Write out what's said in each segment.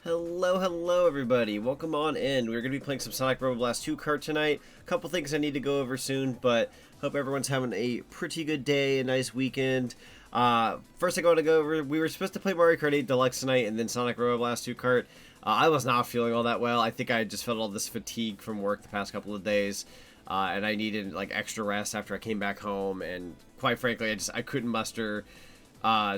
Hello everybody. Welcome on in. We're going to be playing some Sonic Robo Blast 2 Kart tonight. A couple things I need to go over soon, but hope everyone's having a pretty good day, a nice weekend. First I want to go over, we were supposed to play Mario Kart 8 Deluxe tonight and then Sonic Robo Blast 2 Kart. I was not feeling all that well. I think I just felt all this fatigue from work the past couple of days. And I needed like extra rest after I came back home, and quite frankly I couldn't muster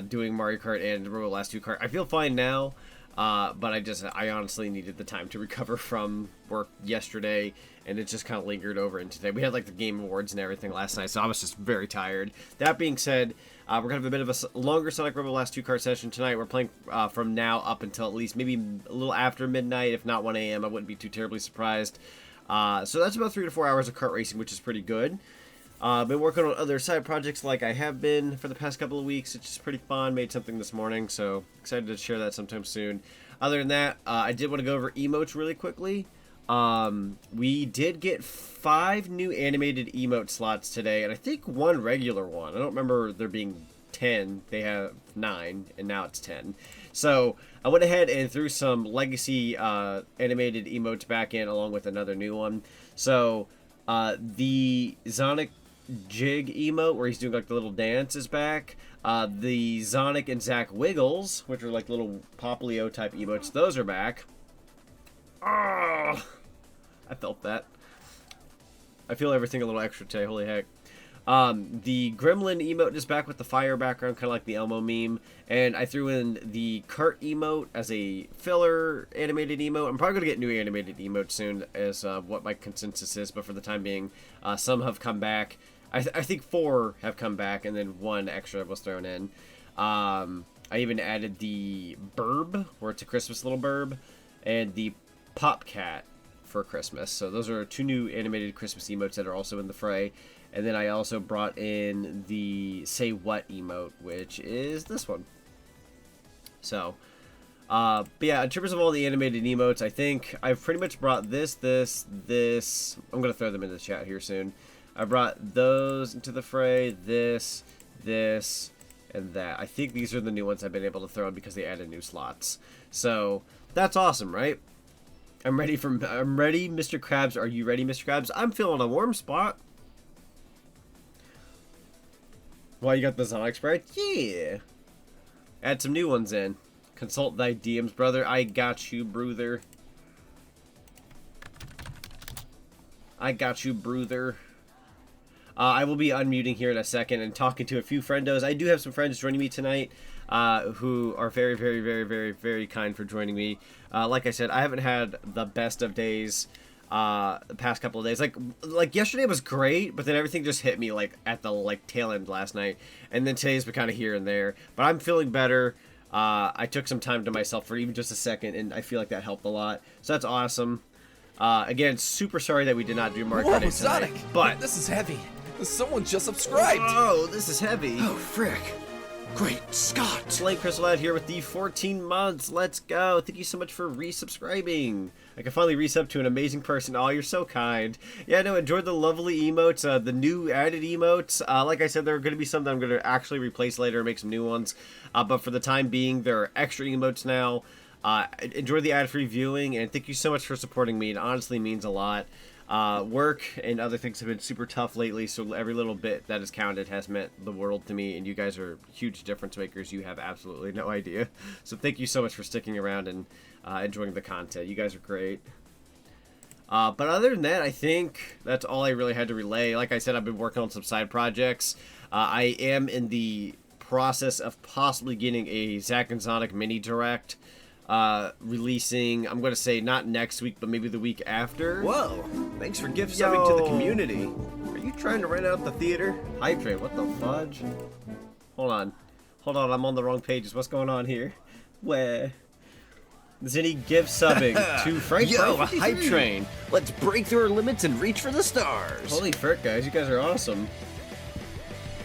doing Mario Kart and Robo Blast 2 Kart. I feel fine now. But I honestly needed the time to recover from work yesterday, and it just kind of lingered over into today. We had like the Game Awards and everything last night, so I was just very tired. That being said, we're going to have a bit of a longer Sonic Robo Blast 2 Kart session tonight. We're playing from now up until at least maybe a little after midnight, if not 1 a.m. I wouldn't be too terribly surprised. So that's about 3 to 4 hours of kart racing, which is pretty good. I've been working on other side projects like I have been for the past couple of weeks. It's just pretty fun. Made something this morning, so excited to share that sometime soon. Other than that, I did want to go over emotes really quickly. We did get 5 new animated emote slots today, and I think 1 regular one. I don't remember there being 10. They have 9, and now it's 10. So I went ahead and threw some legacy animated emotes back in along with another new one. So the Zonic Jig emote where he's doing like the little dance is back. The Zonic and Zach Wiggles, which are like little Poplio type emotes, those are back. Oh, I felt that. I feel everything a little extra today, holy heck. The Gremlin emote is back with the fire background, kind of like the Elmo meme. And I threw in the Kart emote as a filler animated emote. I'm probably going to get new animated emotes soon as what my consensus is, but for the time being, some have come back. I think 4 have come back, and then 1 extra was thrown in. I even added the Burb, where it's a Christmas little burb, and the Pop Cat for Christmas. So those are 2 new animated Christmas emotes that are also in the fray. And then I also brought in the Say What emote, which is this one. So, but yeah, in terms of all the animated emotes, I think I've pretty much brought this. I'm going to throw them in the chat here soon. I brought those into the fray, this, and that. I think these are the new ones I've been able to throw in because they added new slots. So, that's awesome, right? I'm ready, Mr. Krabs. Are you ready, Mr. Krabs? I'm feeling a warm spot. Why, you got the Zonic sprite? Yeah. Add some new ones in. Consult thy DMs, brother. I got you, brother. I got you, brother. I will be unmuting here in a second and talking to a few friendos. I do have some friends joining me tonight who are very, very, very, very, very kind for joining me. Like I said, I haven't had the best of days the past couple of days. Like yesterday was great, but then everything just hit me like at the tail end last night. And then today's been kind of here and there. But I'm feeling better. I took some time to myself for even just a second, and I feel like that helped a lot. So that's awesome. Again, super sorry that we did not do Mario Kart 8 tonight. Sonic! But this is heavy. Someone just subscribed. Oh, this is heavy. Oh, frick. Great Scott. Slate Crystal out here with the 14 months. Let's go. Thank you so much for resubscribing. I can finally resub to an amazing person. Oh, you're so kind. Yeah, no, enjoyed the lovely emotes, the new added emotes. Like I said, there are going to be some that I'm going to actually replace later and make some new ones. But for the time being, there are extra emotes now. Enjoy the ad-free viewing, and thank you so much for supporting me. It honestly means a lot. Work and other things have been super tough lately, so every little bit that has counted has meant the world to me, and you guys are huge difference makers. You have absolutely no idea. So thank you so much for sticking around and enjoying the content. You guys are great. But other than that, I think that's all I really had to relay. Like I said, I've been working on some side projects. I am in the process of possibly getting a Zack and Sonic mini direct releasing, I'm going to say not next week, but maybe the week after. Whoa, thanks for gift subbing to the community. Are you trying to rent out the theater? Hype train, what the fudge? Hold on, I'm on the wrong pages. What's going on here? Where? Zinni gift subbing to Frank. Yo, a hype train. Let's break through our limits and reach for the stars. Holy frick, guys, you guys are awesome.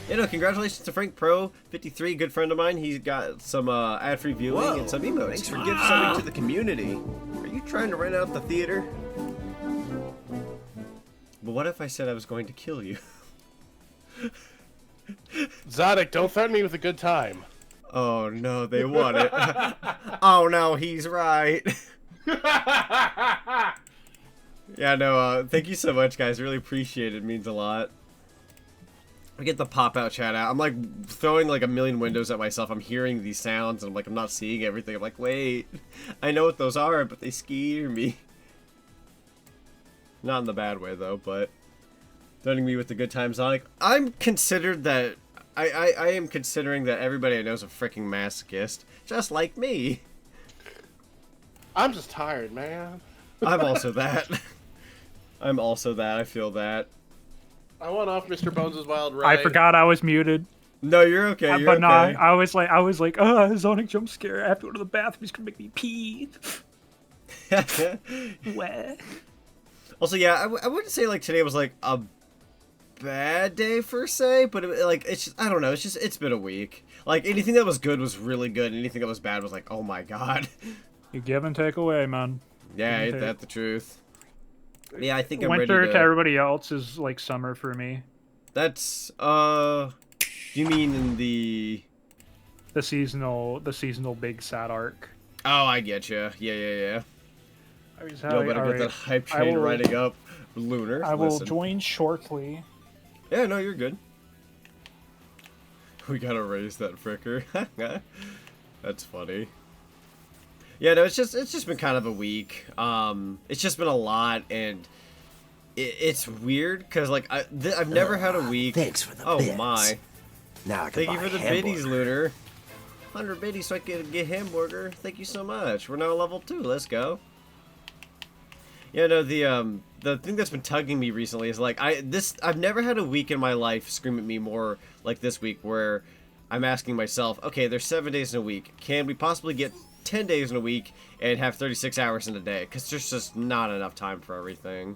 You know, congratulations to Frank Pro 53, good friend of mine. He's got some ad-free viewing and some emotes. Thanks for gift subbing to the community. Are you trying to rent out the theater? But what if I said I was going to kill you? Zonic, don't threaten me with a good time. Oh no, they won it. Oh no, he's right. Yeah, no, thank you so much, guys. Really appreciate it. It means a lot. I get the pop-out chat out. I'm, like, throwing, like, a million windows at myself. I'm hearing these sounds, and I'm like, I'm not seeing everything. I'm like, wait. I know what those are, but they scare me. Not in the bad way, though, but... threatening me with the good times, Zonic. I'm considered that... I am considering that everybody I know is a freaking masochist. Just like me. I'm just tired, man. I'm also that. I'm also that. I feel that. I went off Mr. Bones' wild ride. I forgot I was muted. No, you're okay. You're But okay. no, I was like, oh, Zonic jump scare. I have to go to the bathroom. He's gonna make me pee. What? Also, yeah, I wouldn't say like today was like a bad day per se, but like it's just, I don't know. It's been a week. Like anything that was good was really good. Anything that was bad was like, oh my god. You give and take away, man. Yeah, Give and ain't take. that the truth? Yeah, I think I'm ready Winter to... to everybody else is like summer for me. That's you mean in the... The seasonal big sad arc. Oh, I get you. Yeah. I was No, better get that hype train will- riding up. Lunar, I will listen. join shortly. Yeah, no, you're good. We gotta raise that fricker. That's funny. Yeah, no, it's just been kind of a week. It's just been a lot, and it's weird because like I've never had a week. Thanks for the Oh bits. my! Now I can Thank you buy for the a hamburger. biddies, Lunar. 100 biddies so I can get hamburger. Thank you so much. We're now level 2. Let's go. Yeah, no, the thing that's been tugging me recently is like I've never had a week in my life scream at me more like this week where I'm asking myself, okay, there's 7 days in a week. Can we possibly get 10 days in a week and have 36 hours in a day? Because there's just not enough time for everything.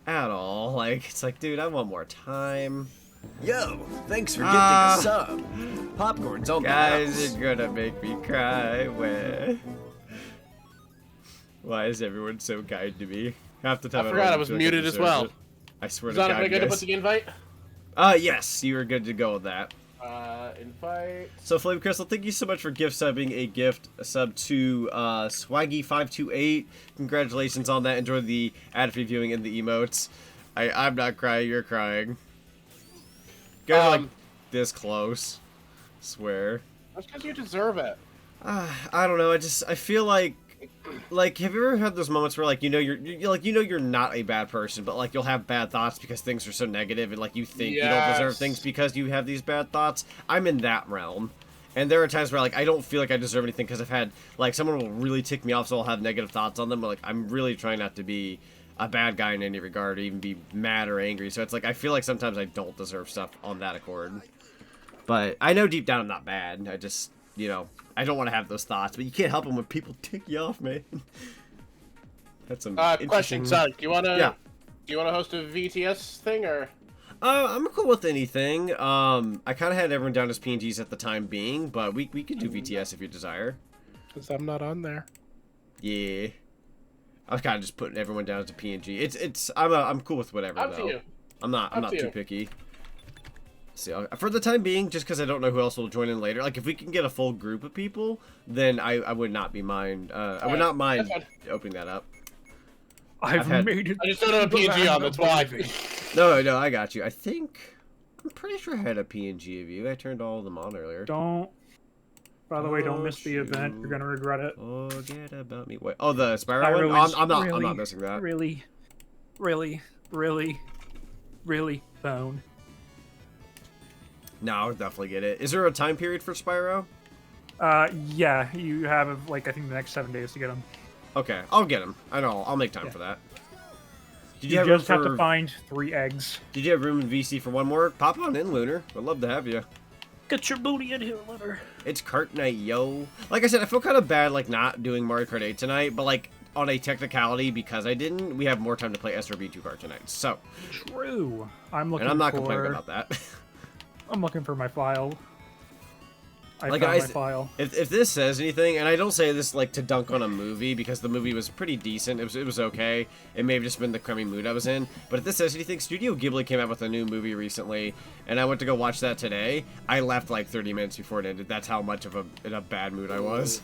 At all. Like, it's like, dude, I want more time. Yo, thanks for gifting a sub. Popcorn's on the house. Guys, you're gonna make me cry. Why is everyone so kind to me? Half the time I forgot I don't was feel like muted as deserve well. it. I swear Zonic, to am I God, good to put guys. the invite? Yes, you were good to go with that. Invite. So, Flame Crystal, thank you so much for gift subbing a sub to Swaggy528. Congratulations on that. Enjoy the ad-free viewing and the emotes. I'm not crying, you're crying. You guys are like this close. Swear. That's because you deserve it. I don't know. I feel like have you ever had those moments where like you're not a bad person, but like you'll have bad thoughts because things are so negative and like you think you don't deserve things because you have these bad thoughts? I'm in that realm. And there are times where like I don't feel like I deserve anything because I've had like someone will really tick me off, so I'll have negative thoughts on them, but like I'm really trying not to be a bad guy in any regard, or even be mad or angry. So it's like I feel like sometimes I don't deserve stuff on that accord. But I know deep down I'm not bad. I just, you know, I don't want to have those thoughts, but you can't help them when people tick you off, man. That's some Question, Zonic, do you wanna host a VTS thing or? I'm cool with anything. I kind of had everyone down as PNGs at the time being, but we could do VTS if you desire. Because I'm not on there. Yeah. I was kind of just putting everyone down as a PNG. I'm cool with whatever Up though. to you. I'm not Up to too you. picky. See, for the time being, just because I don't know who else will join in later. Like if we can get a full group of people, then I would not be mind. I would not mind That's opening that up. I've had- made it. I just don't have a PNG on, that's why. No, I got you. I'm pretty sure I had a PNG of you. I turned all of them on earlier. Don't. By the way, don't Oh, miss the event. You're gonna regret it. Forget about me. Wait. Oh, the spiral I one. really- I'm not really, missing that. Really, bone. No, I'll definitely get it. Is there a time period for Spyro? Yeah, you have like I think the next 7 days to get them. Okay, I'll get him. I know. I'll make time for that. Did You have just room have for, to find 3 eggs. Did you have room in VC for one more? Pop on in, Lunar. I'd love to have you. Get your booty in here, lover. It's Kart night, yo. Like I said, I feel kind of bad like not doing Mario Kart 8 tonight, but like on a technicality because I didn't, we have more time to play SRB2 Kart tonight. So, True. I'm looking. and I'm not for... complaining about that. I'm looking for my file. I like, found my file. If this says anything, and I don't say this like to dunk on a movie because the movie was pretty decent. It was okay. It may have just been the crummy mood I was in. But if this says anything, Studio Ghibli came out with a new movie recently, and I went to go watch that today. I left like 30 minutes before it ended. That's how much of in a bad mood I was.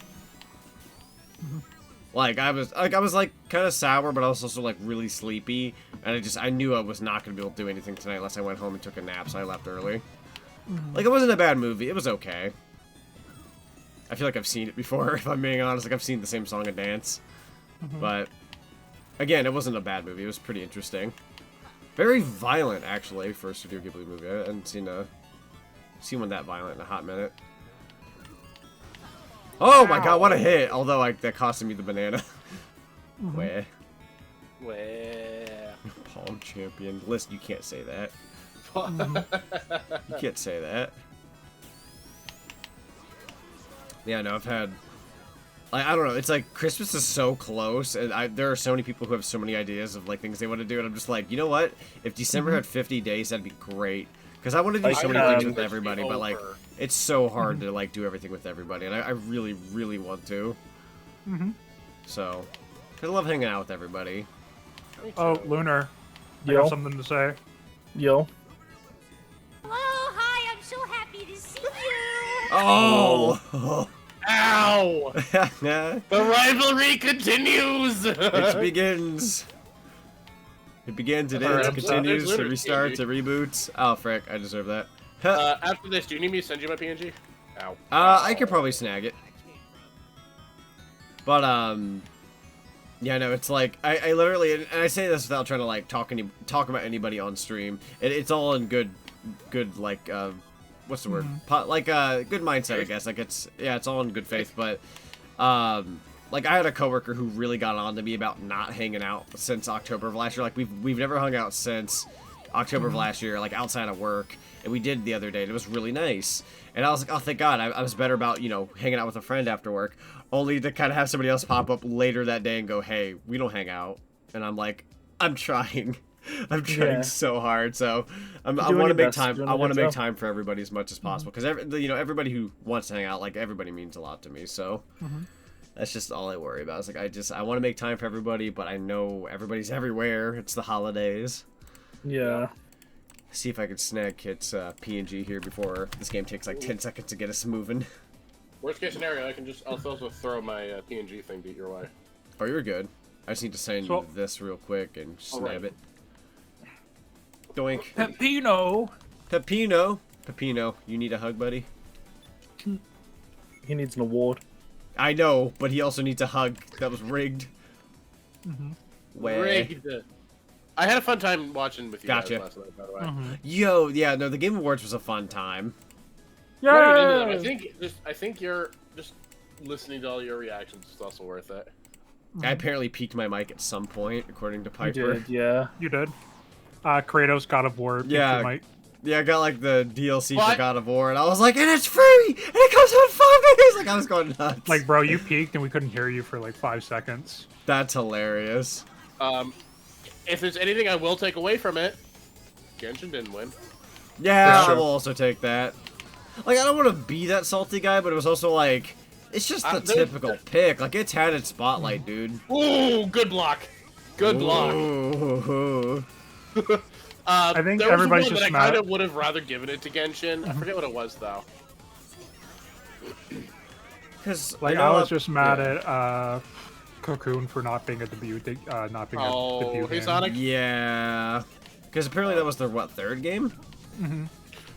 Like I was kind of sour, but I was also like really sleepy, and I knew I was not gonna be able to do anything tonight unless I went home and took a nap. So I left early. Like, it wasn't a bad movie. It was okay. I feel like I've seen it before, if I'm being honest. Like, I've seen the same song and dance. But, again, it wasn't a bad movie. It was pretty interesting. Very violent, actually, for a Studio Ghibli movie. I hadn't seen one that violent in a hot minute. Oh my god, what a hit! Although, like, that costed me the banana. Where? Palm champion. Listen, you can't say that. You can't say that. Yeah, no, I've had... I don't know, it's like, Christmas is so close, and there are so many people who have so many ideas of, like, things they want to do, and I'm just like, you know what? If December had 50 days, that'd be great. Because I want to do so many things with everybody, but, like, it's so hard to, like, do everything with everybody, and I really, really want to. So, I love hanging out with everybody. Oh, Lunar. I Yo. got something to say. Yo. Hello, hi, I'm so happy to see you. Oh! Ow! The rivalry continues! It begins. It begins, it ends, it continues, it restarts, it reboots. Oh, frick, I deserve that. After this, do you need me to send you my PNG? Ow. I could probably snag it. But, yeah, no, it's like, I literally, and I say this without trying to, like, talk about anybody on stream. It's all in good, like, what's the word? Good mindset, I guess. Like, it's all in good faith, but, like, I had a coworker who really got on to me about not hanging out since October of last year. Like, we've never hung out since October of last year, like, outside of work, and we did the other day, and it was really nice. And I was like, oh, thank God, I was better about, you know, hanging out with a friend after work, only to kind of have somebody else pop up later that day and go, hey, we don't hang out. And I'm like, I'm trying. I'm trying so hard. So I want to make time. I want to make time for everybody as much as possible, because everybody who wants to hang out, like, everybody means a lot to me. So that's just all I worry about. It's like I want to make time for everybody, but I know everybody's everywhere. It's the holidays. Yeah. See if I can snag Kit's PNG here before this game takes like 10 seconds to get us moving. Worst case scenario, I'll also throw my PNG thing beat your way. Oh, you're good. I just need to send you this real quick and snab it. Doink. Pepino! Pepino, you need a hug, buddy? He needs an award. I know, but he also needs a hug. That was rigged. Rigged. I had a fun time watching with you guys last night, by the way. Yo, yeah, no, the Game Awards was a fun time. Yeah. I think you're just listening to all your reactions is also worth it. I apparently peaked my mic at some point, according to Piper. You did, yeah. You did. Kratos, God of War. Yeah. Yeah, I got like the DLC for God of War, and I was like, and it's free, and it comes out in 5 days. Like, I was going nuts. Like, bro, you peaked and we couldn't hear you for like 5 seconds. That's hilarious. If there's anything I will take away from it, Genshin didn't win. Yeah, I will also take that. Like, I don't want to be that salty guy, but it was also like, it's just the typical pick. Like, it's had its spotlight, dude. Ooh, good block. Good block. I think there everybody's was just one that I mad. kind of would have rather given it to Genshin. I forget what it was, though. Because Like, I was just mad at Cocoon for not being a debut, not being a debut hey, game. Zonic. Yeah. Because apparently that was their, what, third game?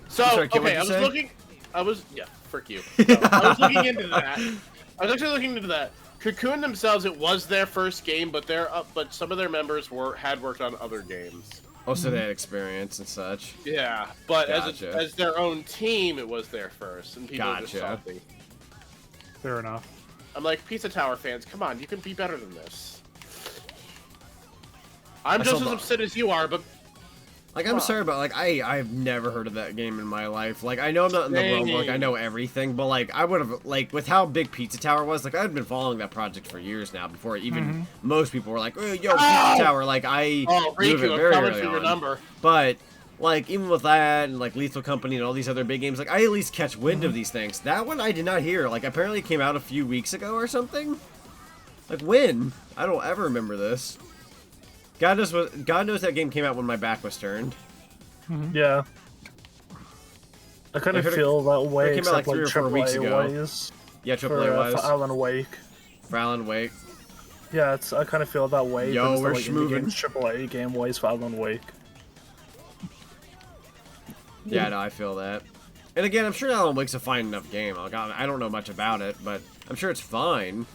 So, Sorry, Kit, okay, frick you. So, I was looking into that. I was actually looking into that. Cocoon themselves, it was their first game, but but some of their members had worked on other games. Oh, so they had experience and such. Yeah, but Gotcha. as their own team, it was their first, and people are just salty. Fair enough. I'm like, Pizza Tower fans, come on, you can be better than this. I'm just as upset as you are, but... Like, I'm sorry, but, like, I've never heard of that game in my life. Like, I know I'm not in the realm, like, I know everything, but, like, I would have, like, with how big Pizza Tower was, like, I've been following that project for years now, before even most people were like, oh, yo, Pizza Tower, like, I Oh, knew of it Riku, very I'm coming early for your on. number. But like, even with that and, like, Lethal Company and all these other big games, like, I at least catch wind of these things. That one I did not hear. Like, apparently it came out a few weeks ago or something. Like, when? I don't ever remember this. God knows that game came out when my back was turned. Yeah. I kind of heard feel that way, came out, like, except 3 or 4 weeks ago. ways. Yeah, AAA For was. Alan Wake. For Alan Wake. Yeah, I kind of feel that way. Yo, but it's we're like schmoovin'. AAA game ways for Alan Wake. Yeah, no, I feel that. And again, I'm sure Alan Wake's a fine enough game. Like, I don't know much about it, but I'm sure it's fine.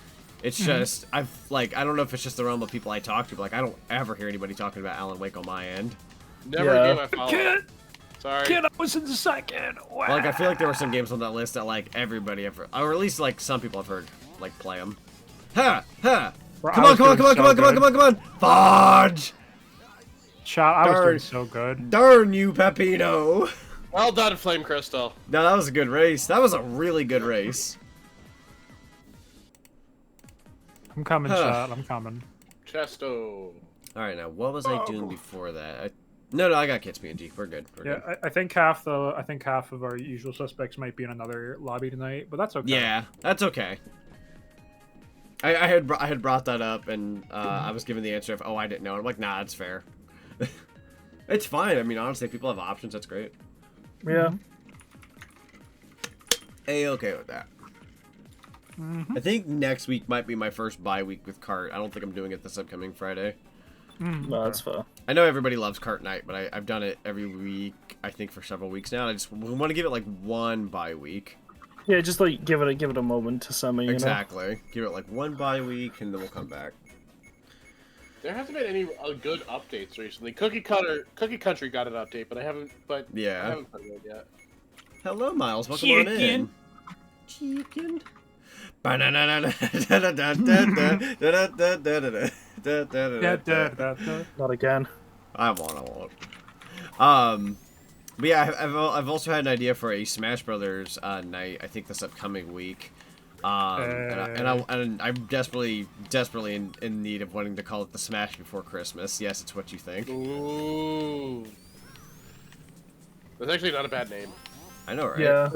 It's just, I don't know if it's just the realm of people I talk to, but, like, I don't ever hear anybody talking about Alan Wake on my end. Never a game I follow. Sorry. Kid, I was in the second. Wow. Like, I feel like there were some games on that list that, like, everybody ever, or at least, like, some people have heard, like, play them. Ha! Ha! Bro, Come I on, was come on, doing come on, so come on, come on, come on, come on! Fudge! Chat, I was Darn. doing so good. Darn you, Pepino! Well done, Flame Crystal. No, that was a good race. That was a really good race. I'm coming, Huh. chat. I'm coming. Chesto. Alright, now, what was I doing before that? No, I got Kits PNG. We're good. We're Yeah, good. I think half of our usual suspects might be in another lobby tonight, but that's okay. Yeah, that's okay. I had brought that up, and I was given the answer of, oh, I didn't know. I'm like, nah, that's fair. It's fine. I mean, honestly, if people have options, that's great. Yeah. A-okay with that. I think next week might be my first bye week with Kart. I don't think I'm doing it this upcoming Friday. No, that's fair. I know everybody loves Kart Night, but I've done it every week, I think, for several weeks now. I just want to give it, like, one bye week. Yeah, just like give it a moment to summer. You know. Exactly. Give it, like, one bye week, and then we'll come back. There hasn't been any good updates recently. Cookie Country got an update, but I haven't. Yeah. I haven't put it in yet. Hello, Miles. Welcome on in. Chicken. Not again. I won't. But yeah, I've also had an idea for a Smash Brothers night. I think this upcoming week. And I'm desperately in need of wanting to call it the Smash Before Christmas. Yes, it's what you think. Ooh. That's actually not a bad name. I know, right? Yeah.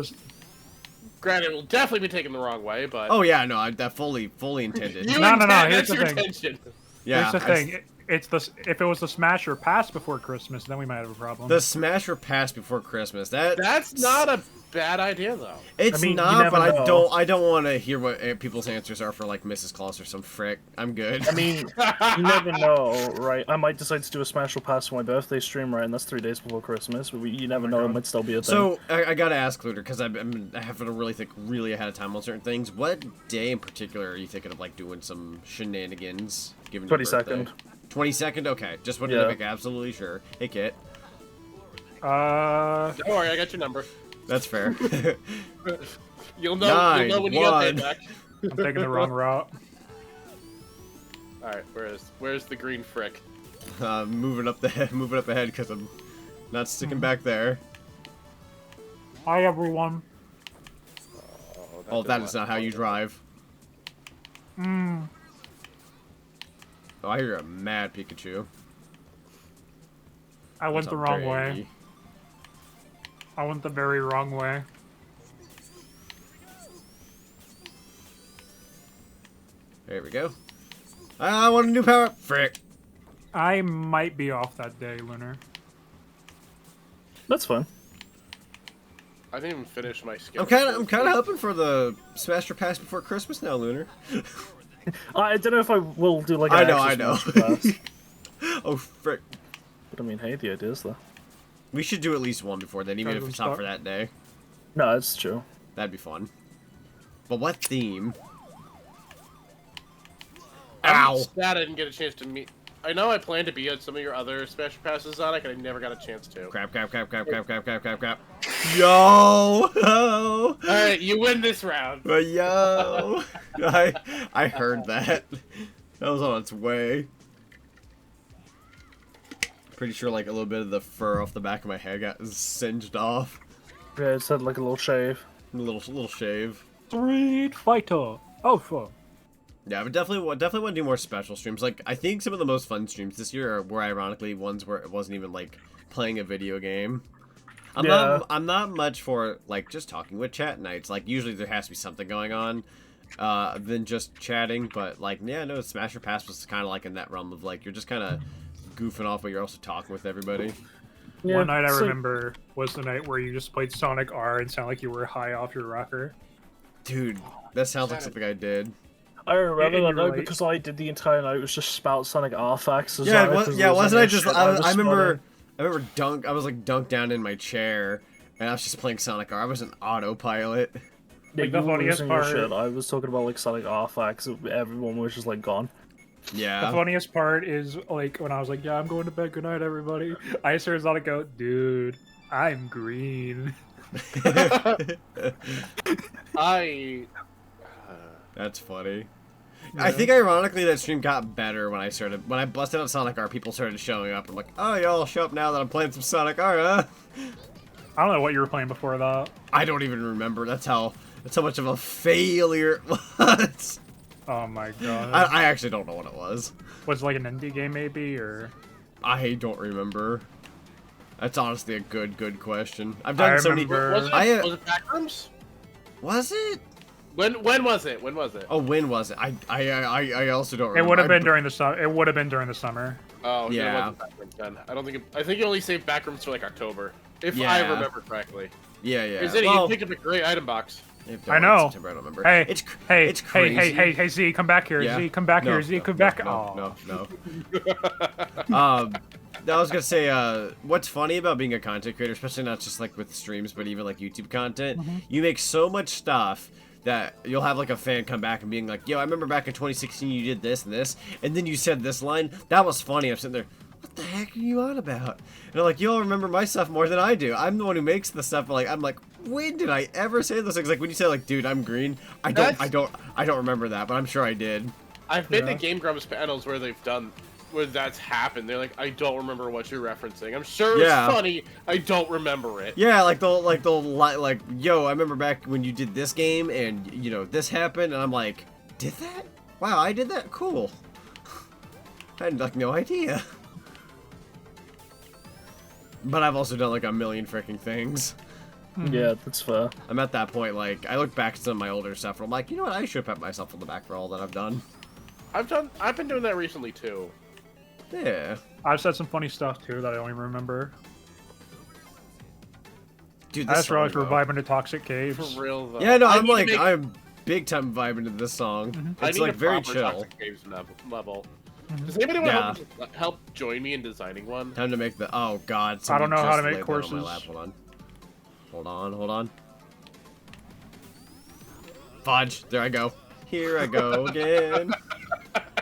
Granted, it will definitely be taken the wrong way, but... Oh yeah, no, that fully intended. You No. intend- Here's that's the your thing. intention. Yeah. Here's the thing. If it was the Smasher Pass before Christmas, then we might have a problem. The Smasher Pass Before Christmas. That's not a bad idea, though. It's I mean, you not, never but know. I don't want to hear what people's answers are for, like, Mrs. Claus or some frick. I'm good. I mean, you never know, right? I might decide to do a special pass for my birthday stream, right? And that's 3 days before Christmas. But you never know; it might still be a thing. So I gotta ask Luder, because I have to really think really ahead of time on certain things. What day in particular are you thinking of, like, doing some shenanigans? Given your 22nd. 22nd? Okay, just wanted to make absolutely sure. Hey, Kit. Don't worry, I got your number. That's fair. You'll know when you get 9-1. paid back. I'm taking the wrong route. Alright, where's the green frick? Moving up ahead because I'm not sticking back there. Hi, everyone. Oh, that is not how you drive. Oh, I hear a mad Pikachu. I went What's the up, wrong Brady? way. I went the very wrong way. There we go. I want a new power up. Frick. I might be off that day, Lunar. That's fine. I didn't even finish my skill. I'm kind of hoping for the Smasher Pass Before Christmas now, Lunar. I don't know if I will do like. I An know, actual I know. Smash Pass, Oh, frick. but I mean, hey, the idea's there. We should do at least one before then, even if Doesn't it's not start. for that day. No, it's true. That'd be fun. But what theme? I'm Ow! sad I didn't get a chance to meet. I know I planned to be at some of your other special passes, Zonic, and I never got a chance to. Crap. Yo! Alright, you win this round. Yo! I heard that. That was on its way. Pretty sure like a little bit of the fur off the back of my head got singed off. Yeah, it's had like a little shave. A little shave. Street Fighter Alpha. Yeah, but definitely want to do more special streams. Like, I think some of the most fun streams this year were ironically ones where it wasn't even like playing a video game. I'm not much for like just talking with chat nights. Like usually there has to be something going on than just chatting. But like yeah, no, Smash or Pass was kind of like in that realm of like you're just kind of goofing off, but you're also talking with everybody. Yeah, One night I so- remember was the night where you just played Sonic R and sounded like you were high off your rocker. Dude, that sounds like something I did. I remember And that you're night like- because all I did the entire night was just spout Sonic Artifacts. As Yeah, well, 'cause yeah, there was wasn't I any just? shit I was remember I was like dunked down in my chair, and I was just playing Sonic R. I was an autopilot. Yeah, Like, the you were funniest losing your part- shit. I was talking about like Sonic Artifacts. Everyone was just like gone. The Yeah. funniest part is like when I was like, "Yeah, I'm going to bed. Good night, everybody." I just heard Sonic go, "Dude, I'm green." That's funny. I think ironically that stream got better when I busted out Sonic R. People started showing up. I'm like, oh, y'all show up now that I'm playing some Sonic R, huh? I don't know what you were playing before that. I don't even remember. That's how much of a failure it was. Oh my god. I actually don't know what it was. Was it like an indie game maybe, or? I don't remember. That's honestly a good question. I've done so many. remember- Was it, I- was it Backrooms? Was it? When was it? When was it? Oh, when was it? I also don't It remember. would have been during the summer. It would have been during the summer. Oh, Yeah. yeah. It wasn't Backrooms then. I don't think. I think you only saved Backrooms for like October, if I Yeah. remember correctly. Yeah. Is it? Well, You picked up a great item box. I know. September, I don't remember. Hey, it's hey, crazy. hey, Z, come back here. Yeah. Z, come back No, here. Z, no, come no, back. No, Oh. no. I was gonna say, what's funny about being a content creator, especially not just like with streams, but even like YouTube content, you make so much stuff that you'll have like a fan come back and being like, yo, I remember back in 2016 you did this and this, and then you said this line, that was funny. I'm sitting there, what the heck are you on about? And I'm like, you'll remember my stuff more than I do. I'm the one who makes the stuff, but like, I'm like, when did I ever say those things? Like when you say like, dude, I'm green, I don't remember that, but I'm sure I did. I've been to Game Grumps panels where that's happened. They're like, I don't remember what you're referencing. I'm sure it's Yeah. funny. I don't remember it. Yeah, like they'll like, yo, I remember back when you did this game and you know this happened, and I'm like, did that? Wow, I did that. Cool. I had like no idea. But I've also done like a million freaking things. Yeah, that's fair. I'm at that point. Like I look back at some of my older stuff, and I'm like, you know what? I should pat myself on the back for all that I've done. I've been doing that recently too. Yeah, I've said some funny stuff too that I don't even remember. dude. I This just realized song, we're though. vibing to Toxic Caves. For real though. Yeah, no, I I'm need to like, make- I'm big time vibing to this song. I It's need like a very proper chill. Toxic Caves level. Does anybody want to help join me in designing one? Time to make the. Oh God! I don't know how to somebody make just laid that on my courses. lap. Hold on. Fudge! There I go. Here I go again.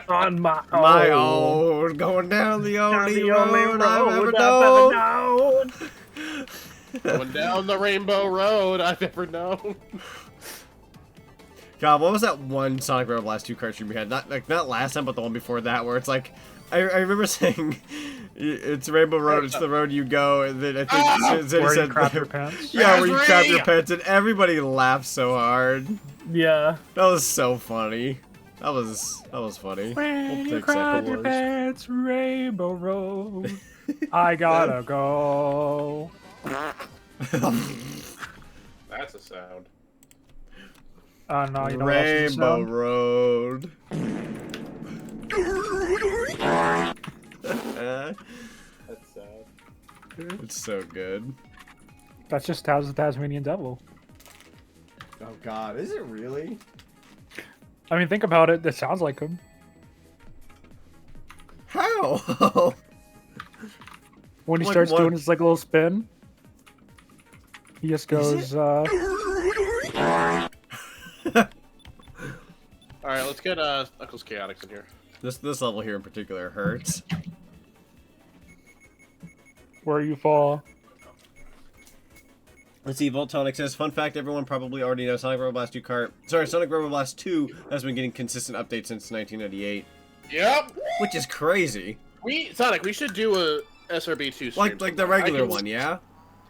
On my own. My own, going down the only, The only road I've ever road known. I've ever known. Going down the rainbow road I've ever known. God, what was that one Sonic Robo Blast 2 Kart stream we had? Not last time, but the one before that, where it's like, I remember saying, it's Rainbow Road, it's the road you go, and then I think Zeddy Where you said, crap your pants. yeah, where you crap your Raspberry! pants, and everybody laughed so hard. Yeah. That was so funny. That was funny. When you take crap second your words. pants, Rainbow Road, I gotta go. That's a sound. No, you know what else is a Rainbow sound? Road. That's sad. It's so good. That's just Taz the Tasmanian Devil. Oh God, is it really? I mean, think about it. It sounds like him. How? When he Like starts what? doing his like little spin, he just goes. All right, let's get Knuckles Chaotix in here. This level here in particular hurts. Where you fall. Let's see, Voltonic says, fun fact, everyone probably already knows Sonic Robo Blast 2 Kart. Sorry, Sonic Robo Blast 2 has been getting consistent updates since 1998. Yep. Which is crazy. Sonic, we should do a SRB2 stream. Like the sometime. regular one, yeah?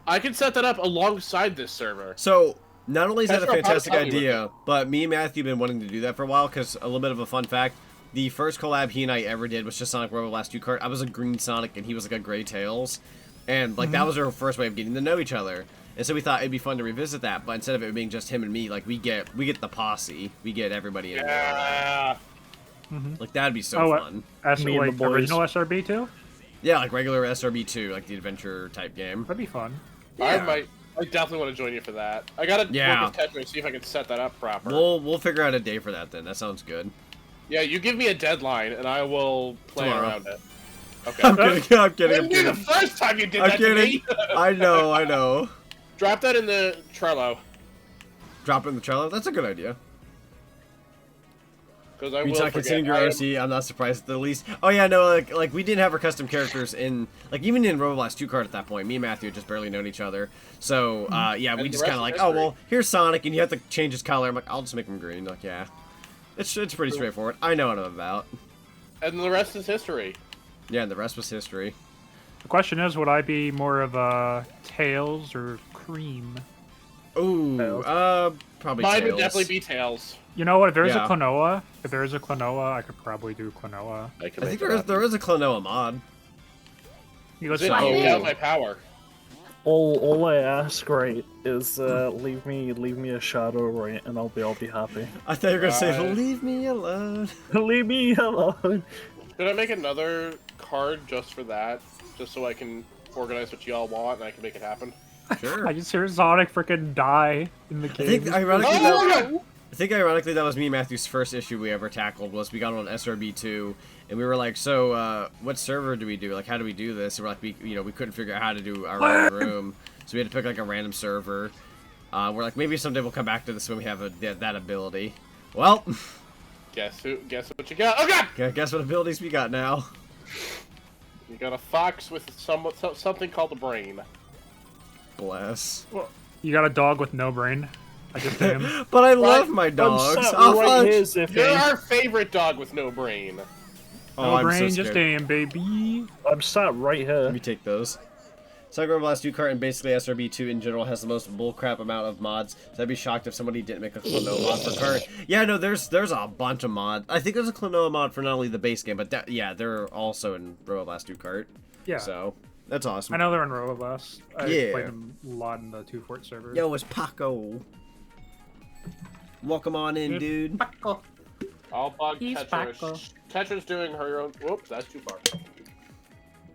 I can set that up alongside this server. So, Not only is that a That's what fantastic I'll tell you idea, but me and Matthew have been wanting to do that for a while, because a little bit of a fun fact, the first collab he and I ever did was just Sonic Robo Blast 2 Kart. I was a green Sonic, and he was like a gray Tails. And, like, that was our first way of getting to know each other. And so we thought it'd be fun to revisit that, but instead of it being just him and me, like, we get the posse. We get everybody in there. Yeah. Like, that'd be so fun. Me and Like the boys. original SRB too? Yeah, like regular SRB2, like the adventure type game. That'd be fun. Yeah. I definitely want to join you for that. I gotta work with Tetris, see if I can set that up proper. We'll figure out a day for that then. That sounds good. Yeah, you give me a deadline, and I will play Tomorrow. around it. Okay. I'm kidding. I'm kidding. I'm Wouldn't be the kidding. first time you did I'm that kidding. to me. I know. Drop that in the Trello. Drop it in the trailer. That's a good idea. Because I You're will not considering your forget. OC. I'm not surprised at the least. Oh yeah, no, like we didn't have our custom characters in, like even in Robo Blast 2 Kart at that point. Me and Matthew had just barely known each other. So yeah, we And just the kind of rest like, is oh history. well, here's Sonic, and you have to change his color. I'm like, I'll just make him green. Like yeah, it's pretty straightforward. I know what I'm about. And the rest is history. Yeah, and the rest was history. The question is, would I be more of a Tails or Cream? Ooh, Tails. probably Mine would Tails. definitely be Tails. You know what? If there's Yeah. a Klonoa, I could probably do Klonoa. I can I make think that there is a Klonoa mod. You Is let's it So- out my power? All I ask, right, is leave me a shadow, right, and I'll be happy. I thought you were gonna say, Right. "Leave me alone." Leave me alone. Should I make another card just for that? Just so I can organize what y'all want and I can make it happen? Sure. I just hear Sonic freaking die in the I game. think ironically, Oh! that was me and Matthew's first issue we ever tackled. Was we got on SRB2, and we were like, so what server do we do? Like, how do we do this? And we're like, we couldn't figure out how to do our own room, so we had to pick like a random server. We're like, maybe someday we'll come back to this when we have that ability. Well, Guess what you got? Oh god! guess what abilities we got now? You got a fox with something called a brain. Bless. You got a dog with no brain. I just am. But I love Right. my dogs. I'm sat Oh, right fudge. here, Zippy. You're our favorite dog with no brain. Oh, No I'm brain, so just scared. am, baby. I'm sat right Let here. me take those. Sonic Robo Blast 2 Kart and basically SRB2 in general has the most bullcrap amount of mods. So I'd be shocked if somebody didn't make a Klonoa mod for Kart. Yeah, no, there's a bunch of mods. I think there's a Klonoa mod for not only the base game, but yeah, they're also in Robo Blast 2 Kart. Yeah. So that's awesome. I know they're in Roboblast. I Yeah. played them a lot in the 2 Fort server. Yo, it's Paco. Welcome on in, dude. I'll bug He's Tetris. Paco. Tetris doing her own. Whoops, that's too far.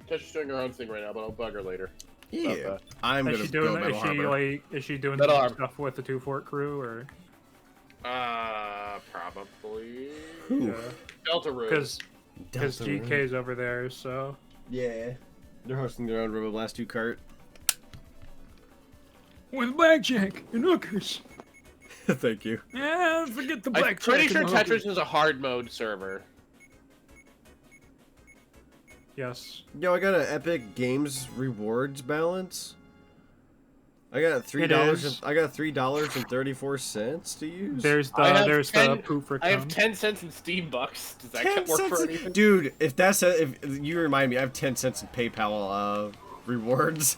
Tetris doing her own thing right now, but I'll bug her later. Yeah, I'm Is gonna she go doing? Metal Harbor. Is she doing Metal some Harbor. stuff with the 2 Fort crew or? Probably. Ooh. Delta Room. Because Delta Room. GK's over there, so. Yeah, they're hosting their own Robo Blast 2 Kart. With blackjack and hookers. Thank you. Yeah, forget the I'm blackjack. pretty sure and the hookers. Tetris is a hard mode server. Yes. Yo, I got an Epic Games rewards balance. I got It $3. is. I got $3.34 to use. There's I have the 10 poofer. I have 10 cents in Steam bucks. Does that 10 work for cents. anything? Dude, if you remind me, I have 10 cents in PayPal rewards.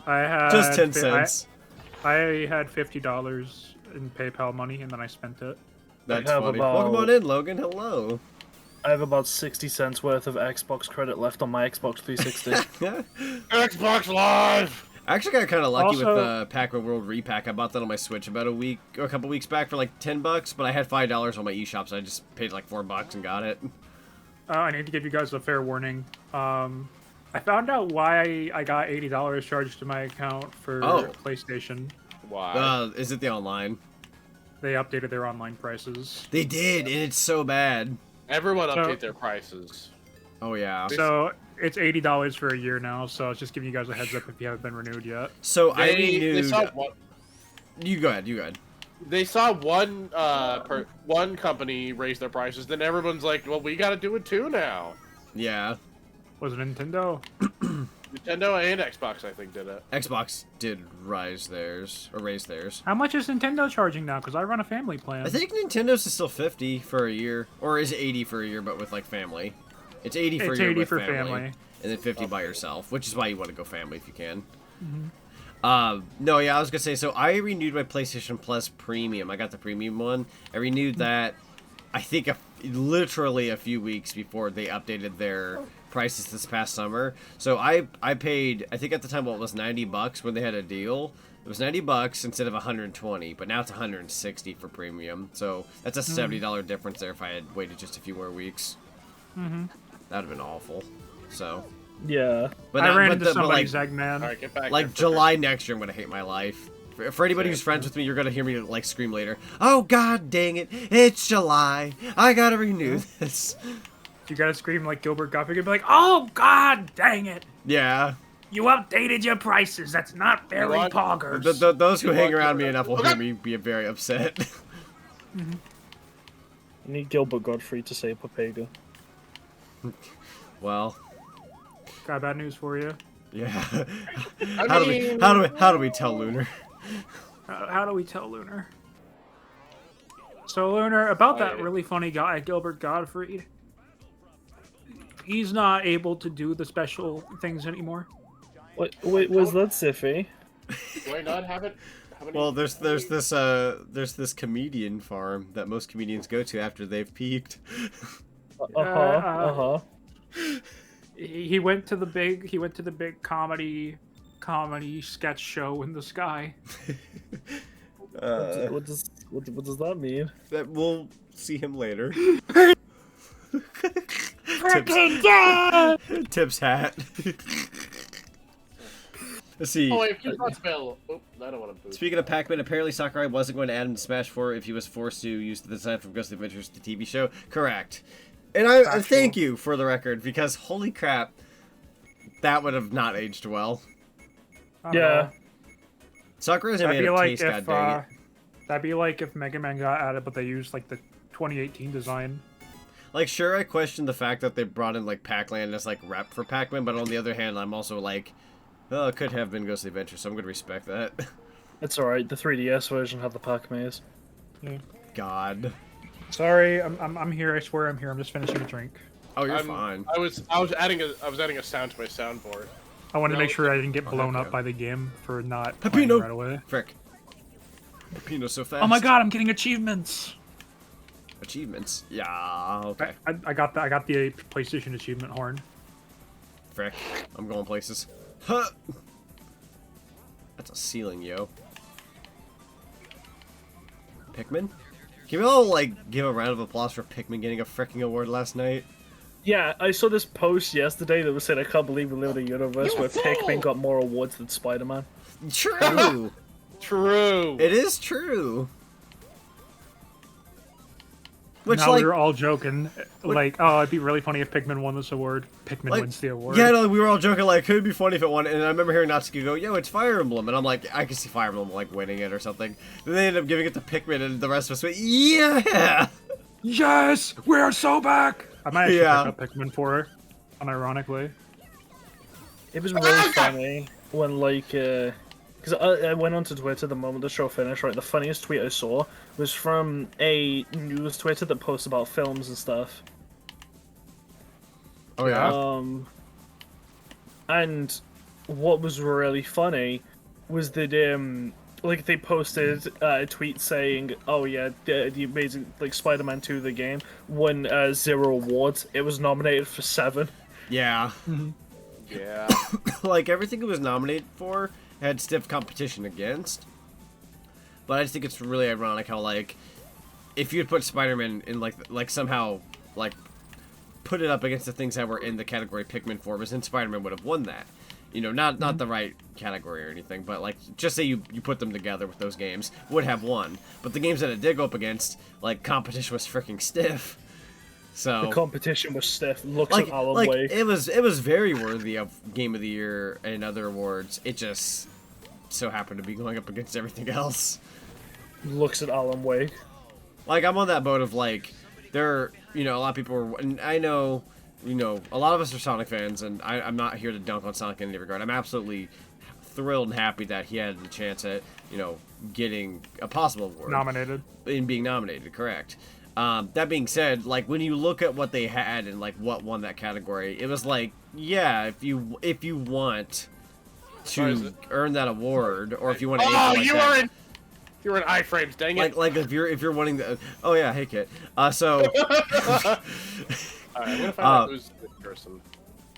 I had Just 10 cents. I had $50 in PayPal money, and then I spent it. That's have funny. about- Welcome on in, Logan. Hello. I have about 60 cents worth of Xbox credit left on my Xbox 360. Xbox Live! I actually got kind of lucky with Also- the Pac-Man World Repack. I bought that on my Switch about a couple weeks back for like $10, but I had $5 on my eShop, so I just paid like $4 and got it. I need to give you guys a fair warning. I found out why I got $80 charged to my account for Oh. PlayStation. Why? Is it the online? They updated their online prices. They did, and it's so bad. Everyone So- update their prices. Oh yeah. So it's $80 for a year now. So I was just giving you guys a heads up if you haven't been renewed yet. So I They renewed. saw one, You go ahead. You go ahead. they saw one company raise their prices, then everyone's like, well, we gotta do it too now. Yeah. Was it Nintendo? Nintendo and Xbox, I think, did it. Xbox did raise theirs. How much is Nintendo charging now? Because I run a family plan. I think Nintendo's is still 50 for a year, or is it 80 for a year, but with like family? It's 80 for It's a year 80 with for family, family. and then 50 by yourself, which is why you want to go family if you can. No, yeah, I was gonna say, so I renewed my PlayStation Plus Premium. I got the premium one. I renewed that, I think, literally a few weeks before they updated their prices this past summer. So I paid, I think at the time, what was $90 when they had a deal. It was $90 instead of $120, but now it's $160 for premium. So that's a $70 difference there if I had waited just a few more weeks. That'd have been awful. So. Yeah. But I ran into but somebody's like, Eggman. All right, get back. like here, July next year, I'm gonna hate my life. For anybody who's friends with me, you're gonna hear me like scream later. Oh God, dang it! It's July. I gotta renew this. You gotta scream like Gilbert Gottfried and be like, "Oh God, dang it! Yeah. You updated your prices. That's not very want- poggers." Those who You hang want around to- me enough will Okay. hear me be very upset. You need Gilbert Gottfried to say Papega. Well, Got bad news for you. yeah. I how mean- do we tell Lunar? How do we tell Lunar? So Lunar, about that yeah. really funny guy, Gilbert Gottfried. He's not able to do the special things anymore. Wait, was that Siffy? Do I not have it? How many? Well, there's this comedian farm that most comedians go to after they've peaked. He went to the big comedy sketch show in the sky. What does that mean? That we'll see him later. Freaking dead! Tip's hat. Let's see. Oh, wait, he's not spell. Oh, I don't want to boost. Speaking of Pac-Man, apparently Sakurai wasn't going to add him to Smash 4 if he was forced to use the design from Ghost Adventures, the TV show. Correct. And I thank you for the record, because holy crap, that would have not aged well. Yeah. Sakurai's That'd made be a like taste, if god dang it. that'd be like if Mega Man got added, but they used like the 2018 design. Like, sure, I question the fact that they brought in, like, Pac-Land as, like, rep for Pac-Man, but on the other hand, I'm also like, oh, it could have been Ghost Adventure, so I'm gonna respect that. It's alright, the 3DS version had the Pac-Maze. Yeah. God. Sorry, I'm here. I swear I'm here. I'm just finishing a drink. Oh, you're fine. I was adding a sound to my soundboard. I wanted to make sure I didn't get Oh, blown heck up yeah. by the game for not Pepino! playing right away. Frick. Pepino's so fast. Oh my God, I'm getting achievements. Achievements. Yeah, okay. I got the PlayStation achievement horn. Frick. I'm going places. Huh! That's a ceiling, yo. Pikmin? Can we all, like, give a round of applause for Pikmin getting a fricking award last night? Yeah, I saw this post yesterday that was saying, I can't believe we live in a universe where Pikmin got more awards than Spider-Man. True! True. It is true! Which, Now like, we were all joking, like, oh, it'd be really funny if Pikmin won this award. Pikmin like, wins the award. yeah, no, we were all joking, like, could be funny if it won, and I remember hearing Natsuki go, yo, it's Fire Emblem, and I'm like, I can see Fire Emblem, like, winning it or something. Then they ended up giving it to Pikmin, and the rest of us went, yeah! Yes, we're so back. I might actually Yeah. pick up Pikmin for her, unironically. It was really funny when, like, because I went onto Twitter the moment the show finished, right? The funniest tweet I saw was from a news Twitter that posts about films and stuff. Oh, yeah? And what was really funny was that, like, they posted a tweet saying, oh yeah, the amazing, like, Spider-Man 2, the game, won 0 awards. It was nominated for 7. Yeah. Yeah. Like, everything it was nominated for had stiff competition against. But I just think it's really ironic how, like, if you'd put Spider-Man in, like somehow, like, put it up against the things that were in the category Pikmin 4 was, then Spider-Man would have won that. You know, not the right category or anything, but, like, just say you put them together with those games, would have won. But the games that it did go up against, like, competition was freaking stiff. So... The competition was stiff. Looks like, at Alan Wake. it was very worthy of Game of the Year and other awards. It just so happened to be going up against everything else. Looks at Alan Wake. Like, I'm on that boat of, like, there, you know, a lot of people are, and I know, you know, a lot of us are Sonic fans, and I'm not here to dunk on Sonic in any regard. I'm absolutely thrilled and happy that he had the chance at, you know, getting a possible award. Nominated. In being nominated, correct. That being said, like, when you look at what they had and, like, what won that category, it was like, yeah, if you want to earn that award, or if you want to. Oh, you are in. You're in iframes. Dang it. Like if you're wanting the. Oh yeah, hey Kit. So. All right, I'm gonna find out who's this person.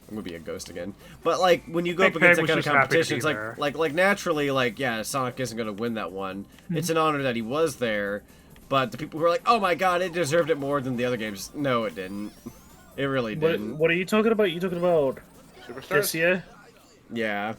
I'm gonna be a ghost again. But like when you go up against that kind of competition, it's like naturally, like yeah, Sonic isn't gonna win that one. It's an honor that he was there, but the people who are like, oh my god, it deserved it more than the other games. No, it didn't. It really didn't. What are you talking about? You talking about Superstars? this year? Yeah.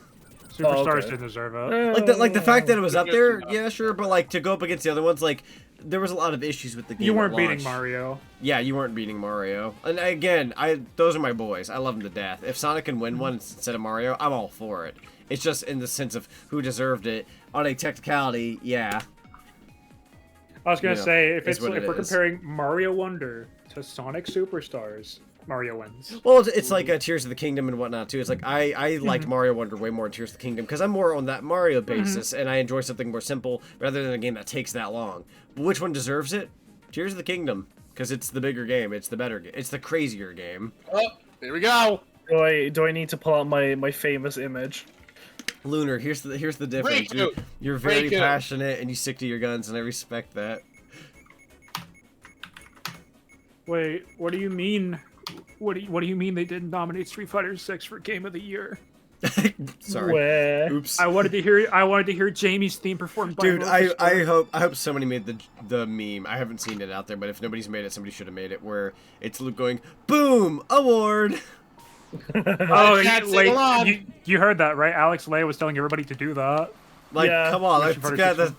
Superstars didn't deserve it. Like the fact that it was up there, yeah, sure, but like to go up against the other ones, like there was a lot of issues with the game. You weren't at launch. beating Mario. Yeah, you weren't beating Mario. And again, those are my boys. I love them to death. If Sonic can win one instead of Mario, I'm all for it. It's just in the sense of who deserved it. On a technicality, yeah. I was gonna say if we're is. comparing Mario Wonder to Sonic Superstars, Mario wins. Well, it's like Tears of the Kingdom and whatnot too. It's like I liked Mario Wonder way more than Tears of the Kingdom because I'm more on that Mario basis, and I enjoy something more simple rather than a game that takes that long. But which one deserves it? Tears of the Kingdom, because it's the bigger game, it's the better game, it's the crazier game. Oh, here we go. Do I need to pull out my famous image? Lunar, here's the difference. You're very passionate and you stick to your guns, and I respect that. Wait, what do you mean? What do you mean they didn't nominate Street Fighter 6 for Game of the Year? Sorry. Where? Oops. I wanted to hear Jamie's theme performed by Dude, an orchestra. I hope somebody made the meme. I haven't seen it out there, but if nobody's made it, somebody should have made it. Where it's Luke going, "Boom, award." Oh, you heard that, right? Alex Lay was telling everybody to do that. Like, Yeah. come on,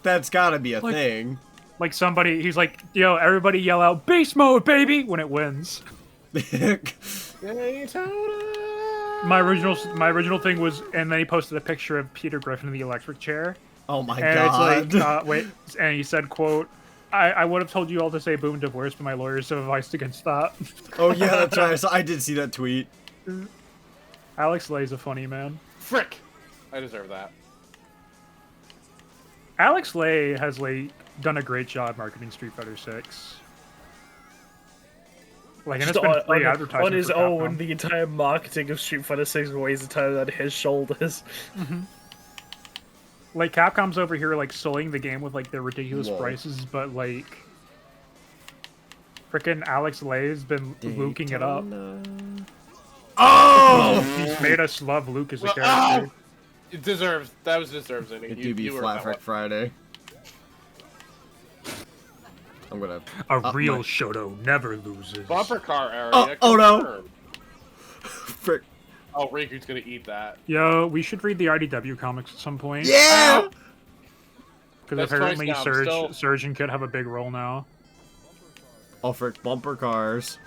that's gotta be a Like- thing. Like somebody, he's like, yo, everybody yell out beast mode, baby, when it wins. My original thing was, and then he posted a picture of Peter Griffin in the electric chair. Oh my And god. it's like, wait, and he said, quote, I would have told you all to say boom divorce, but my lawyers have advised against that. Oh yeah, that's right. I did see that tweet. Alex Lay's a funny man. Frick. I deserve that. Alex Lay has done a great job marketing Street Fighter 6. Like, and it's been free advertising on his for own. Capcom. The entire marketing of Street Fighter 6 weighs entirely on his shoulders. Like, Capcom's over here, like, sullying the game with, like, their ridiculous Whoa. prices, but, like, frickin' Alex Lay's been luking it up. Oh! He's made us love Luke as a Well, character. It deserves. That was deserves it. It do be Flat Frick Friday. I'm gonna. A real Shoto never loses. Bumper car area. Oh no! confirmed. Frick. Oh, Riku's gonna eat that. Yo, we should read the IDW comics at some point. Yeah! Because That's apparently twice now, I'm still- Surge and Kid have a big role now. Oh, frick. Bumper cars.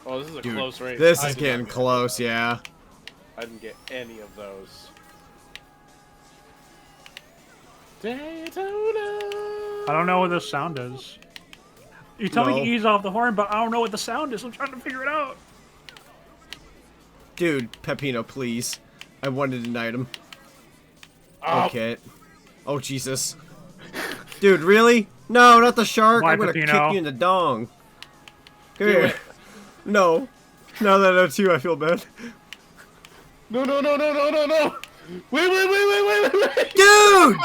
Oh, this is a Dude, close race. this I is did getting not get- close, yeah. I didn't get any of those. Daytona. I don't know what this sound is. You tell me to No. ease off the horn, but I don't know what the sound is. I'm trying to figure it out. Dude, Peppino, please. I wanted an item. Oh, Okay. Oh, Jesus. Dude, really? No, not the shark. Why, I'm gonna Peppino? kick you in the dong. Come Do here. it. No. Now that I know too, I feel bad. No, no, no, no, no, no, no! Wait! Dude!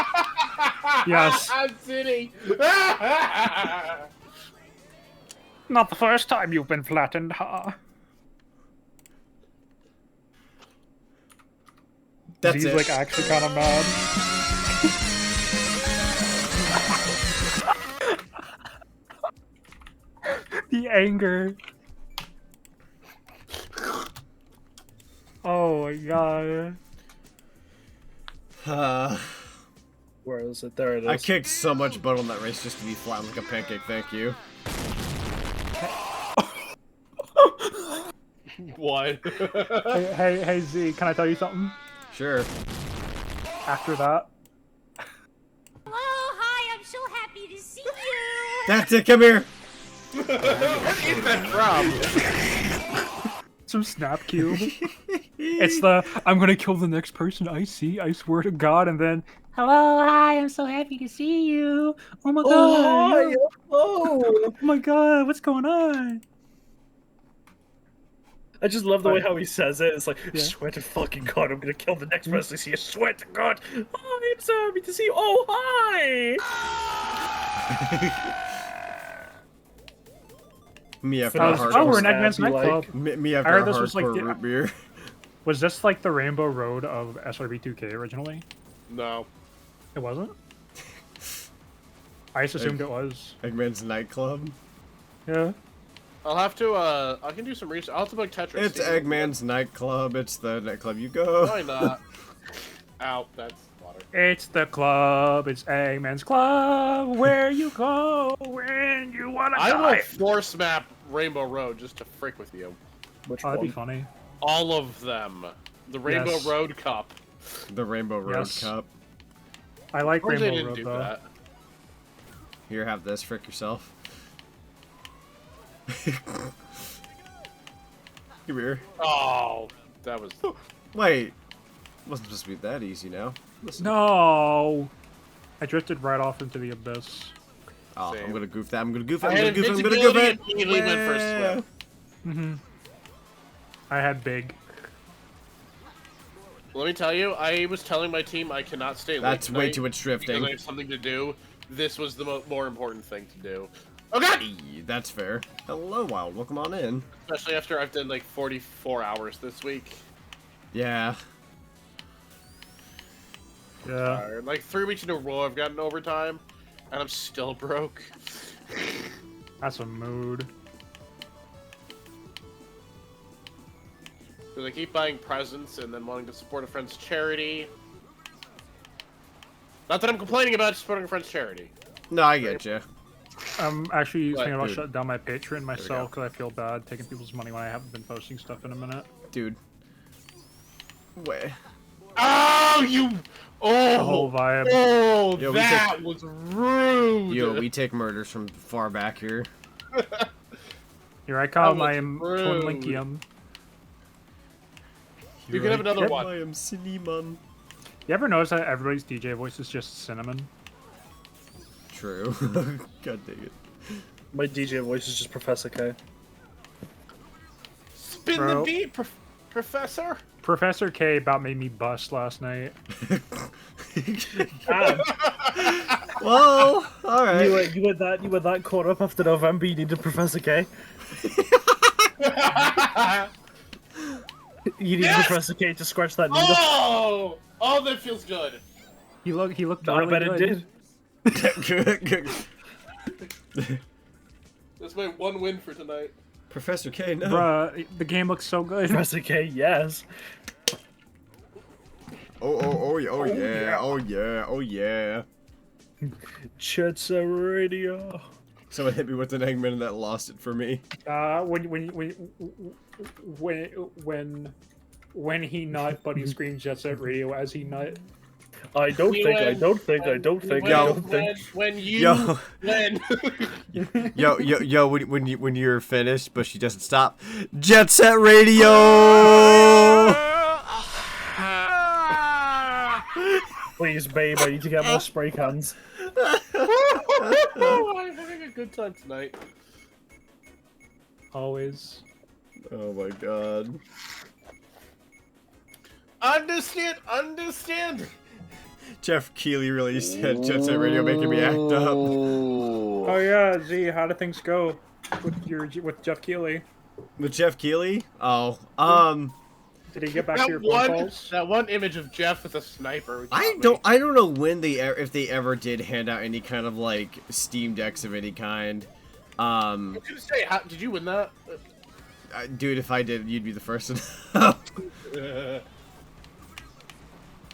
Yes. I'm sitting. Not the first time you've been flattened, huh? That's He's it. like actually kind of mad. The anger. Oh my god. Where is it? There it is. I kicked so much butt on that race just to be flat like a pancake, thank you. What? Hey Z, can I tell you something? Sure. After that. Hello, hi, I'm so happy to see you. That's it, come here! Where's that from? Some snap cube. It's the I'm gonna kill the next person I see, I swear to God, and then hello, hi, I'm so happy to see you. Oh my god. Oh my god, what's going on? I just love the way how he says it. It's like, swear to fucking God, I'm gonna kill the next person I see. I swear to God. Oh, I'm so happy to see you. Oh, hi! Me after Oh, a hardcore. Oh, we're in sad, Eggman's you nightclub. Me I after heard a this was like hardcore the- root beer. Was this like the Rainbow Road of SRB2K originally? No. It wasn't? I just assumed it was. Eggman's nightclub. Yeah. I'll have to, I can do some research. I'll have to play Tetris. It's Eggman's nightclub. It's the nightclub you go. Why not? Ow, that's water. It's the club. It's Eggman's club. Where you go when you wanna I will die. force map Rainbow Road just to frick with you. Which Oh, that'd be one? funny. All of them. The Rainbow Yes. Road Cup. The Rainbow Road Yes. Cup. I like Or they Rainbow didn't Road do though. that. Here, have this. Frick yourself. Come here. Oh, that was. Wait. Wasn't supposed to be that easy now. Listen. No. I drifted right off into the abyss. Oh, Same. I'm gonna goof that. I'm gonna goof it. I I'm had gonna goof it. I'm gonna goof invincibility it. and immediately went for a swim. I had big. Let me tell you, I was telling my team I cannot stay late. That's way tonight too much because drifting. I have something to do. This was the more important thing to do. Oh god! That's fair. Hello, Wild. Welcome on in. Especially after I've done like 44 hours this week. Yeah. Yeah. Tired. Like 3 weeks in a row I've gotten overtime, and I'm still broke. That's a mood. Because I keep buying presents and then wanting to support a friend's charity. Not that I'm complaining about supporting a friend's charity. No, I get you. I'm actually What, thinking about dude? shutting down my Patreon myself go. because I feel bad taking people's money when I haven't been posting stuff in a minute. Dude. Wait. Oh, you! Oh! The whole vibe. Oh, Yo, we that was rude! Yo, we take murders from far back here. Here I come, That I was am rude. Twin Linkium. You can have another one. I am Cinnamon. You ever notice that everybody's DJ voice is just cinnamon? True. God dang it. My DJ voice is just Professor K. Spin Bro. the beat, Professor! Professor K about made me bust last night. Well, alright. You were that caught up after November. You needed Professor K. You need Yes! Professor K to scratch that needle. Oh! Oh, that feels good. He looked I really bet good. it did. That's my one win for tonight. Professor K, no. Bruh, the game looks so good. Professor K, yes. Oh yeah, oh yeah, oh yeah. Jet Set Radio. Someone hit me with an Eggman and that lost it for me. When he nut, but he screams Jet Set Radio as he nut. I don't We think, I win. don't think, I don't think, I Yo. don't think. When you Yo. win. Yo, when you're finished, but she doesn't stop. Jet Set Radio! Please, babe, I need to get more spray cans. Oh, I'm having a good time tonight. Always. Oh my god. Understand. Jeff Keighley really said Jet Set Radio making me act up. Oh yeah, Z, how do things go with Jeff Keighley? With Jeff Keighley? Oh, Did he get back to your phone That calls? one image of Jeff with a sniper. I don't know when if they ever did hand out any kind of like Steam decks of any kind. I was gonna say, did you win that? Dude, if I did, you'd be the first to know.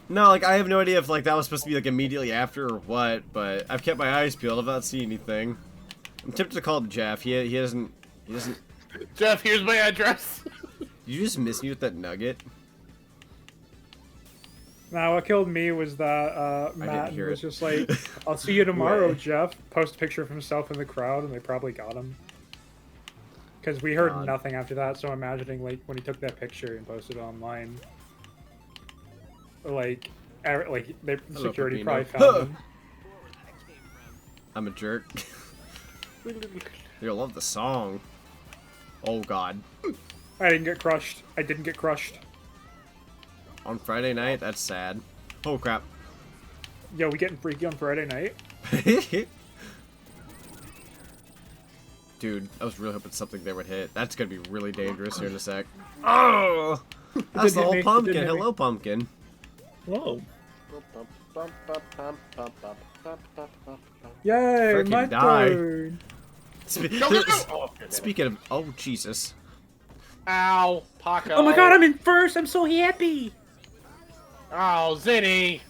No, like I have no idea if like that was supposed to be like immediately after or what, but I've kept my eyes peeled. I've not seen anything. I'm tempted to call him Jeff. He doesn't. Jeff, here's my address. You just miss me with that nugget. Nah, what killed me was that Matt hear was it. just like, "I'll see you tomorrow, What? Jeff." Post a picture of himself in the crowd, and they probably got him. Because we heard God. nothing after that, so imagining like when he took that picture and posted it online, like the Hello, security Pepino. probably found him. I'm a jerk. You'll love the song. Oh god. I didn't get crushed. I didn't get crushed. On Friday night? That's sad. Oh, crap. Yo, we getting freaky on Friday night? Dude, I was really hoping something there would hit. That's gonna be really dangerous here in a sec. Oh! That's the whole pumpkin. Hello, pumpkin. Whoa. Yay, Frickin' my die. turn. Speaking of... Oh, Jesus. Ow, Paco. Oh my god, I'm in first. I'm so happy. Oh, Zinny.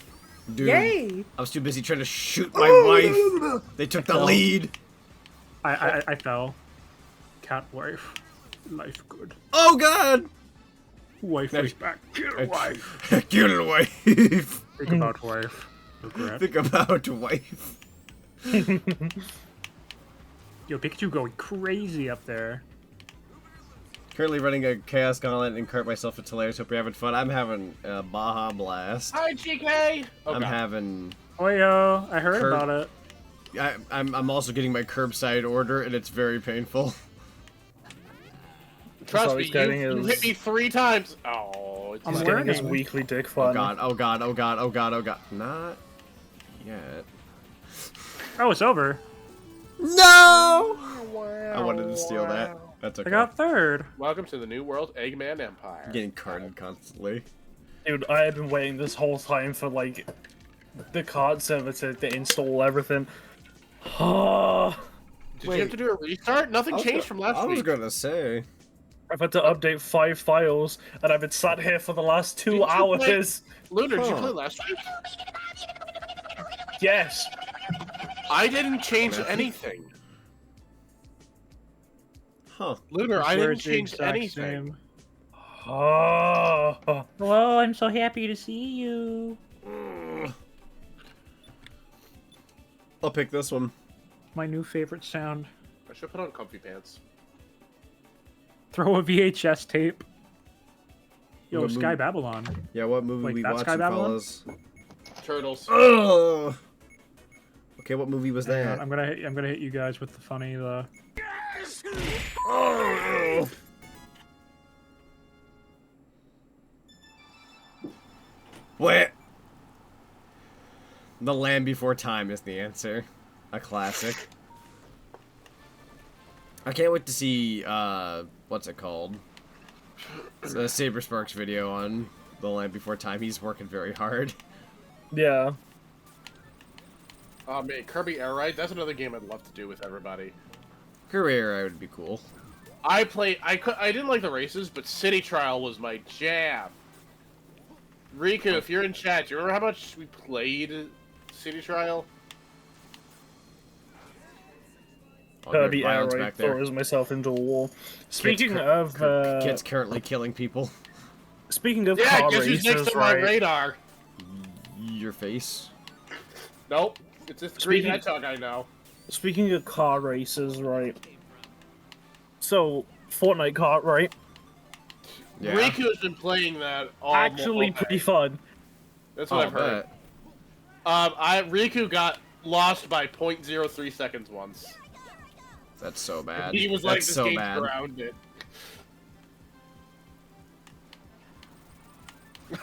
Dude, Yay. I was too busy trying to shoot my wife. They took the lead. I fell. Cat wife. Life good. Oh, God! Wife is back. Kill wife. Kill wife. Think about wife. Regret. Think about wife. Yo, Pikachu going crazy up there. Currently running a Chaos Gauntlet and Kart myself. It's hilarious. Hope you're having fun. I'm having a Baja Blast. Hi, GK. I'm having... Oh, yo, I heard Kurt. about it. I'm also getting my curbside order, and it's very painful. Trust me, he's getting you his- hit me 3 times. Oh, it's I'm He's just getting his learning. weekly dick Oh fun. god, oh god, oh god, oh god, oh god. Not yet. Oh, it's over. No! I wanted to steal that. That's okay. I got third. Welcome to the New World Eggman Empire. I'm getting carded constantly. Dude, I have been waiting this whole time for, like, the card server to install everything. Did you have to do a restart? Nothing changed from last I was week. gonna say. I've had to update 5 files, and I've been sat here for the last 2 Didn't you play- hours. Lunar, did you Huh. play last week? Yes. I didn't change anything. Huh. Lunar, I Swear didn't it's the change exact anything. same. Oh. Hello, I'm so happy to see you. I'll pick this one. My new favorite sound. I should put on comfy pants. Throw a VHS tape. Yo, What Sky movie? Babylon. Yeah, what movie Like we that watching, Sky Babylon? fellas? Turtles. Ugh. Okay, what movie was Hang on, that? I'm gonna hit you guys with the funny Oh. What? The Land Before Time is the answer. A classic. I can't wait to see, what's it called? Saber Sparks video on The Land Before Time. He's working very hard. Yeah. Oh man, Kirby Air Ride. That's another game I'd love to do with everybody. Career, I would be cool. I didn't like the races, but City Trial was my jam. Riku, if you're in chat, do you remember how much we played City Trial? Oh, there's Kirby violence Air back there. throws myself into a wall. Kids Speaking of kids currently killing people. speaking of Yeah, car guess who's next races, on my right? radar? Your face. Nope, it's this green Speaking- hedgehog I know. Speaking of car races, right? So Fortnite kart, right? Yeah. Riku has been playing that all Actually, all day. pretty fun. That's Oh, what I've heard. bet. Riku got lost by 0.03 seconds once. That's so bad. He was like, That's this so game's bad. grounded.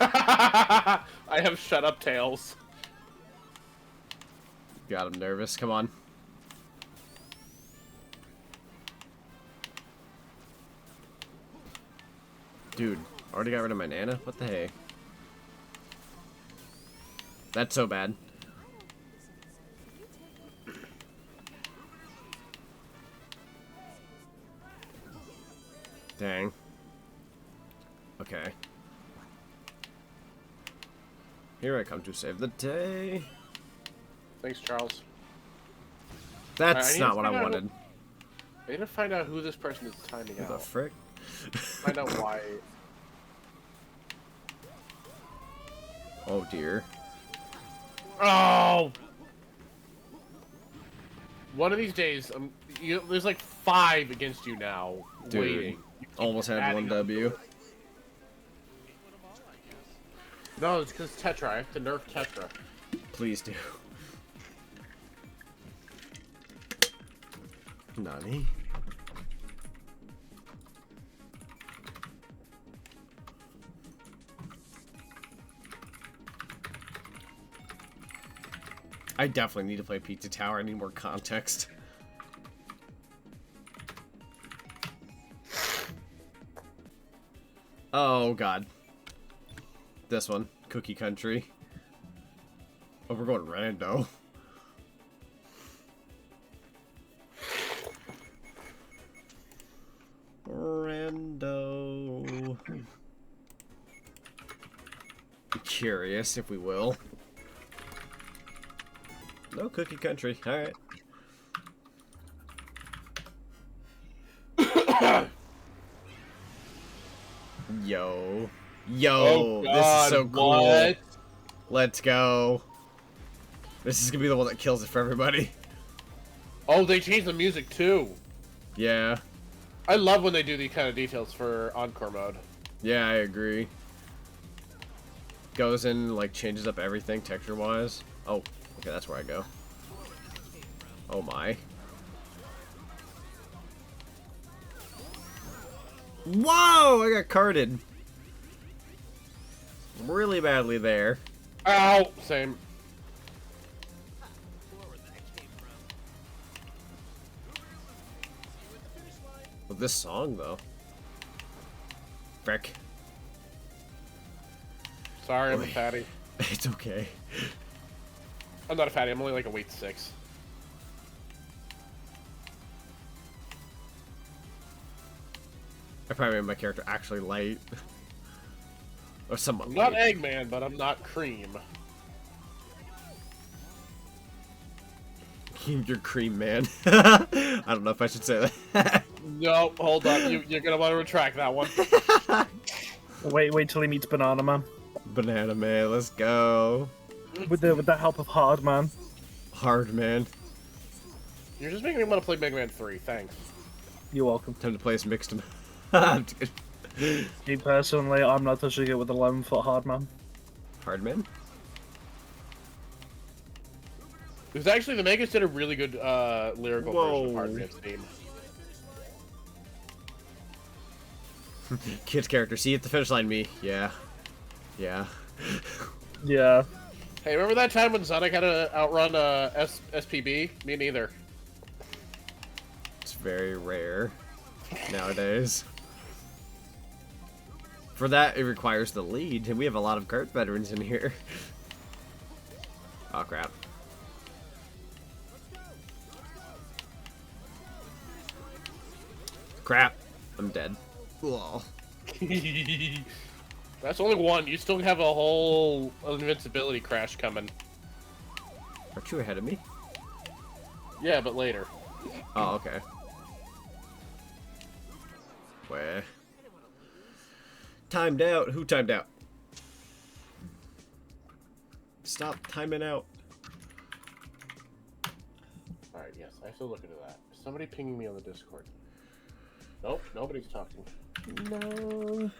I have shut up tails. Got him nervous. Come on. Dude, already got rid of my Nana? What the hey? That's so bad. Dang. Okay. Here I come to save the day. Thanks, Charles. That's I need not to what I find out wanted. I need to find out who this person is timing Who the out. frick? Find out why. Oh dear. Oh! One of these days, there's like 5 against you now, Dude, waiting. almost had adding one up. W. No, it's because Tetra. I have to nerf Tetra. Please do. Nani? I definitely need to play Pizza Tower. I need more context. Oh, God. This one. Cookie Country. Oh, we're going rando. Rando. Curious, if we will. No Cookie Country. Alright. Yo. Yo. Oh, this is so God, cool. what? Let's go. This is gonna be the one that kills it for everybody. Oh, they changed the music too. Yeah. I love when they do these kind of details for Encore mode. Yeah, I agree. Goes in, like, changes up everything texture-wise. Oh, okay, that's where I go. Oh my. Whoa! I got carted. Really badly there. Ow! Same. With this song, though. Frick. Sorry, I'm a Oy. fatty. It's okay. I'm not a fatty, I'm only like a weight 6. I probably made my character actually light. Or somewhat I'm not light. Eggman, but I'm not Cream. You're cream, man. I don't know if I should say that. No, hold on. You're gonna want to retract that one. Wait till he meets Banana Man. Banana Man, let's go. With the help of Hard Man. Hard man. You're just making me want to play Mega Man 3. Thanks. You're welcome. Time to play as mixed. I'm just kidding. Me personally, I'm not touching it with 11-foot Hard Man. Hard man. There's actually the Megas did a really good lyrical version of Whoa. Hard Man's theme. Kid's character. See at the finish line, me. Yeah. Yeah. Yeah. Hey, remember that time when Zonic had to outrun SPB? Me neither. It's very rare nowadays. For that, it requires the lead, and we have a lot of Kart veterans in here. Oh, crap. Crap. I'm dead. Ugh. That's only one. You still have a whole invincibility crash coming. Aren't you ahead of me? Yeah, but later. Oh, okay. Where? Timed out. Who timed out? Stop timing out. Alright, yes, I have to look into that. Is somebody pinging me on the Discord? Nope, nobody's talking. No.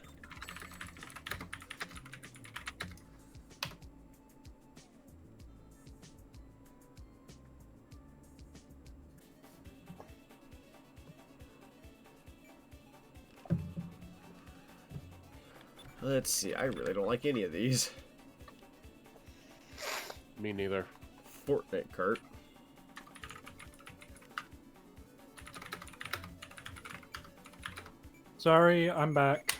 Let's see. I really don't like any of these. Me neither. Fortnite Kart. Sorry, I'm back.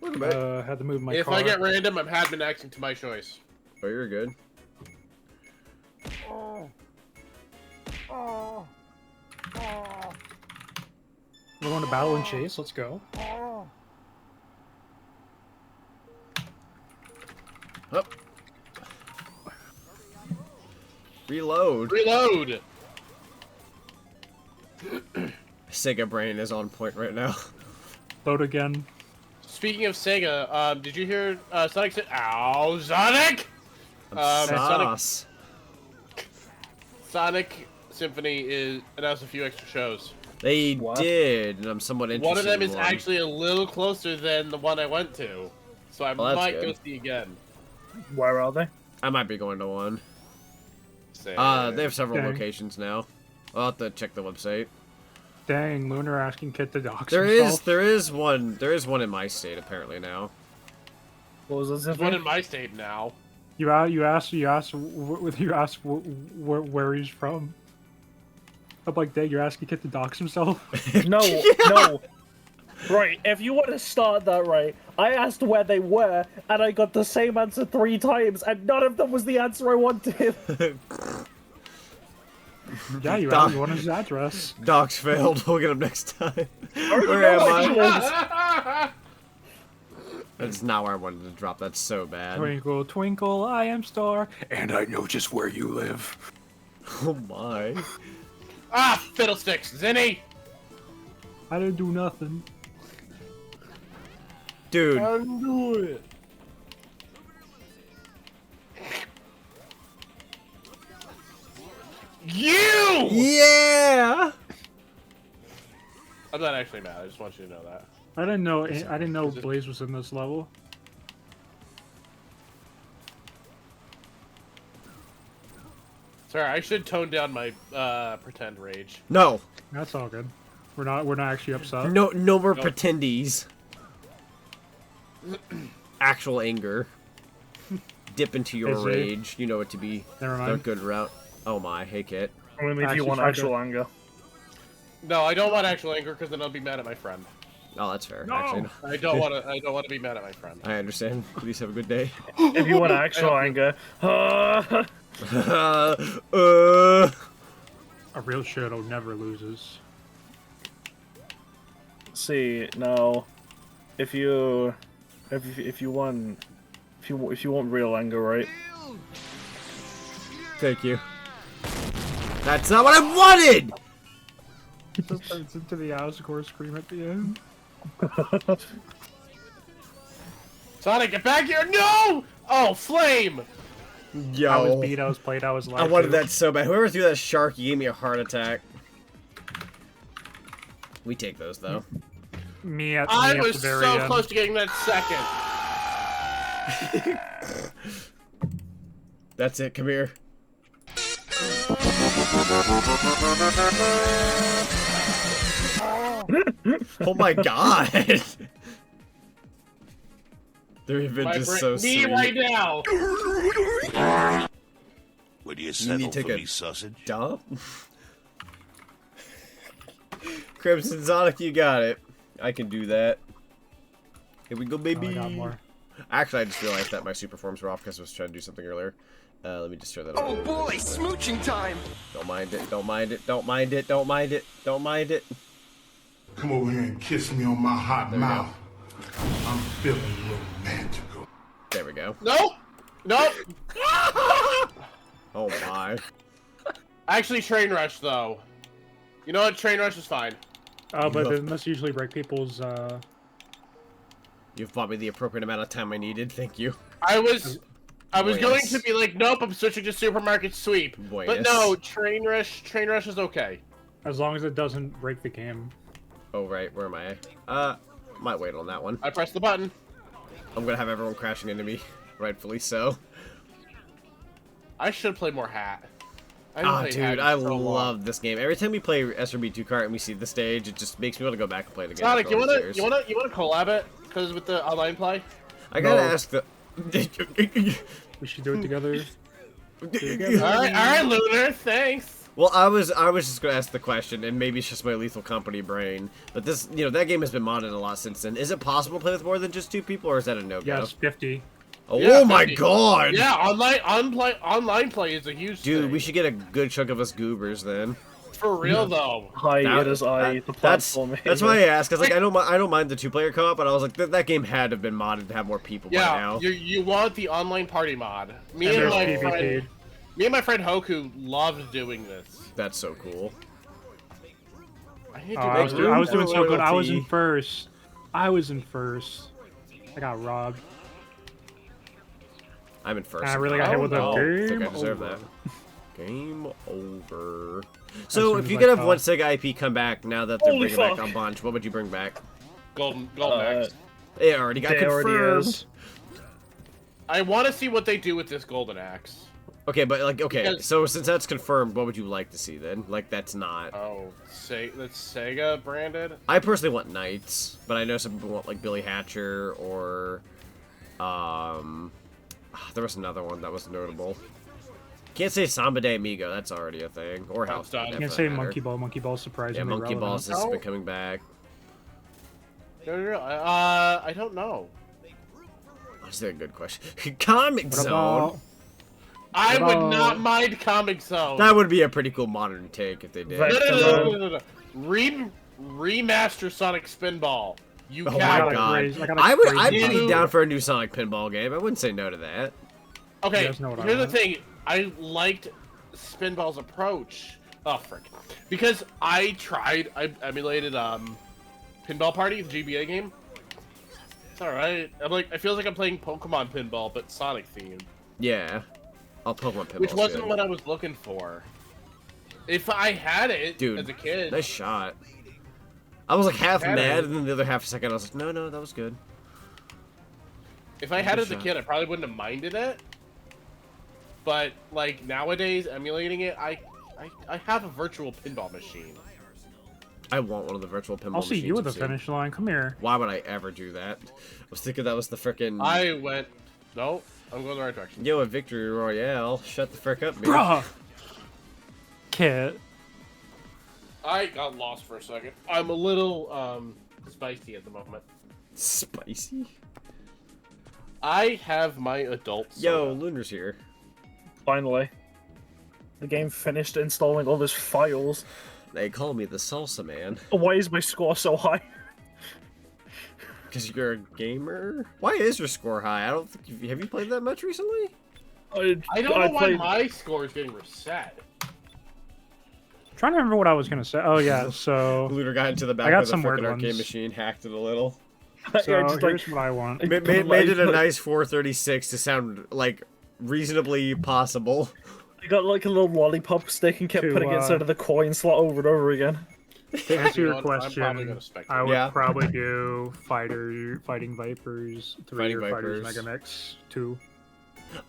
Welcome back. Had to move my If car. I get random, I'm admin acting to my choice. Oh, you're good. We're going to battle and chase. Let's go. Up. Reload. Reload! Sega brain is on point right now. Load again. Speaking of Sega, did you hear Sonic said, ow, Sonic? Sauce. Sonic Symphony announced a few extra shows. They What? did, and I'm somewhat interested. One of them in is one. actually a little closer than the one I went to. So I Well, that's might go good. see again. Where are they? I might be going to one. Say, They have several Okay. locations now. I'll have to check the website. Dang, Lunar asking Kit to dox There himself. is one in my state apparently now. What was this? There's one in my state now. You asked where he's from. I'm like, dang, you're asking Kit to dox himself? No, no. Right, if you want to start that right, I asked where they were, and I got the same answer 3 times, and none of them was the answer I wanted. Yeah, you wanted his address. Docs failed. We'll get him next time. Where Where am I? That's not where I wanted to drop. That's so bad. Twinkle, twinkle, I am star, and I know just where you live. Oh my. Ah, fiddlesticks, Zinny! I didn't do nothing. Dude. I didn't do it. You! Yeah! I'm not actually mad. I just want you to know that. I didn't know Blaze was in this level. Sorry, I should tone down my pretend rage. No. That's all good. We're not actually upset. No more pretendies. Actual anger. Dip into your Is it? rage. You know it to be Never the mind. good route. Oh my, hey Kit. Only if you Actually want tried actual to- anger. No, I don't want actual anger because then I'll be mad at my friend. Oh, that's fair. No! Actually, I don't want to. I don't want to be mad at my friend. I understand. Please have a good day. If you want actual anger. A real shadow never loses. See, now, if you want real anger, right? Thank you. That's not what I wanted! It just turns into the Asgore scream at the end. Sonic, get back here! No! Oh, flame! Yo. I was beat, I was played, I was lied I wanted to. that so bad. Whoever threw that shark, he gave me a heart attack. We take those though. Me at I the was very so end. close to getting that second. That's it. Come here. Oh my god. Their revenge is so Me sweet. right now. Would you You settle need to for take me sausage? Duh. Crimson Zonic, you got it. I can do that. Here we go, baby. Oh, I got more. Actually, I just realized that my super forms were off because I was trying to do something earlier. Let me just turn that on. Oh boy, smooching time! Don't mind it, don't mind it, don't mind it, don't mind it, don't mind it. Come over here and kiss me on my hot There we go. mouth. I'm feeling romantical. There we go. Nope. Nope. Oh my. Actually, train rush though. You know what? Train rush is fine. Oh, but it must usually break people's, You've bought me the appropriate amount of time I needed, thank you. I was Boy, going yes. to be like, nope, I'm switching to supermarket sweep. Boy, but yes. no, train rush is okay. as long as it doesn't break the game. Oh right, where am I? Might wait on that one. I pressed the button. I'm gonna have everyone crashing into me, rightfully so. I should play more hat. I didn't Oh, play dude, hat in I so long. love this game. Every time we play SRB2 Kart and we see the stage, it just makes me want to go back and play it again. Sonic, after you all wanna these you years. wanna collab it? Cause with the online play. I gotta No. ask the. We should do it together. All right, Lunar. Thanks. Well, I was just gonna ask the question, and maybe it's just my Lethal Company brain. But this, that game has been modded a lot since then. Is it possible to play with more than just 2 people, or is that a no-go? Yes, 50. Oh Yeah, my 50. god! Yeah, online play is a huge Dude, thing. we should get a good chunk of us goobers then. For real though. Hi, That- it is I, the That's platform. why I asked, cause like I don't mind the 2-player co-op, but I was like that game had to have been modded to have more people by Yeah, now. you want the online party mod. Me And and there's my PvP. friend Hoku loved doing this. That's so cool. I need Oh, to I make was I was doing so good. I was in Loyalty. first. I was in first. I got robbed. I'm in first. I really got hit with a Oh, I think I game deserve over. that. Game over. So, soon if as you I could have call. one Sega IP come back now that they're Holy bringing back fuck. a bunch, what would you bring back? golden axe. It already got There already confirmed. is. I want to see what they do with this golden axe. Okay, but like, okay, Because- so since that's confirmed, what would you like to see then? Like, that's not. Oh, that's Sega branded. I personally want Knights, but I know some people want like Billy Hatcher or, There was another one that was notable. Can't say Samba de Amigo. That's already a thing. Or House. done. You can say Monkey Ball. Monkey Ball's surprisingly Yeah, Monkey relevant. Balls has been coming back. No. I don't know. That's a good question. Comic What Zone. about- I What would about- not mind Comic Zone. That would be a pretty cool modern take if they did. Right. No. Remaster Sonic Spinball. You Oh my coward. god! I got a I'd crazy- be down for a new Sonic pinball game. I wouldn't say no to that. Okay, You guys know what I here's the want. thing. I liked Spinball's approach. Oh, frick. Because I emulated Pinball Party, the GBA game. It's alright. I feel like I'm playing Pokemon Pinball, but Sonic themed. Yeah. I'll Pokemon pinball. Which wasn't what I was looking for. If I had it Dude, as a kid. nice shot. I was like half Had mad, it. and then the other half second I was like, no, that was good. If I had it as a shot. kid, I probably wouldn't have minded it. But like nowadays, emulating it, I have a virtual pinball machine. I want one of the virtual pinball I'll see machines you at the I've seen. finish line. Come here. Why would I ever do that? I was thinking that was the frickin' I went. No, I'm going the right direction. Yo, a victory royale. Shut the frick up, man. Bruh! Kit. I got lost for a second. I'm a little spicy at the moment. Spicy. I have my adult Yo, soda. Lunar's here. Finally. The game finished installing all those files. They call me the salsa man. Why is my score so high? Because you're a gamer? Why is your score high? I don't think have you played that much recently? I don't know why played- my score is getting reset. Trying to remember what I was gonna say. Oh yeah, so Lunar got into the back I got of the some weird frickin' arcade ones. machine, hacked it a little. so Yeah, just, like, here's what I want. Made it a nice 436 to sound like reasonably possible. I got like a little lollipop stick and kept To, putting it inside of the coin slot over and over again. To answer You your know what? I'm question, probably gonna spectate. I would Yeah. probably do Fighting Vipers 3 Fighting or Fighters Vipers. MegaMix 2.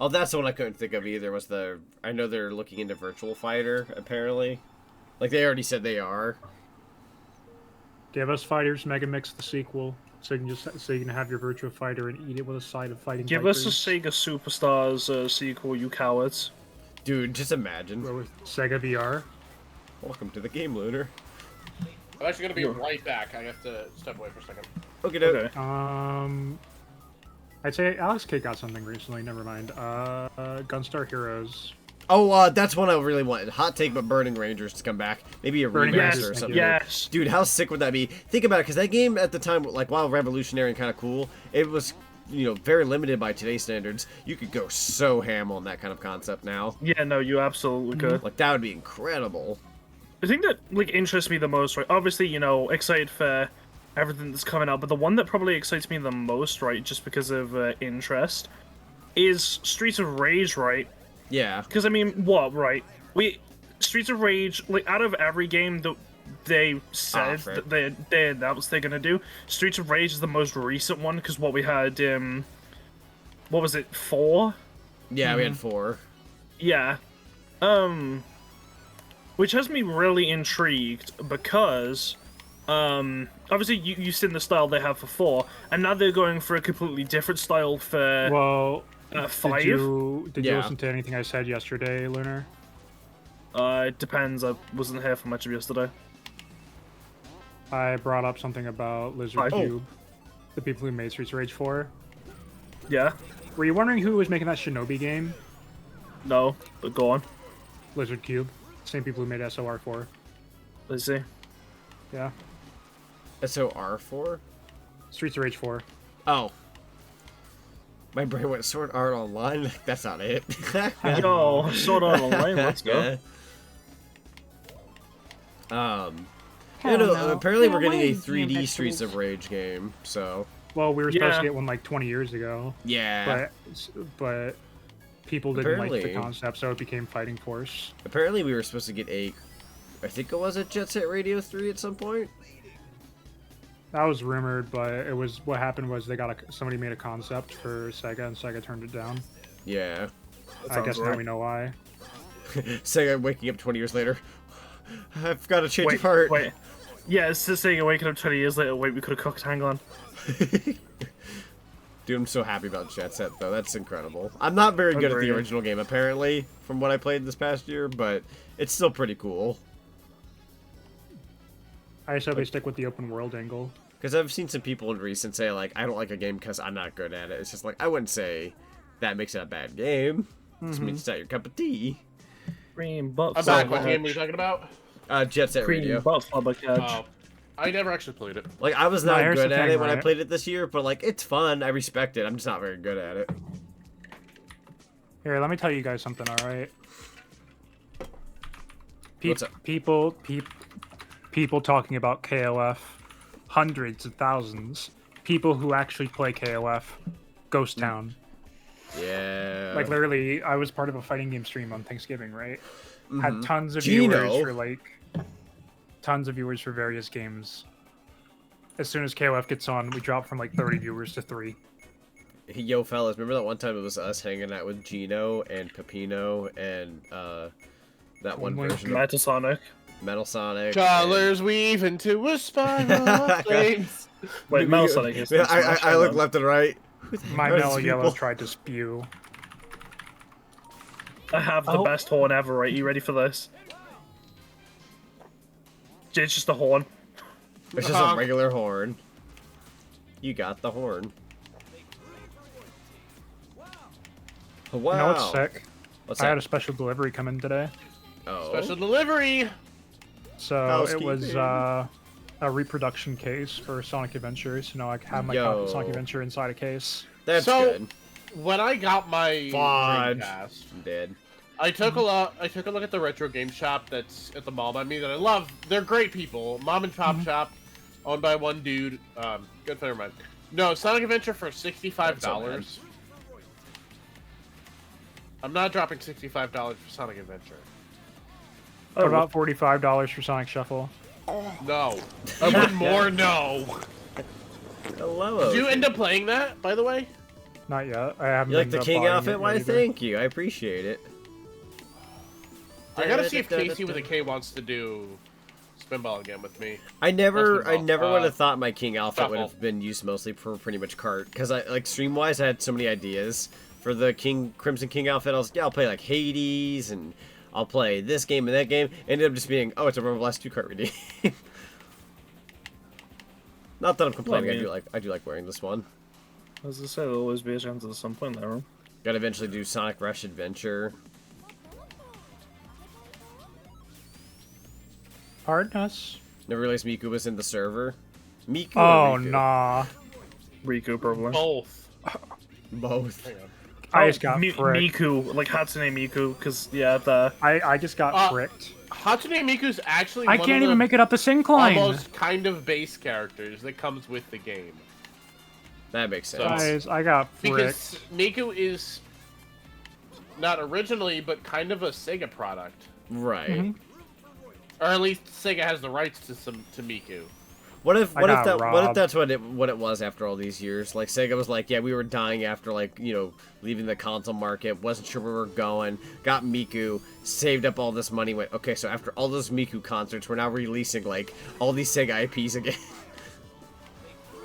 Oh, that's the one I couldn't think of either. Was the I know they're looking into Virtual Fighter apparently. Like they already said they are. Give us Fighters MegaMix the sequel, so you can have your Virtua Fighter and eat it with a side of Fighting Give Vipers. us a Sega Superstars sequel, you cowards. Dude, just imagine. Or with Sega VR. Welcome to the game, Lunar. I'm actually gonna be right back. I have to step away for a second. Okay, Okay. I'd say Alex K got something recently. Never mind. Gunstar Heroes. Oh, that's one I really wanted. Hot take, but Burning Rangers to come back. Maybe a Burning remaster Rangers, or thank something. you. Yes. Dude, how sick would that be? Think about it, because that game at the time, like, while revolutionary and kind of cool, it was, you know, very limited by today's standards. You could go so ham on that kind of concept now. Yeah, no, you absolutely could. Like, that would be incredible. The thing that like interests me the most, right? Obviously, you know, excited for everything that's coming out, but the one that probably excites me the most, right, just because of interest, is Streets of Rage, right? Yeah. Because I mean, what, right? Streets of Rage, like out of every game that they said frick. that they announced they're gonna do, Streets of Rage is the most recent one. Because what we had, what was it, 4? Yeah, we had 4. Yeah. Which has me really intrigued because, obviously you've seen the style they have for 4, and now they're going for a completely different style for Well, 5. did you Yeah. listen to anything I said yesterday, Lunar? It depends. I wasn't here for much of yesterday. I brought up something about Lizard Oh. Cube, the people who made Streets of Rage 4. Yeah. Were you wondering who was making that Shinobi game? No, but go on. Lizard Cube. Same people who made SOR 4. Let's see. Yeah. SOR4? Streets of Rage 4. Oh. My brain went Sword Art Online. That's not it. Yo, Sword Art Online, let's go. Yeah, no, apparently we're getting a 3D Streets of Rage game, so Well, we were supposed Yeah. to get one like 20 years ago, yeah. but people didn't like the Apparently. concept, so it became Fighting Force. Apparently we were supposed to get a, I think it was a Jet Set Radio 3 at some point. That was rumored, but it was what happened was they got somebody made a concept for Sega, and Sega turned it down. Yeah. I guess now we know why. Sega waking up 20 years later. I've got to change of heart. Wait. Yeah, it's just saying waking up 20 years later. Wait, we could have cooked. Hang on. Dude, I'm so happy about Jet Set, though. That's incredible. I'm not very good at the Agreed. original game, apparently, from what I played this past year, but it's still pretty cool. I just hope they stick with the open world angle. Because I've seen some people in recent say, like, I don't like a game because I'm not good at it. It's just like, I wouldn't say that makes it a bad game. It just means it's not your cup of tea. Cream butt. I'm back. What game were you talking about? Jet Set Radio. Cream butt flubber catch. Oh, I never actually played it. Like, I was No, not here's good the at thing, it when I right? played it this year, but, like, it's fun. I respect it. I'm just not very good at it. Here, let me tell you guys something, alright? What's up? People talking about KOF, hundreds of thousands. People who actually play KOF, Ghost Town. Yeah. Like, literally, I was part of a fighting game stream on Thanksgiving, right? Had tons of Gino. viewers for, like, tons of viewers for various games. As soon as KOF gets on, we drop from, like, 30 viewers to 3. Yo, fellas, remember that one time it was us hanging out with Gino and Pepino and, that one version of Metasonic. Metal Sonic? Colors weave into a spiral of flames. Wait, Metasonic is. Yeah, I look left and right. My Those Mellow Yellow people. tried to spew. I have the best horn ever, right? You ready for this? It's just a horn. It's just a regular horn. You got the horn. Wow. You know what's sick? What's I that? had a special delivery come in today. Oh. Special delivery. So it was Housekeeping. a reproduction case for Sonic Adventures. You know, I have my Yo. copy of Sonic Adventure inside a case. That's So- good. When I got my Fudge. Dreamcast, I'm dead. I took a look at the retro game shop that's at the mall by me that I love. They're great people. Mom and pop shop, owned by one dude. Good friend of mine. No, Sonic Adventure for $65. I'm not dropping $65 for Sonic Adventure. What about $45 for Sonic Shuffle? No. Even more no. Hello. Did you end up playing that, by the way? Not yet. I haven't. You like the ended up king buying outfit? it Why, yet either. thank you. I appreciate it. I gotta see if Casey with a K wants to do Spinball again with me. I never Basketball. would have thought my king outfit would shuffle. have been used mostly for pretty much Kart, because I like stream wise I had so many ideas for the Crimson King outfit. I was I'll play like Hades and I'll play this game and that game. Ended up just being it's a Robo Blast 2 Kart redeem. Not that I'm complaining. Well, I do like wearing this one. As I said, there'll always be a chance at some point there. Gotta eventually do Sonic Rush Adventure. Hardness. Never realized Miku was in the server. Miku. Oh or Riku? nah. Riku, probably. Both. Both. I just got fricked. Miku, like Hatsune Miku, because, yeah, the... I just got fricked. Hatsune Miku's actually I one can't of even the make it up the syncline. almost kind of base characters that comes with the game. That makes sense. Guys, I got Because fricked. Miku is not originally, but kind of a Sega product. Right. Mhm. Or at least Sega has the rights to Miku. What if I got what if robbed. that's what it was after all these years? Like Sega was like, yeah, we were dying after leaving the console market, wasn't sure where we were going, got Miku, saved up all this money, went, okay, so after all those Miku concerts, we're now releasing like all these Sega IPs again.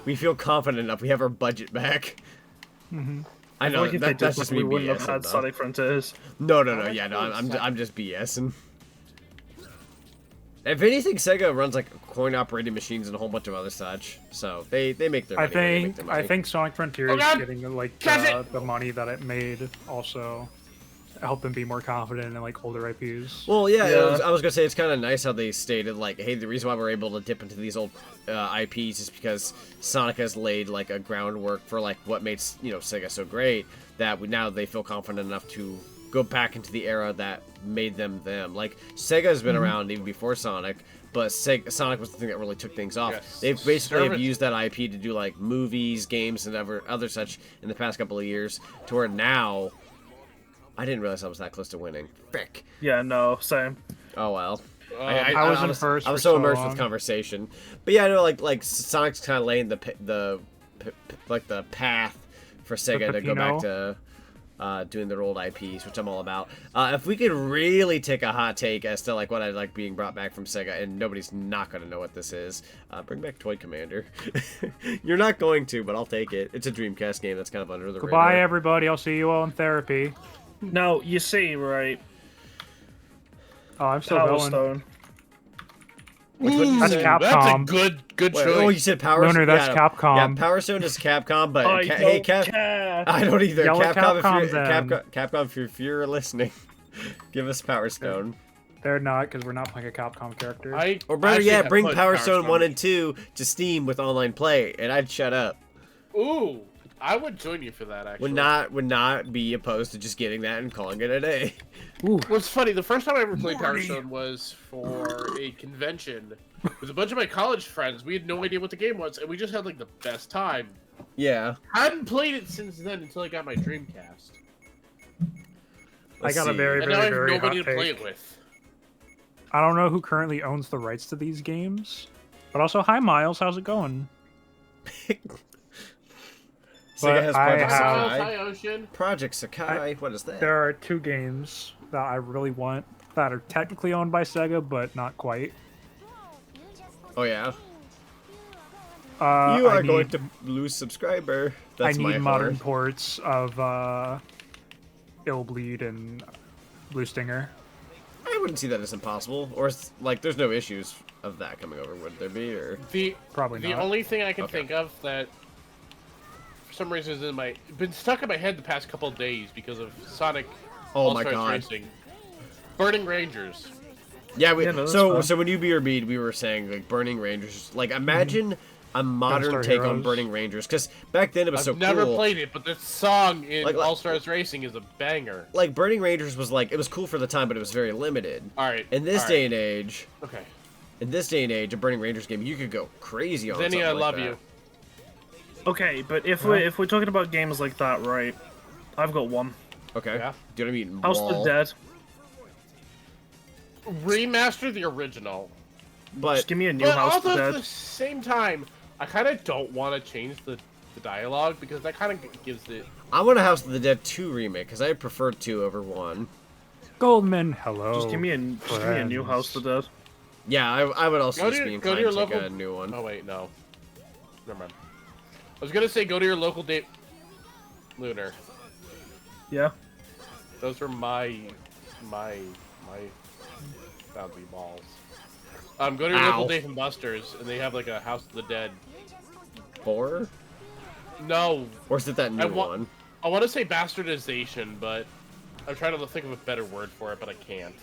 We feel confident enough, we have our budget back. I know like if they that's did, just we me wouldn't have BSing, had though. Sonic Frontiers. No, I'm just BSing. If anything, Sega runs like coin-operated machines and a whole bunch of other such, so they make their money. They make their money. I think Sonic Frontiers Oh, God! getting like Catch it! the money that it made also helped them be more confident in like older IPs. Well, yeah, Yeah. I was gonna say it's kind of nice how they stated like, hey, the reason why we're able to dip into these old IPs is because Sonic has laid like a groundwork for like what made Sega so great that now they feel confident enough to go back into the era that made them them. Like Sega has been around even before Sonic, but Sonic was the thing that really took things off. Yes. They've basically have Service. used that IP to do like movies, games, and other such in the past couple of years, to where now. I didn't realize I was that close to winning. Frick. Yeah, no, same. Oh well. I was in first I was for so so immersed long. with conversation, but yeah, I know like Sonic's kind of laying the path for Sega to go back Pepino? to doing their old IPs, which I'm all about. If we could really take a hot take as to like what I like being brought back from Sega, and nobody's not gonna know what this is, bring back Toy Commander. You're not going to, but I'll take it. It's a Dreamcast game that's kind of under the radar. Goodbye, everybody. I'll see you all in therapy. Now, you see, right? Oh, I'm still Power going. Stone. Which one did you That's say? Capcom. That's a good Wait, choice. oh, you said Power Lunar, that's Capcom. Yeah, Power Stone is Capcom, but I hey, don't care. I don't either. Yell at Capcom, Capcom, Capcom, if you're listening, give us Power Stone. They're not, because we're not playing a Capcom character. Or better actually yet, have bring put Power Stone 1 and 2 to Steam with online play, and I'd shut up. Ooh, I would join you for that. Actually, Would not be opposed to just getting that and calling it a day. Ooh. What's funny, the first time I ever played Power Stone was for a convention with a bunch of my college friends. We had no idea what the game was, and we just had like the best time. Yeah. Hadn't played it since then until I got my Dreamcast. I got a very, And now I have very, very nobody hot to play take. it with. I don't know who currently owns the rights to these games, but also, hi Miles, how's it going? Sega has I Project have- Sakai. Hi, Ocean. Project Sakai. What is that? There are 2 games that I really want that are technically owned by Sega, but not quite. Oh yeah. I You are need, going to lose subscriber. That's I my need modern horror. ports of Illbleed and Blue Stinger. I wouldn't see that as impossible, or like there's no issues of that coming over, would there be? Or Probably The not. only thing I can Okay. think of that for some reason is been stuck in my head the past couple of days because of Sonic Oh my All-Stars God. Racing. Burning Rangers. yeah, Yeah, no, that's so fine. when you BRB'd, we were saying like Burning Rangers. Like imagine a modern Gunstar take on Heroes. Burning Rangers, because back then it was I've so never cool. played it, but the song in Like- All-Stars Racing is a banger. Like Burning Rangers was like it was cool for the time, but it was very limited. Alright. In this alright. day and age, Okay. a Burning Rangers game, you could go crazy on. Zenny, something I like love that. you. Okay, but if we're talking about games like that, right? I've got one. Okay. Yeah. Do you know what I mean? House of the Dead. Remaster the original. But Just give me a new But House of also the at Dead. the same time, I kind of don't want to change the dialogue because that kind of gives it. I want a House of the Dead 2 remake because I prefer 2 over 1. Goldman, hello. Just give me a new friends. House of the Dead. Yeah, I would also Go just to be your- go inclined to your to take local- a new one. Oh wait, no. Never mind. I was gonna say go to your local Lunar. Yeah. Those are my boundary balls. Go to your Ow. local Dave and Buster's, and they have like a House of the Dead. 4? No, Or is it that new one? I want to say bastardization, but I'm trying to think of a better word for it, but I can't.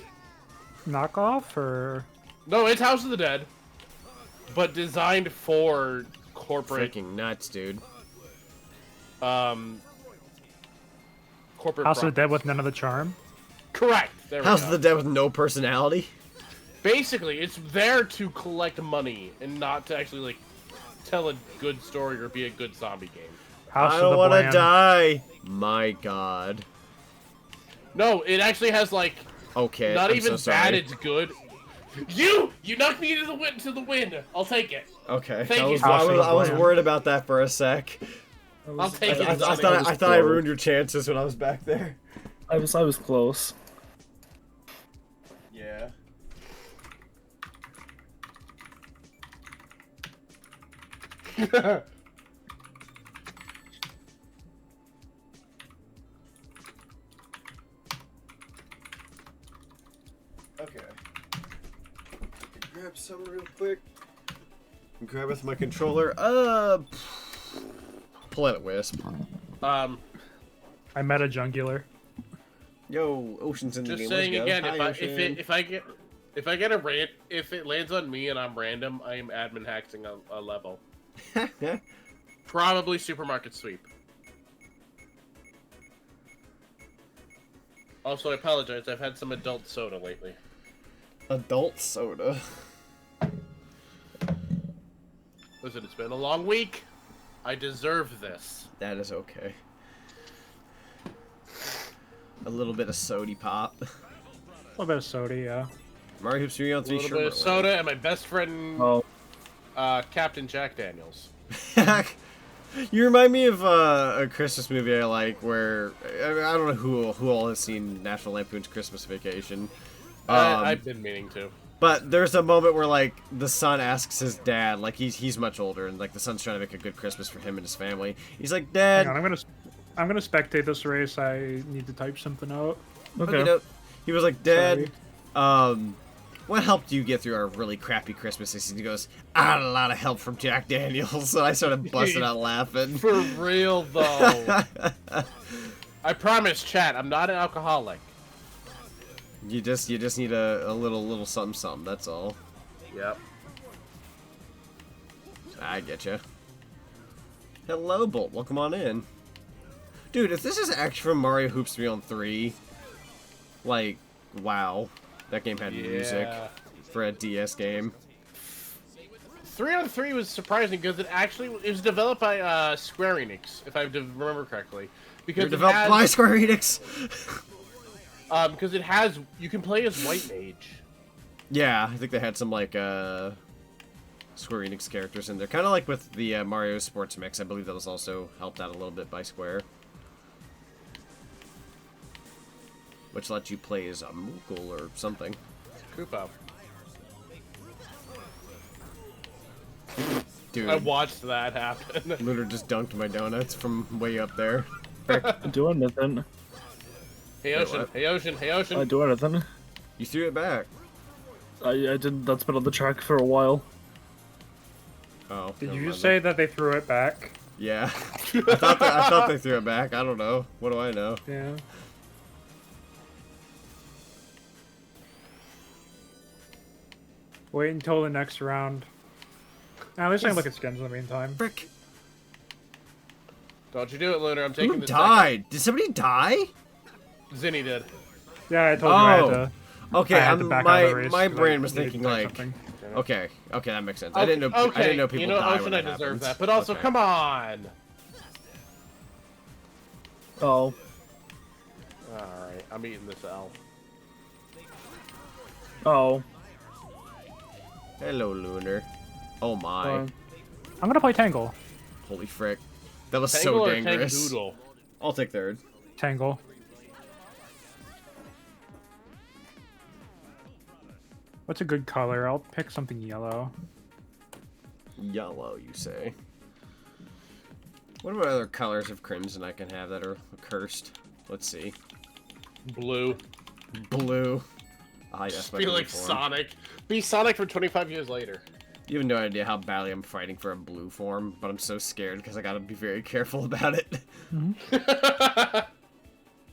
Knockoff, or... No, it's House of the Dead, but designed for corporate. Freaking nuts, dude. Corporate. House of the profits. Dead with none of the charm? Correct. There we House go. of the Dead with no personality? Basically, it's there to collect money and not to actually like tell a good story or be a good zombie game. House I of don't the want to Bland. die. My god. No, it actually has like Okay, not I'm even so bad. sorry. It's good. You knocked me into the wind. I'll take it. Okay, Thank I you. was, House of the I was Bland. worried about that for a sec. I'll take it. I thought I ruined your chances when I was back there. I was close. Yeah. Okay. Grab some real quick. Grab with my controller. Planet Wisp. I met a jungular. Yo, Ocean's in the just game. saying Let's go. again, Hi, if I get a rant, if it lands on me and I'm random, I am admin hacking a level. Ocean. Probably supermarket sweep. Also, I apologize. I've had some adult soda lately. Adult soda. Listen, it's been a long week. I deserve this. That is okay. A little bit of sody pop. A little bit of soda, yeah. Mario Hoops 3 on A 3 little bit of soda and my best friend, Oh. Captain Jack Daniels. You remind me of a Christmas movie I like where I don't know who all has seen National Lampoon's Christmas Vacation. I've been meaning to. But there's a moment where like the son asks his dad, like he's much older, and like the son's trying to make a good Christmas for him and his family. He's like, Dad. Hang on, I'm gonna spectate this race. I need to type something out. Okay. He was like, Dad, what help do you get through our really crappy Christmases? And he goes, I had a lot of help from Jack Daniels. And I started busting out laughing. For real though. I promise, chat, I'm not an alcoholic. You just need a little something. That's all. Yep. I get you. Hello, Bolt. Welcome on in, dude. If this is actually from Mario Hoops 3 on 3, like, wow, that game had music for a DS game. 3 on 3 was surprising because it was developed by Square Enix, if I remember correctly. Because developed by Square Enix. Because you can play as White Mage. Yeah, I think they had some like Square Enix characters in there, kind of like with the Mario Sports Mix. I believe that was also helped out a little bit by Square, which lets you play as a Moogle or something. Koopa. Dude, I watched that happen. Lunar just dunked my donuts from way up there. Doing nothing. Hey Ocean, hey Ocean, hey Ocean. I do anything. You threw it back. I didn't. That's been on the track for a while. Oh. Did never you mind just say that they threw it back? Yeah. I thought they threw it back. I don't know. What do I know? Yeah. Wait until the next round. Now, at least I can look at skins in the meantime. Frick. Don't you do it, Lunar. I'm taking Who the died? Did somebody die? Zinni did. Yeah, I told you I had to. Okay, I had to back out of the race my 'cause brain I was needed to thinking type like, something. okay, that makes sense. I didn't know. Okay, I didn't know people you know, die Ocean, when I that deserve happens. that. But also, Okay. come on. Oh. Alright, I'm eating this L. Oh. Hello, Lunar. Oh my. Fine. I'm gonna play Tangle. Holy frick. That was Tangle so or dangerous. Tank-Doodle? I'll take third. Tangle. What's a good color? I'll pick something yellow. Yellow, you say? What about other colors of crimson I can have that are cursed? Let's see. Blue. Blue. Ah, yes, Just my be like uniform. Sonic. Be Sonic for 25 years later. You have no idea how badly I'm fighting for a blue form, but I'm so scared because I gotta be very careful about it.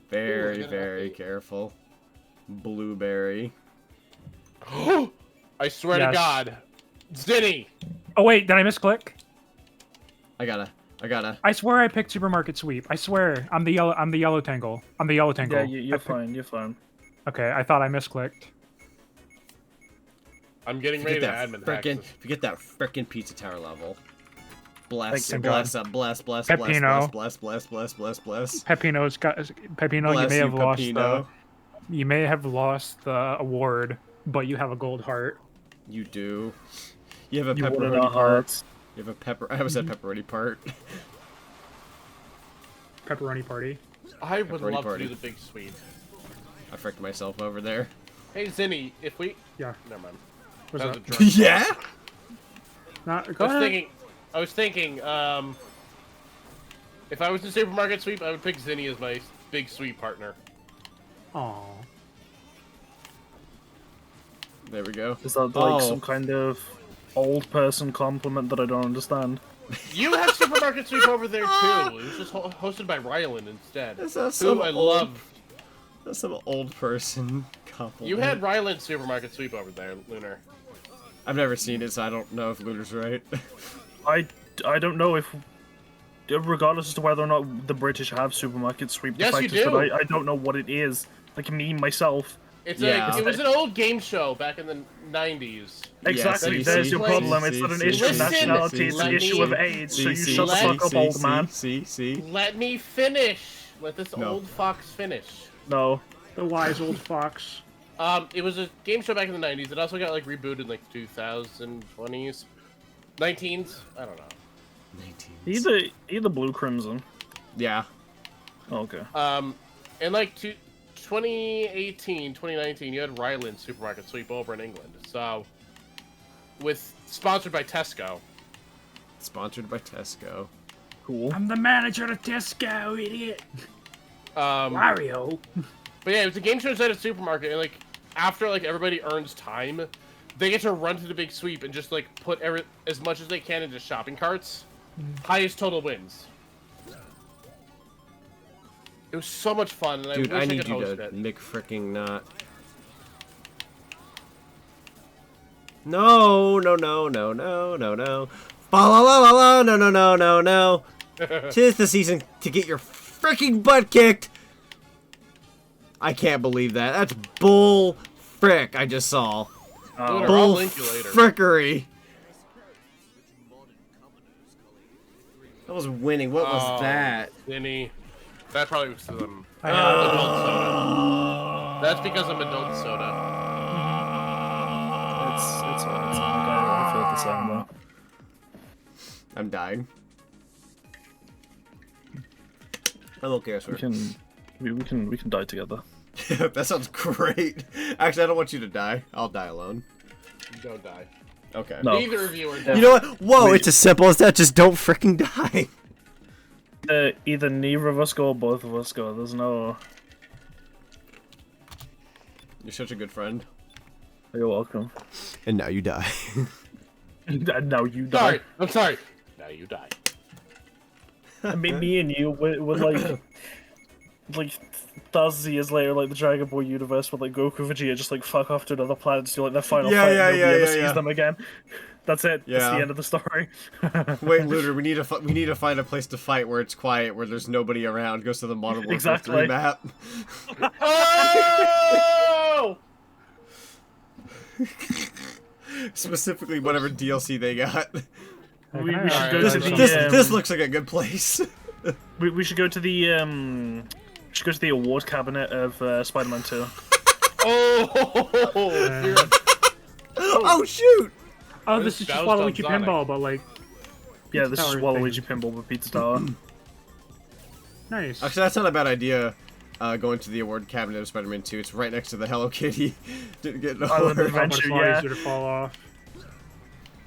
Very, very careful. Blueberry. I swear to Yes. God. Zinni! Oh wait, did I misclick? I gotta. I swear I picked Supermarket Sweep. I swear. I'm the yellow Tangle. I'm the yellow Tangle. Yeah, you're fine. You're fine. Okay, I thought I misclicked. I'm getting ready to admin hack this. Forget that frickin' pizza tower level. Bless, Thank bless, God. bless, bless, Pepino. bless, bless, bless, bless, bless. Pepino's got Pepino. Bless You may you, have lost Pepino. you may have lost the award, but you have a gold heart. You do. You have a You wanted pepperoni our part. hearts. You have a pepper. I almost said pepperoni part. Pepperoni party. I would Pepperoni love party. to do the big sweep. I fricked myself over there. Hey, Zinni, if we... Yeah. Never mind. What's That was up? a drunk Yeah. Not, go I ahead. was thinking, if I was in Supermarket Sweep, I would pick Zinni as my big sweep partner. Aw. There we go. Is that like Oh. some kind of old person compliment that I don't understand? You had Supermarket Sweep over there too. It was just hosted by Ryland instead. That's not Who some I old- love. That's some old person compliment. You had Ryland Supermarket Sweep over there, Lunar. I've never seen it, so I don't know if Lunar's right. I don't know if, regardless as to whether or not the British have supermarket sweep, the Yes, fact you is that do. I don't know what it is. Like me myself. It's Yeah. it was an old game show back in the 90s. Exactly. see, There's see, your see, problem. see, It's not an see, issue of see, nationality. see, It's an see, issue of see, age. So you See, shut the see, fuck up, old man. See. Let me finish. Let this No. old fox finish. No. The wise old fox. It was a game show back in the 90s. It also got like rebooted in like 2020s, 19s. I don't know. Either blue crimson. Yeah. Oh, okay. In like 2018, 2019, you had Ryland Supermarket sweep over in England. So, sponsored by Tesco. Sponsored by Tesco. Cool. I'm the manager of Tesco, idiot. Mario. But yeah, it was a game show inside a supermarket, and like after like everybody earns time, they get to run to the big sweep and just like put as much as they can into shopping carts. Highest total wins. It was so much fun, and Dude, I wish I I need could you host to it. McFricking-not. No, no, no, no, no, no, no. La la la la la, no, no, no, no, no. 'Tis the season to get your freaking butt kicked. I can't believe that. That's bull frick I just saw. Dude, I'll Bull link you later. frickery. That was winning. What was that? Vinny. That probably was some adult soda. That's because I'm adult soda. It's alright. I feel the same though. I'm dying. I'm okay, sir. We can die together. That sounds great. Actually, I don't want you to die. I'll die alone. Don't die. Okay. No. Neither of you are dead. You know what? Whoa, it's as simple as that. Just don't freaking die. Either neither of us go or both of us go. There's no. You're such a good friend. You're welcome. And now you die. And now you die. Sorry. I'm sorry. Now you die. I mean, me and you would like thousands of years later, like the Dragon Ball universe, where like Goku and Vegeta just like fuck off to another planet to do like their final Yeah, fight, yeah, and yeah, nobody ever yeah, sees yeah. them again. That's it. That's Yeah. the end of the story. Wait, Looter, we need to find a place to fight where it's quiet, where there's nobody around. Goes to the Modern Warfare Exactly. 3 map. Oh! Specifically, whatever DLC they got. We should Alright, go This, to alright, the. this looks like a good place. We should go to the We should go to the award cabinet of Spider-Man 2. Oh! Oh shoot! Oh, this is just That was Waluigi Zonic. Pinball, but like, Yeah, this is Tower Waluigi Pinball with Pizza Tower. nice. Actually, that's not a bad idea. Going to the award cabinet of Spider-Man 2. It's right next to the Hello Kitty. Didn't get an Island award. Adventure. Much more yeah. easier to fall off.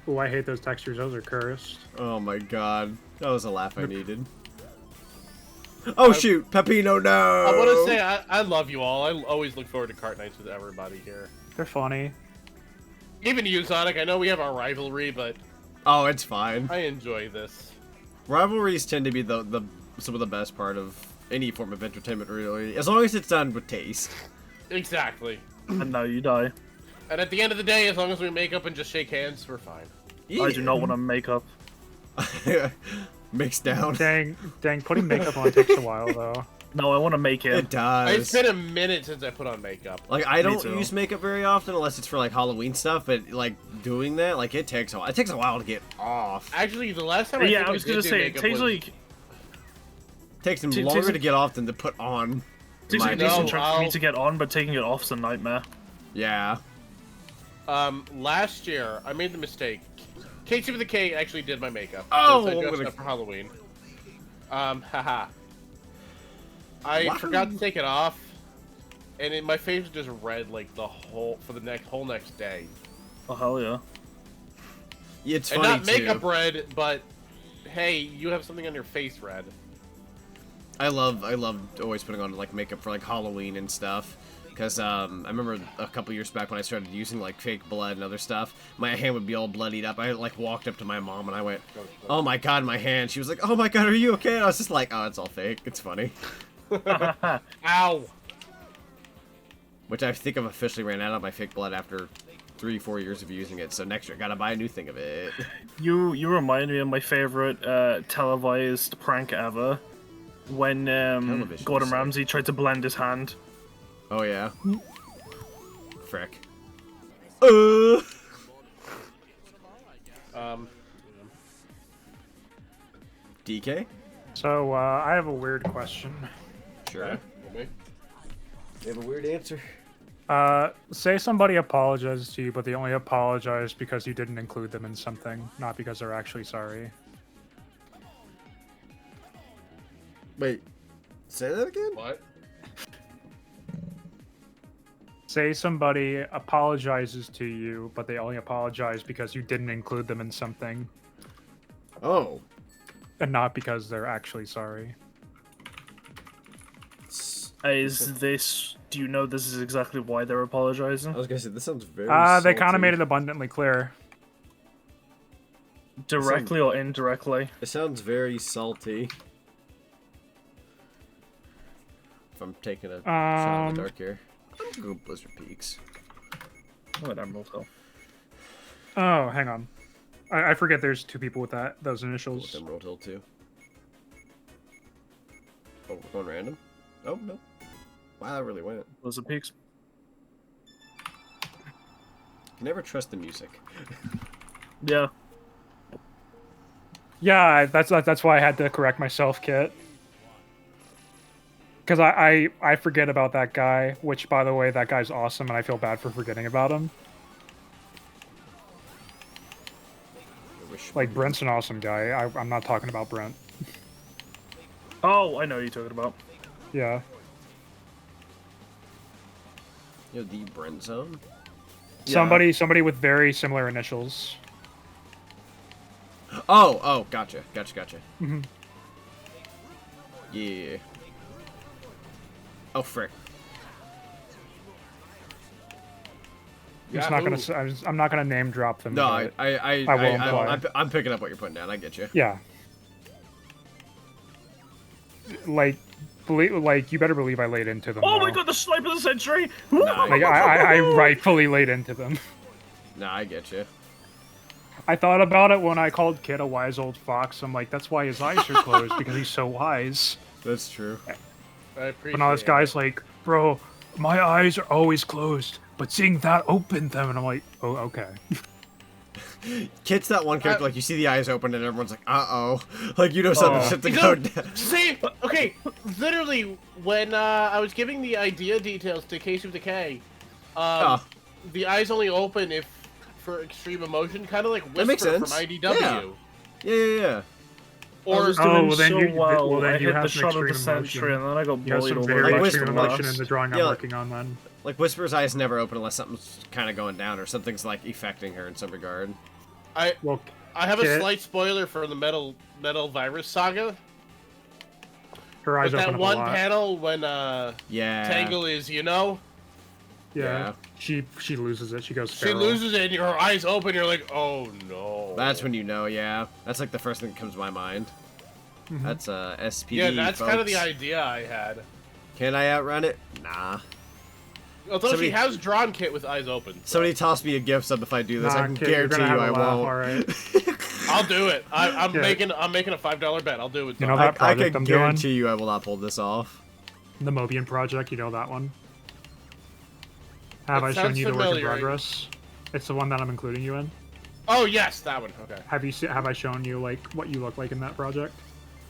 Oh, I hate those textures. Those are cursed. Oh my god. That was a laugh I needed. Oh shoot! Pepino, no! I want to say I love you all. I always look forward to Kart Nights with everybody here. They're funny. Even you, Zonic. I know we have our rivalry, but Oh, it's fine. I enjoy this. Rivalries tend to be the some of the best part of any form of entertainment, really. As long as it's done with taste. Exactly. And now you die. And at the end of the day, as long as we make up and just shake hands, we're fine. I do not want to make up. Mix down. Dang, putting makeup on takes a while, though. No, I want to make It it. It's does. been a minute since I put on makeup. Like, I don't too. use makeup very often unless it's for, like, Halloween stuff, but, like, doing that, like, it takes a while. It takes a while to get off. Actually, the last time Yeah, think I was gonna did do say it makeup takes was- like It takes them Takes longer a- to get off than to put on. takes like a my decent opinion. chunk for me to get on, but taking it off is a nightmare. Yeah. Last year, I made the mistake. Casey with the K actually did my makeup. Oh, since I I'm dressed gonna- up for Halloween. Haha. I Wow. forgot to take it off, and my face was just red like the whole next day. Oh hell yeah! It's And funny, not makeup too. red, but hey, you have something on your face red. I love always putting on, like, makeup for, like, Halloween and stuff. Because, I remember a couple years back when I started using, like, fake blood and other stuff, my hand would be all bloodied up. I, like, walked up to my mom and I went, oh my god, my hand. She was like, oh my god, are you okay? And I was just like, oh, it's all fake. It's funny. Ow! Which I think I've officially ran out of my fake blood after 3-4 years of using it. So next year, I gotta buy a new thing of it. You remind me of my favorite televised prank ever, when Television, Gordon you say? Ramsay tried to blend his hand. Oh, yeah. Frick. DK? So, I have a weird question. Sure. Okay. You have a weird answer. Say somebody apologizes to you, but they only apologize because you didn't include them in something, not because they're actually sorry. Wait, say that again? What? Say somebody apologizes to you, but they only apologize because you didn't include them in something, Oh. and not because they're actually sorry. Is this? Do you know this is exactly why they're apologizing? I was gonna say, this sounds very They kind salty. of made it abundantly clear. Directly or indirectly? It sounds very salty. If I'm taking a shot in the dark here. I'm gonna go Blizzard Peaks. Oh, an Emerald Hill. Oh, hang on. I forget there's 2 people with those initials. With Emerald Hill too. Oh, we're going random? Oh, no. Wow, that really went. Blizzard Peaks. You can never trust the music. Yeah. Yeah, that's why I had to correct myself, Kit. Because I forget about that guy, which, by the way, that guy's awesome, and I feel bad for forgetting about him. Like, Brent's an awesome guy. I'm not talking about Brent. Oh, I know what you're talking about. Yeah. You know, the Brent Zone? Somebody with very similar initials. Oh, gotcha. Mm-hmm. Yeah. Oh, frick. I'm not gonna name drop them. No, but I'm picking up what you're putting down. I get you. Yeah. Like, you better believe I laid into them. Oh though. my god, the snipe of the century! Like, I rightfully laid into them. Nah, I get you. I thought about it when I called Kid a wise old fox. I'm like, that's why his eyes are closed, because he's so wise. That's true. I appreciate But now this guy's like, bro, my eyes are always closed, but seeing that opened them, and I'm like, oh, okay. Kit's that one character, like, you see the eyes open and everyone's like, uh-oh. Like, you know something shit to go down. See, okay, literally, when I was giving the idea details to Case of Decay, the eyes only open if for extreme emotion, kind of like That makes Whisper from sense. IDW. Yeah. Or I was Oh, doing well, then so you- well, well, then I you hit have the some shot of the extreme century, emotion. and then I got You have bullied some over very by Like, extreme Whisper, emotion in the drawing I'm Yeah. working on, then. Like, Whisper's eyes never open unless something's kind of going down or something's, like, affecting her in some regard. I Well, have a Kit, slight spoiler for the Metal Virus Saga. her eyes With open that up one a lot. panel when Yeah. Tangle is, you know, Yeah. She loses it. She goes she feral. loses it and her eyes open, you're like, oh no. That's when you know, yeah. That's, like, the first thing that comes to my mind. Mm-hmm. That's, SPD, Yeah, that's kind of the folks. idea I had. Can I outrun it? Nah. Although Somebody- she has drawn Kit with eyes open. Somebody toss me a gift sub if I do this. Nah, I can Kit, you're guarantee gonna you have I a laugh, won't. alright. I'll do it. I'm Yeah. making a $5 bet. I'll do it. You know though. that I project can I'm doing? guarantee you I will not pull this off. The Mobian project, you know that one? Have It I shown sounds you the work in familiar. progress? It's the one that I'm including you in. Oh yes, that one. Okay. Have I shown you like what you look like in that project?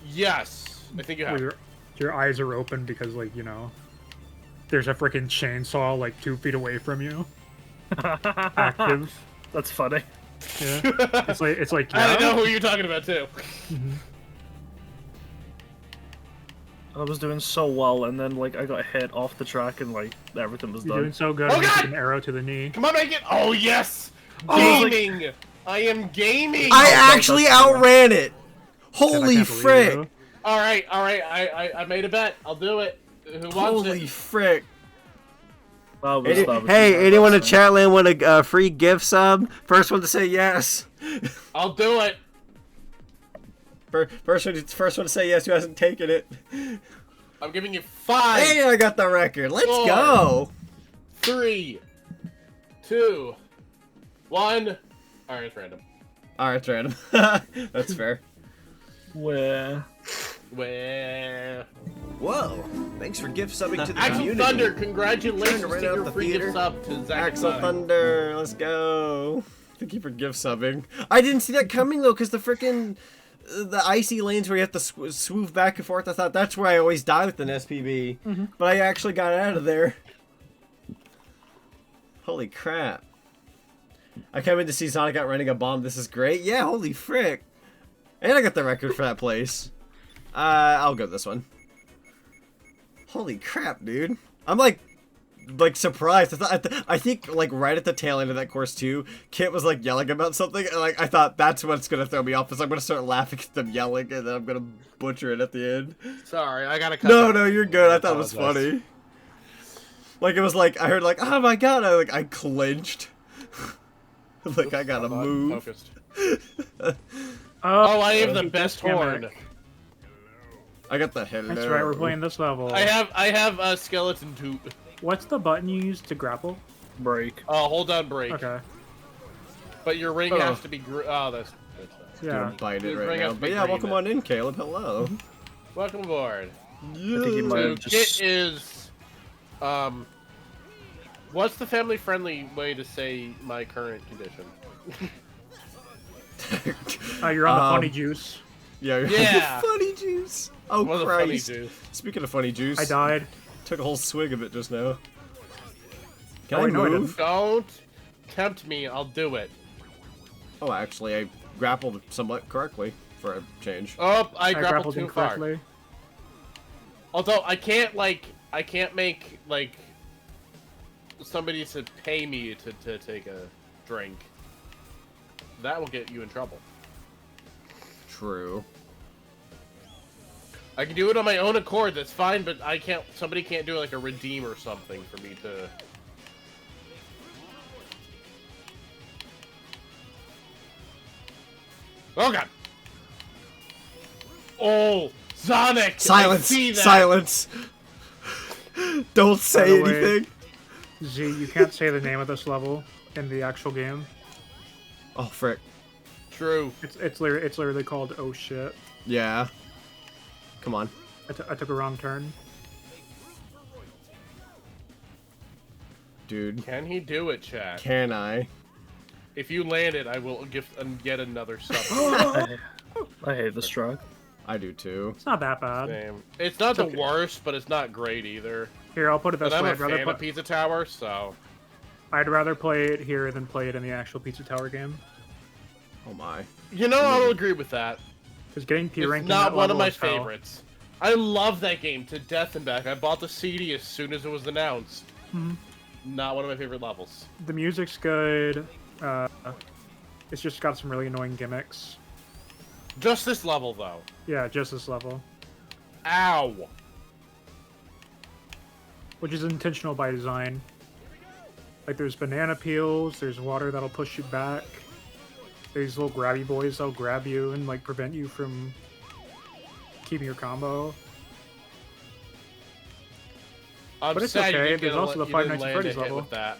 Yes, I think you have. Where your eyes are open because, like, you know, there's a freaking chainsaw like 2 feet away from you. Active. That's funny. Yeah. It's like I yeah. know who you're talking about too. I was doing so well, and then like I got hit off the track, and like everything was You're done. doing so good. Oh, You took God! an arrow to the knee. Come on, make it. Oh yes, Oh, gaming. I am gaming. I actually outran it! Shit, I Holy can't believe frick! you. All right. I made a bet. I'll do it. Who wants Holy it? frick! That was Hey, anyone in chat land want a free gift sub? First one to say yes. I'll do it. First one to say yes who hasn't taken it. I'm giving you 5, Hey, I got the record. Let's 4. go. 3, 2, 1. All right, it's random. Alright, it's random. That's fair. Where? Well, Whoa! Thanks for gift subbing to the Axel community. Thunder, congratulations Trying to to rent out your the free theater. gift sub to Zach. Axel Exotic. Thunder, let's go. Thank you for gift subbing. I didn't see that coming though, because the freaking the icy lanes where you have to swoop back and forth. I thought that's where I always die with an SPB, but I actually got out of there. Holy crap! I came in to see Zonic out running a bomb. This is great. Yeah, holy frick! And I got the record for that place. I'll go this one. Holy crap, dude. I'm like surprised. I think like right at the tail end of that course too, Kit was like yelling about something, and like I thought that's what's gonna throw me off, is I'm gonna start laughing at them yelling, and then I'm gonna butcher it at the end. Sorry, I gotta cut. No, you're good. I thought it was funny. Like it was like I heard like, oh my god, I clinched. Like I gotta move. Focused. Oh, I have the best horn. I got the hello. That's right, we're playing this level. I have a skeleton too. What's the button you use to grapple? Break. Hold down break. Okay. But your ring has to be. That's. Yeah. Bite it Dude, right bring now. us But yeah, green welcome on in, Caleb. Hello. Welcome aboard. I think you might have just... It is. What's the family-friendly way to say my current condition? You're on the funny juice. Yeah. Yeah. Funny juice. Oh What a funny Christ. juice. Speaking of funny juice, I died. took a whole swig of it just now. Can Oh, I wait, no, I move? Don't tempt me. I'll do it. Oh, actually, I grappled somewhat correctly for a change. Oh, I grappled too far. incorrectly. Although I can't make like somebody to pay me to take a drink. That will get you in trouble. True. I can do it on my own accord. That's fine, but I can't. Somebody can't do like a redeem or something for me to. Oh god. Oh, Zonic! Silence! I see that. Silence! Don't say By the way- anything! Z, you can't say the name of this level in the actual game. Oh, frick. True. It's literally called Oh Shit. Yeah. Come on. I took a wrong turn. Dude. Can he do it, chat? Can I? If you land it, I will give yet another sub. I hate this track. I do too. It's not that bad. Same. It's not the okay. worst, but it's not great either. Here, I'll put it this But I'm way. a fan of Pizza Tower, so... I'd rather play it here than play it in the actual Pizza Tower game. Oh my. You know, I'll agree with that. Because getting P It's rank not one of my favorites. I love that game to death and back. I bought the CD as soon as it was announced. Not one of my favorite levels. The music's good. It's just got some really annoying gimmicks. Just this level, though. Yeah, just this level. Ow! Which is intentional by design. Like, there's banana peels, there's water that'll push you back. There's little grabby boys that'll grab you and, like, prevent you from keeping your combo. I'm But it's sad you okay, didn't there's get also the you Five didn't Nights at land a Freddy's hit level. with that.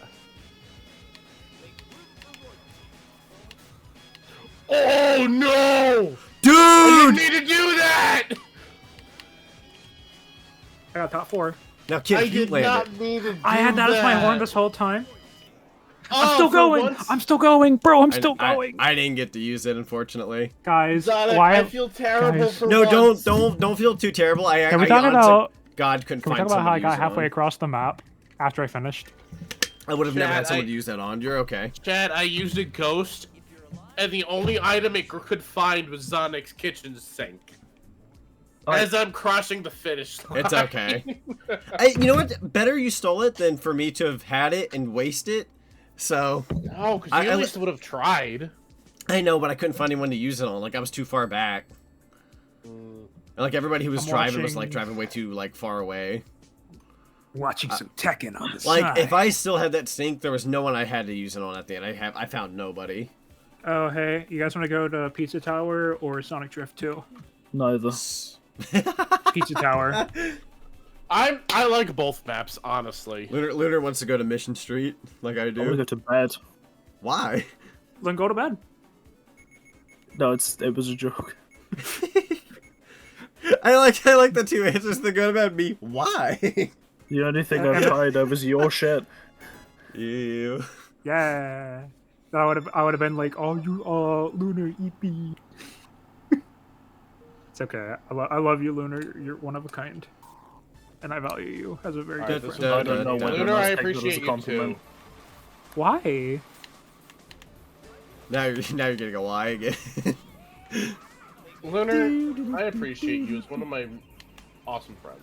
Oh no! I Dude! didn't need to do that! I got top 4. Now, kid, I you did land not it. need to do I had that as my horn that. this whole time. Oh, I'm still for going! once- I'm still going! Bro, I'm still going! I didn't get to use it, unfortunately. Guys, Zonic, why... I feel terrible guys. for No, once. don't feel too terrible. Can we I talk honestly- about... God couldn't Can we find talk about how I someone to use got it halfway on. across the map after I finished? I would have never Chad, had someone to use that on. You're okay. Chad, I used a ghost, and the only item it could find was Zonic's kitchen sink. As I'm crossing the finish line. It's okay. You know what? Better you stole it than for me to have had it and waste it. So... No, because you at least would have tried. I know, but I couldn't find anyone to use it on. Like, I was too far back. And, like, everybody who was I'm driving was, like, watching- driving way too, like, far away. Watching some Tekken on the Like, if I still had that sink, there was no one I had to use it on at the end. I found nobody. Oh, hey, you guys want to go to Pizza Tower or Sonic Drift 2? Neither. Pizza Tower. I like both maps, honestly. Lunar wants to go to Mission Street, like I I want to do. go to bed. Why? Then go to bed. No, it was a joke. I like the two answers that go to bed. Me, why? The only thing I'm tired of is your shit. You. Yeah. Then I would have been like, oh, you Lunar, eat me. It's okay. I love you, Lunar. You're one of a kind. And I value you as a very good friend. I don't know whether Lunar, or not I take that as a appreciate you compliment. too. Why? Now you're getting a lie again. Lunar, I appreciate you as one of my awesome friends.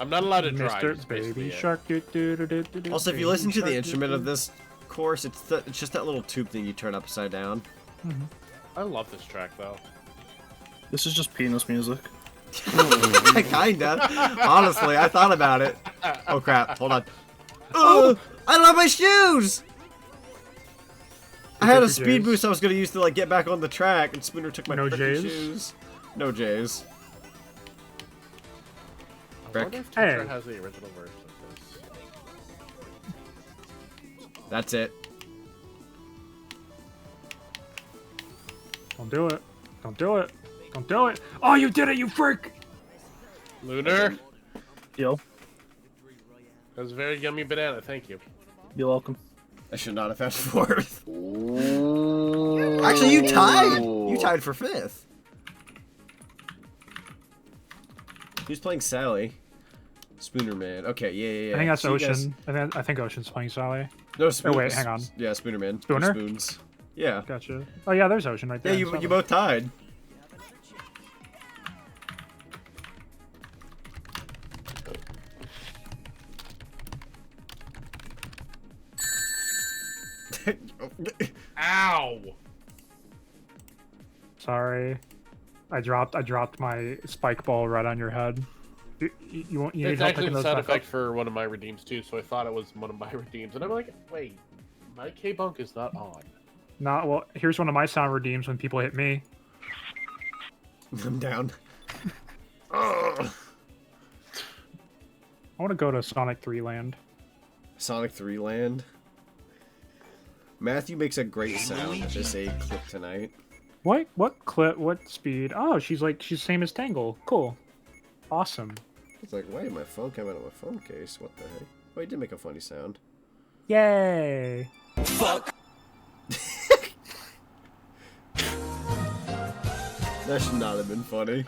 I'm not allowed to drive. Mr. It's basically Baby it. Shark. Also, if you listen to the instrument of this course, it's just that little tube thing you turn upside down. I love this track though. This is just penis music. Kinda. Honestly, I thought about it. Oh crap! Hold on. Oh! I don't have my shoes. I had a speed boost I was gonna use to like get back on the track, and Spooner took my No frickin' J's? shoes. No J's. I wonder if Hey. Tetra has the original version of this. That's it. Don't do it. Don't do it. Don't do it. Oh, you did it, you freak! Lunar, Yo, that was a very yummy banana. Thank you. you're welcome. I should not have had fourth. Actually, you tied. You tied for fifth. Who's playing Sally? Spooner Man. Okay, yeah. I think that's So you guys- Ocean. I think Ocean's playing Sally. No, Spoon. wait, hang on. Yeah, Spooner Man. Spooner? Spoons. Yeah. Gotcha. Oh yeah, there's Ocean right there. Yeah, in you seven. both tied. Ow! Sorry. I dropped my spike ball right on your head. You need It's help actually picking the those sound back effect up? for one of my redeems too, so I thought it was one of my redeems, and I'm like, wait, my K-Bunk is not on. Not well. Here's one of my sound redeems when people hit me. I'm down. I want to go to Sonic 3 Land. Sonic 3 Land. Matthew makes a great sound at this A clip tonight. What clip? What speed? Oh, she's same as Tangle. Cool. Awesome. It's like, wait, my phone came out of my phone case. What the heck? Oh, he did make a funny sound. Yay! That should not have been funny.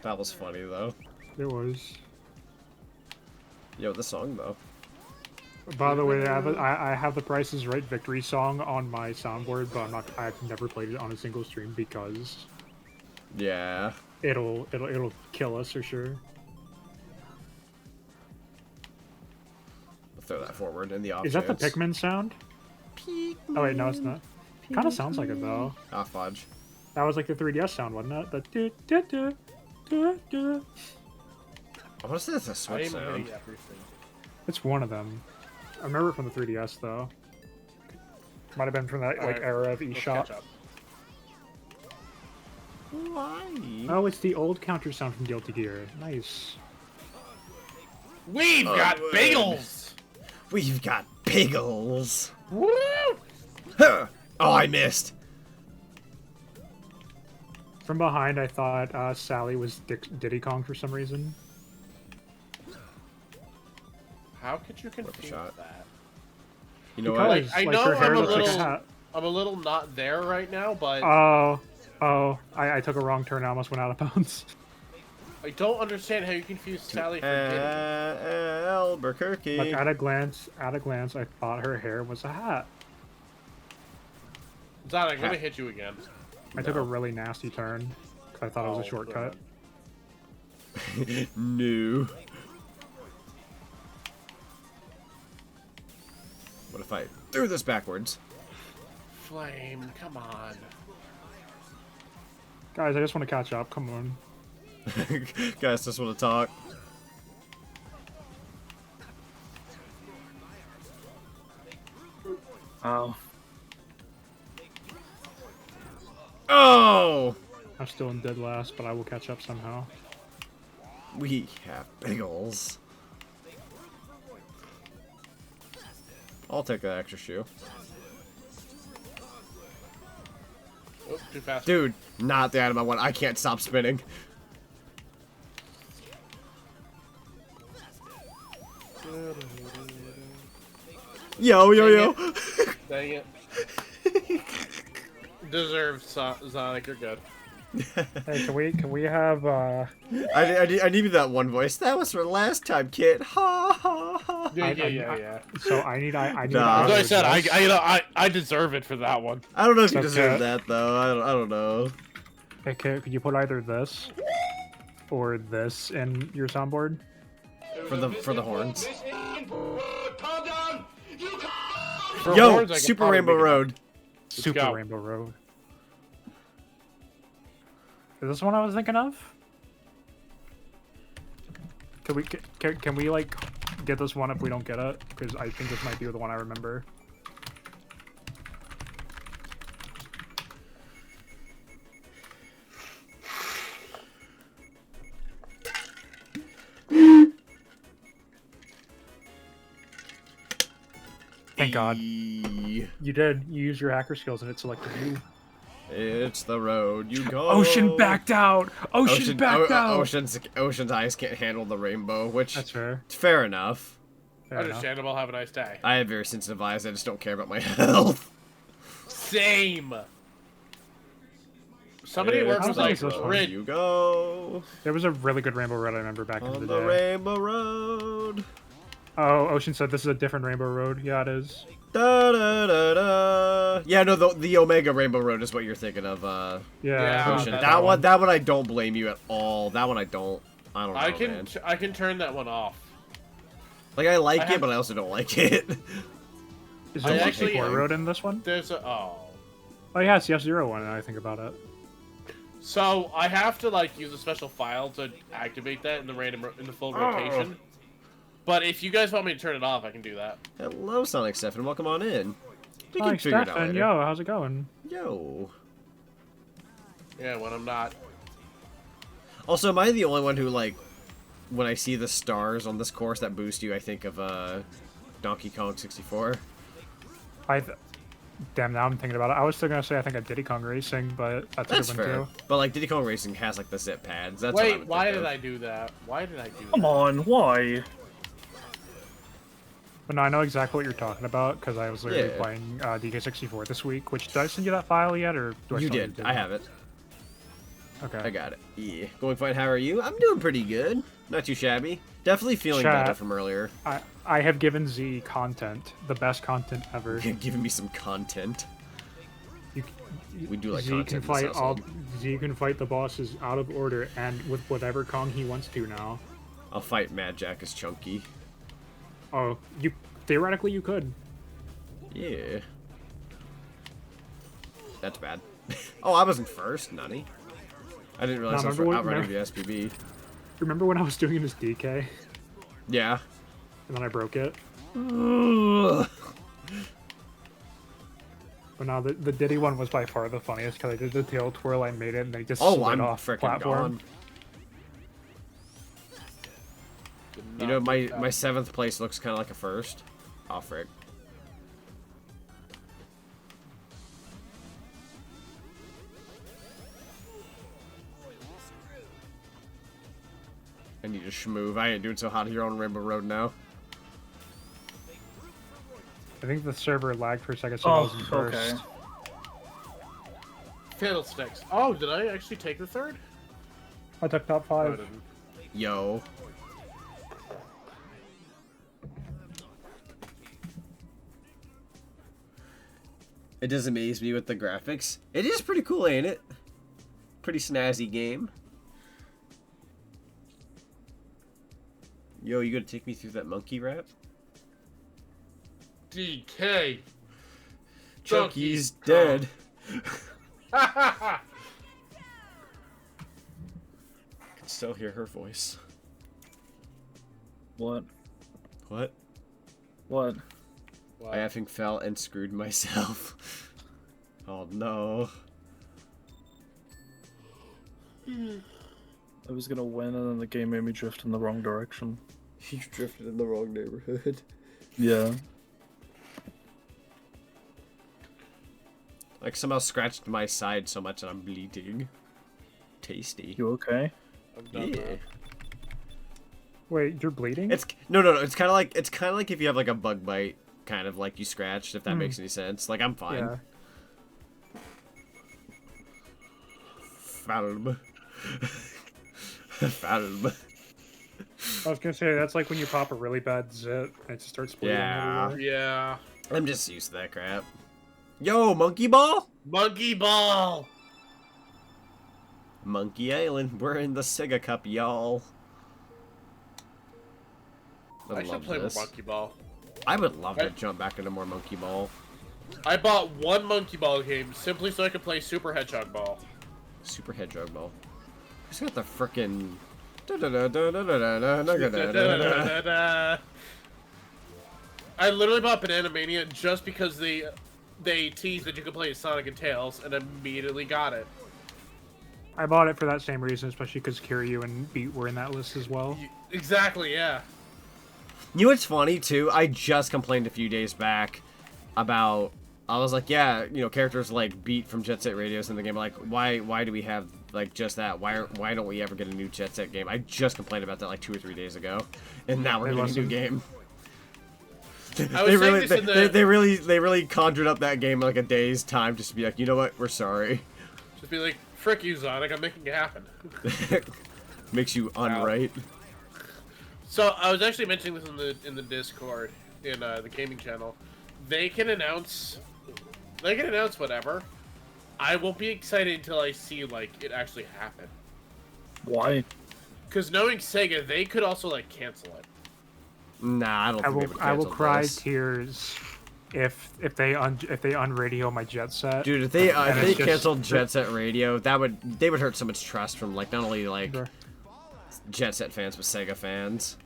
That was funny though. It was. Yo, the song though. By the way, I have the Price is Right victory song on my soundboard, but I've never played it on a single stream because Yeah. it'll kill us for sure. I'll throw that forward in the off Is that the chance. Pikmin sound? Oh wait, no, it's not. Kind of sounds like it though. Ah, fudge. That was like the 3DS sound, wasn't it? The do do do do do. I want to say that's a I Switch am sound. hitting everything. It's one of them. I remember it from the 3DS though. Might have been from that like Alright, era of let's eShop. catch up. Why? Oh, it's the old counter sound from Guilty Gear. Nice. We've got wood. bagels! We've got bagels. Woo! Huh. Oh, I missed. From behind, I thought Sally was Diddy Kong for some reason. How could you confuse shot. that? You know Because what? I like, know her hair I'm a looks like little- hat. I'm a little not there right now, but I took a wrong turn. I almost went out of bounds. I don't understand how you confuse Sally for Diddy. Albuquerque. Like at a glance, I thought her hair was a hat. Zonic, I'm gonna hit you again. I took a really nasty turn because I thought it was a Oh, shortcut. No. What if I threw this backwards? Flame, come on. Guys, I just want to catch up. Come on. Guys, just want to talk. Oh. Oh! I'm still in dead last, but I will catch up somehow. We have bagels. I'll take that extra shoe. Oh, too fast. Dude, not the item I want. I can't stop spinning. Yo, yo, yo. Dang it. Deserved, Zonic, you're good. Hey, can we have I needed that one voice. That was for last time, kid. Ha ha ha. Yeah. so I need Nah. As I either said, this- I deserve it for that one. I don't know if you Okay. deserve that though. I don't know. Okay, could you put either this or this in your soundboard? For the horns. For Yo, horns, I could Super probably Rainbow make it. Road. Super go. Rainbow Road. Is this one I was thinking of? Can we like get this one if we don't get it? Because I think this might be the one I remember. Thank God. You did. You used your hacker skills and it selected you. It's the road you go. Ocean backed out! Ocean backed out! Ocean's eyes can't handle the rainbow, which... That's fair. Fair enough. Fair enough. Understandable. Have a nice day. I have very sensitive eyes, I just don't care about my health. Same. Somebody worked with like this one. Rid. You go. There was a really good Rainbow Road I remember back in On the the day. Rainbow Road. Oh, Ocean said this is a different Rainbow Road. Yeah, it is. Da, da, da, da. Yeah, no, the Omega Rainbow Road is what you're thinking of, Yeah. Ocean. that's That one I don't blame you at all. That one I don't know, man. I can turn that one off. Like, I like it, but I also don't like it. Is I there actually- a road in this one? There's a Oh yeah, it's the F-Zero one, now I think about it. So I have to like use a special file to activate that in the full rotation. But if you guys want me to turn it off, I can do that. Hello, Sonic Stefan. Welcome on in. We can Hi, figure it out Stefan. later. Yo, how's it going? Yo. Yeah, when I'm not. Also, am I the only one who, like, when I see the stars on this course that boost you, I think of, Donkey Kong 64? Damn, now I'm thinking about it. I was still gonna say I think of Diddy Kong Racing, but that's a That's good one fair. too. But, like, Diddy Kong Racing has, like, the zip pads. That's what I Wait, would why think did of. I do that? Why did I do that? Come on, why? But no, I know exactly what you're talking about because I was literally Yeah. playing DK64 this week. Which, did I send you that file yet, or do I You still did. need to? I have it. Okay. I got it. Yeah. Going fine. How are you? I'm doing pretty good. Not too shabby. Definitely feeling Chat. better from earlier. I have given Z content, the best content ever. You're giving me some content. You, We do like Z content can in this fight household. Z can fight the bosses out of order and with whatever Kong he wants to now. I'll fight Mad Jack as Chunky. Oh, you theoretically you could. Yeah. That's bad. Oh, I wasn't first, Nunny. I didn't realize I was outrunning the SPB. Remember when I was doing this DK Yeah. and then I broke it? Ugh. But now the Diddy one was by far the funniest because I did the tail twirl, I made it, and they just Oh, slid I'm off freaking platform. gone. You know, my 7th place looks kind of like a first. Oh, frick. I need to schmoove. I ain't doing so hot here on Rainbow Road now. I think the server lagged for a second, so I Oh, wasn't first. okay. Fiddlesticks. Oh, did I actually take the third? I took top No, I 5. didn't. Yo. It does amaze me with the graphics. It is pretty cool, ain't it? Pretty snazzy game. Yo, you gonna take me through that monkey rap? DK. Chunky's dead. I can still hear her voice. What? What? What? I effing fell and screwed myself. Oh no. I was gonna win and then the game made me drift in the wrong direction. You drifted in the wrong neighborhood. Yeah. Like somehow scratched my side so much that I'm bleeding. Tasty. You okay? I've done Yeah. that. Wait, you're bleeding? It's no. It's kind of like if you have like a bug bite, kind of like you scratched. If that makes any sense. Like I'm fine. Yeah. Falb. Falb. I was gonna say that's like when you pop a really bad zit and it just starts bleeding Yeah. everywhere. Yeah. I'm just used to that crap. Yo, monkey ball. Monkey ball. Monkey Island. We're in the Sega Cup, y'all. I should play more Monkey Ball. I would love to jump back into more Monkey Ball. I bought one Monkey Ball game simply so I could play Super Hedgehog Ball. Super Hedgehog Ball. Who's got the frickin'... I literally bought Banana Mania just because they teased that you could play Sonic and Tails, and immediately got it. I bought it for that same reason, especially because Kiryu and Beat were in that list as well. Exactly, yeah. You know what's funny, too? I just complained a few days back about... I was like, yeah, you know, characters like Beat from Jet Set Radios in the game, like, why do we have, like, just that? Why don't we ever get a new Jet Set game? I just complained about that, like, 2 or 3 days ago. And now we're getting a new game. They really conjured up that game in, like, a day's time just to be like, you know what? We're sorry. Just be like, frick you, Zonic, I'm making it happen. Makes you unright. So I was actually mentioning this in the Discord in the gaming channel. They can announce whatever. I won't be excited until I see like it actually happen. Why? Because knowing Sega, they could also like cancel it. Nah, I don't think they would cancel I will cry this. tears if they unradio my Jet Set. Dude, if they canceled Jet Set Radio, they would hurt so much trust from like not only like Jet Set fans but Sega fans.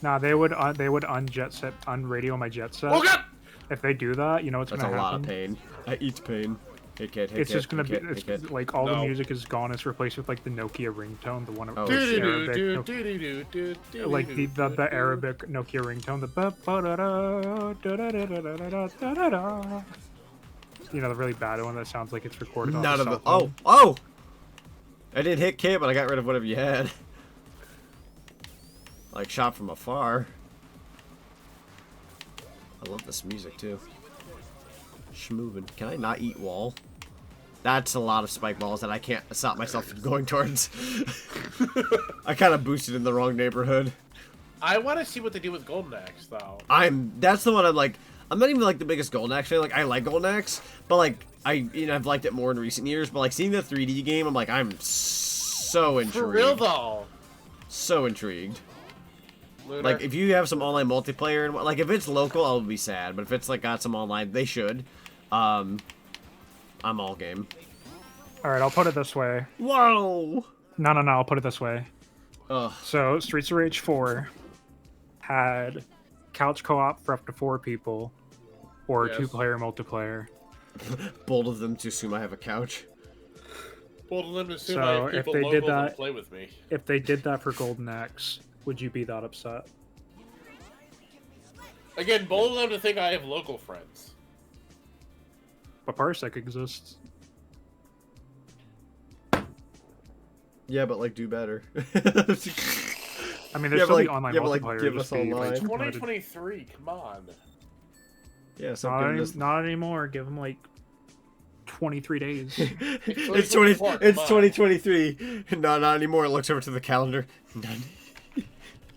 Nah, they would unradio my Jet Set. Oh god! If they do that, you know what's gonna happen? That's a lot of pain. That eats pain. Hey kid, hey it's kid, just gonna hey be kid, hey kid. like all the music is gone. It's replaced with like the Nokia ringtone, the one Oh, like the Arabic Nokia ringtone, you know, the really bad one that sounds like it's recorded. None on of the the cell phone. oh! I didn't hit Kid, but I got rid of whatever you had. Like shot from afar. I love this music too. Schmoovin'. Can I not eat wall? That's a lot of spike balls that I can't stop myself from going towards. I kind of boosted in the wrong neighborhood. I want to see what they do with Golden Axe, though. That's the one I'm like, I'm not even like the biggest Golden Axe fan. Like, I like Golden Axe, but like, I've liked it more in recent years. But like, seeing the 3D game, I'm like, I'm so intrigued. For real, though. So intrigued. Lunar. Like, if you have some online multiplayer, and like, if it's local, I'll be sad. But if it's like got some online, they should. I'm all game. All right, I'll put it this way. Whoa! No, I'll put it this way. Ugh. So, Streets of Rage 4 had couch co-op for up to 4 people, or Yes. 2-player multiplayer. Bold of them to assume I have a couch. Bold of them to assume So, I have if people they did local that- to play with me. If they did that for Golden Axe, would you be that upset? Again, bold of them to think I have local friends. But Parsec exists. Yeah, but like, do better. I mean, there's still the online multiplayer. Like, give us just be, online. like, 2023, come on. Yeah, so not anymore. Give them like 23 days. It's 2024, It's come on. 2023. Not anymore. It looks over to the calendar. None.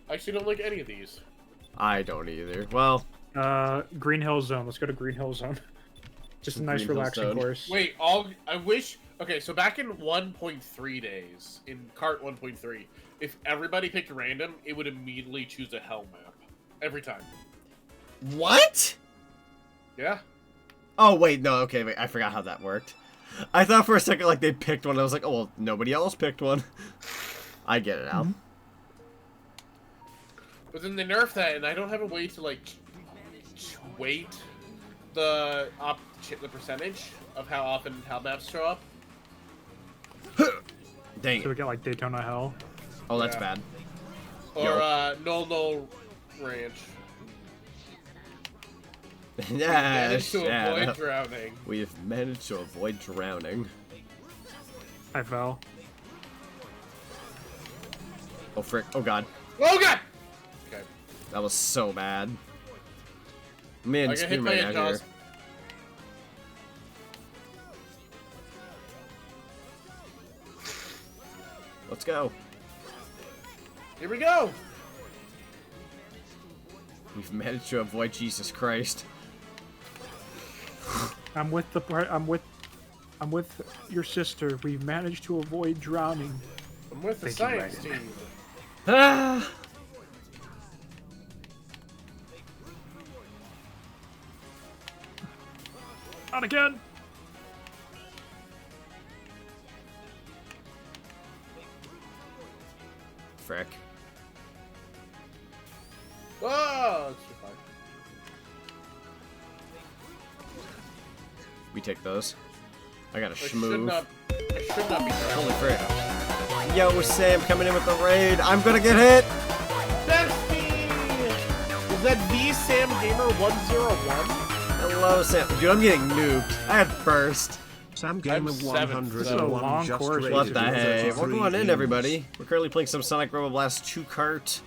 I actually don't like any of these. I don't either. Well, Green Hill Zone. Let's go to Green Hill Zone. Just a nice Green Hill relaxing Zone. course. Wait, I wish... Okay, so back in 1.3 days, in Kart 1.3, if everybody picked random, it would immediately choose a hell map. Every time. what? Yeah? Oh wait, no. Okay, wait. I forgot how that worked. I thought for a second like they picked one. I was like, oh well, nobody else picked one. I get it now. Mm-hmm. But then they nerfed that, and I don't have a way to, like, weight the percentage of how often hell maps show up. Dang So we it. get like Daytona Hell. Oh, that's Yeah. bad. Or, Yo. No Ranch. Yeah, Managed to avoid drowning. We have managed to avoid drowning. I fell. Oh frick! Oh god, Oh god! Okay. that was so bad. Man, I got hit by Spearman a out Jaws. here. Let's go. Here we go! We've managed to avoid Jesus Christ. I'm with I'm with your sister. We've managed to avoid drowning. I'm with the Thank you, science Reagan. team. Ah! Not again! Frick. Oh, that's too far. We take those. I got a I should schmoo. not be Holy frick. Yo, Sam coming in with the raid. I'm gonna get hit! Bestie! Is that the Sam Gamer 101? Hello, Sam. Dude, I'm getting nuked. I had first. Sam Gamer 101 This is a long course. What the heck? Welcome on in, everybody. We're currently playing some Sonic Robo Blast 2 Kart.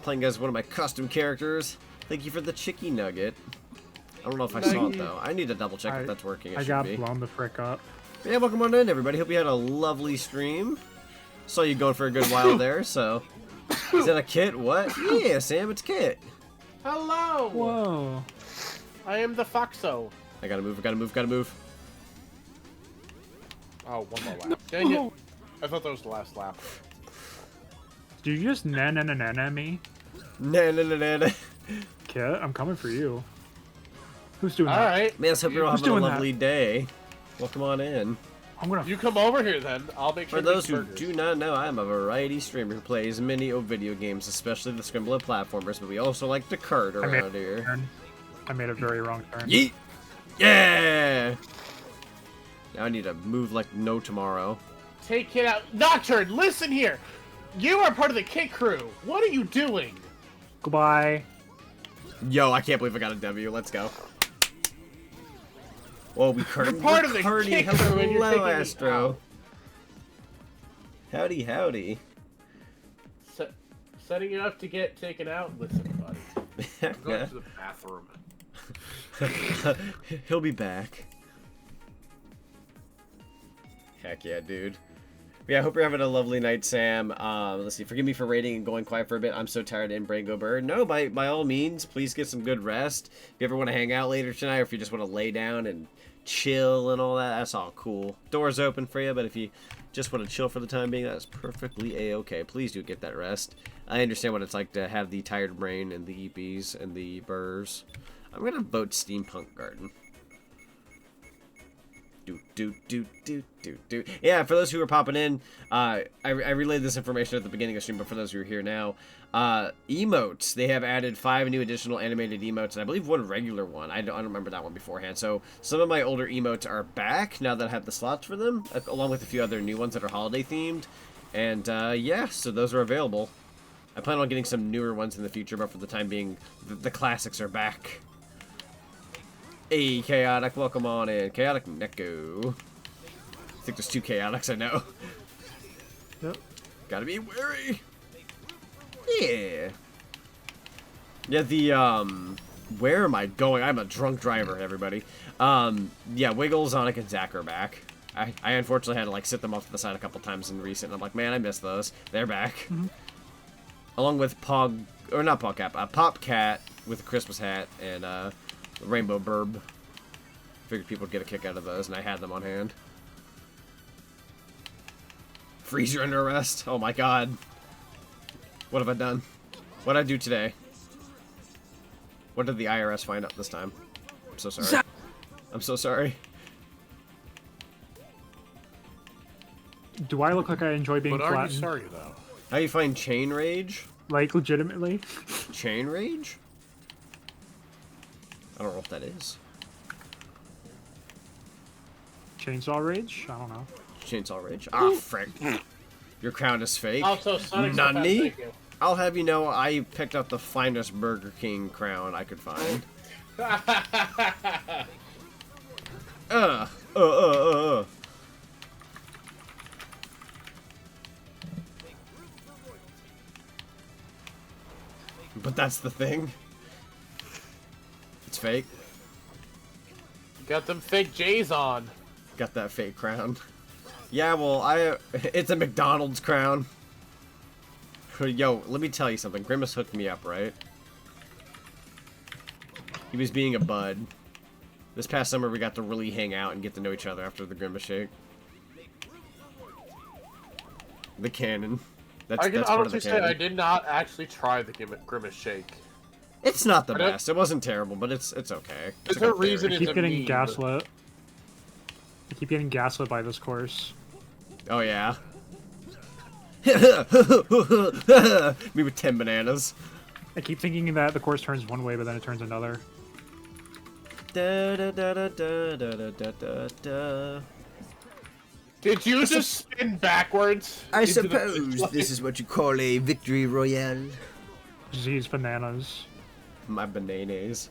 Playing as one of my custom characters. Thank you for the chicky nugget. I don't know if I saw it, though. I need to double check if that's working. I got blown the frick up. But yeah, welcome on in, everybody. Hope you had a lovely stream. Saw you going for a good while there, so... Is that a Kit? What? Yeah, Sam, it's Kit. Hello! Whoa. I am the Foxo. I gotta move, I gotta move, gotta move. Oh, one more lap. Dang it. I thought that was the last lap. Did you just na me? Nah. Kit, I'm coming for you. Who's doing that? Alright. Man, let's hope you're all Who's having a doing that? lovely day. Welcome on in. I'm gonna. You come over here then. I'll make sure For to make those who burgers. do not know, I am a variety streamer who plays many video games, especially the Scrimble and platformers, but we also like to kart around here. I made a very wrong turn. Yeet! Yeah! Now I need to move like no tomorrow. Take it out. Nocturne, listen here! You are part of the Kit crew. What are you doing? Goodbye. Yo, I can't believe I got a W. Let's go. Whoa, we kart. You're part of the Kit crew and you're taking me Astro. out. Howdy, howdy. Setting you up to get taken out? Listen, buddy. I'm going to the bathroom. He'll be back. Heck yeah, dude. Yeah, I hope you're having a lovely night, Sam. Let's see. Forgive me for raiding and going quiet for a bit. I'm so tired and brain go bird. No, by all means, please get some good rest. If you ever want to hang out later tonight, or if you just want to lay down and chill and all that, that's all cool. Door's open for you, but if you just want to chill for the time being, that's perfectly a-okay. Please do get that rest. I understand what it's like to have the tired brain and the EPs and the burrs. I'm going to vote Steampunk Garden. Yeah, for those who are popping in, I relayed this information at the beginning of the stream, but for those who are here now, emotes, they have added 5 new additional animated emotes, and I believe 1 regular one. I don't remember that one beforehand. So some of my older emotes are back now that I have the slots for them, along with a few other new ones that are holiday themed. And yeah, so those are available. I plan on getting some newer ones in the future, but for the time being, the classics are back. Hey, Chaotic, welcome on in. Chaotic Neko. I think there's 2 Chaotics, I know. Yep. Gotta be wary. Yeah. Yeah, the, where am I going? I'm a drunk driver, everybody. Yeah, Wiggle, Zonic, and Zach are back. I unfortunately had to, like, sit them off to the side a couple times in recent, and I'm like, man, I missed those. They're back. Mm-hmm. Along with Pog, or not Pogcat, Popcat with a Christmas hat, and, Rainbow Burb. Figured people would get a kick out of those, and I had them on hand. Freezer under arrest. Oh my god. What have I done? What did I do today? What did the IRS find out this time? I'm so sorry. I'm so sorry. Do I look like I enjoy being But are you flattened? sorry, though? How you find Chain Rage? Like, legitimately? Chain Rage? I don't know what that is. Chainsaw Rage? I don't know. Chainsaw Rage? Ah, frick. Your crown is fake. Also, Sonic Nani? thank you. I'll have you know, I picked up the finest Burger King crown I could find. But that's the thing. It's fake. Got them fake J's on. Got that fake crown. Yeah, well, it's a McDonald's crown. Yo, let me tell you something. Grimace hooked me up, right? He was being a bud. This past summer, we got to really hang out and get to know each other after the Grimace Shake. The cannon. I can that's part of honestly the say cannon. I did not actually try the Grimace Shake. It's not the I don't- best. It wasn't terrible, but it's okay. It's There's a a good reason theory. I keep It's a getting meme. gaslit. I keep getting gaslit by this course. Oh, yeah. Me with 10 bananas. I keep thinking that the course turns one way, but then it turns another. Da, da, da, da, da, da, da, da, da. Did you just spin backwards? I into the suppose finish this is what you call a victory royale. Z's bananas. My bananas.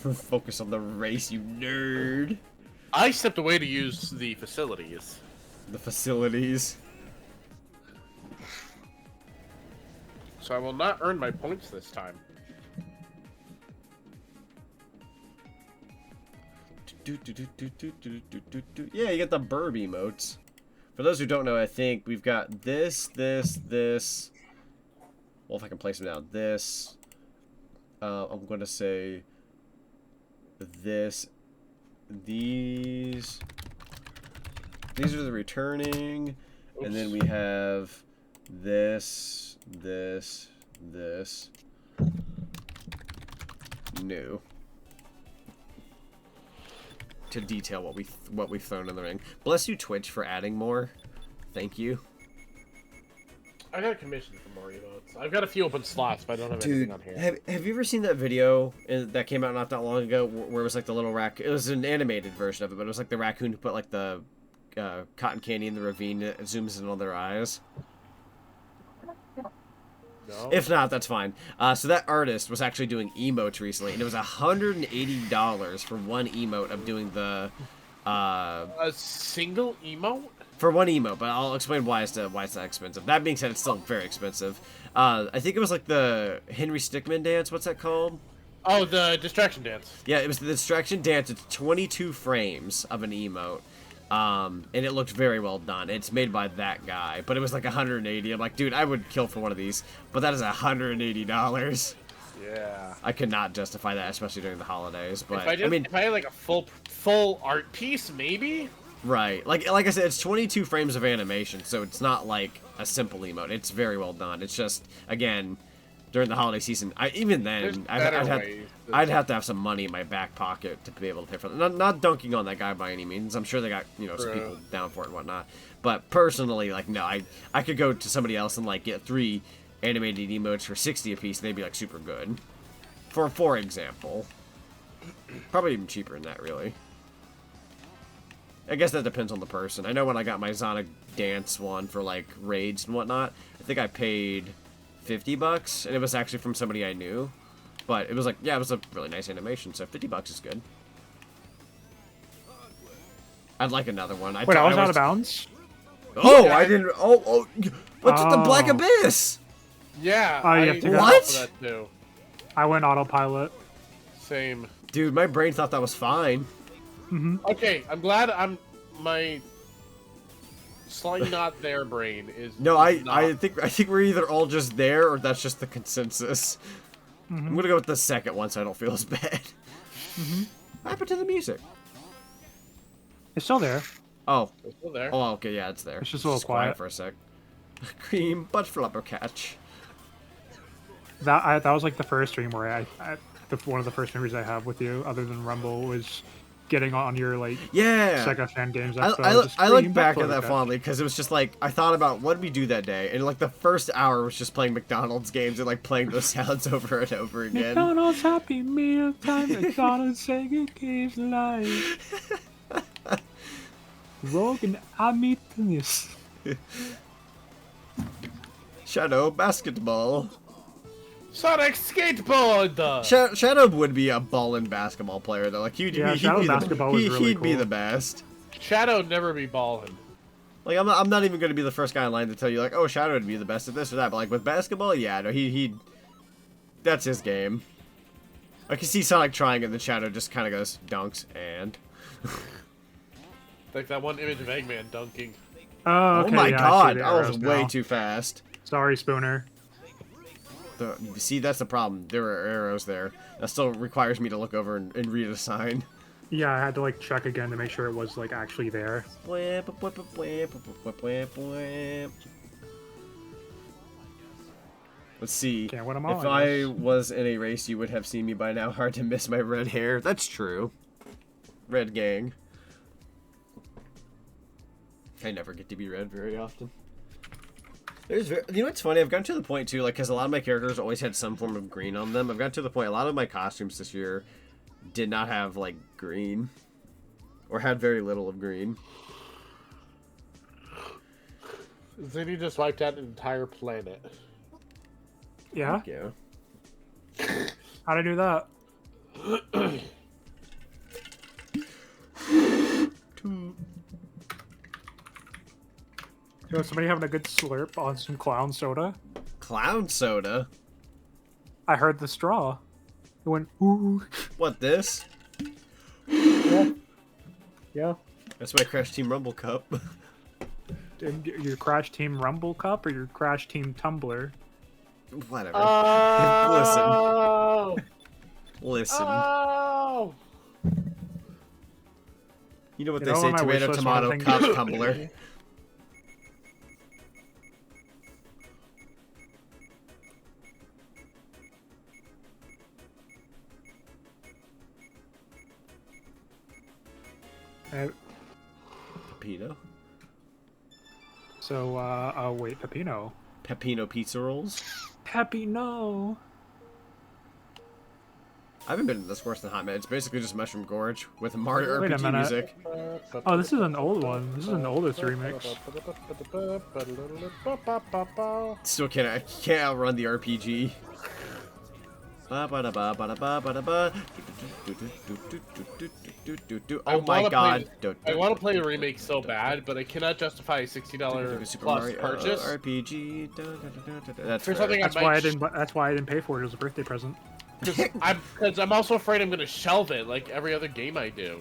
Focus on the race, you nerd. line? I stepped away to use the facilities. The facilities. So I will not earn my points this time. Yeah, you get the burb emotes. For those who don't know, I think we've got this. Well, if I can place them down. This. I'm going to say this. These. These are the returning. And then we have this. New. To detail what we've thrown in the ring. Bless you, Twitch, for adding more. Thank you. I got a commission for more emotes. I've got a few open slots, but I don't have Dude, anything on here. have you ever seen that video that came out not that long ago where it was like the little raccoon? It was an animated version of it, but it was like the raccoon who put like the cotton candy in the ravine. It zooms in on their eyes. No? If not, that's fine. So that artist was actually doing emotes recently, and it was $180 for one emote of doing the A single emote? for one emote. But I'll explain why it's that expensive. That being said, it's still very expensive. I think it was like the Henry Stickmin dance. What's that called? Oh, the distraction dance. Yeah, it was the distraction dance. It's 22 frames of an emote. And it looked very well done. It's made by that guy, but it was like 180. I'm like, dude, I would kill for one of these, but that is $180. Yeah. I could not justify that, especially during the holidays. But If I had like a full art piece, maybe. right, like I said, it's 22 frames of animation, so it's not like a simple emote. It's very well done. It's just, again, during the holiday season, even There's then, better ways. I'd have to have some money in my back pocket to be able to pay for it. Not dunking on that guy by any means. I'm sure they got, some True. people down for it and whatnot. But personally, like, no, I could go to somebody else and, like, get 3 animated emotes for 60 apiece, and they'd be, like, super good. For example. Probably even cheaper than that, really. I guess that depends on the person. I know when I got my Zonic dance one for, like, raids and whatnot, I think I paid $50, and it was actually from somebody I knew. But it was like, yeah, it was a really nice animation, so $50 is good. I'd like another one. Wait, I was out of bounds? Oh, I didn't. Oh, what's with the Black Oh. Abyss? Yeah. Oh, you have to go- What? For that too. I went autopilot. Same. Dude, my brain thought that was fine. Okay, I'm glad my slightly not there brain is. No, I not- think we're either all just there or that's just the consensus. I'm gonna go with the second one so I don't feel as bad. What happened to the music? It's still there. Oh, It's still there. oh, okay, yeah, it's there. It's just a little quiet. for a sec. Cream butt flubber catch. That was like the first stream where one of the first memories I have with you, other than Rumble, was getting on your like Yeah. Sega Fan Games. I look back at that fondly because it was just like I thought about what did we do that day, and like the first hour was just playing McDonald's games and like playing those sounds over and over again. McDonald's Happy Meal time. McDonald's Sega Games Live. Rogan, I'm eating this. Shadow basketball. Sonic skateboard. Shadow would be a ballin' basketball player though. Like he'd Shadow be basketball was really he'd be cool. the best. Shadow never be balling. Like I'm not even gonna be the first guy in line to tell you like, oh, Shadow would be the best at this or that. But like with basketball, yeah, no, he that's his game. I can see Sonic trying it, and then Shadow just kind of goes dunks and. Like that one image of Eggman dunking. Oh, okay, oh my yeah, I see god, the that was arrows way now. too fast. Sorry, Spooner. to see. That's the problem. There are arrows there. That still requires me to look over and read a sign. Yeah, I had to like check again to make sure it was like actually there. Let's see. Can't win 'em If all, I I guess. was in a race, you would have seen me by now. Hard to miss my red hair. That's true. Red gang. I never get to be red very often. You know what's funny? I've gotten to the point too, like, because a lot of my characters always had some form of green on them. I've gotten to the point, a lot of my costumes this year did not have, like, green. Or had very little of green. Zini just wiped out an entire planet. Yeah? Thank you. How'd I do that? Yo, somebody having a good slurp on some clown soda? Clown soda? I heard the straw. It went, ooh. What, this? Yeah. That's my Crash Team Rumble cup. And your Crash Team Rumble Cup or your Crash Team Tumbler? Whatever. Oh! Listen. Oh! You know what You they know, say, on my wish tomato, list, tomato, one thing- cup, tumbler. Pepino? So, oh wait, Pepino. Pepino pizza rolls? Pepino! I haven't been to this worse than Hot Man. It's basically just Mushroom Gorge with Mario Wait a RPG minute. music. Oh, this is an old one. This is an oldest remix. Still I can't outrun the RPG. Oh my god. I want to play the remake so bad, but I cannot justify a $60 Super plus Mario purchase. RPG. That's For fair. something That's I why I might didn't. That's why I didn't pay for it as a birthday present. Because I'm also afraid I'm going to shelve it like every other game I do.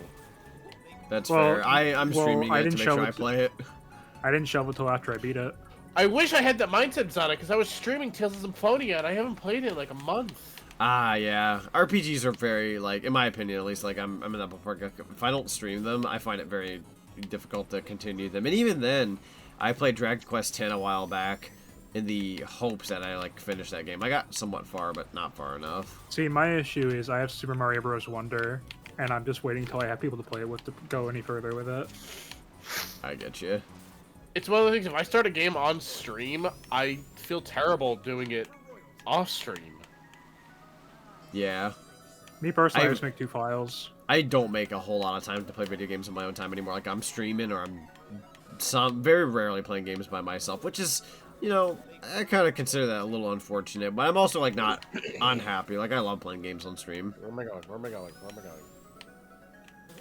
That's Well, fair. I'm streaming I it to didn't make show sure it I to- play it. I didn't shove it till after I beat it. I wish I had that mindset, Zonic, because I was streaming Tales of Symphonia and I haven't played it in like a month. Ah, yeah. RPGs are very, like, in my opinion at least, like, I'm in that ballpark. If I don't stream them, I find it very difficult to continue them. And even then, I played Dragon Quest X a while back in the hopes that I, like, finish that game. I got somewhat far, but not far enough. See, my issue is I have Super Mario Bros. Wonder, and I'm just waiting till I have people to play it with to go any further with it. I get you. It's one of the things, if I start a game on stream, I feel terrible doing it off stream. Yeah. Me personally, I I- just make 2 files. I don't make a whole lot of time to play video games on my own time anymore. Like, I'm streaming or I'm very rarely playing games by myself, which is, you know, I kind of consider that a little unfortunate, but I'm also, like, not unhappy. Like, I love playing games on stream. Where am I going? Where am I going? Where am I going?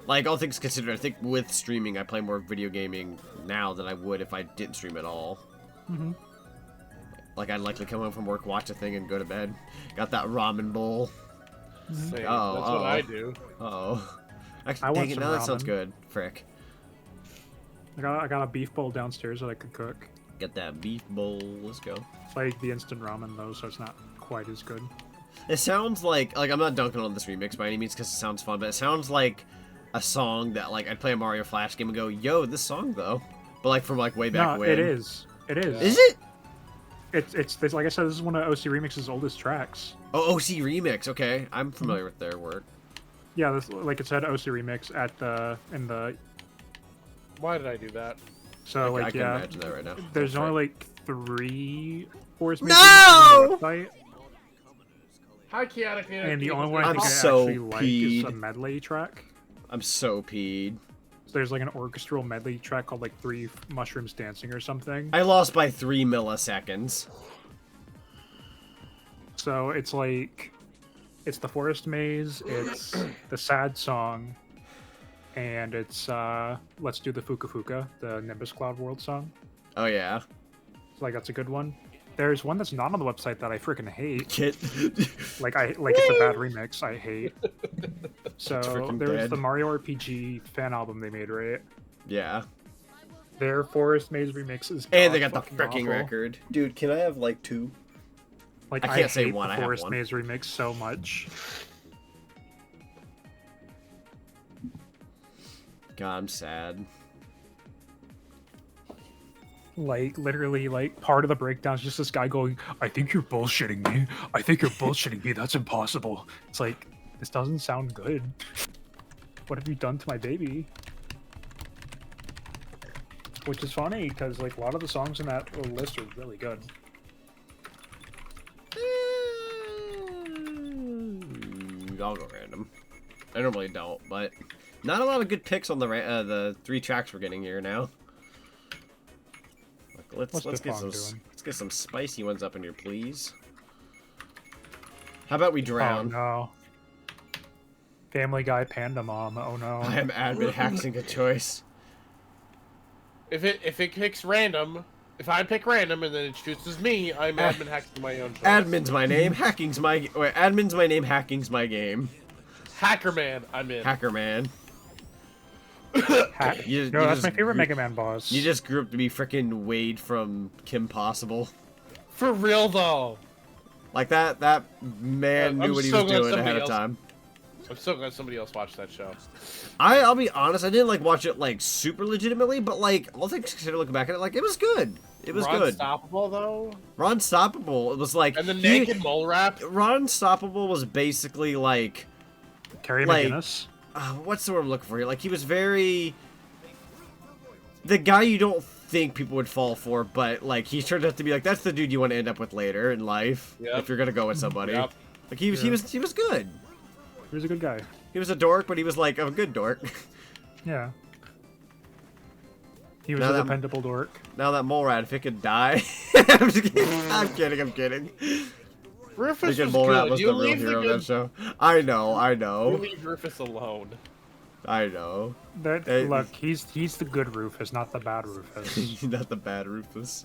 Like, all things considered, I think with streaming, I play more video gaming now than I would if I didn't stream at all. Mm-hmm. Like, I'd likely come home from work, watch a thing, and go to bed. Got that ramen bowl. Same. Oh, That's what I do. Uh-oh. I Actually, want dang it, some now that sounds ramen. good. Frick. I got a beef bowl downstairs that I could cook. Get that beef bowl. Let's go. It's like the instant ramen though, so it's not quite as good. It sounds like I'm not dunking on this remix by any means because it sounds fun, but it sounds like a song that, like, I'd play a Mario Flash game and go, yo, this song, though. But, like, from, like, way back No, when. it is. It is. Is it? It's this, like I said, this is one of OC Remix's oldest tracks. Oh, OC Remix. Okay. I'm familiar with their work. Yeah, this, like it said, OC Remix at the in the. Why did I do that? So I like can yeah, imagine that right now. there's That's only right. like 3 Forest No! on the website, Hi, Chaotic. and the only one I I'm think I so actually like is a peed. medley track. I'm so peed. So there's like an orchestral medley track called like 3 Mushrooms Dancing or something. I lost by 3 milliseconds. So it's like, it's the Forest Maze, it's the Sad Song, and it's Let's Do the Fuka Fuka, the Nimbus Cloud World song. Oh, yeah. So like that's a good one. There's one that's not on the website that I freaking hate. Kit. Like it's a bad remix. I hate. So freaking there's dead. the Mario RPG fan album they made, right? Yeah. Their Forest Maze remix is And they got the god-fucking freaking awful. record. Dude, can I have, like, 2? Like, I can't say hate one, the I have Forest one. Maze remix so much. God, I'm sad. Like, literally, like, part of the breakdown is just this guy going, I think you're bullshitting me. I think you're bullshitting me. That's impossible. It's like, this doesn't sound good. What have you done to my baby? Which is funny, because, like, a lot of the songs in that list are really good. I'll go random. I normally don't, but not a lot of good picks on the 3 tracks we're getting here now. Let's get some spicy ones up in here, please. How about we drown? Oh no. Family Guy Panda Mom. Oh no. I am admin hacking a choice. If it picks random, if I pick random and then it chooses me, I'm admin hacking my own choice. Admin's my name. Hacking's my admin's my name. Hacking's my game. Hacker man, I'm in. Hacker man. That's my favorite Mega Man boss. You just grew up to be freaking Wade from Kim Possible. For real though. Like that man knew what he was doing ahead of time. I'm so glad somebody else watched that show. I'll be honest, I didn't like watch it like super legitimately, but like all things considered, looking back at it, like it was good. It was good. Ron-stoppable though. Ron-stoppable. It was like and the naked mole rap. Ron-stoppable was basically like Carrie McGinnis. What's the word I'm looking for here? Like he was very the guy you don't think people would fall for, but like he turned out to be like that's the dude you want to end up with later in life if you're gonna go with somebody. Like he was good. He was a good guy. He was a dork, but he was like a good dork. Yeah. He was a dependable dork. Now that mole rat, if it could die, I'm just kidding. I'm kidding. Rufus was mole rat good. was the real hero of that show. I know. You leave Rufus alone. I know. Look, he's the good Rufus, not the bad Rufus. Not the bad Rufus.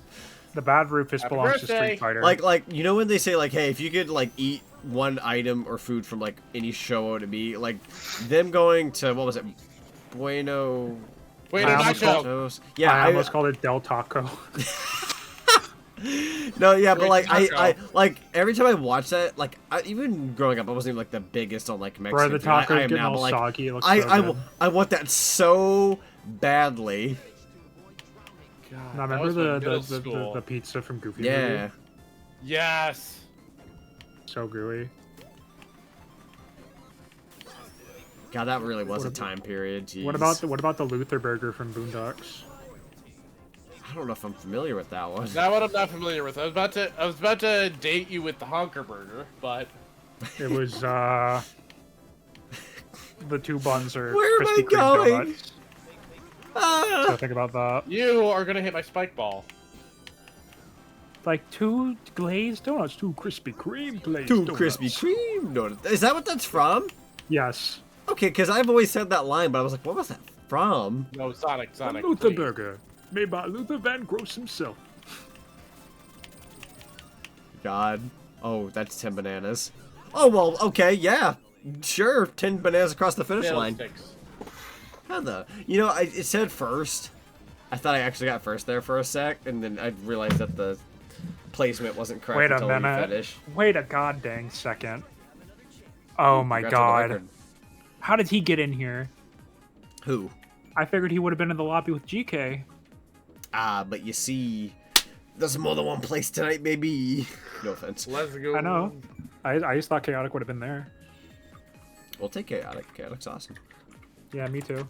The bad Rufus belongs to Street Fighter. Like you know when they say like, hey, if you could like eat one item or food from like any show to be like them going to what was it, Bueno Nachos. Yeah, I almost called it Del Taco. No, yeah, but like I like every time I watch that, like even growing up, I wasn't even like the biggest on like Mexican Bro, the food. taco I am getting now, all but, like, soggy. It looks so good. I want that so badly. God, now remember the pizza from Goofy movie? Yes. So gooey. God, that really was a time period. Jeez. What about the Luther Burger from Boondocks? I don't know if I'm familiar with that one. That one I'm not familiar with. I was about to date you with the Honker Burger, but it was the 2 buns are Where am Krispy I Kreme going? donuts. So think about that. You are gonna hit my spike ball. Like 2 glazed donuts, 2 Krispy Kreme glazed 2 donuts. Krispy Kreme donuts. Is that what that's from? Yes. Okay, because I've always said that line, but I was like, what was that from? No, Sonic. Luther Burger, made by Luther Van Gross himself. God. Oh, that's 10 bananas. Oh, well, okay, yeah. Sure, 10 bananas across the finish line. How the... You know, it said first. I thought I actually got first there for a sec, and then I realized that the placement wasn't correct Wait a until we minute. finished. Wait a god dang second. Oh my god. How did he get in here? Who? I figured he would have been in the lobby with GK. But you see... There's more than one place tonight, baby. No offense. Let's go. I know. I just thought Chaotic would have been there. We'll take Chaotic. Chaotic's awesome. Yeah, me too.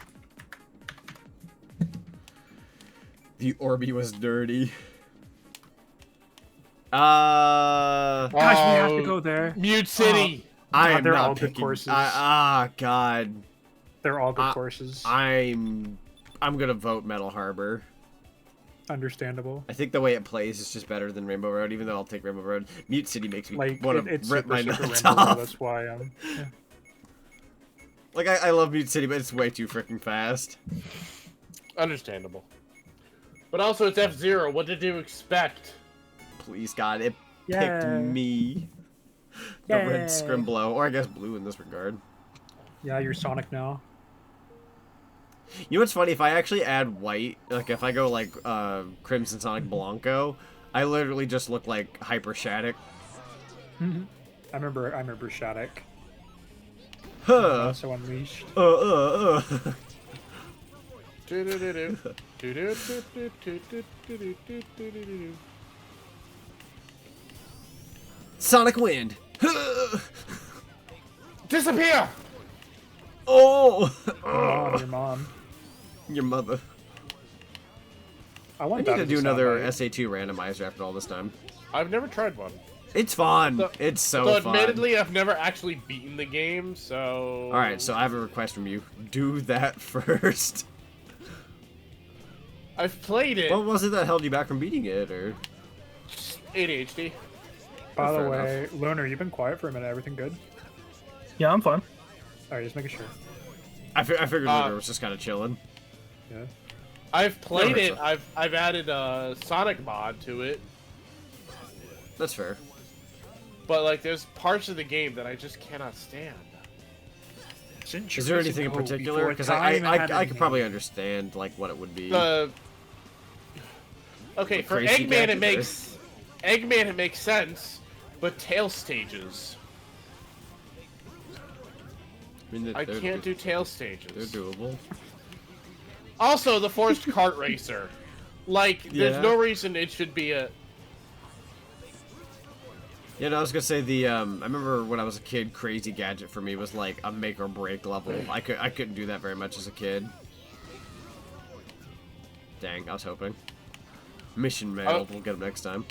The Orby was dirty. Gosh, we have to go there. Mute City. I am they're not all picking. good courses. God. They're all good courses. I'm gonna vote Metal Harbor. Understandable. I think the way it plays is just better than Rainbow Road, even though I'll take Rainbow Road. Mute City makes me Like want to it's rip super, my super nuts Rainbow Road, off. that's why yeah. Like I love Mute City, but it's way too freaking fast. Understandable. But also, it's F-Zero. What did you expect? Please, God, it picked me. The red Scrimblow, or I guess blue in this regard. Yeah, you're Sonic now. You know what's funny? If I actually add white, like if I go like Crimson Sonic Blanco, I literally just look like Hyper Shattuck. I remember Shattuck. Huh. Also unleashed. Sonic Wind. Disappear! Oh! Your mom. Your mother. I I want need that to as do a another soundbite. SA2 randomizer after all this time. I've never tried one. It's fun. So- It's so So fun. admittedly, I've never actually beaten the game, so... Alright, so I have a request from you. Do that first. I've played it. What was it that held you back from beating it, or? ADHD. By the Fair way, Lunar, you've been quiet for a minute. Everything good? Yeah, I'm fine. Alright, just making sure. I figured Lunar was just kind of chilling. Yeah. I've played Never it. saw- I've added a Sonic mod to it, That's fair. but like there's parts of the game that I just cannot stand. Is there anything in particular? Because I could probably understand like what it would be. Okay, The for crazy Eggman gadget it makes sense, but tail stages. I mean, I they're- can't do tail They're stages. doable. Also, the forced kart racer. Like, there's Yeah. no reason it should be a. Yeah, no, I was gonna say the I remember when I was a kid, Crazy Gadget for me was like a make or break level. I couldn't do that very much as a kid. Dang, I was hoping. Mission mailed. We'll get them next time.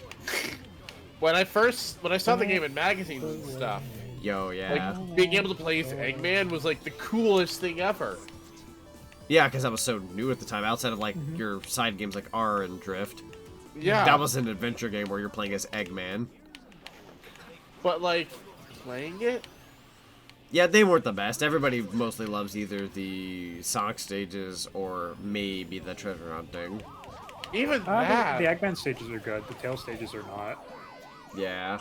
When I saw the game in magazines and stuff, Yo, yeah. like being able to play as Eggman was like the coolest thing ever. Yeah, because I was so new at the time. Outside of like your side games like R and Drift, Yeah. that was an adventure game where you're playing as Eggman. But like playing it, Yeah, they weren't the best. Everybody mostly loves either the Sonic stages or maybe the treasure hunting. even that. The Eggman stages are good. The tail stages are not. Yeah.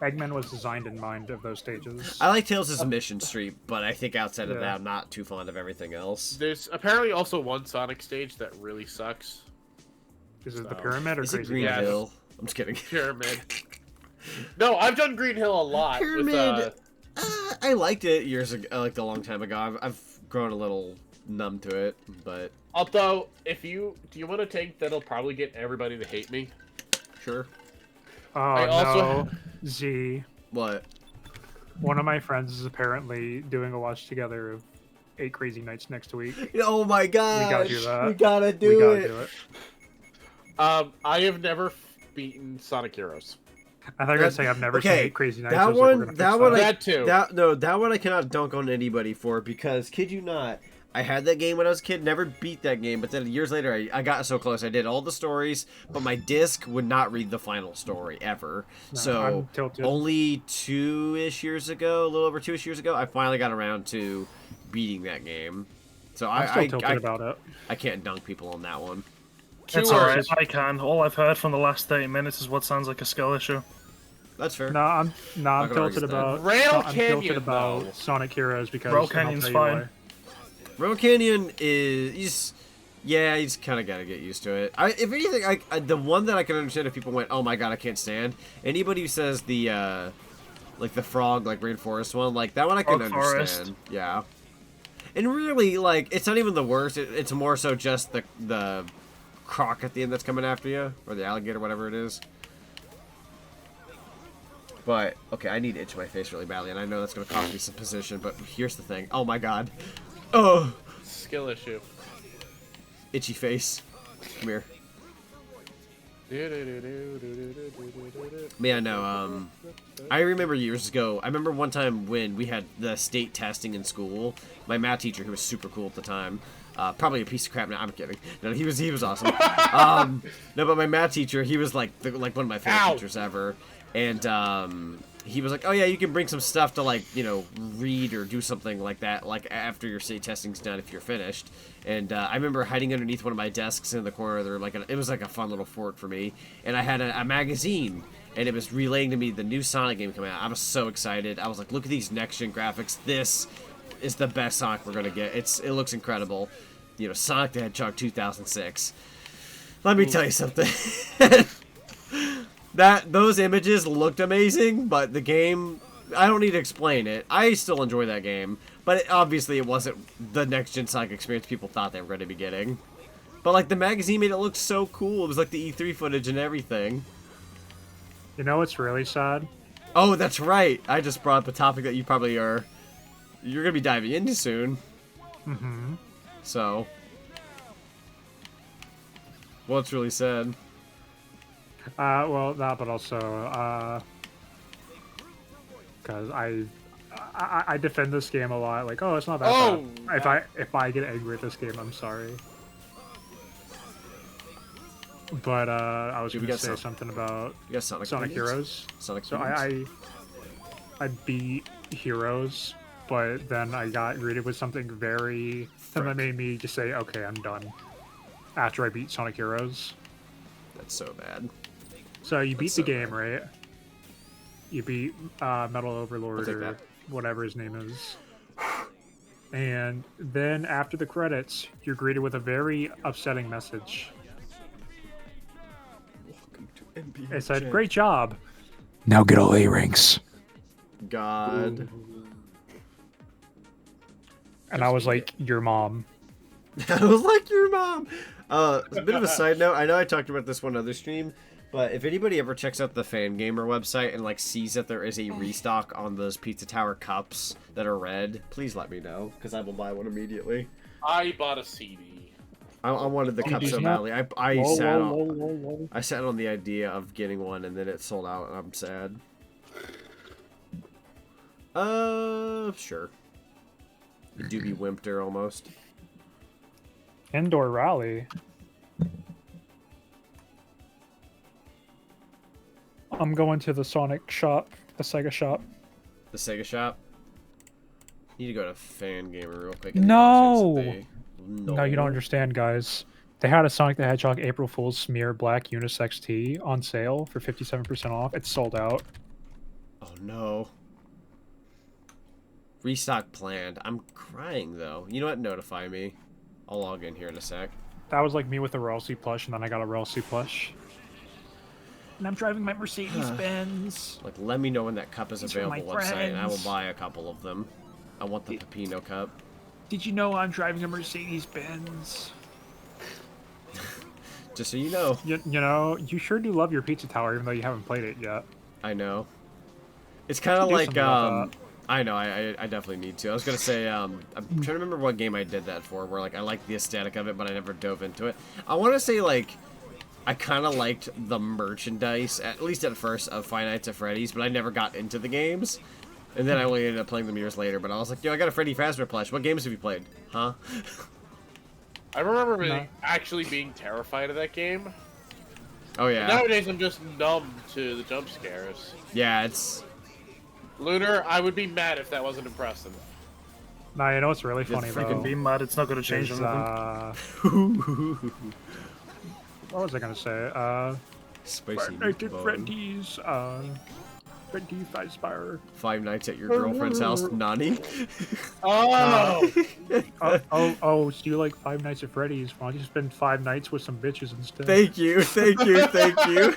Eggman was designed in mind of those stages. I like Tails as a mission street, but I think outside of Yeah. that, I'm not too fond of everything else. There's apparently also one Sonic stage that really sucks. Is it the pyramid or Is it crazy? Green Yes. Hill? I'm just kidding. Pyramid. No, I've done Green Hill a lot. Pyramid. I liked it years ago, like a long time ago. I've grown a little numb to it, but Although, do you want to take that'll probably get everybody to hate me? sure. Oh I also no, Z. What? One of my friends is apparently doing a watch together of 8 Crazy Nights next week. Oh my god! gotta do that. We gotta We do gotta it. do it. I have never beaten Sonic Heroes. I thought you were gonna say I've never seen Okay, 8 Crazy Nights. I that was like, we're one, gonna that fix one, That too. that one I cannot dunk on anybody for because, kid you not, I had that game when I was a kid, never beat that game, but then years later I got so close. I did all the stories, but my disc would not read the final story ever. No, So I'm tilted. only 2-ish years ago, a little over 2-ish years ago, I finally got around to beating that game. So I'm still I tilted about it. I can't dunk people on that one. It's Two alright, words. I can. All I've heard from the last 30 minutes is what sounds like a skill issue. That's fair. No, I'm Not gonna argue tilted with that. about. Rail I'm Canyon, tilted about though. Sonic Heroes because Rail and I'll Canyon's tell you fine. why. Robo Canyon is, he's kind of got to get used to it. If anything, the one that I can understand if people went, oh my god, I can't stand. Anybody who says the, like the frog, like rainforest one, like that one I can Frog Forest. understand. Yeah. And really, like, it's not even the worst. It's more so just the croc at the end that's coming after you, or the alligator, whatever it is. But, okay, I need to itch my face really badly, and I know that's going to cost me some position, but here's the thing. Oh my god. Oh! Skill issue. Itchy face. Come here. Man, no, I remember years ago, I remember one time when we had the state testing in school, my math teacher, who was super cool at the time, probably a piece of crap now, I'm kidding. No, he was awesome. No, but my math teacher, he was like one of my favorite Ow. teachers ever, and, he was like, oh yeah, you can bring some stuff to, like, you know, read or do something like that, like, after your state testing's done if you're finished. And I remember hiding underneath one of my desks in the corner of there, like, it was like a fun little fort for me. And I had a magazine, and it was relaying to me the new Sonic game coming out. I was so excited. I was like, look at these next-gen graphics. This is the best Sonic we're gonna get. It looks incredible. You know, Sonic the Hedgehog 2006. Let me tell you something. those images looked amazing, but the game, I don't need to explain it. I still enjoy that game, but obviously it wasn't the next-gen Sonic experience people thought they were going to be getting. But like the magazine made it look so cool. It was like the E3 footage and everything. You know what's really sad? Oh, that's right. I just brought up a topic that you probably you're going to be diving into soon. Mm-hmm. So, what's really sad? Well, that, but also, because I defend this game a lot. Like, oh, it's not that bad. If I get angry at this game, I'm sorry. But I was going to say something about Sonic Heroes. So I beat Heroes, but then I got greeted with something that made me just say, okay, I'm done. After I beat Sonic Heroes. That's so bad. So you beat the game, right? You beat Metal Overlord or whatever his name is. And then after the credits, you're greeted with a very upsetting message. It said, great job. Now get all A ranks. God. Ooh. And I was like, your mom. I was like, your mom. A bit of a side note. I know I talked about this one other stream, but if anybody ever checks out the Fangamer website and like sees that there is a restock on those Pizza Tower cups that are red, please let me know, because I will buy one immediately. I bought a CD. I wanted the cup so badly. I sat on the idea of getting one, and then it sold out, and I'm sad. Sure. The Doobie Wimpter, almost. Indoor Rally. I'm going to the Sonic shop, the Sega shop. The Sega shop? Need to go to Fangamer real quick. No! No, you don't understand, guys. They had a Sonic the Hedgehog April Fool's Smear Black Unisex Tee on sale for 57% off. It's sold out. Oh no. Restock planned. I'm crying though. You know what? Notify me. I'll log in here in a sec. That was like me with the Royal C plush, and then I got a Royal C plush. And I'm driving my Mercedes-Benz. Like, let me know when that cup is available website, and I will buy a couple of them. I want the Pepino cup. Did you know I'm driving a Mercedes-Benz? Just so you know. You know, you sure do love your Pizza Tower, even though you haven't played it yet. I know. It's kind of like, I know, I definitely need to. I was going to say, I'm trying to remember what game I did that for, where, like, I liked the aesthetic of it, but I never dove into it. I want to say, like, I kind of liked the merchandise, at least at first, of Five Nights at Freddy's, but I never got into the games. And then I only ended up playing them years later, but I was like, yo, I got a Freddy Fazbear plush. What games have you played? Huh? I remember actually being terrified of that game. Oh, yeah. But nowadays, I'm just numb to the jump scares. Yeah, it's... Lunar, I would be mad if that wasn't impressive. Nah, you know what's really funny, though? Freaking be mad, it's not going to change anything. What was I going to say? Spicy Freddy's, Freddy Fazbear. Five Nights at Your Girlfriend's House, Nani? Oh! So you like Five Nights at Freddy's? Why don't you spend 5 nights with some bitches instead? Thank you, thank you, thank you.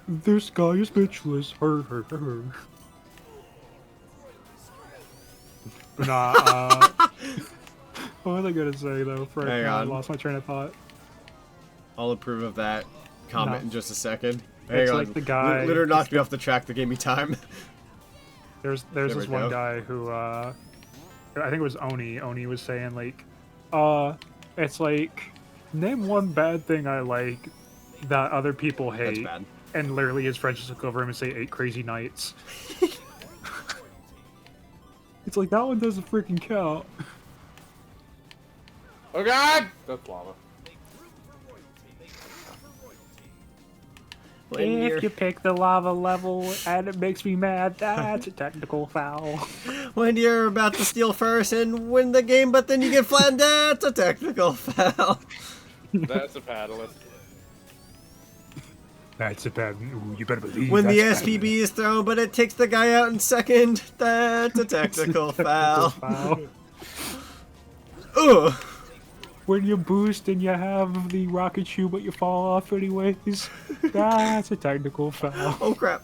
This guy is bitchless. Nah, what was I gonna say though? I lost my train of thought. I'll approve of that comment in just a second. Hang it's on. like the guy. Literally knocked me off the track that gave me time. There's this one guy who, I think it was Oni. Oni was saying like, it's like, name one bad thing I like that other people hate. That's bad. And literally his friends just look over him and say 8 crazy nights. It's like, that one doesn't freaking count. Oh god! That's lava. If you pick the lava level and it makes me mad, that's a technical foul. When you're about to steal first and win the game, but then you get flattened, that's a technical foul. That's a paddler. That's a bad. Ooh, you better believe. When the SPB is thrown, but it takes the guy out in second, that's a technical foul. Ugh. When you boost and you have the rocket shoe, but you fall off anyways. That's a technical foul. Oh crap.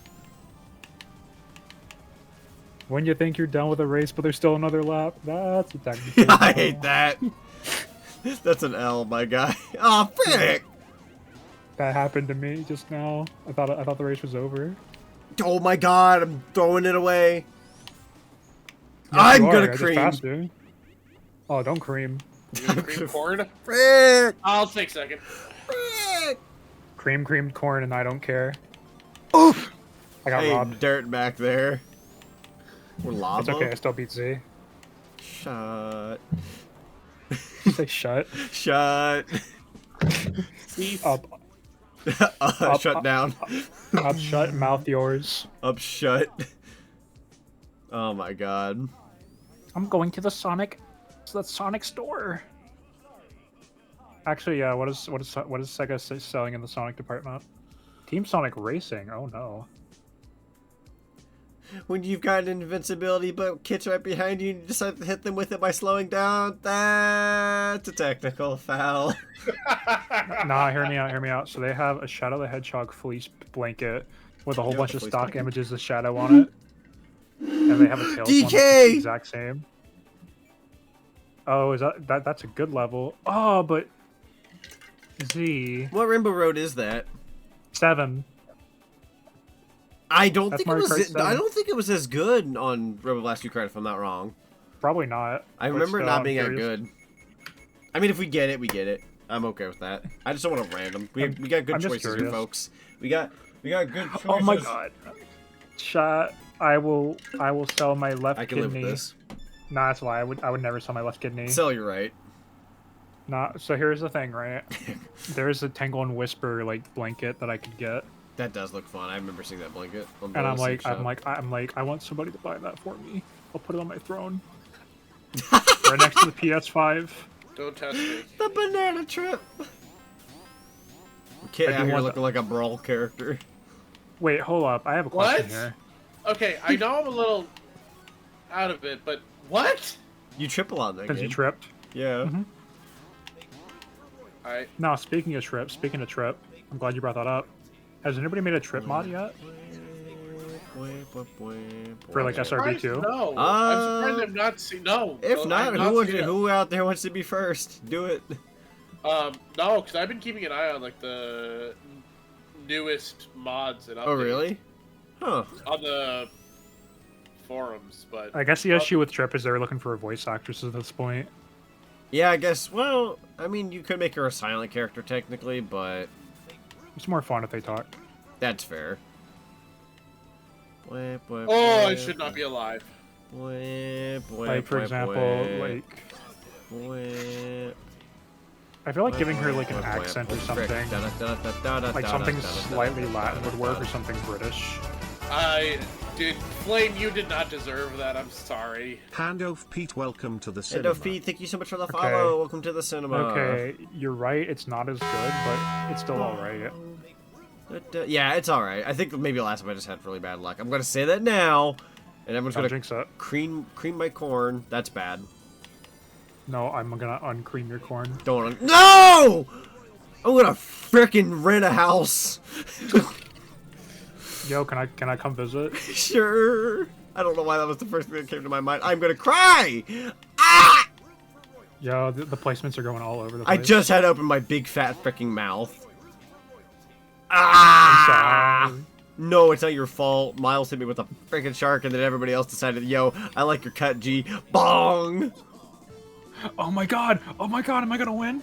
When you think you're done with a race, but there's still another lap. That's a technical foul. I hate that. That's an L, my guy. Oh, frick. That happened to me just now. I thought the race was over. Oh my god, I'm throwing it away. Yes, I'm you are. gonna I just cream. passed you. Oh, don't cream. You gonna cream corn? Frick. I'll take second. Frick. Creamed corn, and I don't care. Oof. I got Hey, robbed. dirt back there. Or lava. It's okay. I still beat Z. Shut. You say shut. Shut. Up, Shut down. up, shut, mouth yours. Up, shut. Oh my god. I'm going to the Sonic store. Actually, yeah. What is Sega selling in the Sonic department? Team Sonic Racing. Oh no. When you've got invincibility, but Kit's right behind you, and you decide to hit them with it by slowing down, that's a technical foul. Nah, hear me out. So they have a Shadow the Hedgehog fleece blanket with a whole bunch of stock images of Shadow on it. And they have a Tails one that's the exact same. Oh, is that's a good level. Oh, but Z. What Rainbow Road is that? 7. I don't That's think it Mario was. Kart 7. I don't think it was as good on Robo Blast 2 Kart, if I'm not wrong. Probably not. I but remember it still, not I'm being that curious. good. I mean, if we get it, we get it. I'm okay with that. I just don't want to random. We got good I'm just choices here, curious. folks. We got good choices. Oh my god. Shot. I will sell my left I can kidney. live with this. Nah, that's why I would never sell my left kidney. Sell, you're right. Nah, so here's the thing, right? There's a Tangle and Whisper like blanket that I could get. That does look fun. I remember seeing that blanket. On And I'm the like, shop. I want somebody to buy that for me. I'll put it on my throne. Right next to the PS5. Don't test me. The banana trip. Kid I do out here want looking like a Brawl character. Wait, hold up. I have a question What? here. Okay, I know I'm a little out of it, but what? You triple on that Because game. you tripped. Yeah. Mhm. Alright. Now, speaking of trip, I'm glad you brought that up. Has anybody made a trip mod yet? For like SRB2? No. I'm surprised I've not seen. No. If I've not, seen it. who out there wants to be first? Do it. No, because I've been keeping an eye on like the newest mods and updates. Oh, really? Huh. On the forums, but I guess the issue with Trip is they're looking for a voice actress at this point. Yeah, I guess. Well, I mean, you could make her a silent character technically, but It's more fun if they talk. that's fair. oh, I should not be alive. Like, for example, like... I feel like giving her like an accent or something. Like something slightly Latin would work or something British. Flame, you did not deserve that. I'm sorry. Handoff Pete, welcome to the cinema. Handoff Pete, thank you so much for the follow. Welcome to the cinema. Okay, you're right. It's not as good, but it's still alright. Yeah, it's alright. I think maybe last time I just had really bad luck. I'm gonna say that now, and everyone's Don't gonna jinx it. cream my corn. That's bad. No, I'm gonna uncream your corn. Don't. No! I'm gonna frickin' rent a house. Yo, can I come visit? Sure. I don't know why that was the first thing that came to my mind. I'm gonna cry. Ah! Yo, the placements are going all over the place. I just had to open my big fat fricking mouth. Ah! No, it's not your fault. Miles hit me with a freaking shark, and then everybody else decided, yo, I like your cut, G. Bong! Oh my god! Oh my god! Am I gonna win?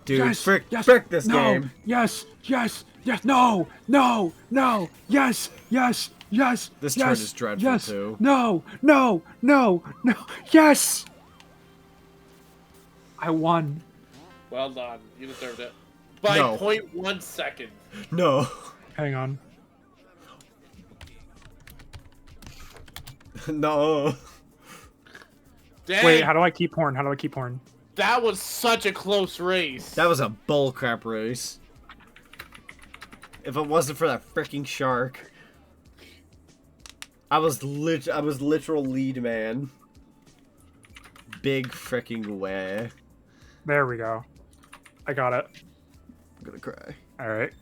Dude, Yes, frick yes, this no, game. Yes! Yes! Yes! No! No! No! Yes! Yes! Yes! This yes, turn is dreadful, yes, too. No! No! No! No! Yes! I won. Well done. You deserved it. By No. 0.1 second. No. Hang on. No. Dang, Wait, how do I keep horn? How do I keep horn? that was such a close race. That was a bullcrap race. If it wasn't for that freaking shark, I was literal lead man. big freaking way. There we go. I got it. I'm gonna cry. All right.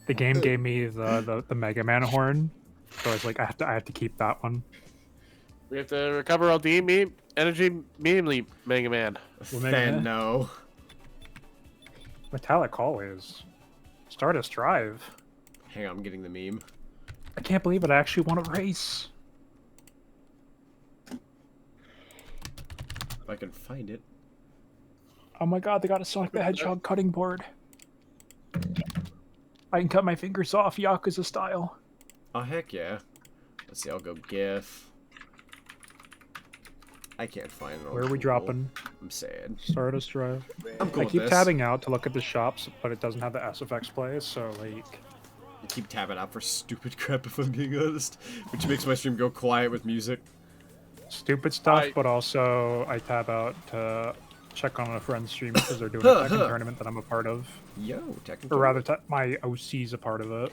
The game gave me the Mega Man horn, so I was like, I have to keep that one. We have to recover all the energy immediately, Mega Man. Then no. Metallic always. Stardust Drive. Hang on, I'm getting the meme. I can't believe it. I actually won a race. If I can find it. Oh my god, they got a Sonic the Hedgehog cutting board. I can cut my fingers off Yakuza style. Oh, heck yeah. Let's see, I'll go GIF. I can't find it. Where are we dropping? I'm sad. Stardust Drive. I'm cool I with keep this. tabbing out to look at the shops, but it doesn't have the SFX play, so like... I keep tabbing out for stupid crap, if I'm being honest. Which makes my stream go quiet with music. Stupid stuff, but also I tab out to check on a friend's stream because they're doing a Tekken tournament that I'm a part of. Yo, Tekken Or rather, my OC's a part of it.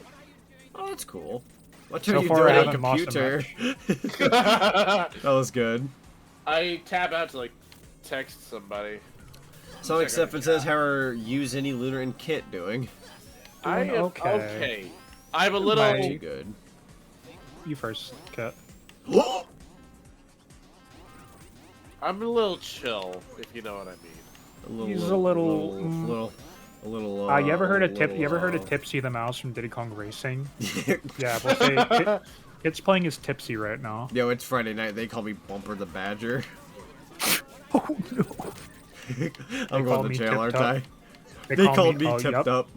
Oh, that's cool. What So are you far, I doing on haven't lost a computer? match. That was good. I tab out to like text somebody. Sonic Stefan says, how are you, Zinny, Lunar, and Kit doing? I am okay. I'm a little Too good. You first, Kit. I'm a little chill, if you know what I mean. He's a little. You ever heard of You ever heard of Tipsy the Mouse from Diddy Kong Racing? Yeah, we'll say Kit's playing as Tipsy right now. Yo, it's Friday night. They call me Bumper the Badger. Oh no! I'm going to jail, aren't I? They called me tipped up.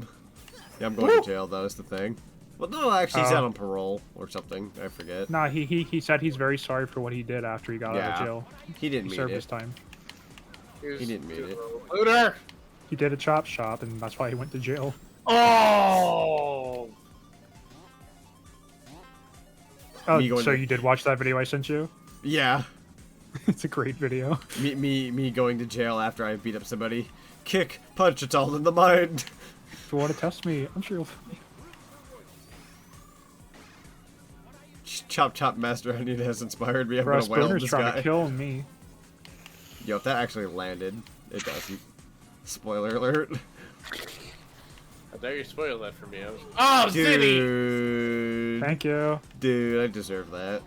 Yeah, I'm going to jail. That was the thing. Well, no, actually, he's out on parole or something. I forget. Nah, he said he's very sorry for what he did after he got out of jail. He didn't mean served it. his time. He didn't mean it. Lunar! He did a chop shop, and that's why he went to jail. Oh! Oh, so you did watch that video I sent you? Yeah. It's a great video. Me going to jail after I beat up somebody. Kick, punch, it's all in the mind. If you want to test me, I'm sure you'll. Chop Chop Master Onion has inspired me. I'm Bro, gonna wail Spooner's this trying guy. to kill me. Yo, if that actually landed, it doesn't. Spoiler alert. How dare you spoil that for me? Oh, City! Dude. Thank you. Dude, I deserve that.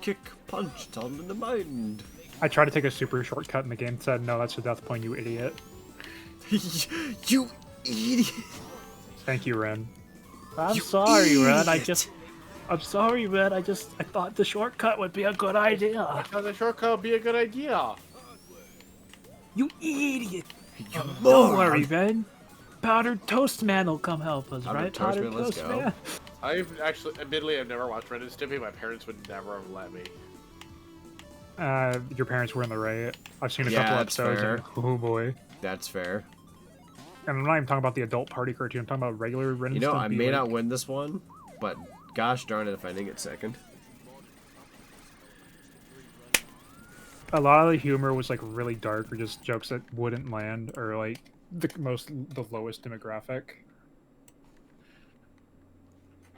Kick, punch, it's all in the mind. I tried to take a super shortcut in the game. Said no, that's a death point, you idiot. You idiot. Thank you, Ren. I'm sorry, Ren. I'm sorry, Ren. I thought the shortcut would be a good idea. I thought the shortcut would be a good idea. You idiot. Don't worry, Ren. Powdered Toast Man will come help us, right? Powdered Toast Man, let's go. I've actually, admittedly, I've never watched Ren and Stimpy. My parents would never have let me. Your parents were in the right. I've seen a couple episodes. Fair. And, oh boy. That's fair. And I'm not even talking about the adult party cartoon. I'm talking about regular Ren. You know, I may not win this one, but gosh darn it if I didn't get second. A lot of the humor was like really dark, or just jokes that wouldn't land, or like the lowest demographic.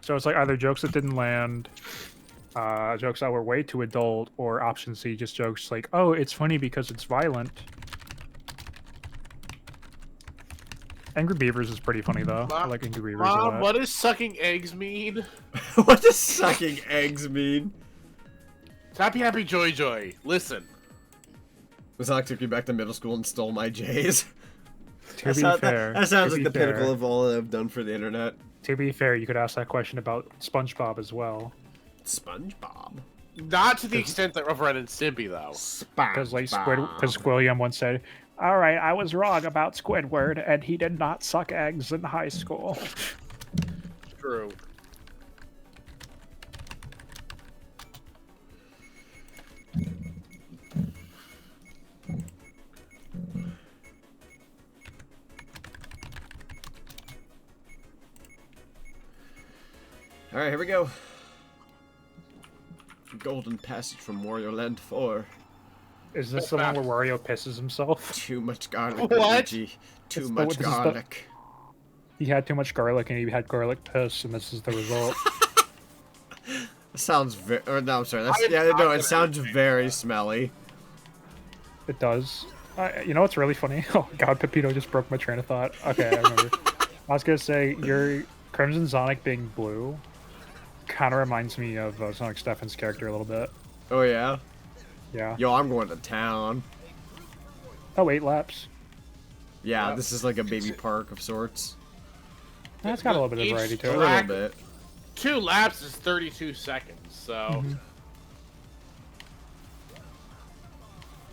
So it's like either jokes that didn't land, jokes that were way too adult, or option C, just jokes like, oh, it's funny because it's violent. Angry Beavers is pretty funny though. I like Angry Beavers a lot. What does sucking eggs mean? What does sucking eggs mean? Happy Happy Joy Joy. Listen. Zonic took me back to middle school and stole my J's. To be fair, that sounds like the pinnacle of all I've done for the internet. To be fair, you could ask that question about SpongeBob as well. SpongeBob? Not to the extent that of Ren and Stimpy, though. Because like Squilliam once said, "All right, I was wrong about Squidward, and he did not suck eggs in high school." True. Alright, here we go. Golden Passage from Wario Land 4. Is this the one where Wario pisses himself? Too much garlic. What? Luigi. Too much garlic. He had too much garlic and he had garlic piss, and this is the result. Sounds very. Or no, I'm sorry. That's, yeah, no, it sounds very smelly. It does. You know what's really funny? Oh god, Pepito just broke my train of thought. Okay, I remember. I was gonna say, your Crimson Zonic being blue kind of reminds me of Sonic Stefan's character a little bit. Oh, yeah? Yeah. Yo, I'm going to town. Oh, 8 laps. Yeah, Yep. this is like a baby park of sorts. That's got a little bit of variety to A it. little bit. 2 laps is 32 seconds, so...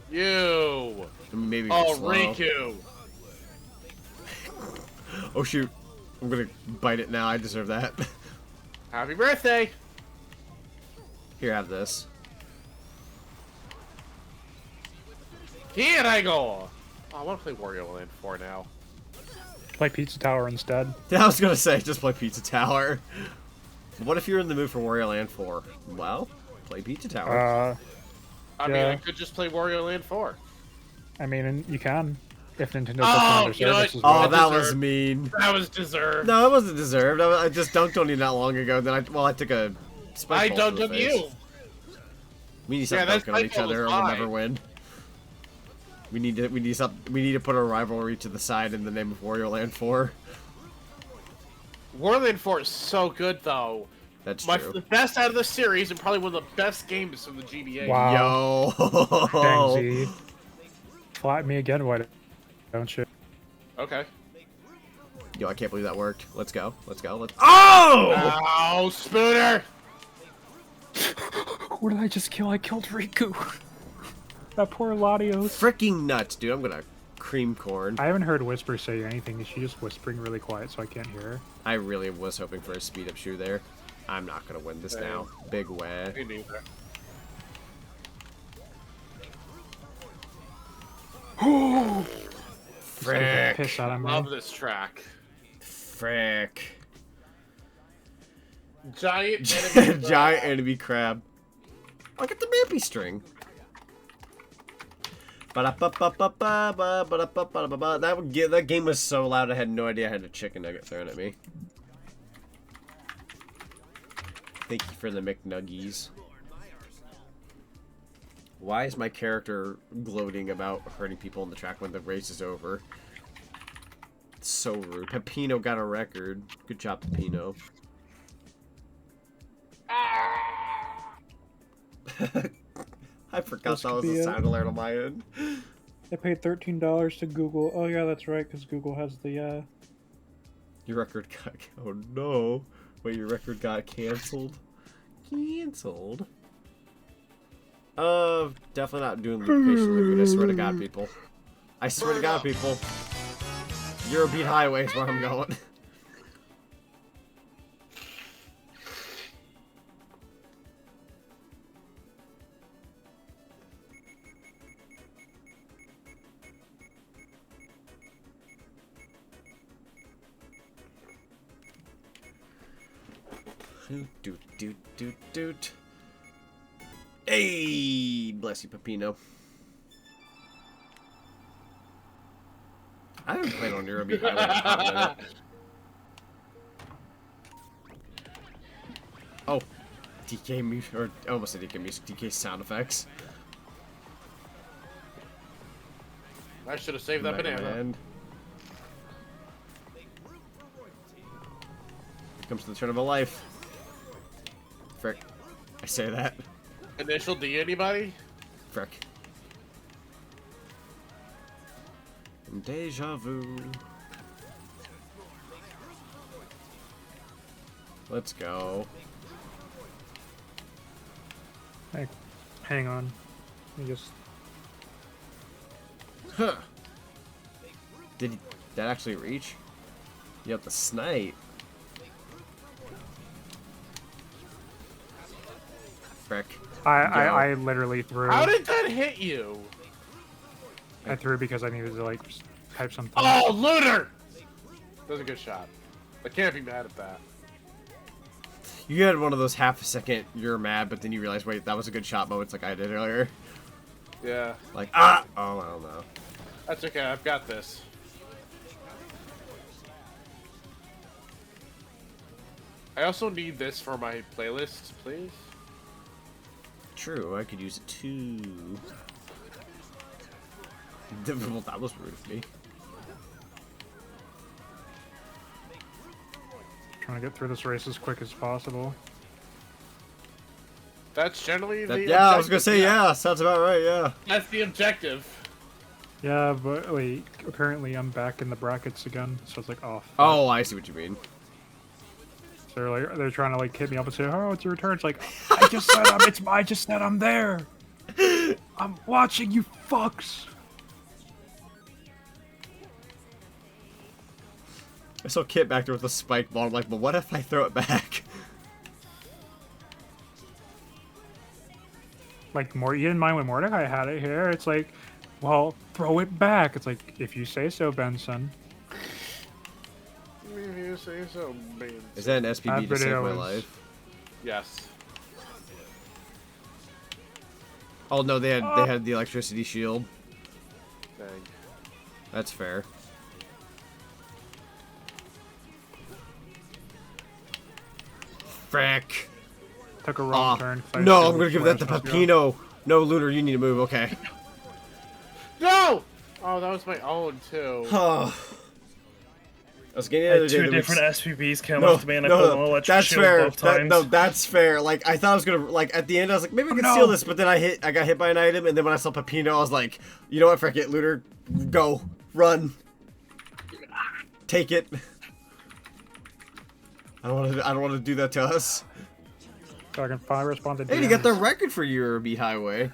You! Maybe Oh, slow. Riku! Oh, shoot. I'm gonna bite it now. I deserve that. Happy birthday! Here, have this. Here I go! Oh, I want to play Wario Land 4 now. Play Pizza Tower instead. Yeah, I was gonna say, just play Pizza Tower. What if you're in the mood for Wario Land 4? Well, play Pizza Tower. I mean, I could just play Wario Land 4. I mean, and you can. If Nintendo puts Oh, on you know their what? service as Oh, well. that was mean. That was deserved. No, it wasn't deserved. I just dunked on you not long ago. Then I took a spike I ball to dunked the on face. you. We need to stop Yeah, that dunking on spike each ball other, or was we'll fine. never win. We need to put our rivalry to the side in the name of Wario Land 4. Wario Land 4 is so good, though. That's The true. best out of the series, and probably one of the best games from the GBA. Wow. Yo. Dang, Z. Flat me again, why don't you? Okay. Yo, I can't believe that worked. Let's go. Let's go. Let's. Oh! Oh, Spooner! What did I just kill? I killed Riku. That poor Latios. Freaking nuts, dude. I'm gonna cream corn. I haven't heard Whisper say anything. Is she just whispering really quiet so I can't hear her? I really was hoping for a speed up shoe there. I'm not gonna win this now. Big way. Me neither. Frick. Piss out of me. Love this track. Frick. Giant enemy. Giant enemy crab. Look at the mappy string. That game was so loud I had no idea I had a chicken nugget thrown at me. Thank you for the McNuggies. Why is my character gloating about hurting people in the track when the race is over? It's so rude. Pepino got a record. Good job, Pepino. I forgot This that could was be a it. sound alert on my end. I paid $13 to Google. Oh yeah, that's right, because Google has the Your record got... Oh no. Wait, your record got canceled? Canceled? Definitely not doing location liquid. I swear to God, people. I swear to God, people. Eurobeat Highway is where I'm going. Doot, doot, doot, doot. Hey, bless you, Pepino. I haven't played on Eurobeat Highway in a hot minute. Oh, DK music, or almost a DK music, DK sound effects. I should have saved that Mega banana. Man. Here comes the turn of a life. Frick. I say that. Initial D, anybody? Frick. Deja vu. Let's go. Hey, hang on. Let me just... Huh. Did that actually reach? You have the snipe. Frick. I literally threw. How did that hit you? I threw because I needed to like just type something. Oh, looter! That was a good shot. I can't be mad at that. You had one of those half a second you're mad, but then you realize, wait, that was a good shot moments like I did earlier. Yeah. Like, ah! Oh, I don't know. That's okay, I've got this. I also need this for my playlist, please. True, I could use it too. Well, that was rude of me. Trying to get through this race as quick as possible. That's generally the Yeah, I was objective, gonna say yeah. Sounds about right. Yeah. That's the objective. Yeah, but wait, apparently I'm back in the brackets again, so it's like, oh. Fuck. Oh, I see what you mean. So they're trying to like hit me up and say, "Oh, it's your return." It's like, I just said I'm there. I'm watching you fucks. I saw Kit back there with a spike ball. I'm like, but what if I throw it back? Like, you didn't mind when Mordecai had it here. It's like, well, throw it back. It's like, if you say so, Benson. If you say so, babe. Is that an SPB to save my is- life? Yes. Oh no, they had the electricity shield. Dang. That's fair. Frick. Took a wrong turn. 'cause I No, assumed I'm gonna which give way I that to was supposed to go. Pepino. No, Lunar, you need to move. Okay. No! Oh, that was my own too. I was getting the I other had day. two different SPBs come No, up to me and I no, put no, an electric that's shield fair. both times. No, that's fair. Like I thought I was gonna like at the end I was like maybe I can steal this, but then I got hit by an item, and then when I saw Pepino I was like, you know what, frick it, Lunar, go, run, take it. I don't want to do that to us. So I can finally respond to Hey, you got the record for Eurobe Highway.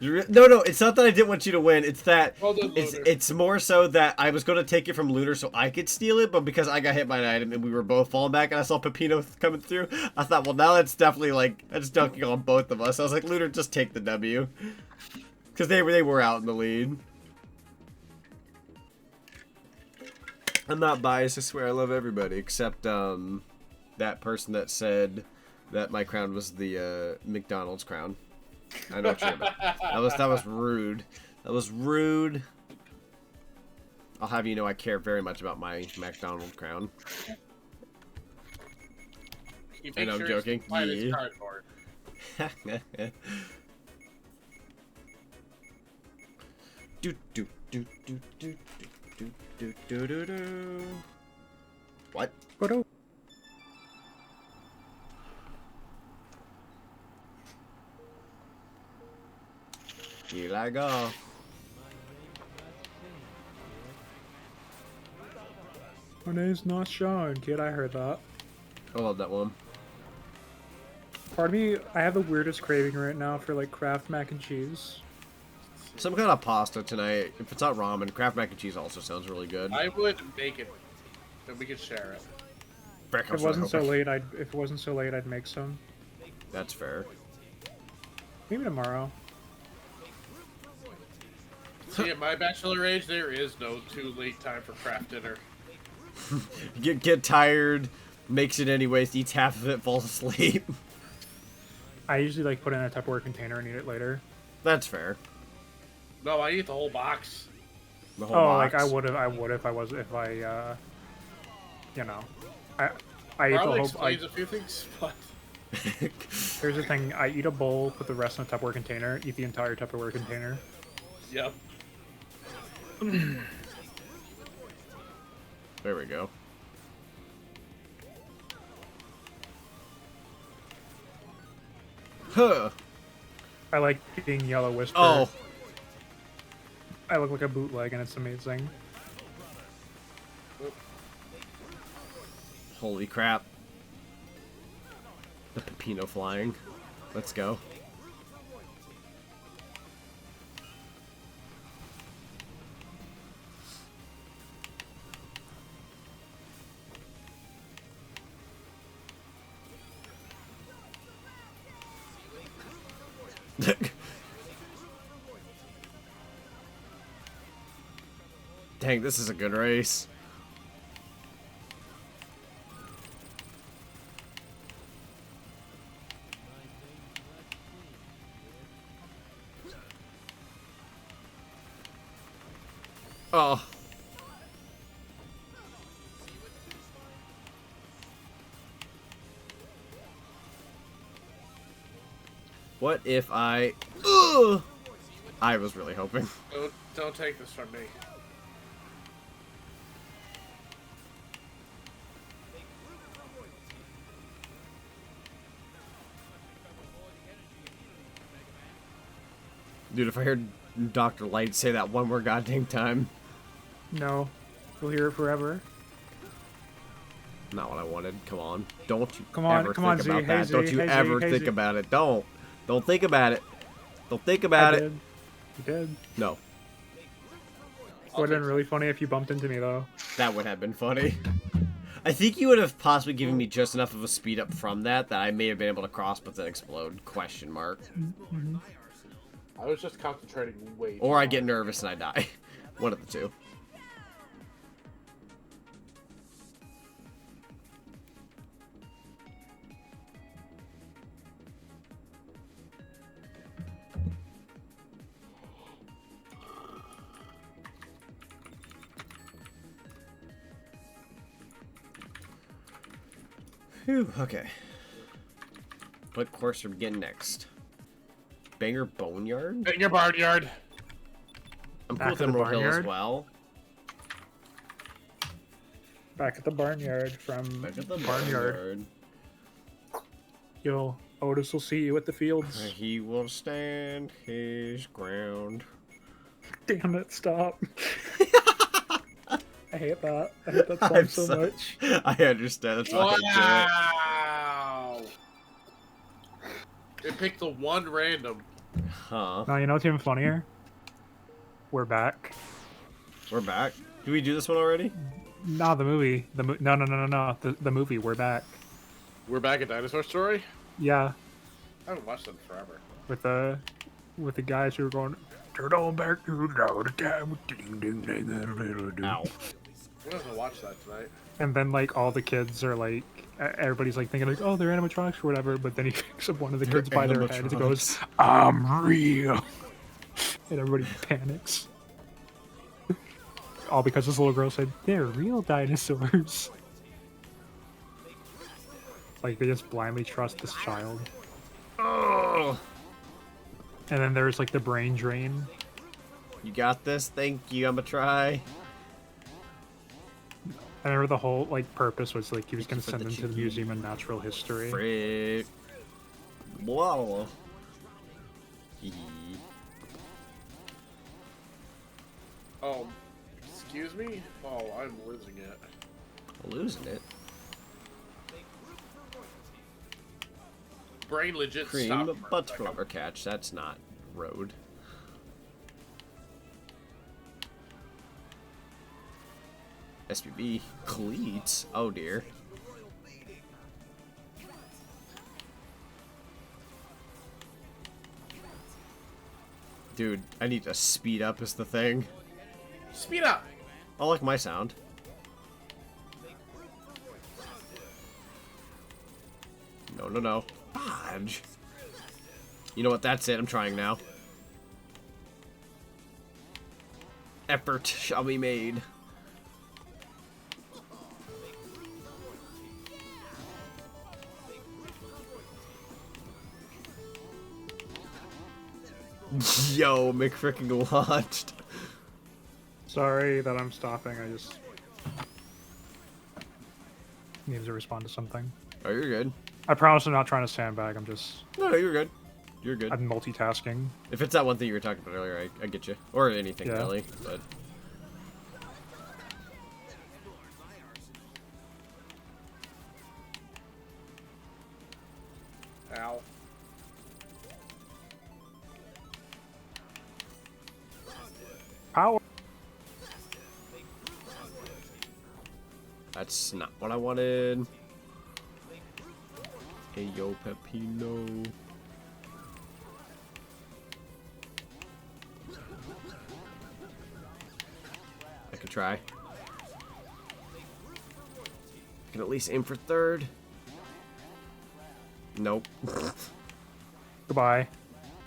No, it's not that I didn't want you to win. It's that Well done, it's more so that I was going to take it from Lunar so I could steal it, but because I got hit by an item and we were both falling back and I saw Pepino coming through, I thought, well, now that's definitely like that's dunking on both of us. I was like, Lunar, just take the W, because they were out in the lead. I'm not biased. I swear, I love everybody except that person that said that my crown was the McDonald's crown. I know what you're about. That was rude. That was rude. I'll have you know I care very much about my McDonald's crown. And I'm joking. Yeah. do do do do do do do do do do. What? Here I go. My name's not Sean, kid. I heard that. I love that one. Part of me, I have the weirdest craving right now for like Kraft mac and cheese. Some kind of pasta tonight. If it's not ramen, Kraft mac and cheese also sounds really good. I would make it, and we could share it. Frick, If it wasn't so late, I'd make some. That's fair. Maybe tomorrow. See, at my bachelor age, there is no too late time for craft dinner. Get tired, makes it anyways, eats half of it, falls asleep. I usually like put it in a Tupperware container and eat it later. That's fair. No, I eat the whole box. The whole box. Like I would if I you know, I eat the Probably whole. explains a few things, but Here's the thing: I eat a bowl, put the rest in a Tupperware container, eat the entire Tupperware container. yep. There we go. Huh. I like being Yellow Whisper. Oh. I look like a bootleg, and it's amazing. Holy crap. The Pepino flying. Let's go. Dang, this is a good race. Oh. What if I... Ugh! I was really hoping. Don't take this from me. Dude, if I heard Dr. Light say that one more goddamn time. No. You'll hear it forever. Not what I wanted. Come on. Don't you Come on, ever come think on, Z. about Hey, that. Z. Don't you Hey, Z. ever Hey, think Z. about it. Don't. Don't think about it. Don't think about I it. did. You did. No. It would have been really funny if you bumped into me, though. That would have been funny. I think you would have possibly given me just enough of a speed up from that I may have been able to cross but then explode. Question mark. Mm-hmm. I was just concentrating way too Or I hard. get nervous and I die. One of the two. Phew, okay. What course are we getting next? Banger Boneyard? In your barnyard. I'm Back cool with at the Emerald Hill as barnyard? well. Back at the barnyard from Back at the barnyard. barnyard. Yo, Otis will see you at the fields. He will stand his ground. Damn it, stop. I hate that. I hate that song I'm so so- much. I understand. That's why I Wow. It picked the one random. do it. Huh. Now, you know what's even funnier? We're back. We're back. Did we do this one already? Nah, the movie. No. The movie, We're Back. We're back at Dinosaur Story? Yeah, I haven't watched them forever. with the guys who were going, turn on back to the time. Ding, ding, ding, ding, ding. Ow. I'm gonna watch that tonight. And then, like, all the kids are like, everybody's like thinking like, oh, they're animatronics or whatever. But then he picks up one of the kids by their head and goes, I'm real. And everybody panics. All because this little girl said, they're real dinosaurs. Like, they just blindly trust this child. Oh, And then there's, like, the brain drain. you got this. Thank you. I'm gonna try. I remember the whole, like, purpose was, like, he was going to For send the them to the cheeky- Museum of Natural History. Frick. Whoa. Hee. Oh, excuse me? Oh, I'm losing it. Losing it. Brain legit Cream stopped for a butt second. flubber catch. That's not road. SPB cleats. Oh dear. Dude, I need to speed up is the thing. Speed up! I like my sound. No. Dodge. You know what? That's it. I'm trying now. Effort shall be made. Yo, McFrickin' launched. Sorry that I'm stopping, I just needed to respond to something. Oh, you're good. I promise I'm not trying to sandbag, I'm just... No, you're good. You're good. I'm multitasking. If it's that one thing you were talking about earlier, I get you. Or anything, Yeah. really. But Ow. Power! that's not what I wanted. Hey, yo, Pepino. I could try. I can at least aim for third. Nope. Goodbye.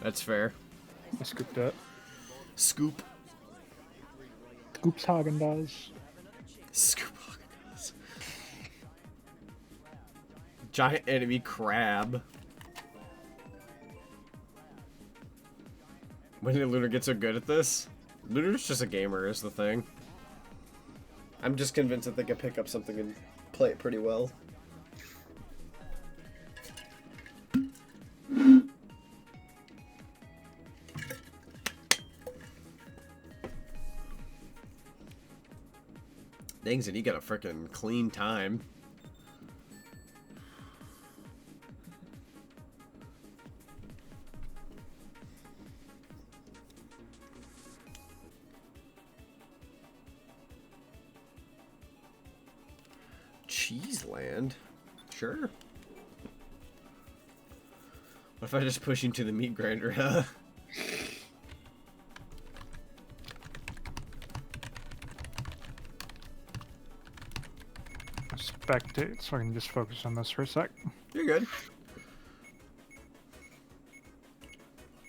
That's fair. I scooped it. Scoop. Scoops Häagen-Dazs. Scoop. Giant enemy crab. When did Lunar get so good at this? Lunar's just a gamer, is the thing. I'm just convinced that they can pick up something and play it pretty well. Dang, and you got a freaking clean time. Cheeseland? Sure. What if I just push you to the meat grinder, huh? Spectate, so I can just focus on this for a sec. You're good.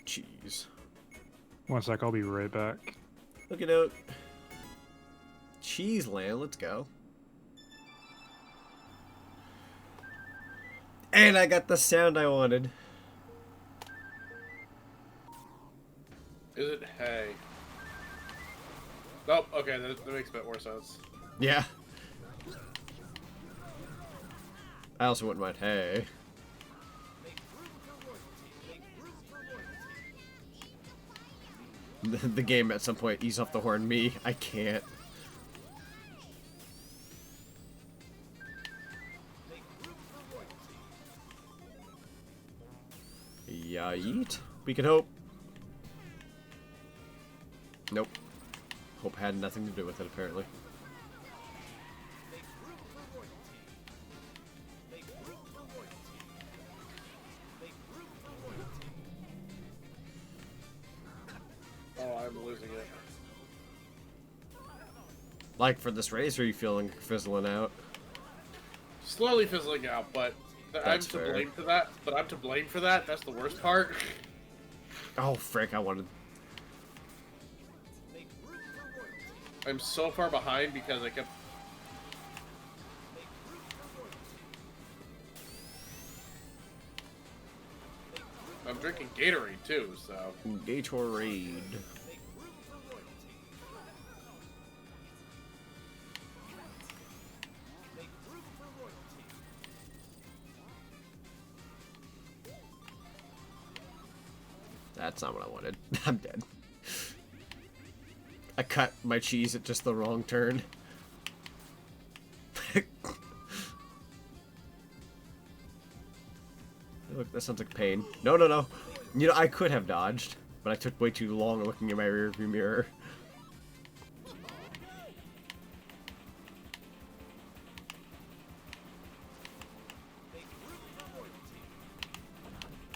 Jeez. One sec, I'll be right back. Look it out. Cheeseland, let's go. And I got the sound I wanted. Is it hay? Oh, okay, that makes a bit more sense. Yeah. I also wouldn't mind hay. The game at some point ease off the horn. Me, I can't. Yeah, yeet. We can hope. Nope. Hope had nothing to do with it, apparently. Oh, I'm losing it. Like for this race, or are you feeling fizzling out? Slowly fizzling out, but I'm to fair. blame for that. But I'm to blame for that. That's the worst part. Oh, frick, I wanted... I'm so far behind because I kept... I'm drinking Gatorade too, so... Gatorade. That's not what I wanted. I'm dead. I cut my cheese at just the wrong turn. Look, that sounds like pain. No, no, no. You know, I could have dodged, but I took way too long looking in my rearview mirror.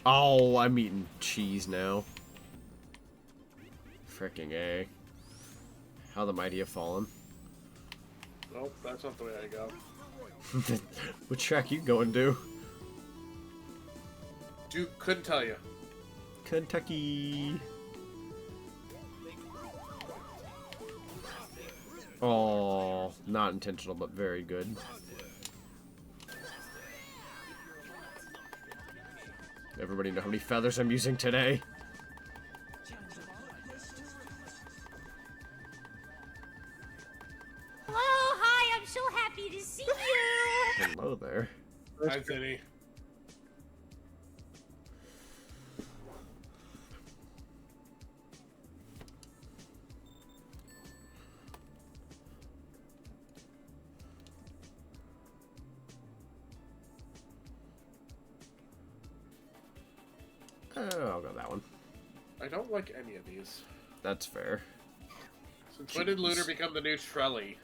Oh, I'm eating cheese now. Fricking A. How the mighty have fallen. Nope, that's not the way I go. Which track you going to? Dude, couldn't tell you. Kentucky. Oh, not intentional, but very good. Everybody know how many feathers I'm using today? Hello, hi, I'm so happy to see you. Hello there. Hi, Zinny. I'll go that one. I don't like any of these. That's fair. Since when did Lunar become the new Trelly?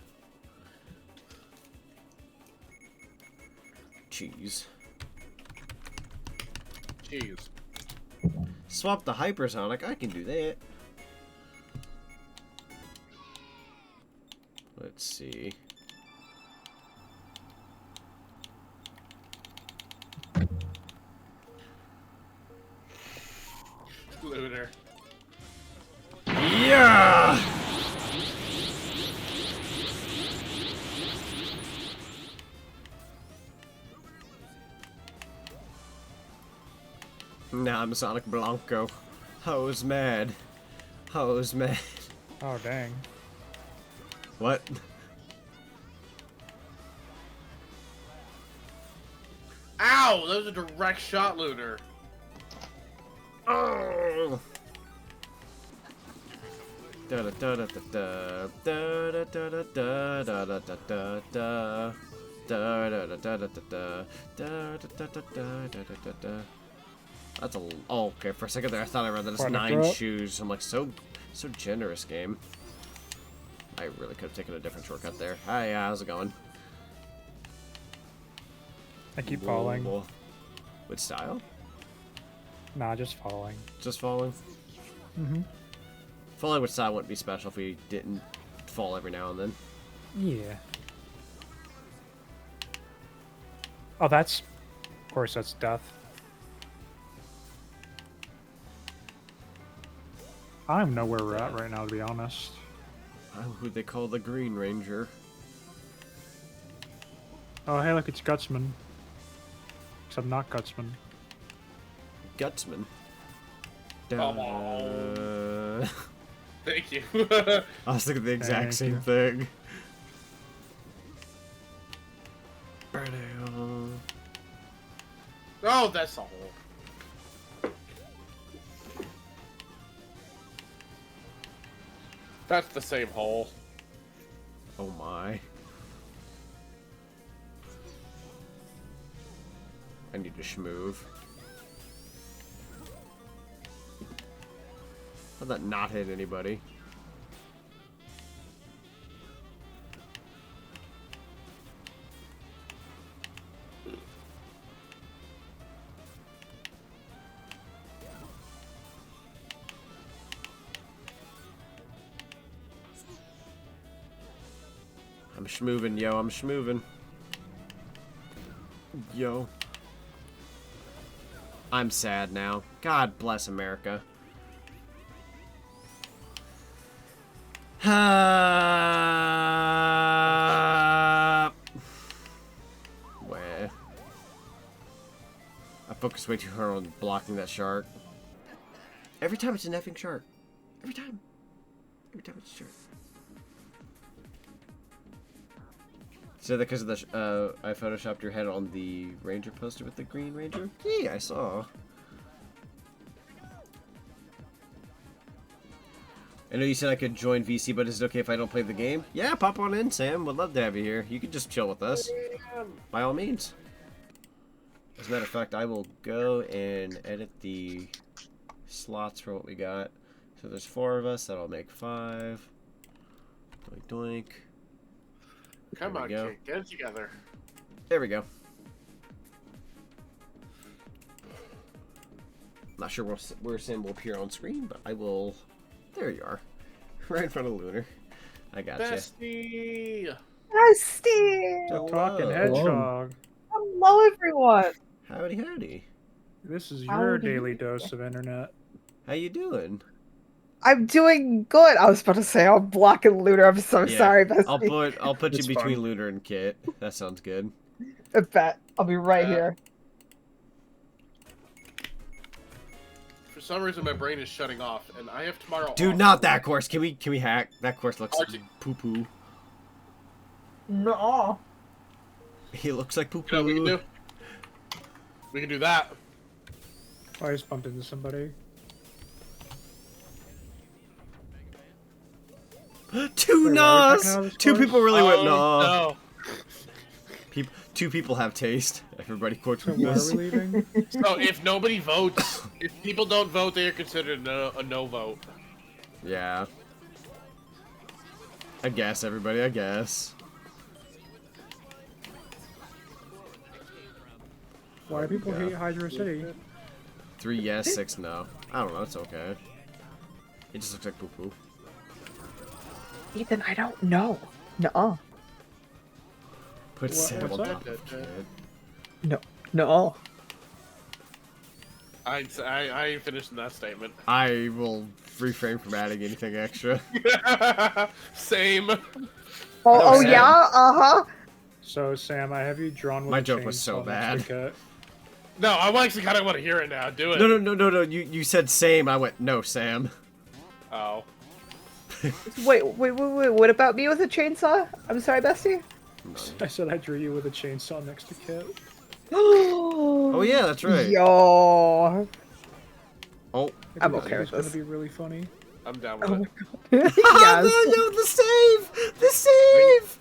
Cheese. Cheese. Swap the hypersonic. I can do that. Let's see. Lunar. Yeah! Nah, I'm Sonic Blanco. I was mad. hose, man. Oh, dang. What? Ow! That was a direct shot, Looter. Oh. Da da da da da da da da da da da da da da da. That's a. Oh, okay. For a second there, I thought I read that it's 9 shoes. I'm like, so generous, game. I really could have taken a different shortcut there. Hi, how's it going? I keep falling. With style? Nah, just falling. Just falling? Mm-hmm. Falling with style wouldn't be special if we didn't fall every now and then. Yeah. Oh, that's... Of course, that's death. I don't know where we're at right now, to be honest. I'm who they call the Green Ranger. Oh, hey, look, it's Gutsman. Except not Gutsman. Gutsman? Thank you. I was thinking the exact same thing. Oh, that's the hole. That's the same hole. Oh my. I need to schmoove. How'd that not hit anybody? I'm schmoovin', yo, I'm schmoovin'. Yo. I'm sad now. God bless America. Where? I focused way too hard on blocking that shark. Every time it's an effing shark. Every time. Every time it's a shark. So that because of the I photoshopped your head on the Ranger poster with the Green Ranger? Yeah, I saw. I know you said I could join VC, but is it okay if I don't play the game? Yeah, pop on in, Sam. Would love to have you here. You can just chill with us. By all means. As a matter of fact, I will go and edit the slots for what we got. So there's 4 of us. That'll make 5. Doink, doink. Come on, kid. Get it together. There we go. Not sure where Sam will appear on screen, but I will... There you are. Right in front of Lunar. I got Bestie! you. Bestie! The talking hedgehog. Hello, everyone! Howdy, howdy. This is your daily dose of internet. How you doing? I'm doing good. I was about to say I'm blocking Lunar. I'm so sorry, Bestie. I'll put you between Lunar and Kit. That sounds good. I bet. I'll be right here. For some reason, my brain is shutting off, and I have tomorrow. Dude, off. not that course. Can we hack? That course looks poo poo. No. He looks like poo poo. You know what we can do that. Oh, I just bumped into somebody. 2 Nas! 2 people really went nah. No. 2 people have taste. Everybody quotes So why are we leaving? So if nobody votes, if people don't vote, they are considered a no vote. Yeah. I guess, everybody, I guess. Why do people hate Hydro City? 3 yes, 6 no. I don't know, it's okay. It just looks like poo poo. Ethan, I don't know. Nuh-uh. Put Sam on top of Kid. No. No. I finished that statement. I will refrain from adding anything extra. Same. Oh, Sam. yeah? Uh-huh. So, Sam, I have you drawn with My a joke was so chainsaw next to bad. Kit. No, I actually kind of want to hear it now. Do it. No, you said same. I went, no, Sam. Oh. Wait. What about me with a chainsaw? I'm sorry, Bestie. I said I drew you with a chainsaw next to Kit. Oh yeah, that's right. Yo. Oh, I'm okay with It's gonna this. be really funny. I'm down Oh with my it. god. no, Yes. no, the save! The save!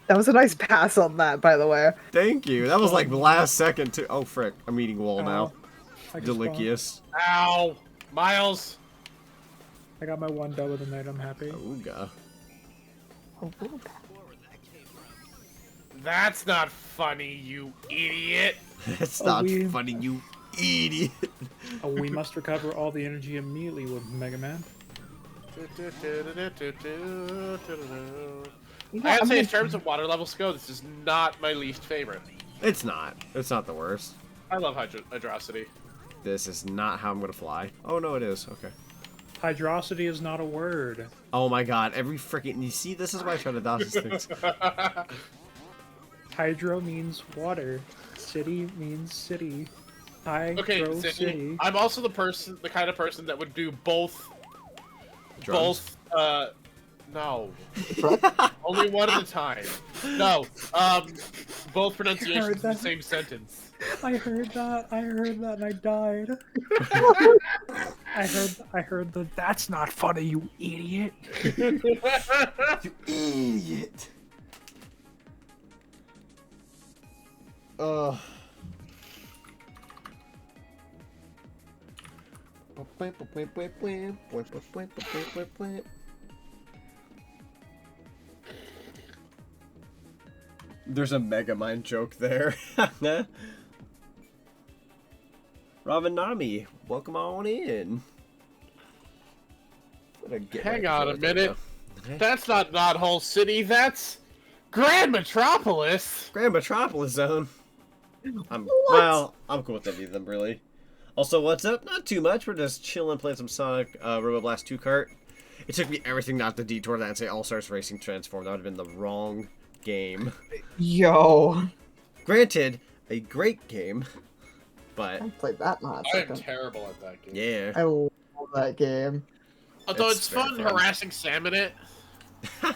That was a nice pass on that, by the way. Thank you. That was like the last second too. Oh frick, I'm eating wall now. I just Delicious. Ow! Miles! I got my one dub of the night. I'm happy. Ooga. That's not funny, you idiot! That's Oh, not we- funny, you idiot. Oh, we must recover all the energy immediately with Mega Man. I gotta say, in terms of water levels go, this is not my least favorite. It's not. It's not the worst. I love Hydrosity. This is not how I'm gonna fly. Oh no, it is. Okay. Hydrosity is not a word. Oh my god, every freaking. You see, this is why I try to dodge these things. Hydro means water. City means city. Okay, Hydro Sydney, city. I'm also the kind of person that would do both. Drums. No. Only one at a time. No. Both pronunciations in the same sentence. I heard that, and I died. I heard the that's not funny, you idiot. You idiot. Ugh. There's a Megamind joke there. Ravanami, welcome on in. Hang on a minute. That's not Knothole City, that's Grand Metropolis! Grand Metropolis Zone. Well, I'm cool with any of them, really. Also, what's up? Not too much. We're just chilling, playing some Sonic Robo Blast 2 Kart. It took me everything not to detour that and say All-Stars Racing Transform. That would have been the wrong game. Yo. Granted, a great game, but... I played that not. I am terrible at that game. Yeah. I love that game. Although It's it's very fun fun. harassing Sam in it.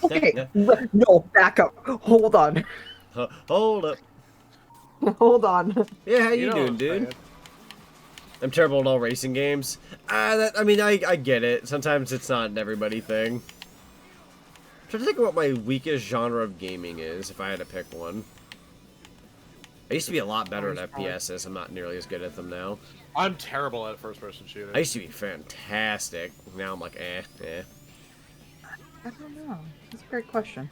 Okay, no, back up. Hold on. Hold up. Hold on. Yeah, how you know doing, what I'm dude? saying. I'm terrible at all racing games. I mean, I get it. Sometimes it's not an everybody thing. I'm trying to think of what my weakest genre of gaming is, if I had to pick one. I used to be a lot better at FPSs. I'm not nearly as good at them now. I'm terrible at first-person shooters. I used to be fantastic. Now I'm like, eh. I don't know. That's a great question.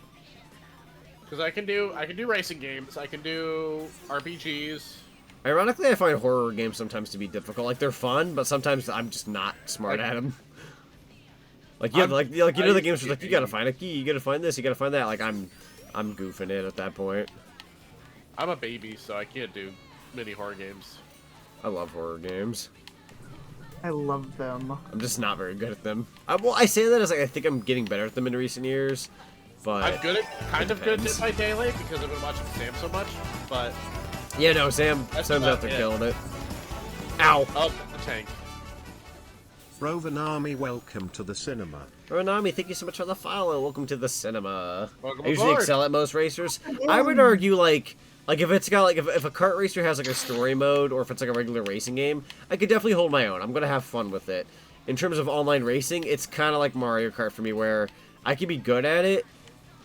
Because I can do racing games. I can do RPGs. Ironically, I find horror games sometimes to be difficult. Like, they're fun, but sometimes I'm just not smart at them. Like, you have, like, you know the games where, like, you gotta find a key, you gotta find this, you gotta find that. Like, I'm goofing it at that point. I'm a baby, so I can't do many horror games. I love horror games. I love them. I'm just not very good at them. Well, I say that as, like, I think I'm getting better at them in recent years, but... I'm good at, kind of good at Dead by Daylight because I've been watching Sam so much, but... Yeah, no, Sam's out there killing it. Ow! Oh, the tank. Rovanami, welcome to the cinema. Ronami, thank you so much for the follow. Welcome to the cinema. Welcome I usually aboard. excel at most racers. I would argue, like if it's got, like, if a kart racer has, like, a story mode, or if it's, like, a regular racing game, I could definitely hold my own. I'm gonna have fun with it. In terms of online racing, it's kind of like Mario Kart for me, where I can be good at it.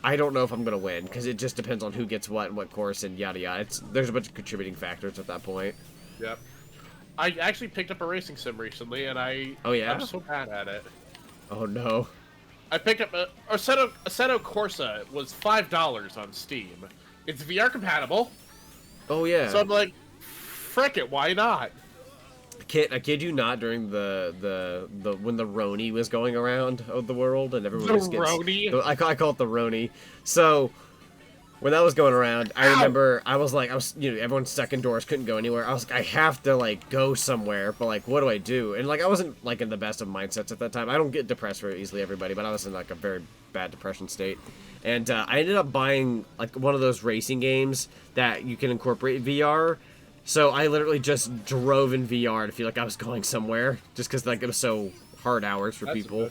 I don't know if I'm gonna win, because it just depends on who gets what and what course and yada yada. There's a bunch of contributing factors at that point. Yep. I actually picked up a racing sim recently, and Oh, yeah? I'm so bad at it. Oh no. I picked up Assetto Corsa. It was $5 on Steam. It's VR compatible. Oh yeah. So I'm like, frick it, why not? I kid you not, during the when the Roni was going around of the world and everyone was getting... Roni? I call it the Roni. So when that was going around, I remember I was you know, everyone's stuck indoors, couldn't go anywhere. I was like, I have to, like, go somewhere, but, like, what do I do? And, like, I wasn't, like, in the best of mindsets at that time. I don't get depressed very easily, everybody, but I was in, like, a very bad depression state. And I ended up buying, like, one of those racing games that you can incorporate VR. So I literally just drove in VR to feel like I was going somewhere, just because, like, it was so hard hours for people.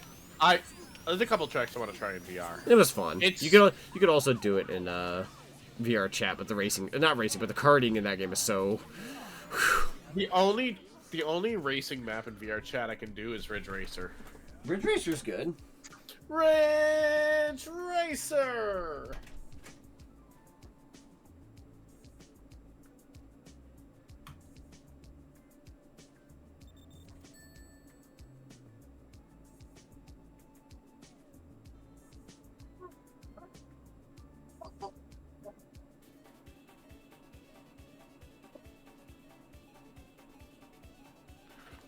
There's a couple tracks I want to try in VR. It was fun. You could also do it in VR chat, but the racing, not racing, but the karting in that game is so. The only racing map in VR chat I can do is Ridge Racer. Ridge Racer's good. Ridge Racer.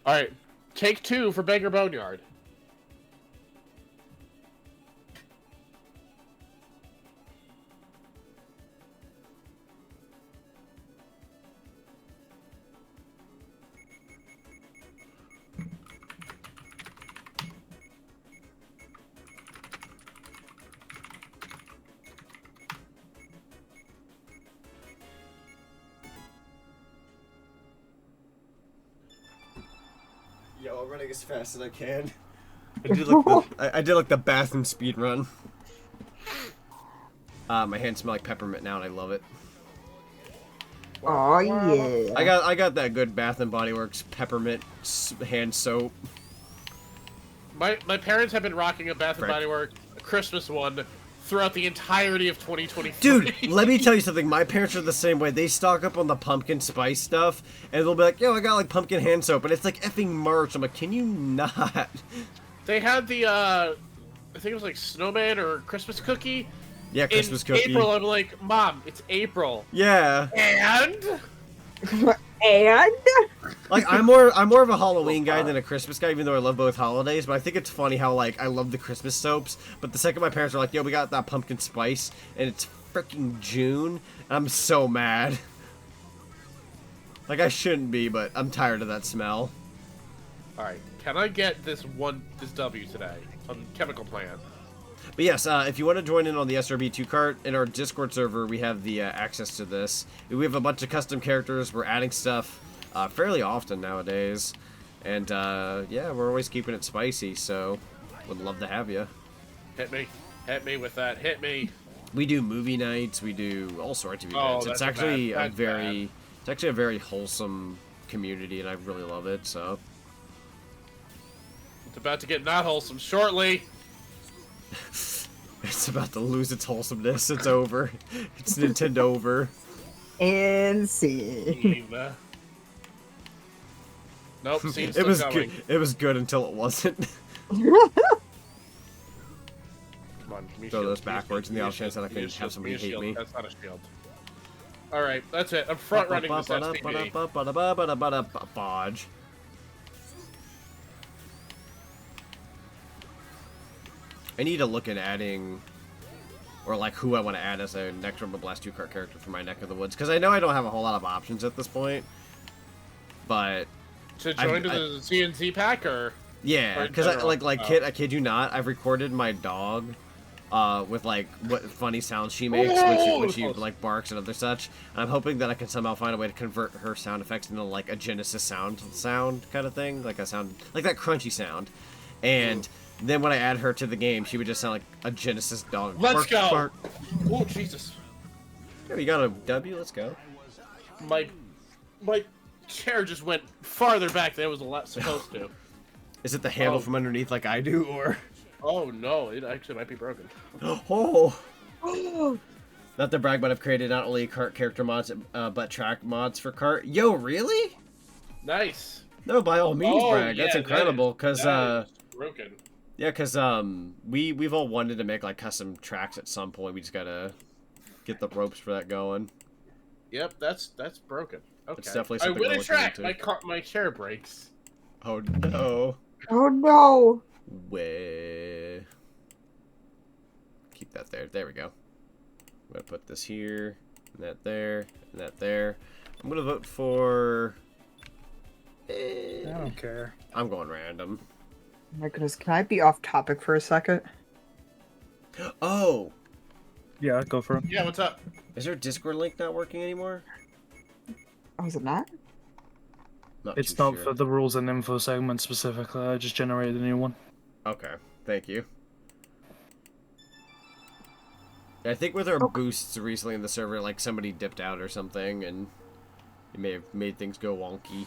All right, take 2 for Beggar Boneyard. Yo, I'm running as fast as I can. I did like the bathroom speed run. My hands smell like peppermint now, and I love it. Oh yeah. I got that good Bath and Body Works peppermint hand soap. My parents have been rocking a Bath and Body Works Christmas one throughout the entirety of 2023. Dude, let me tell you something. My parents are the same way. They stock up on the pumpkin spice stuff, and they'll be like, yo, I got like pumpkin hand soap, and it's like effing March. I'm like, can you not? They had the, I think it was like snowman or Christmas cookie. Yeah, Christmas cookie. April, I'm like, Mom, it's April. Yeah. And? And? Like, I'm more of a Halloween guy than a Christmas guy, even though I love both holidays. But I think it's funny how, like, I love the Christmas soaps, but the second my parents are like, yo, we got that pumpkin spice, and it's freaking June, I'm so mad. Like, I shouldn't be, but I'm tired of that smell. Alright, can I get this W today on Chemical Plant? But yes, if you want to join in on the SRB2 cart, in our Discord server, we have the access to this. We have a bunch of custom characters. We're adding stuff fairly often nowadays. And, yeah, we're always keeping it spicy, so would love to have you. Hit me. Hit me with that. Hit me. We do movie nights. We do all sorts of events. It's actually a very wholesome community, and I really love it, so. It's about to get not wholesome shortly. It's about to lose its wholesomeness. It's over. It's Nintendo over. And see. Nope, scene's it was coming. good. It was good until it wasn't. Come on, give me throw shield. those backwards in the off chance that I can have somebody hate me. That's not a shield. Alright, that's it. I'm front running this STD. Bodge. I need to look at adding, or like who I want to add as a next Robo Blast 2 cart character for my neck of the woods, because I know I don't have a whole lot of options at this point. But to join to the CNC pack, or yeah, because I kid you not, I've recorded my dog with like what funny sounds she makes when she like barks and other such. And I'm hoping that I can somehow find a way to convert her sound effects into like a Genesis sound kind of thing, like a sound like that crunchy sound, and. Then when I add her to the game, she would just sound like a Genesis dog. Let's go! Oh, Jesus. Yeah, we got a W, let's go. My chair just went farther back than it was supposed to. Is it the handle from underneath like I do, or? Oh, no, it actually might be broken. Oh! Not to brag, but I've created not only kart character mods, but track mods for kart. Yo, really? Nice. No, by all means, brag. Yeah, that's incredible, because, broken. Yeah, because we've all wanted to make like custom tracks at some point. We just gotta get the ropes for that going. Yep, that's broken. Okay. It's definitely something I win a track. into. My chair breaks. Oh no. Oh no. Way. Keep that there. There we go. I'm gonna put this here, and that there, and that there. I'm gonna vote for. I don't care. I'm going random. Oh my goodness, can I be off topic for a second? Oh! Yeah, go for it. Yeah, what's up? Is our Discord link not working anymore? Oh, is it not? It's not for the rules and info segment specifically. I just generated a new one. Okay, thank you. I think with our boosts recently in the server, like somebody dipped out or something, and it may have made things go wonky.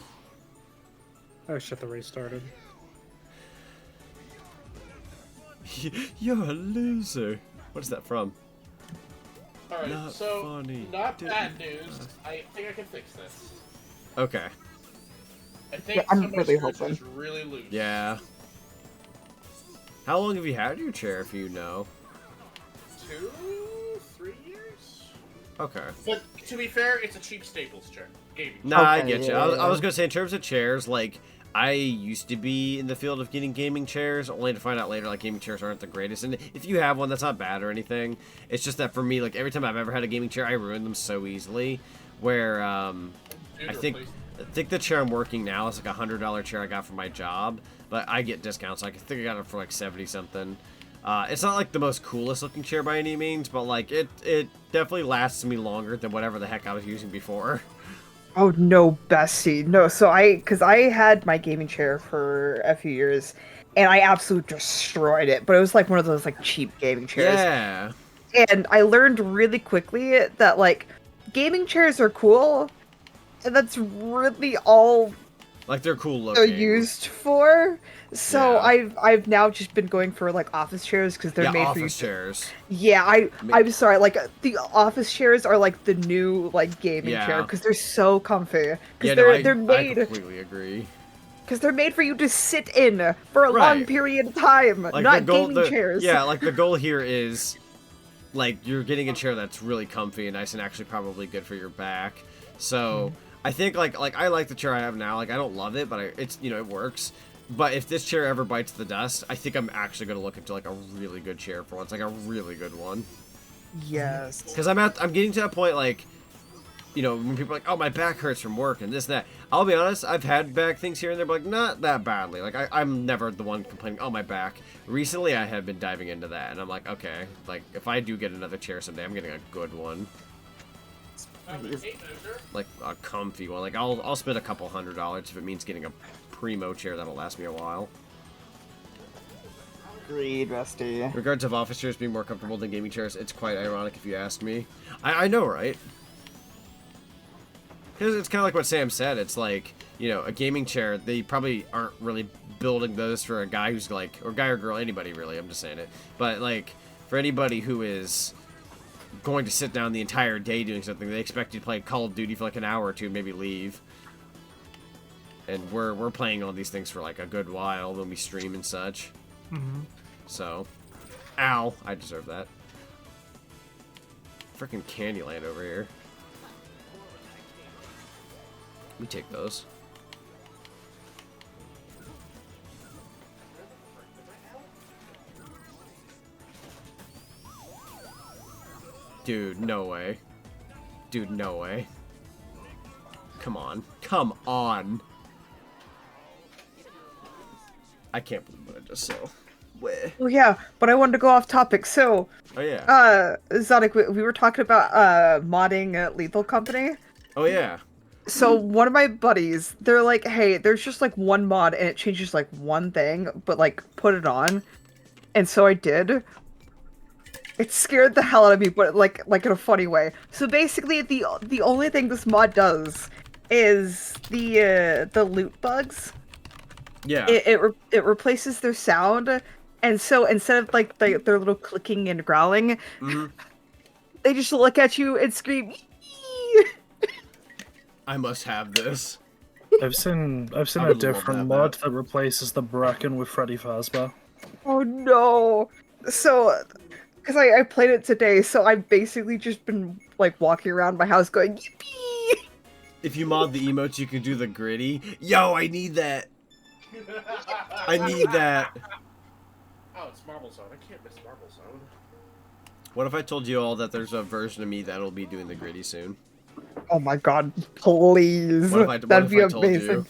Oh shit, the race started. You're a loser. What is that from? Alright, Not so, funny. not bad news. I think I can fix this. Okay. I think I'm some of my really skirts hoping. is really loose. Yeah. How long have you had your chair, if you know? 2, 3 years? Okay. But to be fair, it's a cheap Staples chair. Gaming. Nah, I get you. I was gonna say, in terms of chairs, like, I used to be in the field of getting gaming chairs, only to find out later, like, gaming chairs aren't the greatest. And if you have one, that's not bad or anything. It's just that for me, like, every time I've ever had a gaming chair, I ruin them so easily. Where, I think the chair I'm working now is like a $100 chair I got for my job, but I get discounts. So I think I got it for like 70 something. It's not like the most coolest looking chair by any means, but like it definitely lasts me longer than whatever the heck I was using before. Oh no, Bessie, no. So because I had my gaming chair for a few years, and I absolutely destroyed it. But it was like one of those like cheap gaming chairs. Yeah. And I learned really quickly that like gaming chairs are cool, and that's really all like they're cool looking. they're used for. So Yeah. I've now just been going for like office chairs because they're made for you. Office chairs. Yeah, I'm sorry. Like the office chairs are like the new like gaming chair because they're so comfy. Because they're made. I completely agree. Because they're made for you to sit in for a long period of time, Like not gaming chairs. Yeah, like the goal here is, like, you're getting a chair that's really comfy and nice and actually probably good for your back. So I think like I like the chair I have now. Like I don't love it, but it's it works. But if this chair ever bites the dust, I think I'm actually gonna look into like a really good chair for once, like a really good one. Yes. Because I'm getting to that point, like, when people are like, oh, my back hurts from work and this and that. I'll be honest, I've had back things here and there, but like not that badly. Like I'm never the one complaining, oh, my back. Recently, I have been diving into that, and I'm like, okay, like if I do get another chair someday, I'm getting a good one. Like a comfy one. Like I'll spend a couple $100 if it means getting a primo chair that'll last me a while. Agreed, Rusty. Regards of office chairs being more comfortable than gaming chairs, it's quite ironic if you ask me. I know, right? Because it's kind of like what Sam said. It's like, a gaming chair, they probably aren't really building those for a guy who's like, or guy or girl, anybody really, I'm just saying it. But like, for anybody who is going to sit down the entire day doing something, they expect you to play Call of Duty for like an hour or two and maybe leave. And we're playing all these things for like a good while when we stream and such. So, ow, I deserve that. Freaking Candyland over here. We take those. Dude, no way. Dude, no way. Come on. Come on. I can't believe what I just saw. Where? Oh yeah, but I wanted to go off topic. So, oh yeah. Zonic, we were talking about modding Lethal Company. Oh yeah. So one of my buddies, they're like, hey, there's just like one mod and it changes like one thing, but like put it on. And so I did. It scared the hell out of me, but like in a funny way. So basically, the only thing this mod does is the loot bugs. Yeah. It replaces their sound, and so instead of like their little clicking and growling, they just look at you and scream. I must have this. I've seen a different mod that replaces the Bracken with Freddy Fazbear. Oh no! So, because I played it today, so I've basically just been like walking around my house going yippee. If you mod the emotes, you can do the gritty. Yo, I need that. I need that. Oh, it's Marble Zone. I can't miss Marble Zone. What if I told you all that there's a version of me that'll be doing the gritty soon? Oh my god, please. That'd be amazing.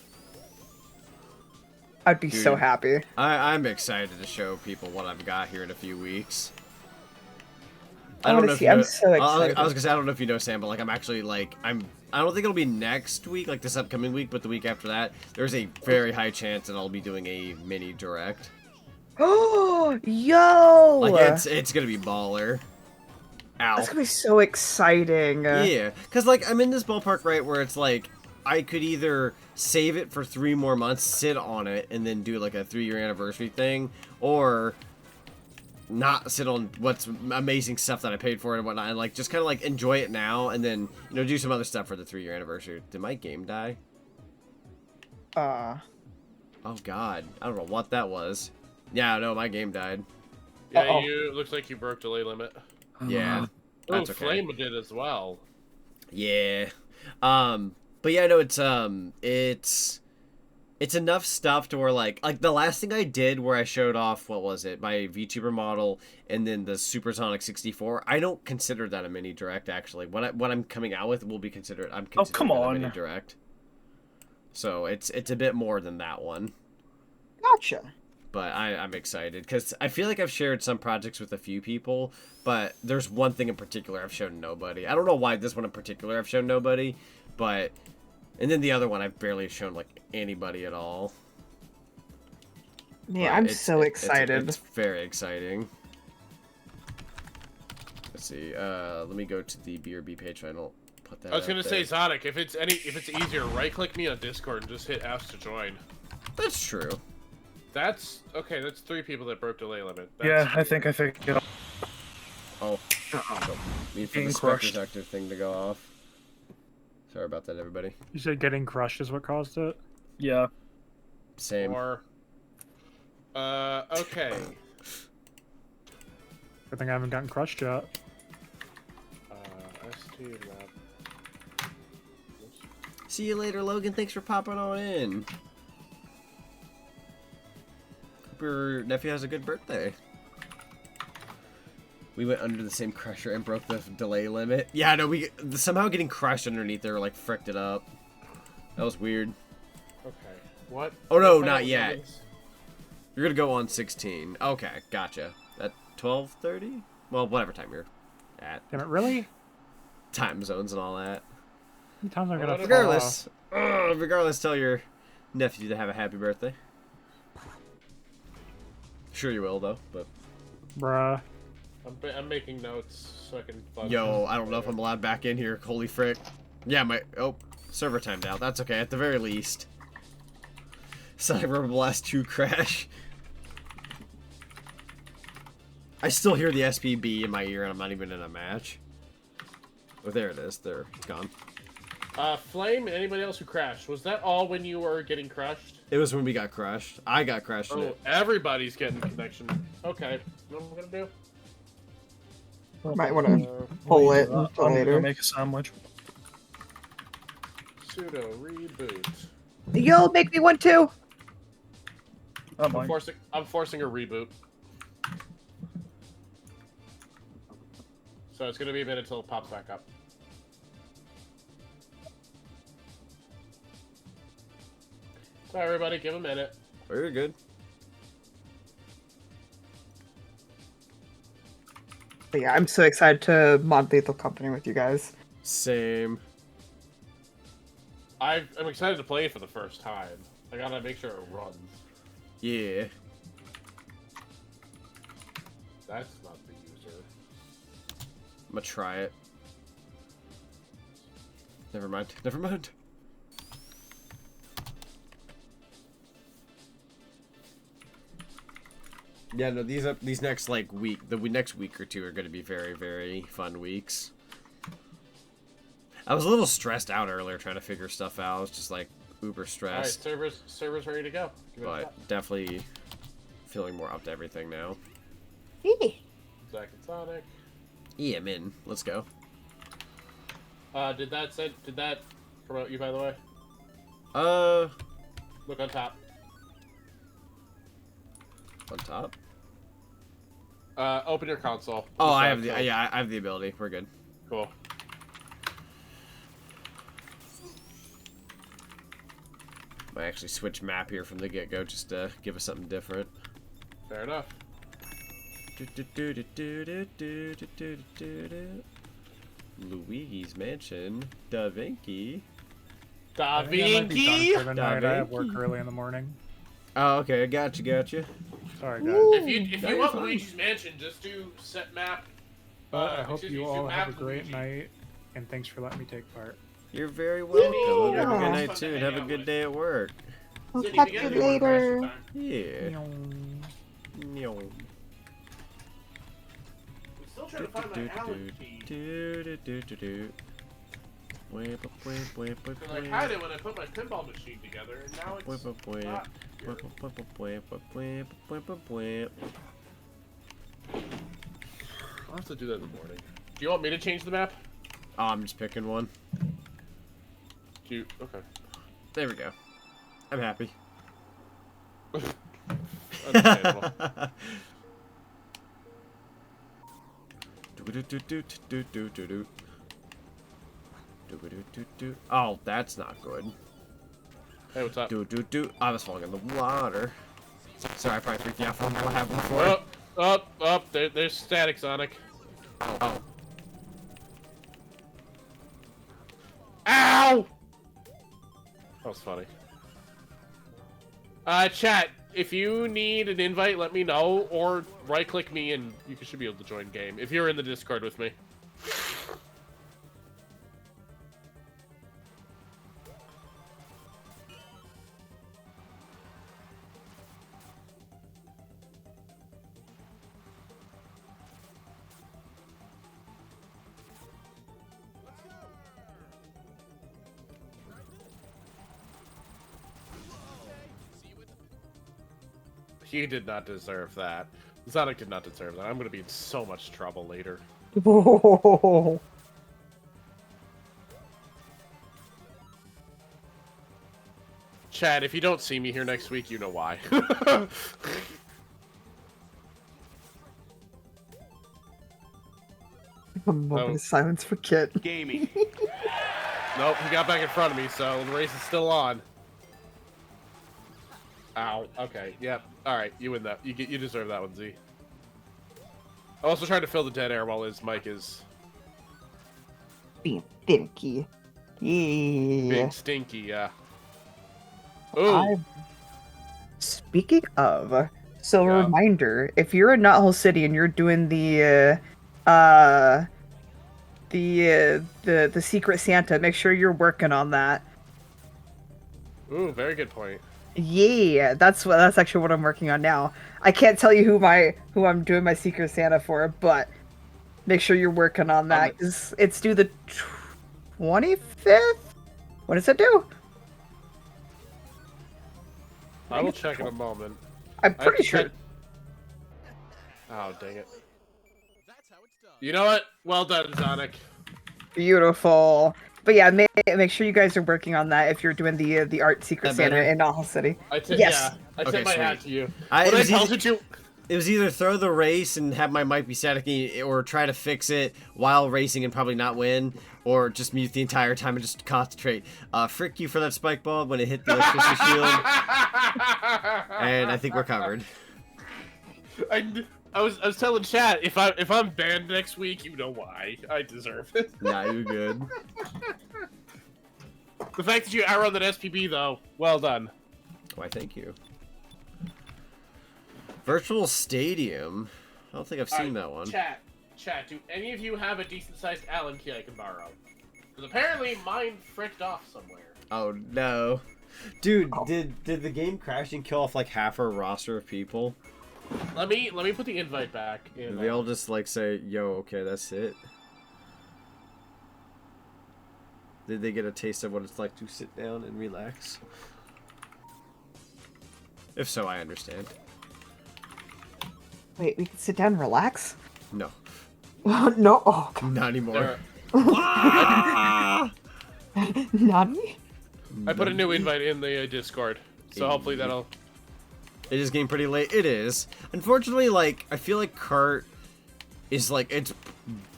I'd be so happy. I'm excited to show people what I've got here in a few weeks. I don't know if you know, I'm so excited. I was gonna say I don't know if you know, Sam, but like I'm actually like I don't think it'll be next week, like this upcoming week, but the week after that, there's a very high chance that I'll be doing a mini direct. Oh, yo! Like it's gonna be baller. Ow. That's gonna be so exciting. Yeah, because like I'm in this ballpark, right, where it's like I could either save it for 3 more months, sit on it, and then do like a 3-year anniversary thing, or not sit on what's amazing stuff that I paid for it and whatnot, and like just kind of like enjoy it now, and then do some other stuff for the 3-year anniversary. Did my game die? Oh God, I don't know what that was. Yeah, no, my game died. Yeah, looks like you broke delay limit. Yeah, that's okay. Flame did as well. Yeah, but yeah, no, it's enough stuff to where like the last thing I did where I showed off, what was it, my VTuber model and then the Super Sonic 64. I don't consider that a mini direct actually. What I'm coming out with will be considered. I'm considering a mini direct. So it's a bit more than that one. Gotcha. But I'm excited because I feel like I've shared some projects with a few people, but there's one thing in particular I've shown nobody. I don't know why this one in particular I've shown nobody, but and then the other one I've barely shown like anybody at all. Yeah, I'm so excited. It's very exciting. Let's see. Let me go to the BRB page. I don't put that. I was gonna say, Zonic, if it's easier, right-click me on Discord and just hit F to join. That's true. That's okay. That's 3 people that broke delay limit. Yeah, I think I figured it out. Oh. Need for the Spectre Active thing to go off. Sorry about that, everybody. You said getting crushed is what caused it? Yeah. Same. Okay. I think I haven't gotten crushed yet. ST lab. See you later, Logan. Thanks for popping on in. Hope your nephew has a good birthday. We went under the same crusher and broke the delay limit. Yeah, no, we somehow getting crushed underneath there, like fricked it up. That was weird. Okay. What? Oh no, not yet. You're gonna go on 16. Okay, gotcha. At 12:30? Well, whatever time you're at. Damn it, really? Time zones and all that. How many times am I gonna Regardless, regardless, tell your nephew to have a happy birthday. Sure you will, though, but... Bruh. I'm making notes so I can... Yo, I don't know if I'm allowed back in here. Holy frick. Yeah, oh, server timed out. That's okay, at the very least. Sonic Robo Blast 2 crash. I still hear the SPB in my ear and I'm not even in a match. Oh, there it is. There, it's gone. Flame, anybody else who crashed, was that all when you were getting crushed? It was when we got crushed. I got crushed. Oh, everybody's getting connection. Okay, what am I gonna do? Might want to pull it until I'm later. gonna make a sandwich. Sudo reboot. You'll make me one too. Oh, I'm forcing a reboot. So it's gonna be a minute until it pops back up. So everybody, give a minute. Very good. But yeah, I'm so excited to mod Lethal Company with you guys. Same. I'm excited to play it for the first time. I gotta make sure it runs. Yeah. That's not the user. I'm gonna try it. Never mind. Never mind. Yeah, no, these next like next week or two are gonna be very, very fun weeks. I was a little stressed out earlier trying to figure stuff out. I was just like uber stressed. All right, servers ready to go. But definitely feeling more up to everything now. Zach and Sonic. Yeah, I'm in. Let's go. Did that promote you, by the way? Look on top. On top. Open your console. Oh, I have I have the ability. We're good. Cool. Might actually switch map here from the get-go just to give us something different. Fair enough. Luigi's Mansion. Da Vinci. Da I think I might be done Vinci. for the night. I have work early in the morning. Oh, okay. Gotcha. Sorry, guys. If you want Luigi's Mansion, just do set map. But I hope excuse me, you do all have a map great Luigi. night, and thanks for letting me take part. You're very welcome. Hope you have a good Yeah. night too, and have a good day at work. We'll Cindy, catch we you gotta do one rest later. time. Yeah. I'm still trying to find my Allen key. Because I had it when I put my pinball machine together, and now it's not here. I'll have to do that in the morning. Do you want me to change the map? Oh, I'm just picking one. Do you? Okay. There we go. I'm happy. Understandable. Oh, that's not good. Hey, what's up? I was falling in the water. Sorry, I probably freaked you out from what happened before. Up. There's static, Sonic. Oh. Ow! That was funny. Chat, if you need an invite, let me know, or right-click me and you should be able to join game, if you're in the Discord with me. He did not deserve that. Zonic did not deserve that. I'm gonna be in so much trouble later. Whoa. Chad, if you don't see me here next week, you know why. A moment of silence for Kit. Gaming. Nope, he got back in front of me, so the race is still on. Ow. Okay. Yep. All right. You win that. You deserve that one, Z. I'm also trying to fill the dead air while his mic is Being stinky. Yeah. being stinky. Yeah. Ooh. Speaking of, so a Yeah. reminder: if you're in Knothole City and you're doing the Secret Santa, make sure you're working on that. Ooh. Very good point. Yeah, that's actually what I'm working on now. I can't tell you who I'm doing my Secret Santa for, but make sure you're working on that. 'Cause it's due the 25th. What does it do? I will check in a moment. I'm pretty sure. Oh, dang it. You know what? Well done, Zonic. Beautiful. But yeah, make sure you guys are working on that if you're doing the art Secret That Santa better? in Knothole City. Yes. Yes. I Okay, tip my hat sweet. to you. It What I was tells either- you to. It was either throw the race and have my mic be static, or try to fix it while racing and probably not win, or just mute the entire time and just concentrate. Frick you for that spike ball when it hit the electricity shield, and I think we're covered. I was telling chat if I'm banned next week, you know why. I deserve it. Nah, you're good. The fact that you arrowed that SPB though, well done. Why, thank you. Virtual Stadium. I don't think I've seen that one. Chat, do any of you have a decent sized Allen key I can borrow? Because apparently mine fricked off somewhere. Oh no, dude! Did the game crash and kill off like half our roster of people? Let me put the invite back. Did they all just like say, "Yo, okay, that's it"? Did they get a taste of what it's like to sit down and relax? If so, I understand. Wait, we can sit down and relax? No. No. Oh, God. Not anymore. Nani? I put a new invite in the Discord, so hopefully that'll. It is getting pretty late. It is. Unfortunately, like, I feel like Kart is, like, it's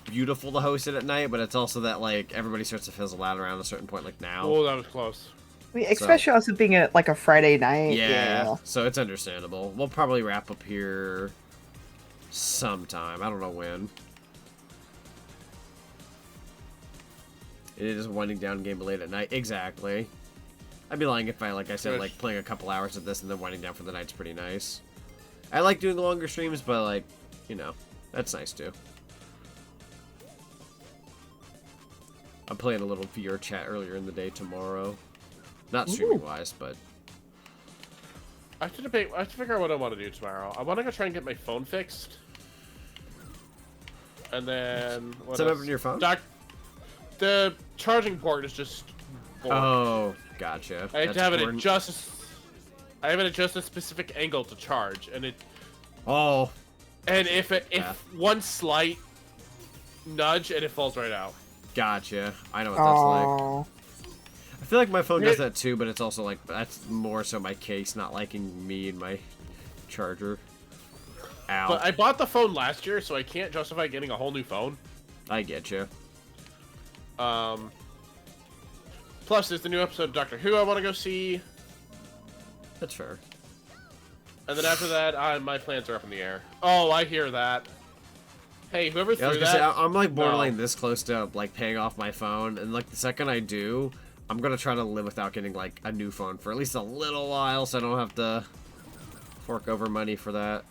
beautiful to host it at night, but it's also that, like, everybody starts to fizzle out around a certain point, like now. Oh, that was close. Especially also being like a Friday night. Yeah, so it's understandable. We'll probably wrap up here sometime. I don't know when. It is a winding down game late at night. Exactly. I'd be lying if I, like I said, like playing a couple hours of this and then winding down for the night's pretty nice. I like doing the longer streams, but like, you know, that's nice too. I'm playing a little VR chat earlier in the day tomorrow. Not streaming wise, but I have to debate. I have to figure out what I want to do tomorrow. I want to go try and get my phone fixed, and then what's up on your phone? The charging port is just bored. Oh, gotcha. I have to have it at just. I have it at just a specific angle to charge, and it. Oh. And if one slight nudge, and it falls right out. Gotcha. I know what that's like. I feel like my phone does that too, but it's also like that's more so my case not liking me and my charger. Ow. But I bought the phone last year, so I can't justify getting a whole new phone. I get you. Plus, there's the new episode of Doctor Who I want to go see. That's fair. And then after that, my plans are up in the air. Oh, I hear that. Hey, whoever threw that... Say, I'm like borderline this close to like paying off my phone, and like the second I do, I'm gonna try to live without getting like a new phone for at least a little while, so I don't have to fork over money for that.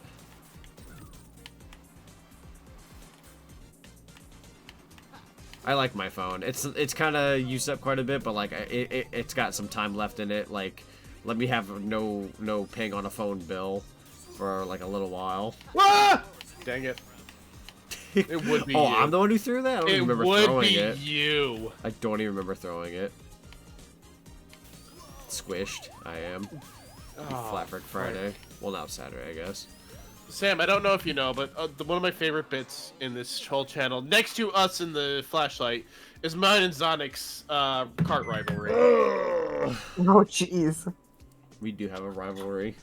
I like my phone. It's kind of used up quite a bit, but like it's got some time left in it. Like, let me have no paying on a phone bill for like a little while. Ah! Dang it. It would be oh, you. I'm the one who threw that? I don't even remember throwing it. It would be you. I don't even remember throwing it. Squished, I am. Oh, Flat Frick Friday. Well, now Saturday, I guess. Sam, I don't know if you know, but one of my favorite bits in this whole channel, next to us in the flashlight, is mine and Zonic's kart rivalry. Oh, jeez. We do have a rivalry.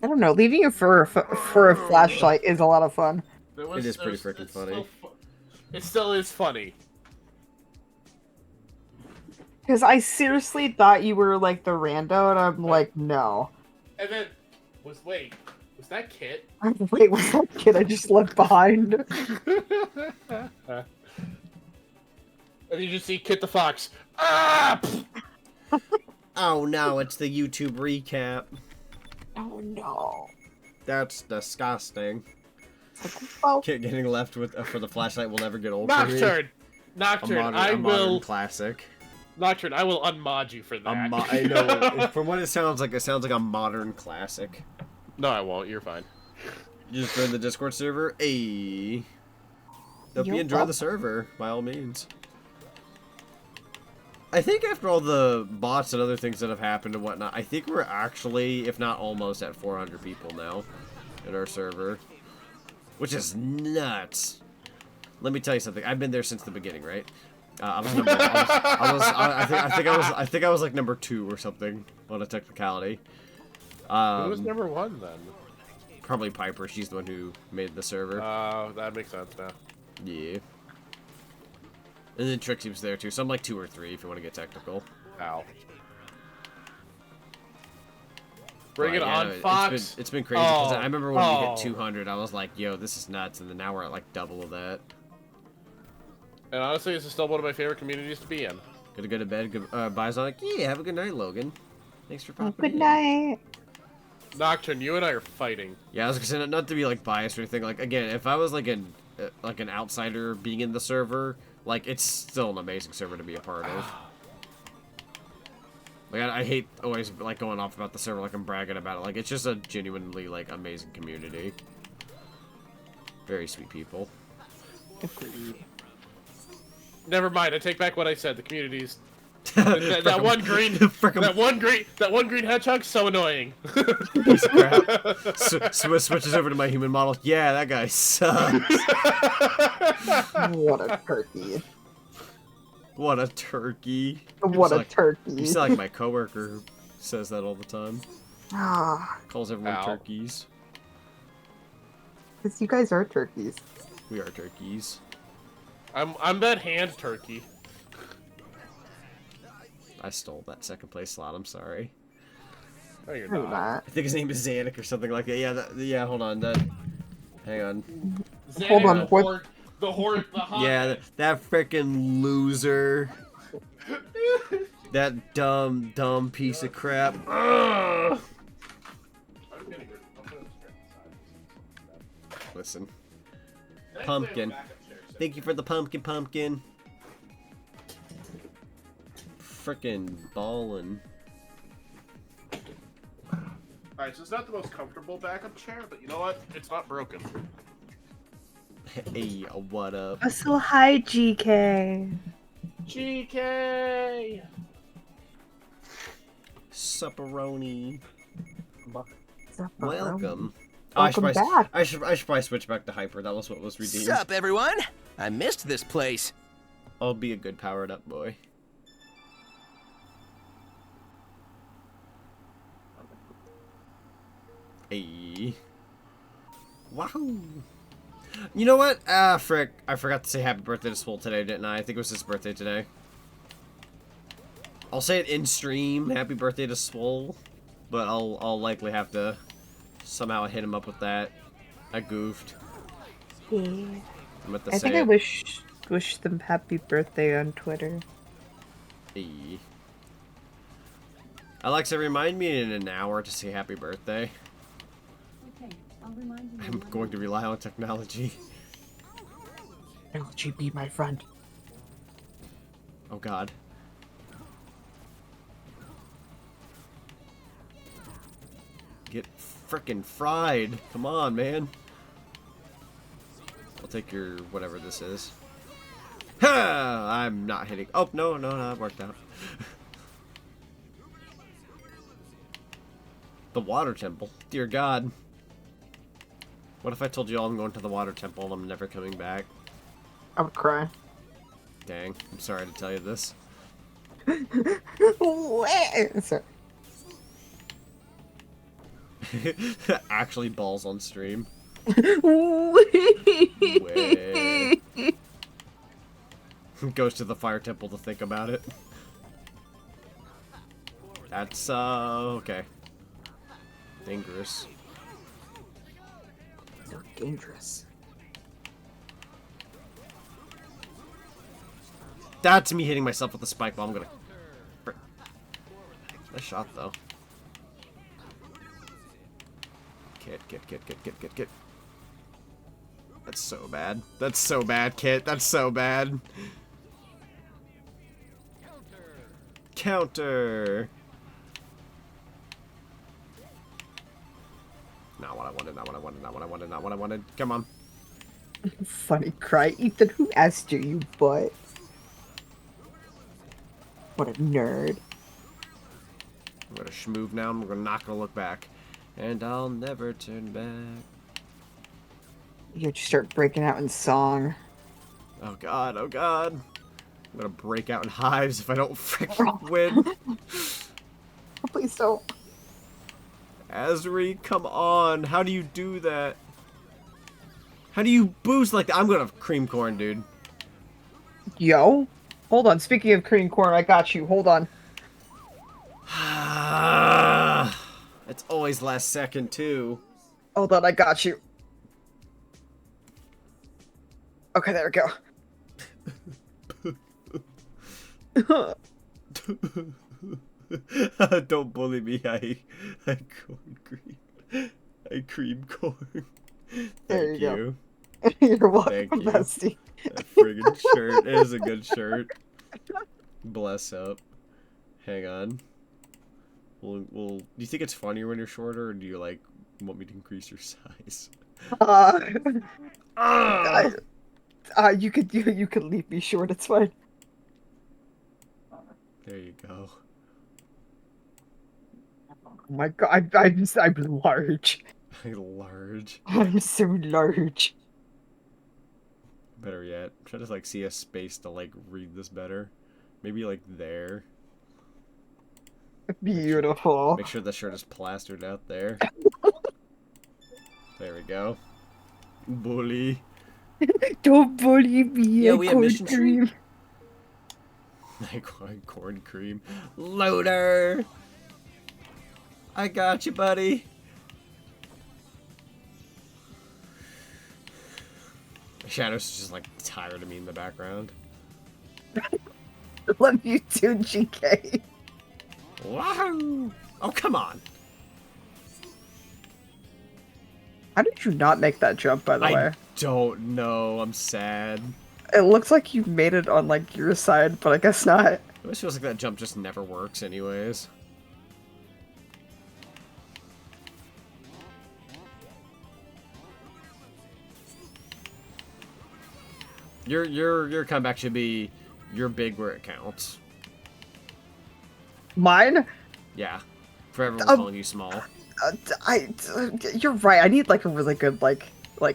I don't know. Leaving you for a flashlight is a lot of fun. It is pretty freaking funny. It still is funny. Because I seriously thought you were like the rando, and I'm like, no. And then, was that Kit? Wait, was that kid I just left behind? And you just see Kit the Fox. Ah! Oh no, it's the YouTube recap. Oh no. That's disgusting. Oh. Kit getting left with for the flashlight will never get old. Nocturne! Nocturne, I will... classic. Nocturne, I will unmod you for that. I know. From what it sounds like a modern classic. No, I won't. You're fine. You just join the Discord server? Ayy. Hope you enjoy the server, by all means. I think after all the bots and other things that have happened and whatnot, I think we're actually, if not almost, at 400 people now in our server. Which is nuts. Let me tell you something. I've been there since the beginning, right? I think I was like number 2 or something on a technicality. Who was number 1 then? Probably Piper. She's the one who made the server. Oh, that makes sense now. Yeah. And then Trixie was there too, so I'm like 2 or 3 if you want to get technical. Ow. Bring it on, yeah, Fox! It's been crazy, because I remember when we hit 200, I was like, yo, this is nuts, and then now we're at like double of that. And honestly, this is still one of my favorite communities to be in. Gotta go to bed. Bye, Zonic. Yeah, have a good night, Logan. Thanks for popping in. Good night. Nocturne, you and I are fighting. Yeah, I was gonna say, not to be like biased or anything. Like, again, if I was like an outsider being in the server, like, it's still an amazing server to be a part of. Like, I hate always like going off about the server like I'm bragging about it. Like, it's just a genuinely like amazing community. Very sweet people. Agreed. Never mind. I take back what I said. The communities. that one green hedgehog's so annoying. Piece of crap. Switches over to my human model. Yeah, that guy sucks. What a turkey. What a turkey. What a turkey. You sound like my coworker who says that all the time. Ah. Calls everyone turkeys. Because you guys are turkeys. We are turkeys. I'm that hand turkey. I stole that second place slot, I'm sorry. No, you're I'm not. not. I think his name is Zonic or something like that. Yeah, yeah. Hold on. Hang on. Hold on, what? The hot. Yeah, that freaking loser. That dumb piece of crap. Ugh. Listen. Pumpkin. Thank you for the pumpkin. Frickin' ballin'. Alright, so it's not the most comfortable backup chair, but you know what? It's not broken. Hey, what up? So hi, GK. GK! Supperoni. Sup, Welcome. Welcome back. I should probably switch back to Hyper. That was what was redeemed. Sup, everyone? I missed this place. I'll be a good powered up boy. Hey. Wahoo! You know what? Ah, frick. I forgot to say happy birthday to Swole today, didn't I? I think it was his birthday today. I'll say it in stream. Happy birthday to Swole. But I'll likely have to somehow hit him up with that. I goofed. Yeah. I'm at the I think I wish them happy birthday on Twitter. Hey. Alexa, remind me in an hour to say happy birthday. Okay, I'll remind you. I'm going to rely on technology. Technology be my friend. Oh god. Get frickin' fried. Come on, man. I'll take your whatever this is. Ha! I'm not hitting. Oh, no, it worked out. The water temple. Dear God. What if I told you all I'm going to the water temple and I'm never coming back? I would cry. Dang. I'm sorry to tell you this. Sorry. Actually balls on stream. Goes to the fire temple to think about it. That's, okay. Dangerous. So dangerous. That's me hitting myself with the spike bomb. I'm gonna... Nice shot, though. Kit. That's so bad. That's so bad, Kit. That's so bad. Counter. Not what I wanted. Come on. Funny cry. Ethan, who asked you, you butt? What a nerd. I'm gonna schmoove now. I'm not gonna look back. And I'll never turn back. You just start breaking out in song. Oh god. I'm gonna break out in hives if I don't freaking win. Please don't. Azri, come on. How do you do that? How do you boost like that? I'm gonna cream corn, dude. Yo. Hold on. Speaking of cream corn, I got you. Hold on. It's always last second, too. Hold on. I got you. Okay, there we go. Don't bully me. I corn cream. I cream corn. There Thank you go. You're welcome, Thank you. bestie. That friggin' shirt is a good shirt. Bless up. Hang on. Well, do you think it's funnier when you're shorter, or do you like want me to increase your size? You could leave me short. It's fine. There you go. Oh my god, I'm large. Large. I'm so large. Better yet, try to like see a space to like read this better. Maybe like there. Beautiful. Make sure the shirt is plastered out there. There we go. Bully. Don't bully me. Yeah, we have corn mission cream. Corn cream. Loader! I got you, buddy. Shadow's just like tired of me in the background. Love you too, GK. Wahoo! Oh, come on. How did you not make that jump, by the way? I don't know. I'm sad. It looks like you made it on, like, your side, but I guess not. It always feels like that jump just never works anyways. Your comeback should be you're big where it counts. Mine? Yeah. For everyone calling you small. You're right. I need, like, a really good, like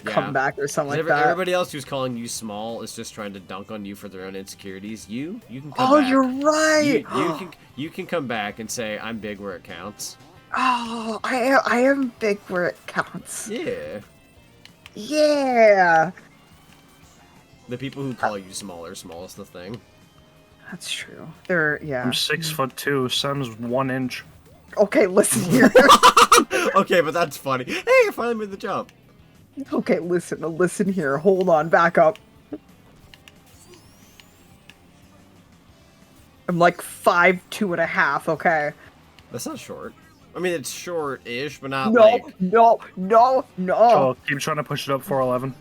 comeback or something like that. Everybody else who's calling you small is just trying to dunk on you for their own insecurities. You can come back. Oh, you're right. You can come back and say I'm big where it counts. Oh, I am big where it counts. Yeah. Yeah. The people who call you small are small is the thing. That's true. They're I'm 6'2". Sam's 1 inch. Okay, listen here. Okay, but that's funny. Hey, I finally made the jump. Okay, listen here. Hold on, back up. I'm like 5'2.5", okay? That's not short. I mean, it's short-ish, but not no, like... No. Oh, keep trying to push it up 4'11".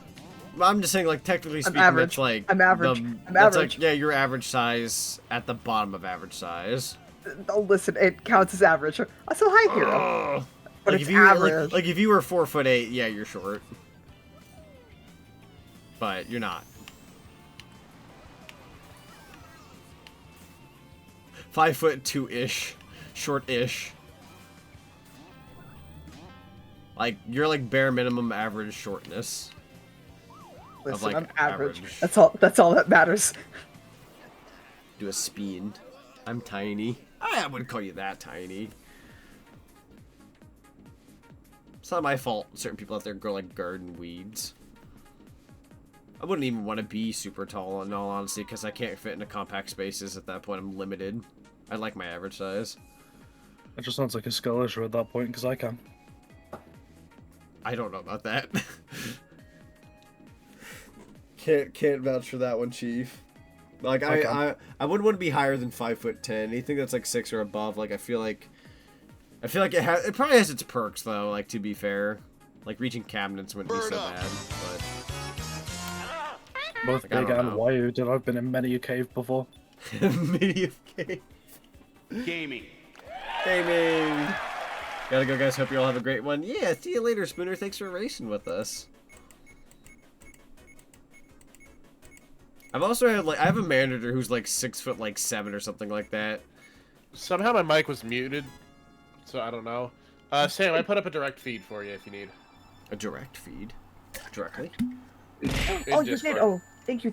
I'm just saying, like, technically speaking, average. it's like... I'm average. I'm that's average. like, yeah, your average size at the bottom of average size. Oh, listen, it counts as average. I'm so high here. But Like it's if you average. like if you were 4'8", yeah, you're short. But you're not. 5'2"-ish, short-ish. Like you're like bare minimum average shortness. Listen, of like I'm average. That's all that matters. Do a speed. I'm tiny. I wouldn't call you that tiny. It's not my fault certain people out there grow like garden weeds. I wouldn't even want to be super tall in all honesty because I can't fit into compact spaces at that point. I'm limited. I like my average size. It just sounds like a skill issue at that point because I can. I don't know about that. Can't vouch for that one, Chief. Like I wouldn't want to be higher than 5'10". Anything that's like 6 or above, like I feel like it probably has its perks though. Like to be fair, like reaching cabinets wouldn't be so bad. But both big and wired, and I've been in many a cave before. Many a cave. Gaming. Gotta go, guys. Hope you all have a great one. Yeah, see you later, Spooner. Thanks for racing with us. I've also had I have a manager who's like 6'7" or something like that. Somehow my mic was muted, so I don't know. Sam, I put up a direct feed for you if you need. A direct feed? Directly? Oh, you did. Oh, thank you.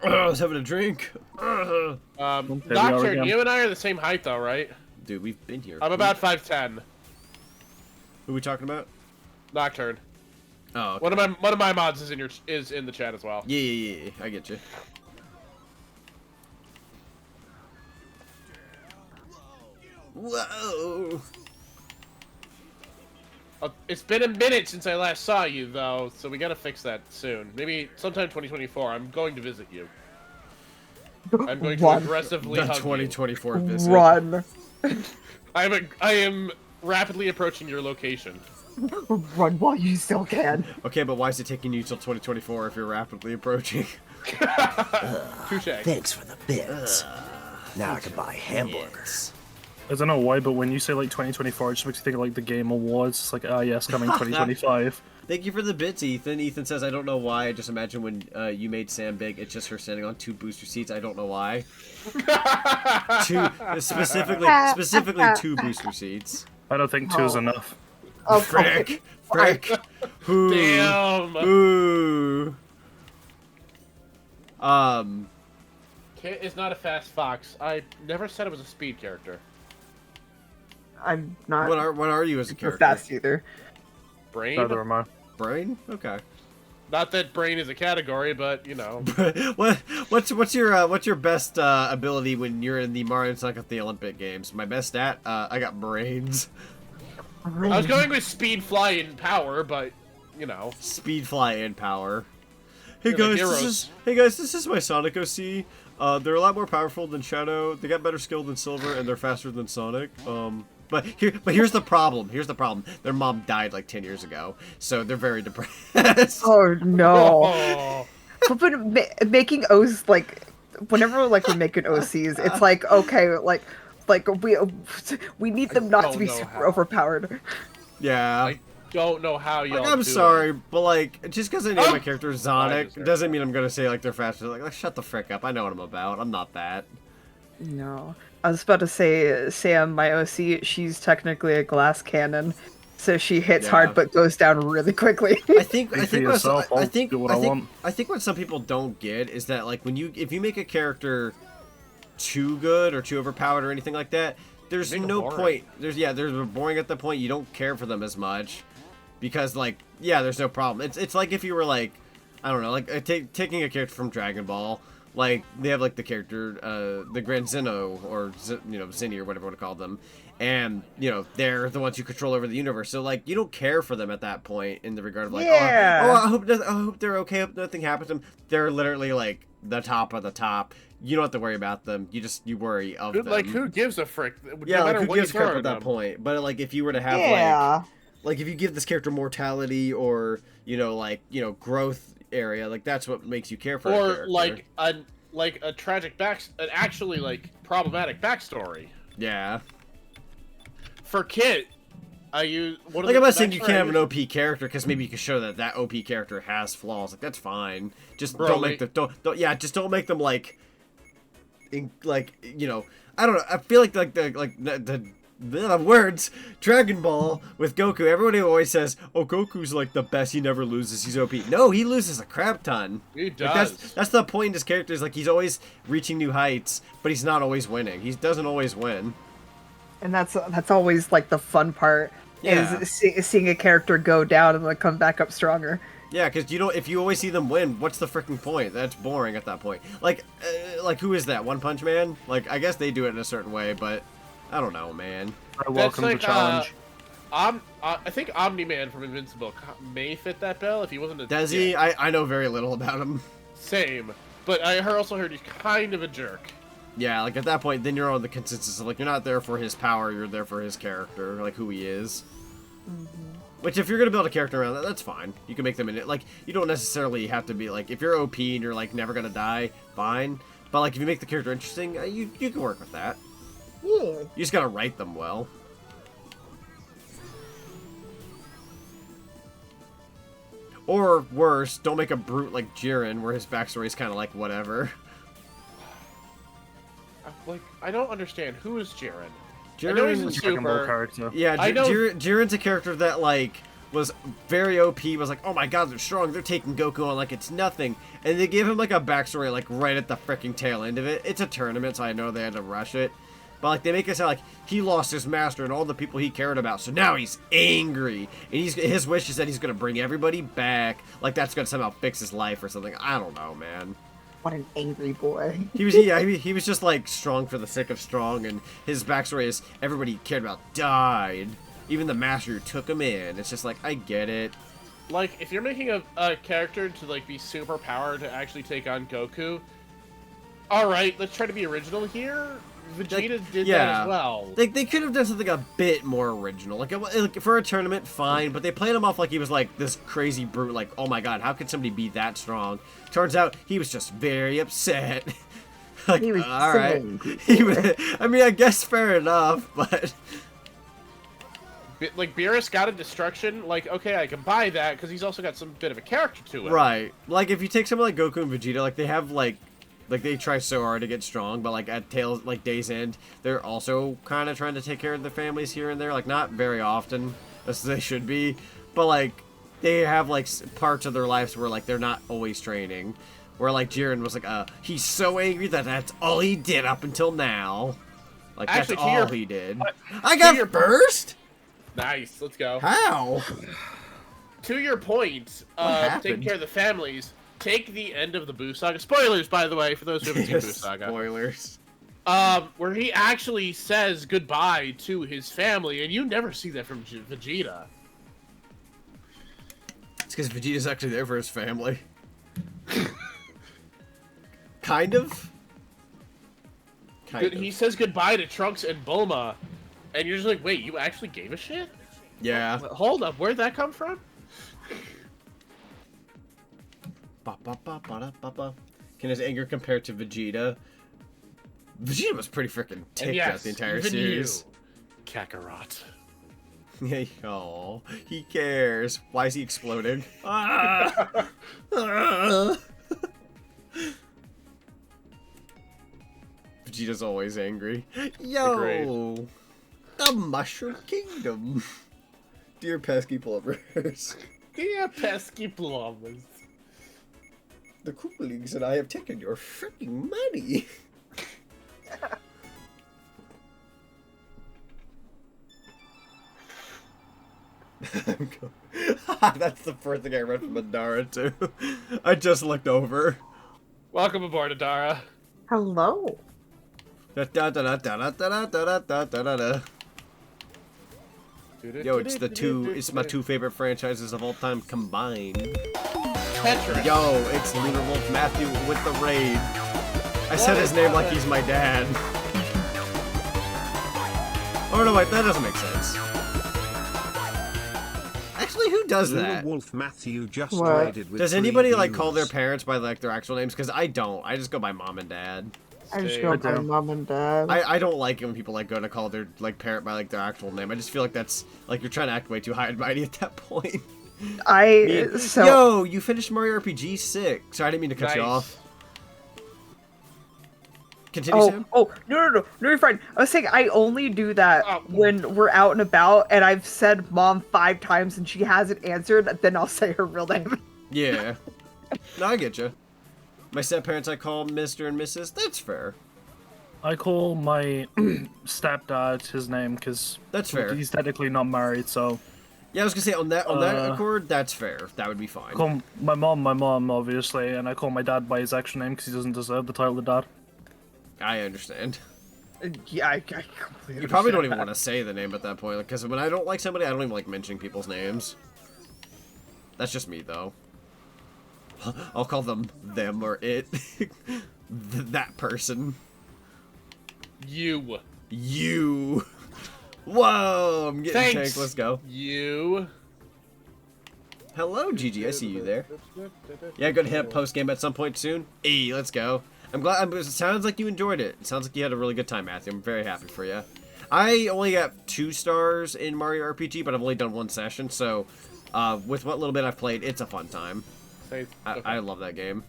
I was having a drink. Nocturne, you and I are the same height though, right? Dude, we've been here. I'm about 5'10". Who are we talking about? Nocturne. Oh, okay. One of my mods is in the chat as well. Yeah, I get you. Whoa! It's been a minute since I last saw you, though, so we gotta fix that soon. Maybe sometime 2024. I'm going to visit you. I'm going to aggressively hug 2024 visit. Run. I am rapidly approaching your location. Run while you still can. Okay, but why is it taking you till 2024 if you're rapidly approaching? Touche. Thanks for the bits. Now I can buy hamburgers. I don't know why, but when you say like 2024, it just makes you think of like the Game Awards. It's like, yes, coming 2025. Thank you for the bits, Ethan. Ethan says, I don't know why. I just imagine when you made Sam big, it's just her standing on 2 booster seats. I don't know why. Specifically 2 booster seats. I don't think 2 is enough. Oh, Frick! Ooh. Damn! Ooh. Kit is not a fast fox. I never said it was a speed character. I'm not. What are you as a character? Fast either. Brain? Neither am I. Brain? Okay. Not that brain is a category, but you know. What's your best ability when you're in the Mario and Sonic at the Olympic Games? My best stat? I got brains. I was going with speed, fly, and power, but you know. Speed, fly, and power. Hey You're guys, like this is my Sonic OC. They're a lot more powerful than Shadow. They got better skill than Silver, and they're faster than Sonic. But here's the problem. Here's the problem. Their mom died like 10 years ago, so they're very depressed. Oh no! But making O's like, whenever like we're making OCs, it's like okay, like we need them not to be super overpowered. Yeah. I don't know how y'all. Like, I'm sorry, but like just because I name my character I Zonic deserve doesn't mean I'm gonna say like they're faster. Like shut the frick up. I know what I'm about. I'm not that. No, I was about to say on my OC, she's technically a glass cannon, so she hits hard but goes down really quickly. I think what some people don't get is that like if you make a character too good or too overpowered or anything like that, there's no point. They're boring at the point you don't care for them as much because like there's no problem. It's like if you were like I don't know like taking a character from Dragon Ball. Like, they have, like, the character, the Grand Zeno, or, Zinni, or whatever you want to call them. And, they're the ones who control over the universe. So, like, you don't care for them at that point in the regard of, like, I hope they're okay, I hope nothing happens to them. They're literally, like, the top of the top. You don't have to worry about them. You worry of them. Like, who gives a frick? Yeah, no like, matter who what gives a crap at them. that point? But, like, if you were to have, like, if you give this character mortality or, growth area, like that's what makes you care for a character. like a tragic an actually like problematic backstory. Yeah. For Kit, I'm not saying you can't have an OP character because maybe you can show that OP character has flaws. Like that's fine. Just don't make them just don't make them like I don't know. I feel like the words Dragon Ball with Goku. Everybody always says, "Oh, Goku's like the best. He never loses. He's OP." No, he loses a crap ton. He does. Like, that's the point in his character. Is like he's always reaching new heights, but he's not always winning. He doesn't always win. And that's always like the fun part. Is seeing a character go down and then come back up stronger. Yeah, because if you always see them win, what's the freaking point? That's boring at that point. Like who is that? One Punch Man? Like I guess they do it in a certain way, but. I don't know, man. I welcome the challenge. I think Omni-Man from Invincible may fit that bill if he wasn't a... Does he? I know very little about him. Same. But I also heard he's kind of a jerk. Yeah, like at that point, then you're on the consensus of like, you're not there for his power, you're there for his character, like who he is. Mm-hmm. Which if you're going to build a character around that, that's fine. You can make them in it. Like, you don't necessarily have to be like, if you're OP and you're like never going to die, fine. But like, if you make the character interesting, you can work with that. Yeah. You just gotta write them well. Or worse, don't make a brute like Jiren, where his backstory is kind of like whatever. Like, I don't understand. Who is Jiren? Jiren I know he's a super. Character. Yeah, Jiren's a character that like was very OP. Was like, oh my god, they're strong. They're taking Goku on like it's nothing, and they give him like a backstory like right at the freaking tail end of it. It's a tournament, so I know they had to rush it. But, like, they make it sound like he lost his master and all the people he cared about, so now he's angry. And his wish is that he's going to bring everybody back. Like, that's going to somehow fix his life or something. I don't know, man. What an angry boy. He was just, like, strong for the sake of strong, and his backstory is everybody he cared about died. Even the master who took him in. It's just like, I get it. Like, if you're making a character to, like, be super powered to actually take on Goku, alright, let's try to be original here. Vegeta did that as well. They could have done something a bit more original. Like for a tournament, fine, but they played him off like he was like this crazy brute. Like, oh my god, how could somebody be that strong? Turns out he was just very upset. Like, he was all right. I mean, I guess fair enough, but like Beerus got a destruction. Like, okay, I can buy that because he's also got some bit of a character to it. Right. Like if you take someone like Goku and Vegeta, like they have like they try so hard to get strong, but like at Day's End, they're also kind of trying to take care of their families here and there. Like not very often, as they should be, but like they have like parts of their lives where like they're not always training. Where like Jiren was like, he's so angry that that's all he did up until now. Like actually, that's all he did. I got first. Nice, let's go. How? To your point, taking care of the families. Take the end of the Buu Saga. Spoilers, by the way, for those who haven't seen Buu Saga. Spoilers. where he actually says goodbye to his family, and you never see that from Vegeta. It's because Vegeta's actually there for his family. Kind of. He says goodbye to Trunks and Bulma, and you're just like, wait, you actually gave a shit? Yeah. Hold up, where'd that come from? Can his anger compare to Vegeta? Vegeta was pretty freaking ticked out the entire series. Kakarot. Yeah, oh, he cares. Why is he exploding? Ah! Ah! Vegeta's always angry. Yo, Agreed. the Mushroom Kingdom. Dear pesky plumbers. Dear pesky plumbers. The Koopalings and I have taken your freaking money. That's the first thing I read from Adara too. I just looked over. Welcome aboard, Adara. Hello. Yo, it's my two favorite franchises of all time combined. Tetris. Yo, it's Lunar Wolf Matthew with the raid. I said his name like he's my dad. Oh no, wait, that doesn't make sense. Actually, who does that? Wolf Matthew just What? raided with Does 3 anybody like call their viewers. parents by like their actual names? Because I don't. I just go by mom and dad. I just Same. go I by do. mom and dad. I don't like it when people like go to call their like parent by like their actual name. I just feel like that's like you're trying to act way too high and mighty at that point. Yo, you finished Mario RPG 6. Sorry, I didn't mean to cut you Nice. off. Continue, Sam. No, you're fine. I was saying I only do that Oh. when we're out and about, and I've said mom 5 times and she hasn't answered. Then I'll say her real name. Yeah. No, I get you. My step parents I call Mr. and Mrs. That's fair. I call my stepdad his name because That's fair. he's technically not married, so. Yeah, I was gonna say on that accord, that's fair. That would be fine. Call my mom, obviously, and I call my dad by his actual name because he doesn't deserve the title of dad. I understand. Yeah, I completely. You probably don't understand even that. want to say the name at that point, because when I don't like somebody, I don't even like mentioning people's names. That's just me, though. I'll call them or it. That person. You. You. Whoa, I'm getting Thanks. tanked. Let's go. You. Hello, GG. I see you there. Yeah, gonna hit post game at some point soon. Hey, let's go. I'm glad. It sounds like you enjoyed it. It sounds like you had a really good time, Matthew. I'm very happy for you. I only got 2 stars in Mario RPG, but I've only done 1 session, so with what little bit I've played, it's a fun time. I love that game.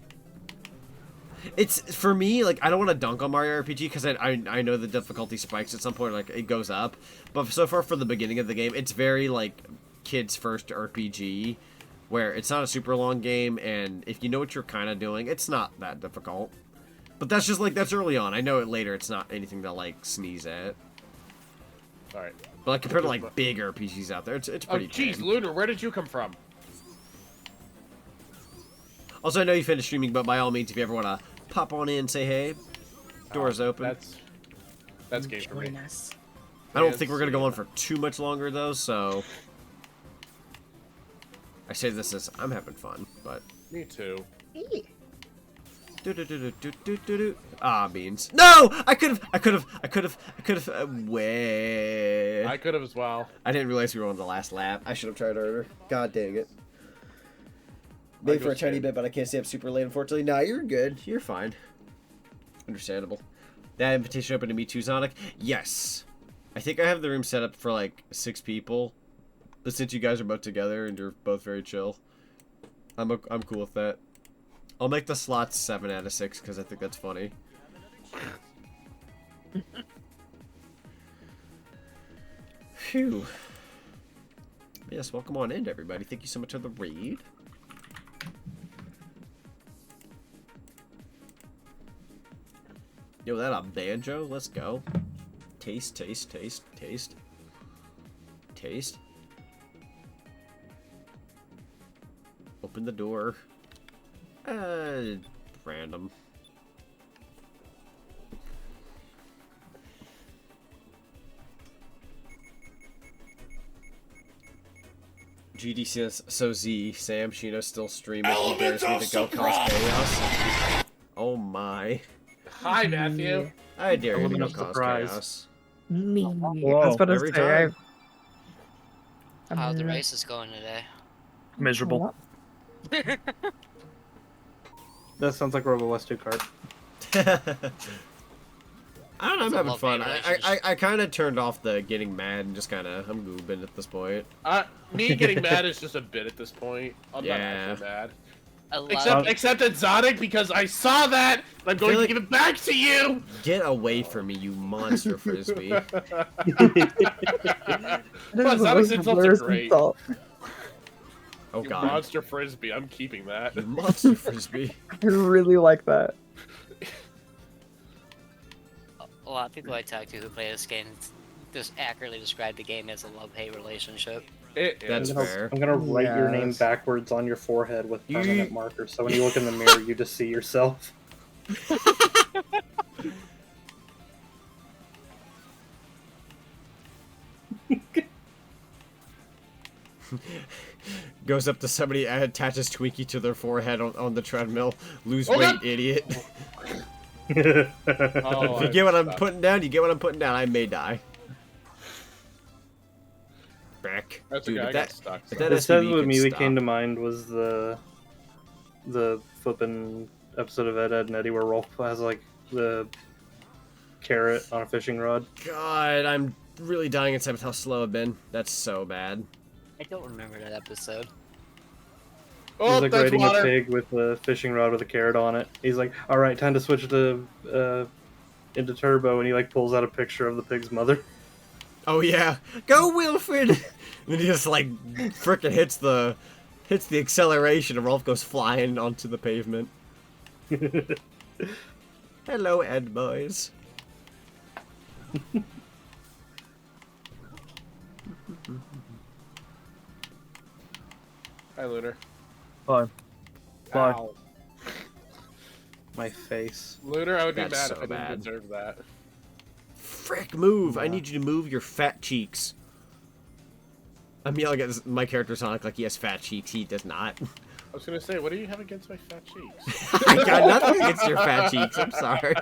It's, for me, like, I don't want to dunk on Mario RPG because I know the difficulty spikes at some point, like, it goes up. But so far for the beginning of the game, it's very, like, kids' first RPG, where it's not a super long game, and if you know what you're kind of doing, it's not that difficult. But that's just, like, that's early on. I know it later, it's not anything to, like, sneeze at. Alright. But, like, compared to, like, big RPGs out there, it's pretty jeez, tame. Lunar, where did you come from? Also, I know you finished streaming, but by all means, if you ever want to pop on in and say hey, door's open. That's game for me. Join us. I don't think we're going to go on for too much longer, though, so... I say this as I'm having fun, but... Me too. Ah, beans. No! I could have, way. I could have as well. I didn't realize we were on the last lap. I should have tried harder. God dang it. Maybe for a tiny bit, but I can't stay up super late, unfortunately. Nah, you're good. You're fine. Understandable. That invitation open to me too, Zonic? Yes. I think I have the room set up for like 6 people. But since you guys are both together and you're both very chill, I'm cool with that. I'll make the slots 7 out of 6 because I think that's funny. Phew. Yes, welcome on in, everybody. Thank you so much for the raid. Yo, that a banjo? Let's go. Taste, taste, taste, taste. Taste. Open the door. Random. GD says, so Z, Sam Shino still streaming. He dares me to go cause chaos. Oh my. Hi, Matthew. I dare you to go Element of cause surprise. chaos. Me. Whoa, I was about to every say. time. How's the race is going today? Miserable. That sounds like Robo West 2 Kart. I don't know, I'm It's a having love-hate fun. relationship. I kind of turned off the getting mad and just kind of, I'm goobing at this point. Me getting mad is just a bit at this point. I'm not Yeah. actually mad. I love Except at Zonic, because I saw that, and I'm going to give it back to you! Get away from me, you monster frisbee. That Well, is the Zonic's most insults are worst great. insult. Oh You god. monster frisbee, I'm keeping that. You monster frisbee. I really like that. a lot of people I talk to who play this game just accurately describe the game as a love-hate relationship. That's fair. I'm gonna write your name Yes. backwards on your forehead with permanent marker, so when you look in the mirror, you just see yourself. Goes up to somebody, attaches Twinkie to their forehead on the treadmill. Lose Oh, weight, God. idiot. Oh, If you get what I'm putting down, you get what I'm putting down. I may die. Back. That's Dude, okay, I if got that, stuck. if that The said SUV what could immediately stop. came to mind was the flippin' episode of Ed, Ed and Eddie where Rolf has like the carrot on a fishing rod. God, I'm really dying inside with how slow I've been. That's so bad. I don't remember that episode. Oh, He's like that's riding water. a pig with a fishing rod with a carrot on it. He's like, "All right, time to switch to into turbo," and he like pulls out a picture of the pig's mother. Oh yeah, go Wilfred! And then he just like frickin' hits the acceleration, and Rolf goes flying onto the pavement. Hello, Ed boys. Hi, Lunar. Fine. Fine. Ow. My face. Lunar, I would be That's mad so if I bad. didn't deserve that. Frick, move! I need you to move your fat cheeks. I'm yelling at my character Sonic like he has fat cheeks. He does not. I was gonna say, what do you have against my fat cheeks? I got nothing against your fat cheeks. I'm sorry.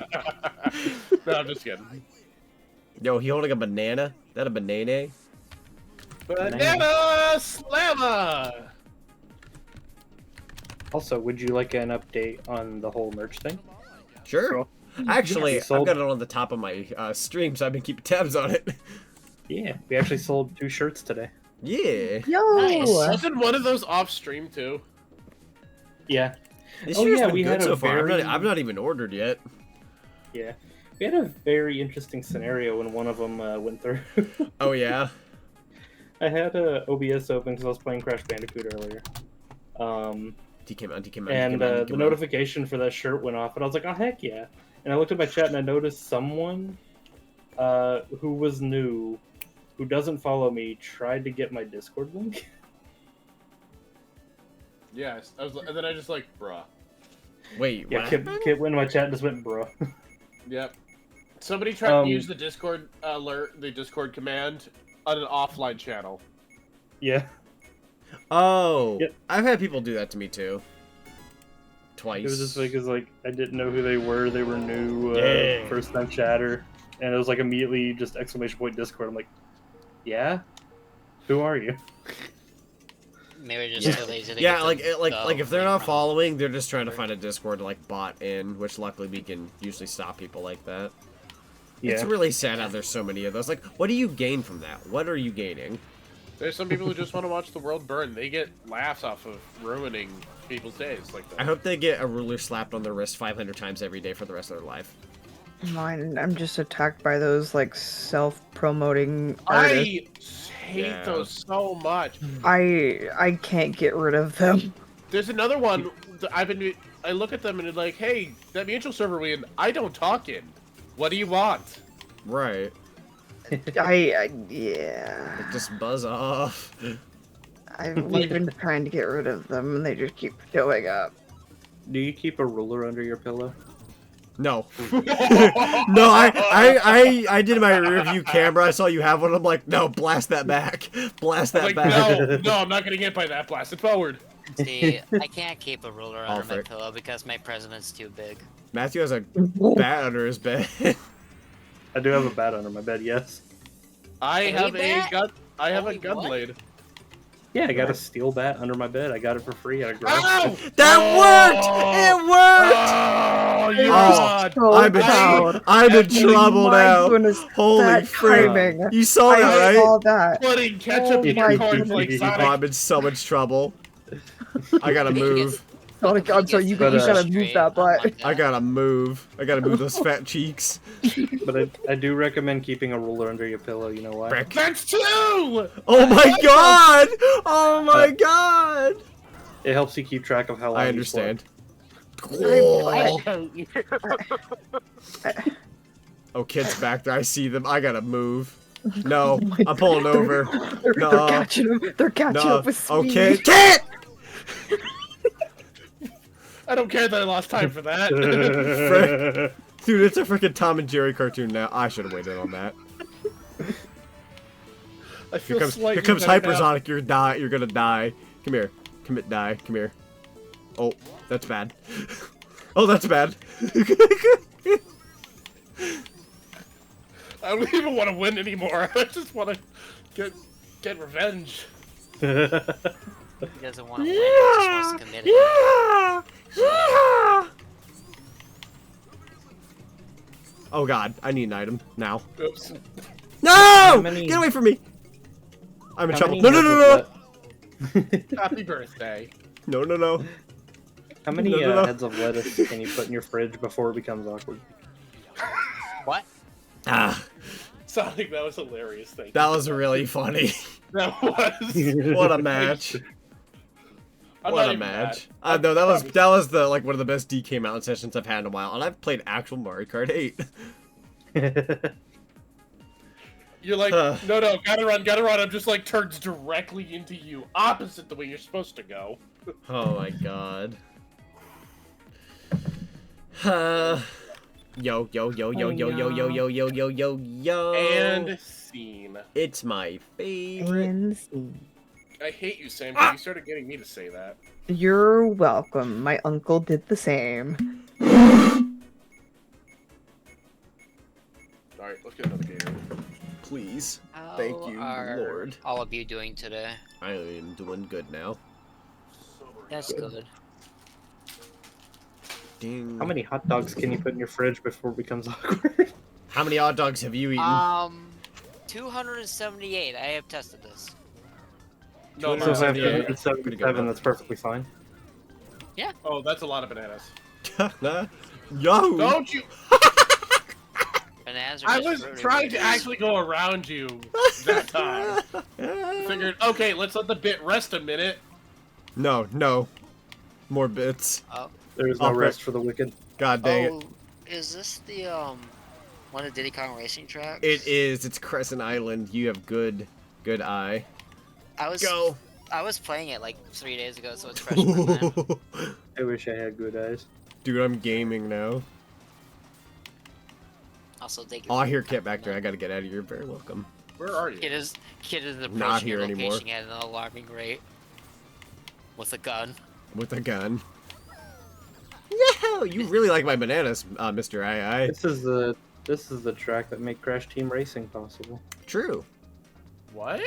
No, I'm just kidding. Yo, he holding a banana? That a banana? Banana Slammer! Also, would you like an update on the whole merch thing? Sure. Cool. Actually, We I've sold- got it on the top of my stream, so I've been keeping tabs on it. Yeah, we actually sold 2 shirts today. Yeah. Yo! Nice. Wasn't one of those off stream too? Yeah. This Oh, year's yeah, been we good had a so far. very- I've not even ordered yet. Yeah. We had a very interesting scenario when one of them went through. Oh yeah. I had OBS open because I was playing Crash Bandicoot earlier. He came out. And the notification for that shirt went off, and I was like, oh, heck yeah. And I looked at my chat, and I noticed someone who was new, who doesn't follow me, tried to get my Discord link. Yes. And then I just like, bruh. Wait, Yeah, what? Kit went in my chat and just went, bro. Yep. Somebody tried to use the Discord alert, the Discord command, on an offline channel. Yeah. Oh, Yep. I've had people do that to me too. Twice. It was just like, I didn't know who they were new, Yeah. first time chatter, and it was like immediately just exclamation point Discord. I'm like, yeah? Who are you? Maybe just too lazy to Yeah, get like the if they're not from- following, they're just trying to find a Discord to like bot in, which luckily we can usually stop people like that. Yeah. It's really sad how there's so many of those. Like, what do you gain from that? What are you gaining? There's some people who just want to watch the world burn. They get laughs off of ruining people's days like that. I hope they get a ruler slapped on their wrist 500 times every day for the rest of their life. Mine, I'm just attacked by those like self-promoting artists. I hate Yeah. those so much. I can't get rid of them. There's another one that I look at them and it's like, hey, that mutual server we in, I don't talk in. What do you want? Right. Yeah. Like, just buzz off. I've been trying to get rid of them, and they just keep showing up. Do you keep a ruler under your pillow? No. No, I did my review camera. I saw you have one. I'm like, no, blast that back. Blast that Like, back. no, I'm not getting hit by that. Blast it forward. See, I can't keep a ruler All under my frick. pillow because my president's too big. Matthew has a bat under his bed. I do have a bat under my bed, yes. I have a gun. I have a Only gun one? blade. Yeah, I got a steel bat under my bed. I got it for free at a garage. Ow! That worked! It worked! Oh, you god! So I'm in, proud. I'm in trouble My now. goodness, Holy that frick. timing. You saw that, I right? saw that. Putting ketchup Oh in my your corn goodness. like Oh, Sonic. I'm in so much trouble. I gotta move. Sonic, I'm sorry, you gotta move that butt. I gotta move. I gotta move those fat cheeks. But I do recommend keeping a ruler under your pillow. You know why? Frick. That's 2! Oh my god! Oh my god! It helps you keep track of how long I you understand. slept. Oh, kids back there. I see them. I gotta move. No, I'm pulling God. over. They're No. catching him. They're catching No. up with speed. Okay. Kid! I don't care that I lost time for that. Frick. Dude, it's a freaking Tom and Jerry cartoon now. I should have waited on that. I feel Here slightly comes better now. Hypersonic. You're gonna die. Come here. Commit die. Come here. Oh, that's bad. Oh, that's bad. I don't even want to win anymore. I just want to get revenge. He doesn't want to win, he just wants to commit it. Oh god, I need an item now. Oops. No! many- Get away from me! I'm in How trouble. many No, no, no, no! heads of let- Happy birthday. No, no, no. How many No, no, no. heads of lettuce can you put in your fridge before it becomes awkward? What? Ah, Sonic, that was hilarious. Thank you. that was really funny. That was. What a match. I'm What not a even match. mad. No, that was the like one of the best DK Mountain sessions I've had in a while, and I've played actual Mario Kart 8. You're like, no, gotta run. I'm just like turns directly into you, opposite the way you're supposed to go. Oh my god. Yo, yo, yo, yo, yo, yo, yo, yo, yo, yo, yo, yo. And scene. It's my favorite. I hate you, Sam, because you started getting me to say that. You're welcome. My uncle did the same. Alright, let's get another game. Please. How Thank you, are Lord. all of you doing today? I am doing good now. That's good. Ding. How many hot dogs can you put in your fridge before it becomes awkward? How many hot dogs have you eaten? 278. I have tested this. No, So if I have 278. 277, that's perfectly fine. Yeah. Oh, that's a lot of bananas. Yo! Don't you? Bananas are I just was fruity trying to berries. actually go around you that time. Figured, okay, let's let the bit rest a minute. No, no. More bits. Oh. There is no Okay. rest for the wicked. God dang it. Oh, is this the one of Diddy Kong Racing tracks? It is. It's Crescent Island. You have good eye. I was Go. I was playing it like 3 days ago, so it's fresh in my mind. I wish I had good eyes. Dude, I'm gaming now. Also, thank you. Oh, I hear Kit back there. I gotta get out of here. You're very welcome. Where are you? Kid is Not approaching here your anymore. location at an alarming rate with a gun. With a gun. Yeah, you really like my bananas, Mr. II. This is the track that made Crash Team Racing possible. True. What?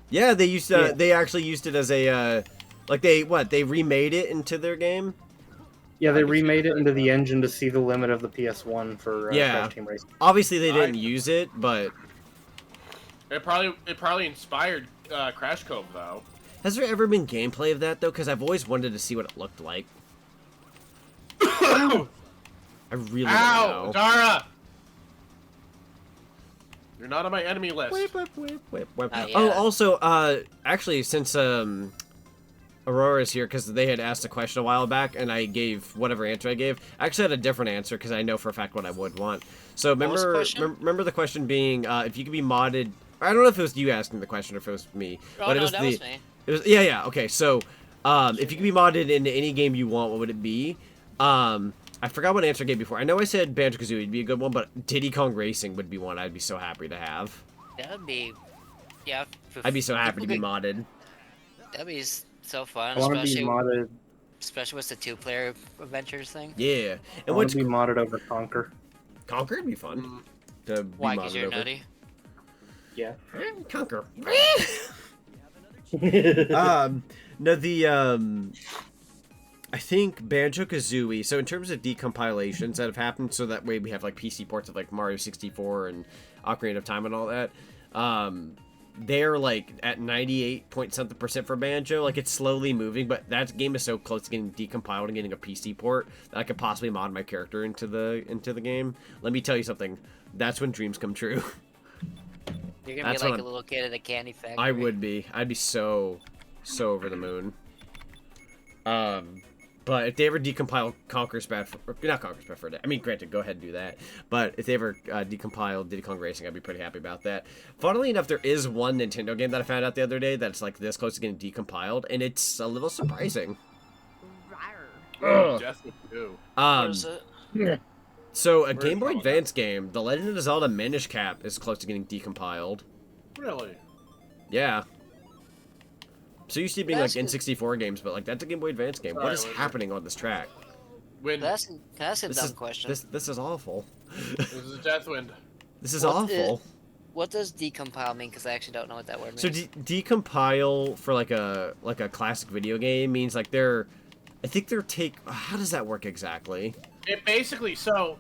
Yeah, they used to. Yeah. They actually used it as a, like they remade it into their game. Yeah, they remade it into the engine to see the limit of the PS1 for Yeah. Crash Team Racing. Obviously, they didn't use it, but It probably inspired Crash Cove though. has there ever been gameplay of that though? Because I've always wanted to see what it looked like. I really Ow, don't know. Dara! You're not on my enemy list. Oh, also, actually, since Aurora's here, because they had asked a question a while back, and I gave whatever answer I gave. I actually had a different answer because I know for a fact what I would want. So What was the remember, question? remember the question being if you could be modded. I don't know if it was you asking the question or if it was me, Oh, but it no, was that was me. It was Okay, so if you could be modded into any game you want, what would it be? I I forgot what answer I gave before. I know I said Banjo-Kazooie would be a good one, but Diddy Kong Racing would be one I'd be so happy to have. That would be, yeah. I'd be so happy to be modded. That'd be so fun, I want to be modded. especially with the 2-player adventures thing. Yeah, I want to be modded over Conquer. Conquer would be fun. To be Why? Because modded you're over. nutty. Yeah. Conquer. No, I think Banjo-Kazooie, so in terms of decompilations that have happened, so that way we have like PC ports of like Mario 64 and Ocarina of Time and all that, they're like at 98% for Banjo. Like, it's slowly moving, but that game is so close to getting decompiled and getting a PC port that I could possibly mod my character into the game. Let me tell you something, that's when dreams come true. You're gonna be like a little kid at a candy factory. I would be. I'd be so over the moon. But if they ever decompile Conker's Bad Fur, not Conker's Bad Fur Day. I mean, granted, go ahead and do that. But if they ever decompile Diddy Kong Racing, I'd be pretty happy about that. Funnily enough, there is one Nintendo game that I found out the other day that's like this close to getting decompiled, and it's a little surprising. Just too. So a Game Boy Advance game, The Legend of Zelda Minish Cap, is close to getting decompiled. Really? Yeah. So used to be like N64 games, but like that's a Game Boy Advance game. What is happening on this track? Wind. Can I ask a dumb question? This is awful. This is Deathwind. This is awful. What does decompile mean? Because I actually don't know what that word means. So decompile for like a classic video game means like I think how does that work exactly? It basically, do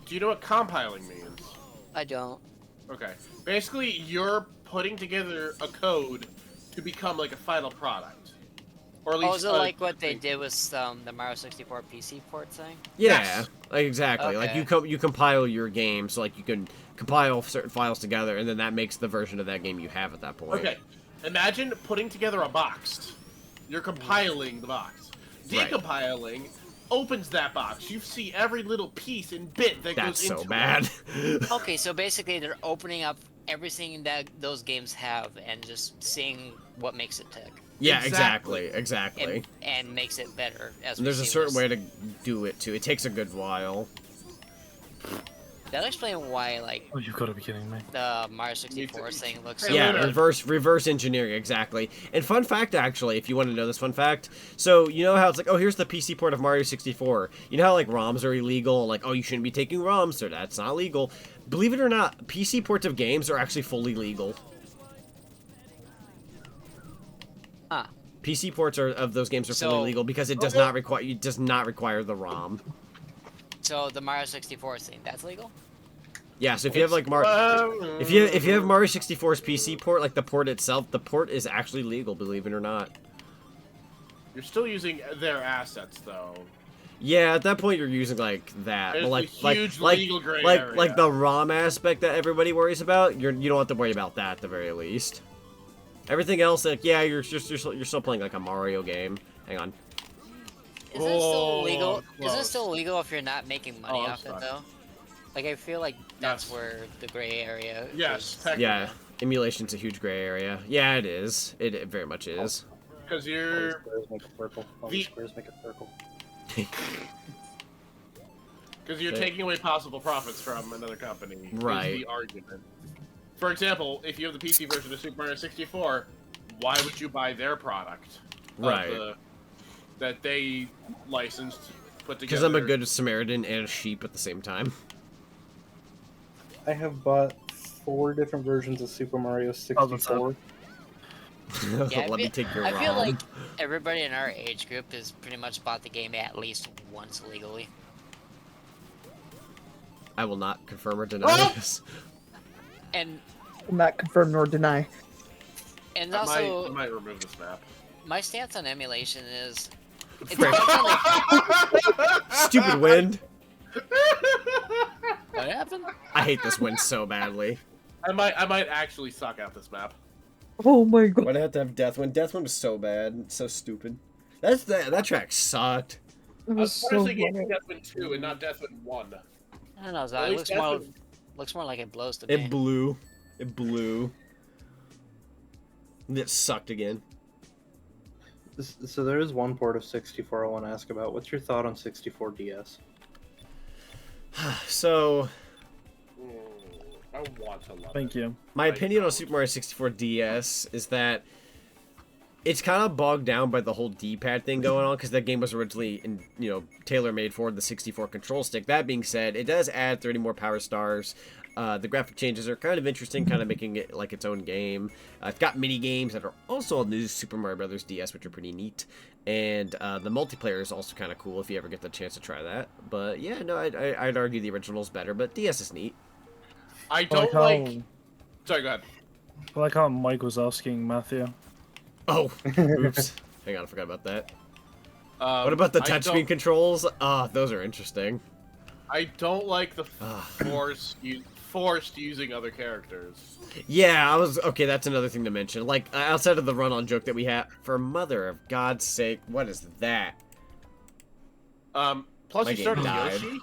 you know what compiling means? I don't. Okay. Basically, you're putting together a code to become like a final product. Or at least is it like what they did with the Mario 64 PC port thing? Yeah, Yes. Exactly. Okay. Like you compile your game, so like you can compile certain files together, and then that makes the version of that game you have at that point. Okay. Imagine putting together a box. You're compiling the box. Right. Decompiling opens that box. You see every little piece and bit that That's goes into so bad. Okay, so basically they're opening up everything that those games have and just seeing what makes it tick. Yeah, exactly. And makes it better. There's a certain way to do it too. It takes a good while. That'll explain why, like, Oh, you've got to be kidding me. the Mario 64 thing looks so Yeah, good. reverse engineering, exactly. And fun fact, actually, if you want to know this fun fact, so you know how it's like, oh, here's the PC port of Mario 64. You know how like ROMs are illegal, like, oh, you shouldn't be taking ROMs, so that's not legal. Believe it or not, PC ports of games are actually fully legal. Huh. PC ports of those games are fully legal because it does not require the ROM. So the Mario 64 thing, that's legal? Yeah, so if you have like if you have Mario 64's PC port, like the port itself, the port is actually legal, believe it or not. You're still using their assets though. Yeah, at that point you're using like that, There's but a huge legal gray area. like the ROM aspect that everybody worries about, you don't have to worry about that at the very least. Everything else, like yeah, you're still playing like a Mario game. Hang on. Is it still legal? close. Is it still legal if you're not making money I'm off it sorry. though? Like I feel like that's where the gray area. Yes, is. Yeah, emulation's a huge gray area. Yeah, it is. It very much is. Because you're Squares make a circle. All the squares make a circle. because you're taking away possible profits from another company. Right. Is the argument. For example, if you have the PC version of Super Mario 64, why would you buy their product? Right. That they licensed, put together. Because I'm a good Samaritan and a sheep at the same time. I have bought 4 different versions of Super Mario 64. Yeah, Let me take your I feel ROM. like everybody in our age group has pretty much bought the game at least once legally. I will not confirm or deny this. And Will not confirm nor deny. also, I might remove this map. my stance on emulation is it's Frick. like, Stupid wind. what happened? I hate this wind so badly. I might actually suck out this map. Oh my god. Why'd I have to have Deathwind? Deathwind was so bad. It's so stupid. That track sucked. It I was was so honestly funny. getting Deathwind 2 and not Deathwind 1. I don't know, At Zach. It least looks more like it blows to me. It blew. It blew. It sucked again. So there is one port of 64 I want to ask about. What's your thought on 64 DS? So, I want to love Thank you. my opinion on Super Mario 64 DS is that it's kind of bogged down by the whole D-pad thing going on, because that game was originally, tailor-made for the 64 control stick. That being said, it does add 30 more power stars. The graphic changes are kind of interesting, kind of making it like its own game. It's got mini games that are also on the Super Mario Brothers DS, which are pretty neat. And the multiplayer is also kind of cool if you ever get the chance to try that. But yeah, no, I'd argue the original is better, but DS is neat. I don't like. Sorry, go ahead. I like how Mike was asking Matthew. Oh, oops. Hang on, I forgot about that. What about the touchscreen controls? Those are interesting. I don't like the forced using other characters. Yeah, okay, that's another thing to mention. Like, outside of the run-on joke that we have, for mother of God's sake, what is that? Plus My you start as game died. Yoshi.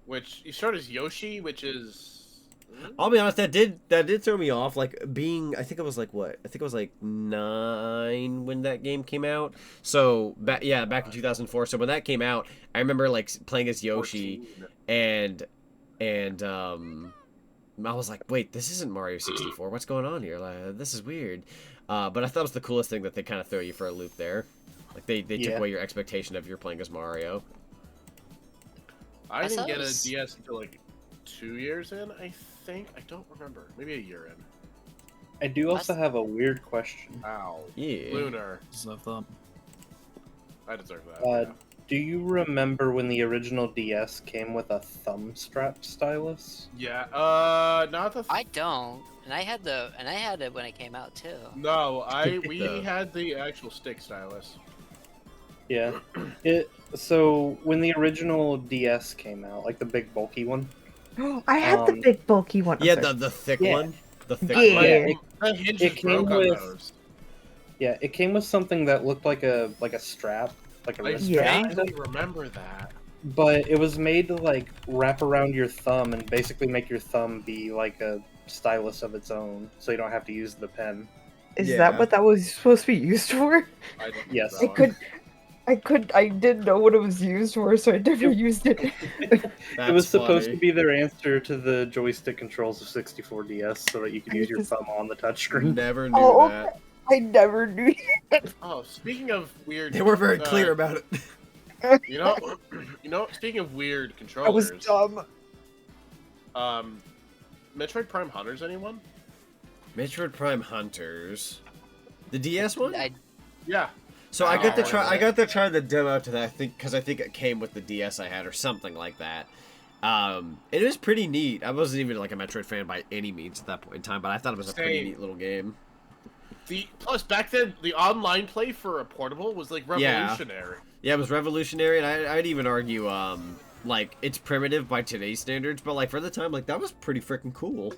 Which, you start as Yoshi, which is... I'll be honest, that did throw me off. Like, I think it was like, what? I think it was like 9 when that game came out. So, back in 2004. So when that came out, I remember like playing as Yoshi, 14. and I was like, wait, this isn't Mario 64. What's going on here? Like, this is weird. But I thought it was the coolest thing that they kind of throw you for a loop there. Like, they took away your expectation of you're playing as Mario. I didn't get a DS until like 2 years in, I think. I don't remember. Maybe a year in. I do also have a weird question. Ow. Yeah. Lunar. Deserve that. I deserve that. Do you remember when the original DS came with a thumb strap stylus? Yeah. Not the. I don't, and I had it when it came out too. No, we had the actual stick stylus. Yeah. So when the original DS came out, like the big bulky one. I had the big bulky one. Yeah, the thick one. The thick one. It came with. Yeah, it came with something that looked like a strap, like a wrist strap. I don't remember that. But it was made to like wrap around your thumb and basically make your thumb be like a stylus of its own, so you don't have to use the pen. Is that what that was supposed to be used for? Yes. I didn't know what it was used for, so I never used it. It was supposed to be their answer to the joystick controls of 64 DS, so that you could use your thumb on the touchscreen. Never knew that. I never knew that. Oh, speaking of weird, they were very clear about it. You know. Speaking of weird I controllers, was dumb. Metroid Prime Hunters, anyone? Metroid Prime Hunters, the DS one. Yeah. So I got to try the demo to that. I think it came with the DS I had or something like that. It was pretty neat. I wasn't even like a Metroid fan by any means at that point in time, but I thought it was a pretty neat little game. Plus back then the online play for a portable was like revolutionary. Yeah, it was revolutionary, and I'd even argue like it's primitive by today's standards, but like for the time, like that was pretty freaking cool.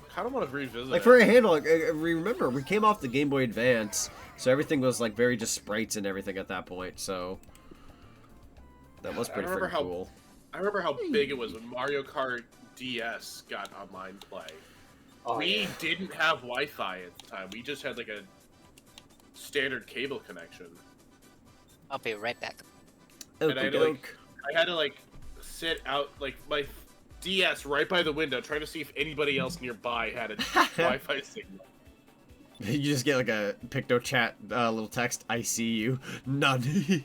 I kind of want to revisit. Like for a handle, like, remember we came off the Game Boy Advance. So everything was like very just sprites and everything at that point. So that was pretty freaking cool. I remember how big it was when Mario Kart DS got online play. We didn't have Wi-Fi at the time. We just had like a standard cable connection. I'll be right back. And I had to like sit out like my DS right by the window, trying to see if anybody else nearby had a Wi-Fi signal. You just get like a Picto Chat little text. I see you. None.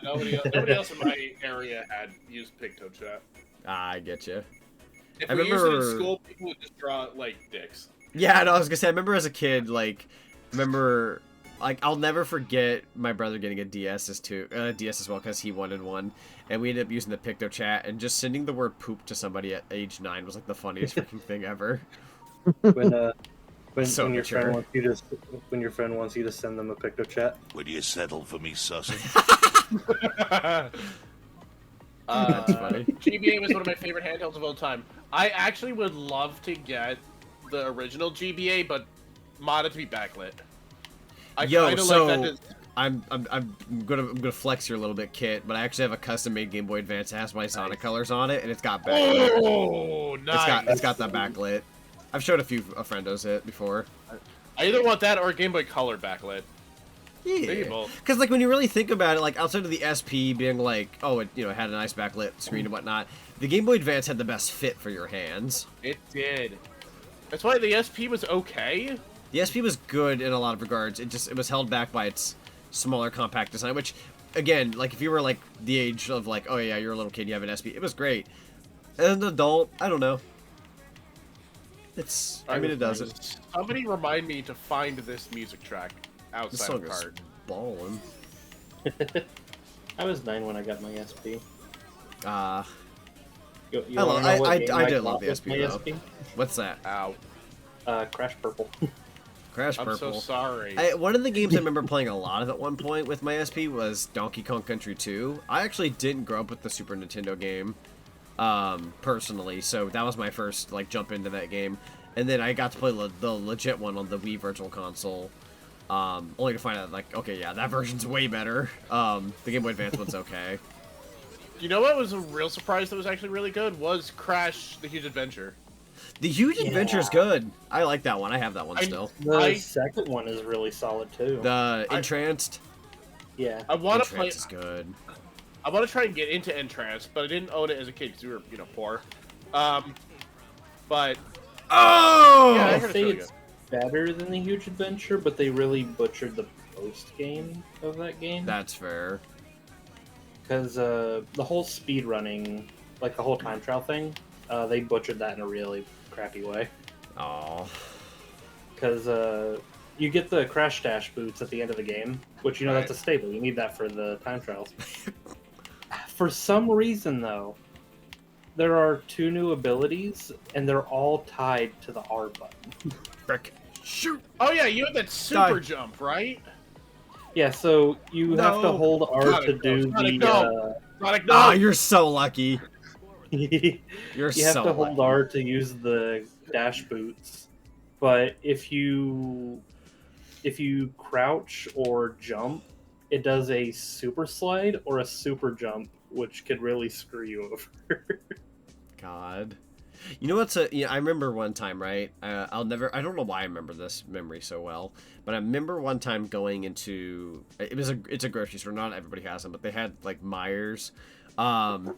Nobody else in my area had used Picto Chat. I get you. If we used it in school, people would just draw like dicks. Yeah, no, I was gonna say. I remember as a kid, like, I'll never forget my brother getting a DS as well because he wanted one, and we ended up using the Picto Chat, and just sending the word "poop" to somebody at age 9 was like the funniest freaking thing ever. When your friend wants you to send them a Picto Chat. Would you settle for me, sussing? That's funny. GBA was one of my favorite handhelds of all time. I actually would love to get the original GBA, but modded to be backlit. I'm gonna flex here a little bit, Kit, but I actually have a custom-made Game Boy Advance that has my Sonic colors on it, and it's got backlit. Oh, nice! It's got that backlit. I've showed a few friendos it before. I either want that or a Game Boy Color backlit. Yeah, because like when you really think about it, like outside of the SP being like, oh, it had a nice backlit screen and whatnot, the Game Boy Advance had the best fit for your hands. It did. That's why the SP was okay. The SP was good in a lot of regards. It was held back by its smaller, compact design, which, again, like if you were like the age of like, oh yeah, you're a little kid, you have an SP, it was great. As an adult, I don't know. I mean, it does it. Somebody remind me to find this music track outside of Kart. Ballin'. I was 9 when I got my SP. I did love the SP though. SP? What's that? Ow. Crash Purple. Crash Purple. I'm so sorry. One of the games I remember playing a lot of at one point with my SP was Donkey Kong Country 2. I actually didn't grow up with the Super Nintendo game, personally, so that was my first like jump into that game. And then I got to play the legit one on the Wii Virtual Console, only to find out like, okay, yeah, that version's way better. The Game Boy Advance one's okay. You know what was a real surprise that was actually really good was Crash: The Huge Adventure. The Huge Adventure is good. I like that one. I have that one still. The second one is really solid too. The Entranced. Yeah. I want to play. Entranced is good. I want to try and get into Entranced, but I didn't own it as a kid because we were, poor. But. Oh! Yeah, I say it's better than the Huge Adventure, but they really butchered the post game of that game. That's fair. Because the whole speed running, like the whole time trial thing, they butchered that in a really crappy way. Oh. Because you get the Crash Dash boots at the end of the game, which that's a staple. You need that for the time trials. For some reason, though, there are 2 new abilities, and they're all tied to the R button. Frick. Shoot! Oh yeah, you had that super jump, right? Yeah, so you have to hold R to do the... Ah, you're so lucky. You have to hold R to use the dash boots, but if you crouch or jump, it does a super slide or a super jump, which could really screw you over. God. You know what's I remember one time, right? I don't know why I remember this memory so well, but I remember one time going into, it's a grocery store, not everybody has them, but they had like Myers, and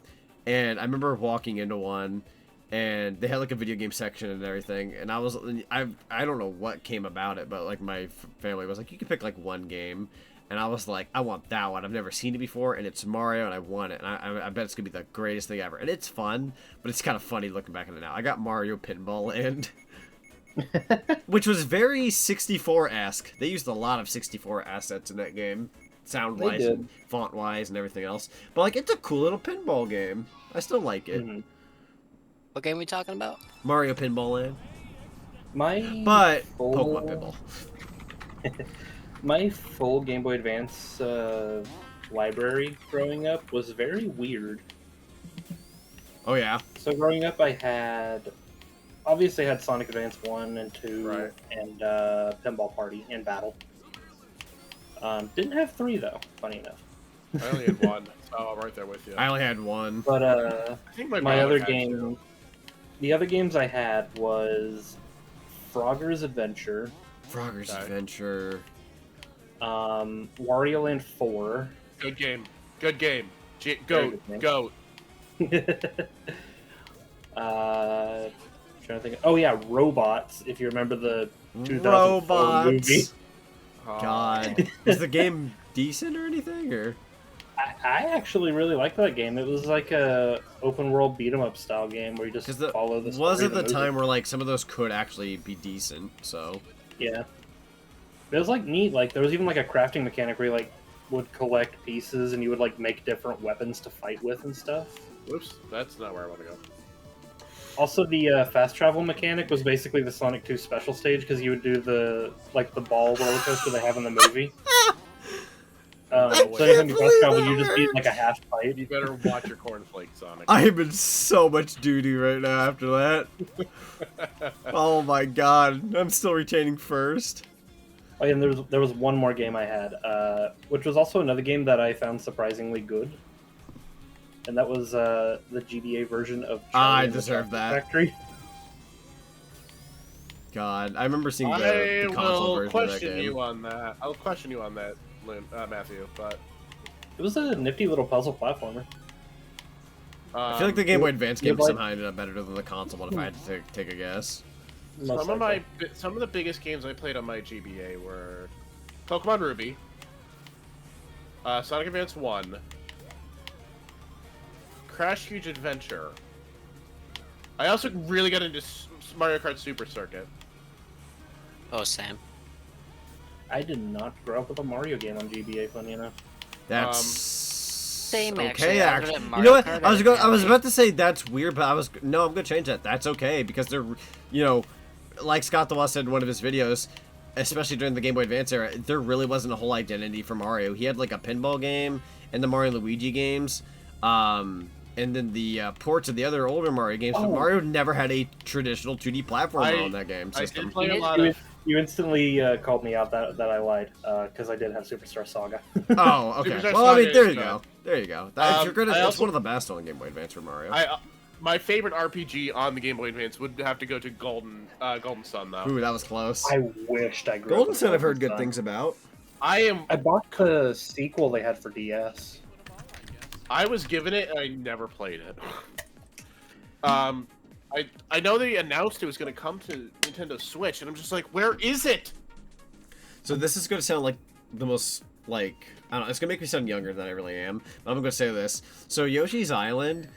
I remember walking into one, and they had like a video game section and everything, and I don't know what came about it, but like my family was like, you can pick like one game. And I was like, I want that one. I've never seen it before, and it's Mario, and I want it. And I bet it's going to be the greatest thing ever. And it's fun, but it's kind of funny looking back on it now. I got Mario Pinball Land, which was very 64-esque. They used a lot of 64 assets in that game, sound-wise and font-wise and everything else. But, like, it's a cool little pinball game. I still like it. Mm-hmm. What game are we talking about? Mario Pinball Land. Pokemon Pinball. My full Game Boy Advance library growing up was very weird. Oh, yeah? So growing up, I obviously had Sonic Advance 1 and 2, right, and Pinball Party and Battle. Didn't have 3, though, funny enough. I only had 1, so I'm right there with you. I only had 1. But I think my other game... The other games I had was Frogger's Adventure. Adventure... Wario Land 4. Good game. Good game. Goat. Trying to think. Oh yeah, Robots. If you remember the 2004 movie. God, was the game decent or anything? Or I actually really liked that game. It was like a open world beat 'em up style game where you just follow the story. Was it the time where like some of those could actually be decent? So yeah. It was like neat. Like there was even like a crafting mechanic where you like would collect pieces and you would like make different weapons to fight with and stuff. Whoops, that's not where I want to go. Also, the fast travel mechanic was basically the Sonic 2 special stage because you would do the ball roller coaster they have in the movie. So anytime you fast travel, you just beat like a half pipe. You better watch your cornflakes, Sonic. I am in so much doo-doo right now after that. Oh my god, I'm still retaining first. Oh, yeah, and there was one more game I had, which was also another game that I found surprisingly good, and that was the GBA version of I deserve that. Factory. God, I remember seeing the console version of that game. I'll question you on that. Matthew, but it was a nifty little puzzle platformer. I feel like the Game Boy Advance game somehow ended up better than the console one if I had to take a guess. Some of the biggest games I played on my GBA were Pokemon Ruby, Sonic Advance 1, Crash Huge Adventure. I also really got into Mario Kart Super Circuit. Oh, Sam. I did not grow up with a Mario game on GBA, funny enough. That's same okay. Actually, you know what? I was about to say that's weird, but I'm gonna change that. That's okay because they're, like Scott the West said in one of his videos, especially during the Game Boy Advance era, there really wasn't a whole identity for Mario. He had like a pinball game and the Mario and Luigi games, and then the ports of the other older Mario games. But Mario never had a traditional 2D platformer on that game system. I did play a lot of. You instantly called me out that I lied, because I did have Superstar Saga. Oh, okay. Well, I mean, there you go. There you go. If you're good at, that's one of the best on Game Boy Advance for Mario. My favorite RPG on the Game Boy Advance would have to go to Golden Sun, though. Ooh, that was close. I wished I grew up Golden with Sun I've heard good Sun. things about. I bought the sequel they had for DS. I was given it, and I never played it. I know they announced it was going to come to Nintendo Switch, and I'm just like, where is it? So this is going to sound like the most, I don't know, it's going to make me sound younger than I really am, but I'm going to say this. So Yoshi's Island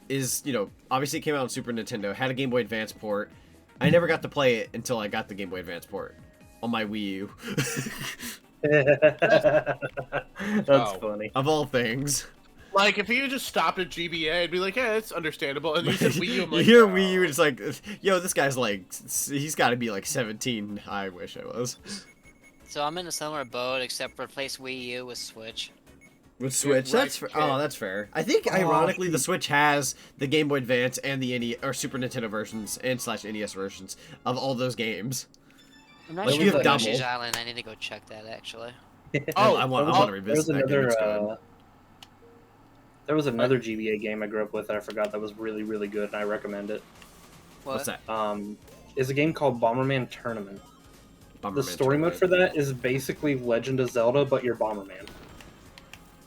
is, obviously it came out on Super Nintendo, had a Game Boy Advance port. I never got to play it until I got the Game Boy Advance port on my Wii U. That's funny. Of all things. Like, if you just stopped at GBA, I'd be like, yeah, it's understandable. And you said Wii U, I'm like, you hear Wii U, it's like, yo, this guy's he's got to be 17. I wish I was. So I'm in a similar boat, except replace Wii U with Switch. With Switch, that's that's fair. I think, ironically, the Switch has the Game Boy Advance and the NES or Super Nintendo versions and /NES versions of all those games. I'm not Like, sure we have about double. Yoshi's Island. I need to go check that actually. I want to revisit that game. It's good. There was another GBA game I grew up with that I forgot that was really, really good, and I recommend it. What's that? Is a game called Bomberman Tournament. The story Tournament. mode for that is basically Legend of Zelda, but you're Bomberman.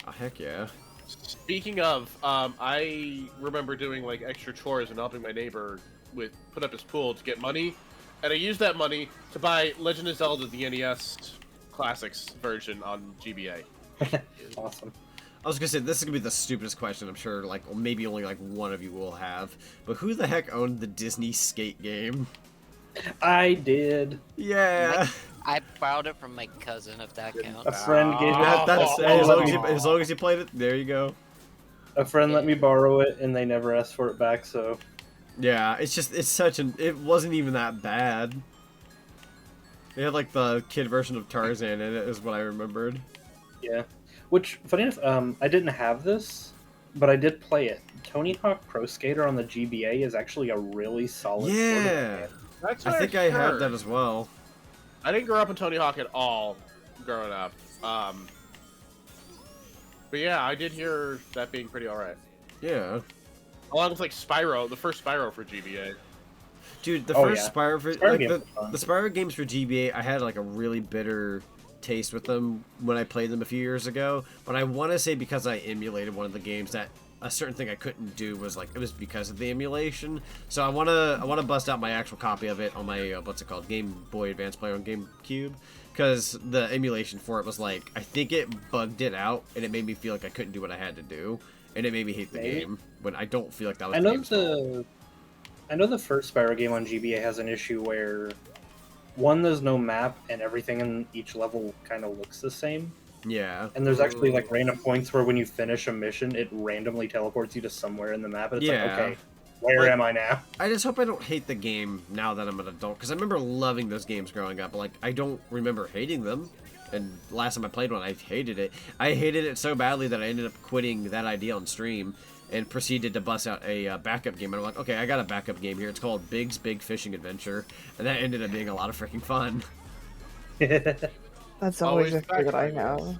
Oh, heck yeah. Speaking of, I remember doing extra chores and helping my neighbor put up his pool to get money, and I used that money to buy Legend of Zelda, the NES Classics version on GBA. Awesome. I was gonna say, this is gonna be the stupidest question, I'm sure, maybe only one of you will have, but who the heck owned the Disney skate game? I did. Yeah. I borrowed it from my cousin, if that counts. A friend gave it. As long as you played it, there you go. A friend let me borrow it, and they never asked for it back, so... Yeah, it wasn't even that bad. They had, the kid version of Tarzan in it, is what I remembered. Yeah. Which, funny enough, I didn't have this, but I did play it. Tony Hawk Pro Skater on the GBA is actually a really solid Yeah! That's I think I had that as well. I didn't grow up in Tony Hawk at all growing up. But yeah, I did hear that being pretty alright. Yeah. Along with Spyro, the first Spyro for GBA. Dude, the first Spyro for Spyro the Spyro games for GBA, I had a really bitter taste with them when I played them a few years ago. But I want to say because I emulated one of the games that a certain thing I couldn't do was it was because of the emulation. So I wanna bust out my actual copy of it on my what's it called, Game Boy Advance player on GameCube, because the emulation for it was I think it bugged it out and it made me feel like I couldn't do what I had to do, and it made me hate the game when I don't feel like that was the game's fault. I know the first Spyro game on GBA has an issue where there's no map and everything in each level kind of looks the same. Yeah. And there's actually random points where when you finish a mission, it randomly teleports you to somewhere in the map, and it's okay, where am I now? I just hope I don't hate the game now that I'm an adult, because I remember loving those games growing up, but I don't remember hating them. And last time I played one, I hated it. I hated it so badly that I ended up quitting that idea on stream and proceeded to bust out a backup game. And I'm like, okay, I got a backup game here. It's called Big's Big Fishing Adventure, and that ended up being a lot of freaking fun. That's always a thing that I know.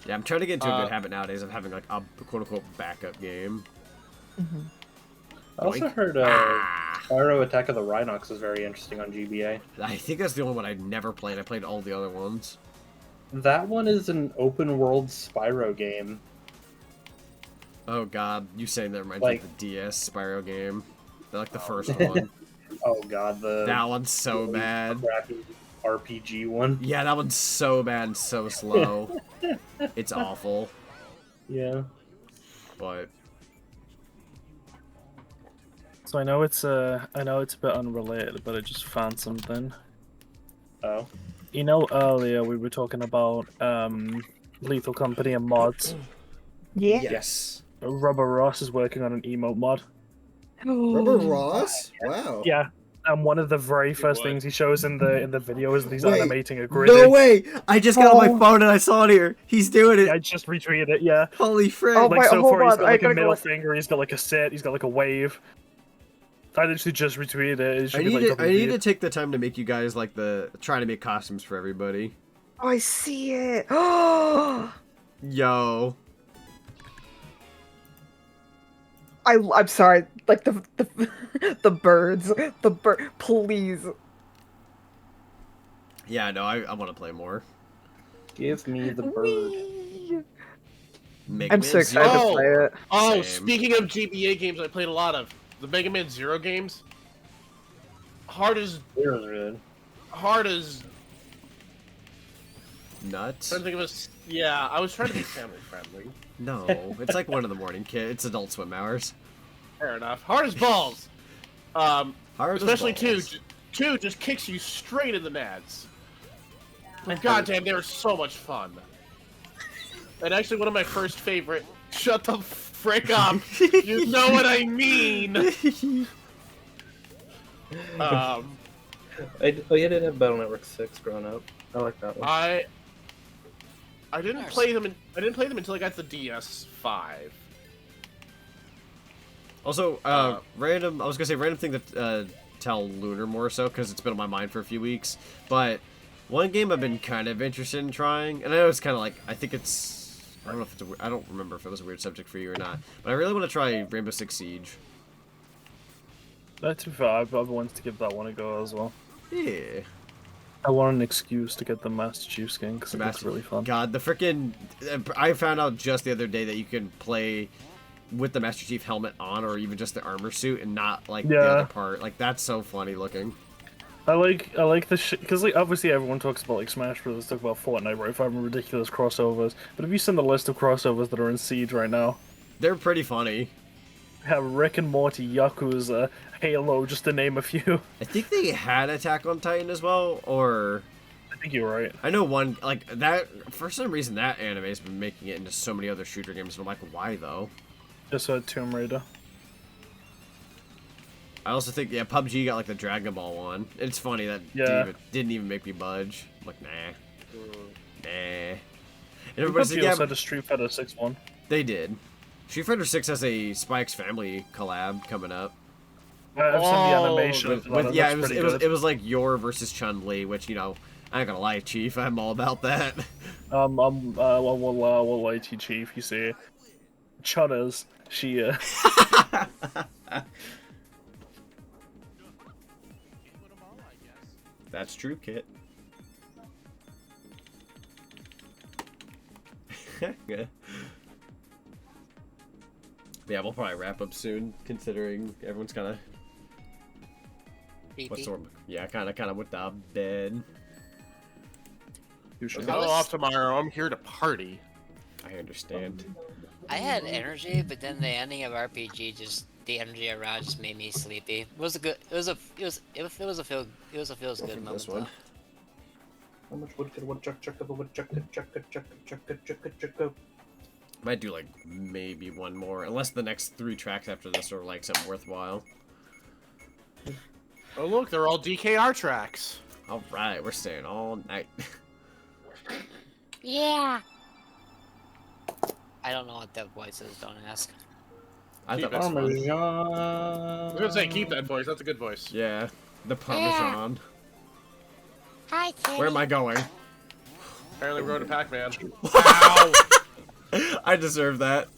Yeah, I'm trying to get into a good habit nowadays of having a quote-unquote backup game. I also heard Spyro Attack of the Rhinox is very interesting on GBA. I think that's the only one I never played. I played all the other ones. That one is an open world Spyro game. Oh god, you saying that reminds me of the DS Spyro game. They're like the first one. Oh god, that one's so really bad. Crappy RPG one. Yeah, that one's so bad and so slow. It's awful. Yeah. But So I know it's a bit unrelated, but I just found something. Oh. You know, earlier we were talking about Lethal Company and mods. Yeah. Yes. Robo Ross is working on an emote mod. Robert Ross? Wow. Yeah. And one of the very first things he shows in the video is that he's Wait, animating a grid. No way! I just got on my phone and I saw it here. He's doing it. I just retweeted it. Yeah. Holy frick! Oh, Like wait, so hold far, he's on, got I like a gotta middle go- finger. He's got like a sit. He's got like a wave. I literally just retweeted it. It should I be, need, like, I need WV. to take the time to make you guys like try to make costumes for everybody. Oh, I see it. Oh. Yo. I'm sorry. Like the the birds. The bird. Please. Yeah, no, I want to play more. Give me the bird. Mega I'm Man so excited Zero. to play it. Oh, Same. speaking of GBA games, I played a lot of the Mega Man Zero games. Hard as Nuts. trying to think of yeah, I was trying to be family friendly. No, it's like 1 in the morning, kid. It's Adult Swim hours. Fair enough. Hard as balls. Hard as Especially balls. two just kicks you straight in the nads. And goddamn, they were so much fun. And actually, one of my first favorite. Shut the frick up. You know what I mean. Oh, you didn't have Battle Network 6 growing up. I like that one. I didn't play them. I didn't play them until I got the DS5. Also, random. I was gonna say random thing to tell Lunar more so because it's been on my mind for a few weeks. But one game I've been kind of interested in trying, and I know it's kind of like I think it's. I don't know if it's I don't remember if it was a weird subject for you or not. But I really want to try Rainbow Six Siege. That's too far. I've wanted to give that one a go as well. Yeah. I want an excuse to get the Master Chief skin because it looks really fun. God, the freaking! I found out just the other day that you can play with the Master Chief helmet on, or even just the armor suit, and not like the other part. Like that's so funny looking. I like the shit because like obviously everyone talks about like Smash Bros. Talk about Fortnite, right? Having ridiculous crossovers. But have you seen the list of crossovers that are in Siege right now? They're pretty funny. We have Rick and Morty, Yakuza, Halo, just to name a few. I think they had Attack on Titan as well, or I think you're right. I know one like that. For some reason, that anime's been making it into so many other shooter games, and I'm like, why though? Just Tomb Raider. I also think PUBG got like the Dragon Ball one. It's funny that didn't even make me budge. I'm like, nah. And everybody said, also had a Street Fighter 6 one. They did. Street Fighter 6 has a Spy X Family collab coming up. I've seen the animation. It was like Yor versus Chun-Li, which, you know, I ain't gonna lie, Chief, I'm all about that. We'll lie to you, Chief. You see, Chunna's she. That's true, Kit. Yeah. Yeah, we'll probably wrap up soon, considering everyone's kind of. What's the word? Yeah, kind of went to bed. I'm off tomorrow. I'm here to party. I understand. I had energy, but then the ending of RPG the energy around just made me sleepy. It was a good. It was a feels good moment. This one. How much wood could a woodchuck chuck of a woodchuck chuck? Might do like maybe one more, unless the next 3 tracks after this are like something worthwhile. Oh look, they're all DKR tracks. All right, we're staying all night. Yeah. I don't know what that voice is. Don't ask. I thought it was fun. I was gonna say keep that voice. That's a good voice. Yeah, the Parmesan. Hi, Kitty. Where am I going? Apparently, we rode a Pac-Man. Ow! I deserve that.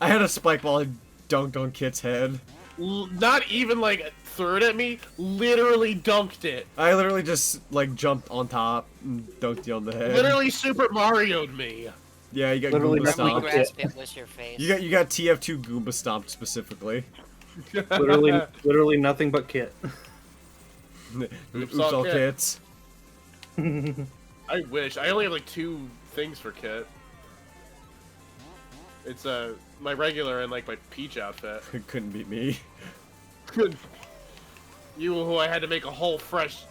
I had a spike ball and dunked on Kit's head. not even like threw it at me, literally dunked it. I literally just like jumped on top and dunked you on the head. Literally Super Mario'd me. Yeah, you got Literally Goomba stomped. Grasp it with your face. You got TF2 Goomba stomped specifically. literally nothing but Kit. Oops, all kits. I wish. I only have like 2 things for Kit. It's my regular and like my Peach outfit. It couldn't beat me. You who I had to make a whole fresh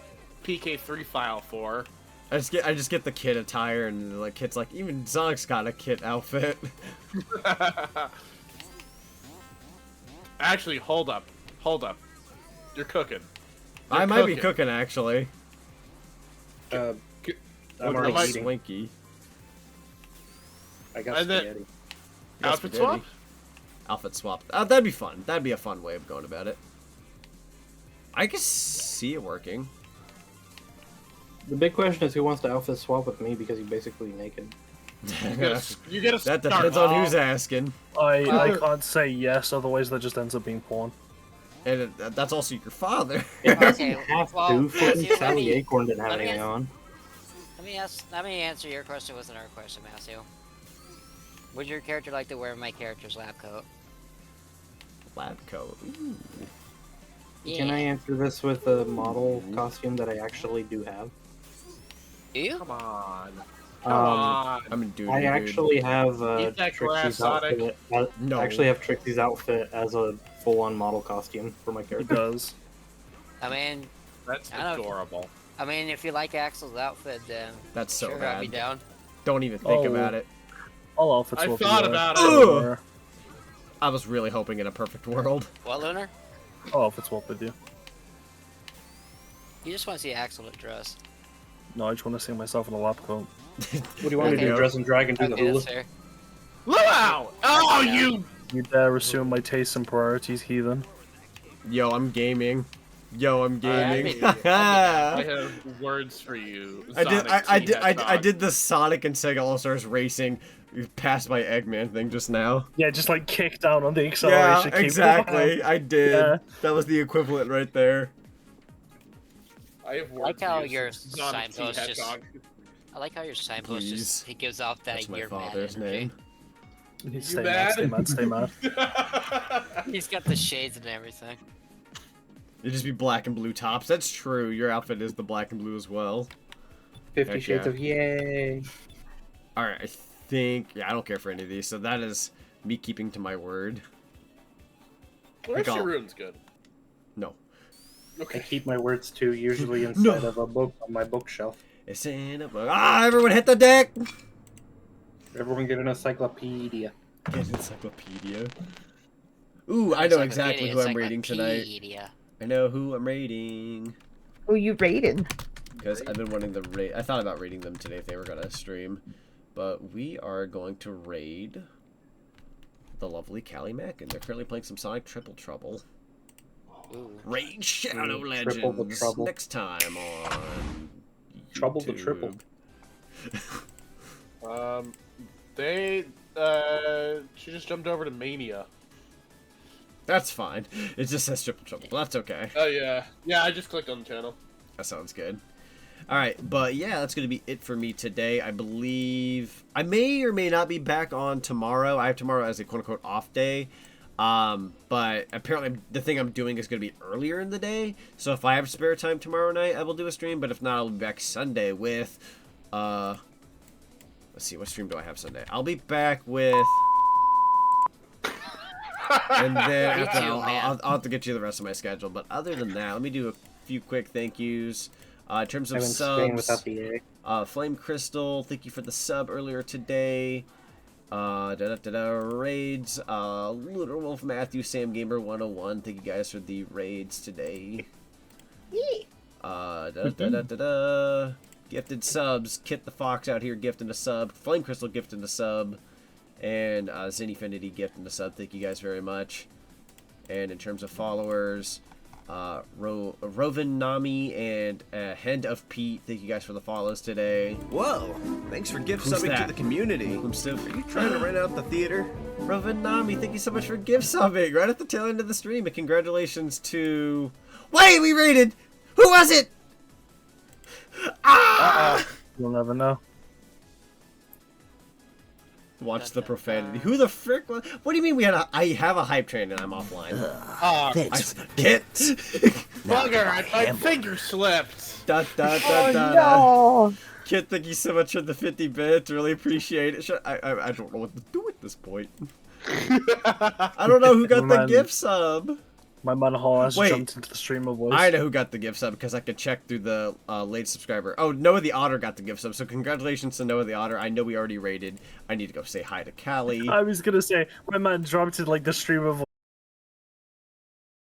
PK3 file for. I just get the Kit attire and like Kit's like even Zonic's got a Kit outfit. Actually, hold up. You're cooking. I might be cooking actually. I'm Look already like eating. Swinky. I got spaghetti. Outfit swap? Outfit swap. That'd be fun. That'd be a fun way of going about it. I can see it working. The big question is who wants to outfit swap with me because you're basically naked. You get a That depends on who's asking. I can't say yes, otherwise that just ends up being porn. And that's also your father. It doesn't Okay, have well, to. Fucking Matthew, Sally Acorn didn't have let me anything on. Let me answer your question with another question, Matthew. Would your character like to wear my character's lab coat? Lab coat. Ooh. Yeah. Can I answer this with a model costume that I actually do have? Do you? Come on. I'm a dude. I actually have Eat that grass, Trixie's outfit. No. I actually have Trixie's outfit as a full-on model costume for my He character. does. I mean, That's I don't- adorable. I mean, if you like Axel's outfit, then That's so sure, bad. I'll be down. Don't even think Oh. about it. All outfits I will be thought there. about Ugh. I was really hoping in a perfect world. What, Lunar? All outfits will be there. You just want to see Axel to dress. No, I just want to see myself in a lab coat. What do you want me to do? Okay. Dress and drag and do the Okay, hula? that's fair. Luau! Oh, you! You dare assume my tastes and priorities, heathen? Yo, I'm gaming. Yo, I'm gaming. I have words for you. I did the Sonic and Sega All-Stars racing past my Eggman thing just now. Yeah, just like kick down on the Yeah, acceleration. keep exactly. going. I did. Yeah. That was the equivalent right there. I have I words like how for you. your Zonic signpost just. Hedgehog. I like how your signpost Please. just he gives off that That's my you're mad father's energy. name. You You stay mad? mad, stay mad, stay mad. He's got the shades and everything. It'd just be black and blue tops. That's true. Your outfit is the black and blue as well. 50 Heck Shades yeah. of Yay. Alright, I think... Yeah, I don't care for any of these. So that is me keeping to my word. Where's Like your all- runes good? No. I Okay. keep my words too, usually inside of a book on my bookshelf. It's in a book. Ah, everyone hit the deck! Everyone get an encyclopedia. Get an encyclopedia. Ooh, I know exactly who I'm raiding tonight. Encyclopedia. I know who I'm raiding. Who you raiding? Because I've been wanting to raid. I thought about raiding them today if they were going to stream. But we are going to raid the lovely Callie Mack. And they're currently playing some Sonic Triple Trouble. Ooh. Raid Shadow Triple the Legends trouble. next time on Trouble the YouTube. triple. She just jumped over to Mania. That's fine. It just says Triple Trouble. But that's okay. Oh, yeah. Yeah, I just clicked on the channel. That sounds good. Alright, but yeah, that's going to be it for me today. I believe I may or may not be back on tomorrow. I have tomorrow as a quote-unquote off day. But apparently the thing I'm doing is going to be earlier in the day. So if I have spare time tomorrow night, I will do a stream. But if not, I'll be back Sunday with... let's see, what stream do I have Sunday? I'll be back with... and then Me after too, I'll have to get you the rest of my schedule. But other than that, let me do a few quick thank yous. In terms of I've been staying subs, without the egg. Flame Crystal, thank you for the sub earlier today. Raids, Lunar Wolf, Matthew, Sam Gamer 101, thank you guys for the raids today. Gifted subs, Kit the Fox out here gifting a sub, Flame Crystal gifting a sub, and Zinfinity gifting a sub, thank you guys very much. And in terms of followers, Rovan Nami and Hand of Pete. Thank you guys for the follows today. Whoa! Thanks for gift Who's subbing that? to the community. Are you trying to rent out the theater? Rovan Nami, thank you so much for gift subbing right at the tail end of the stream. And congratulations to... Wait, we raided! Who was it? Ah! You'll never know. Watch the profanity. Who the frick was... What do you mean we had a... I have a hype train and I'm offline. Get! Bugger, my finger slipped. Da, da, da, Oh, da, no. Kit, thank you so much for the 50 bits. Really appreciate it. I don't know what to do at this point. I don't know who got the gift sub. My man has Wait. jumped into the streamer voice. I know who got the gift sub because I could check through the late subscriber. Oh, Noah the Otter got the gift sub. So congratulations to Noah the Otter. I know we already rated. I need to go say hi to Callie. I was gonna say my man dropped in like the streamer voice.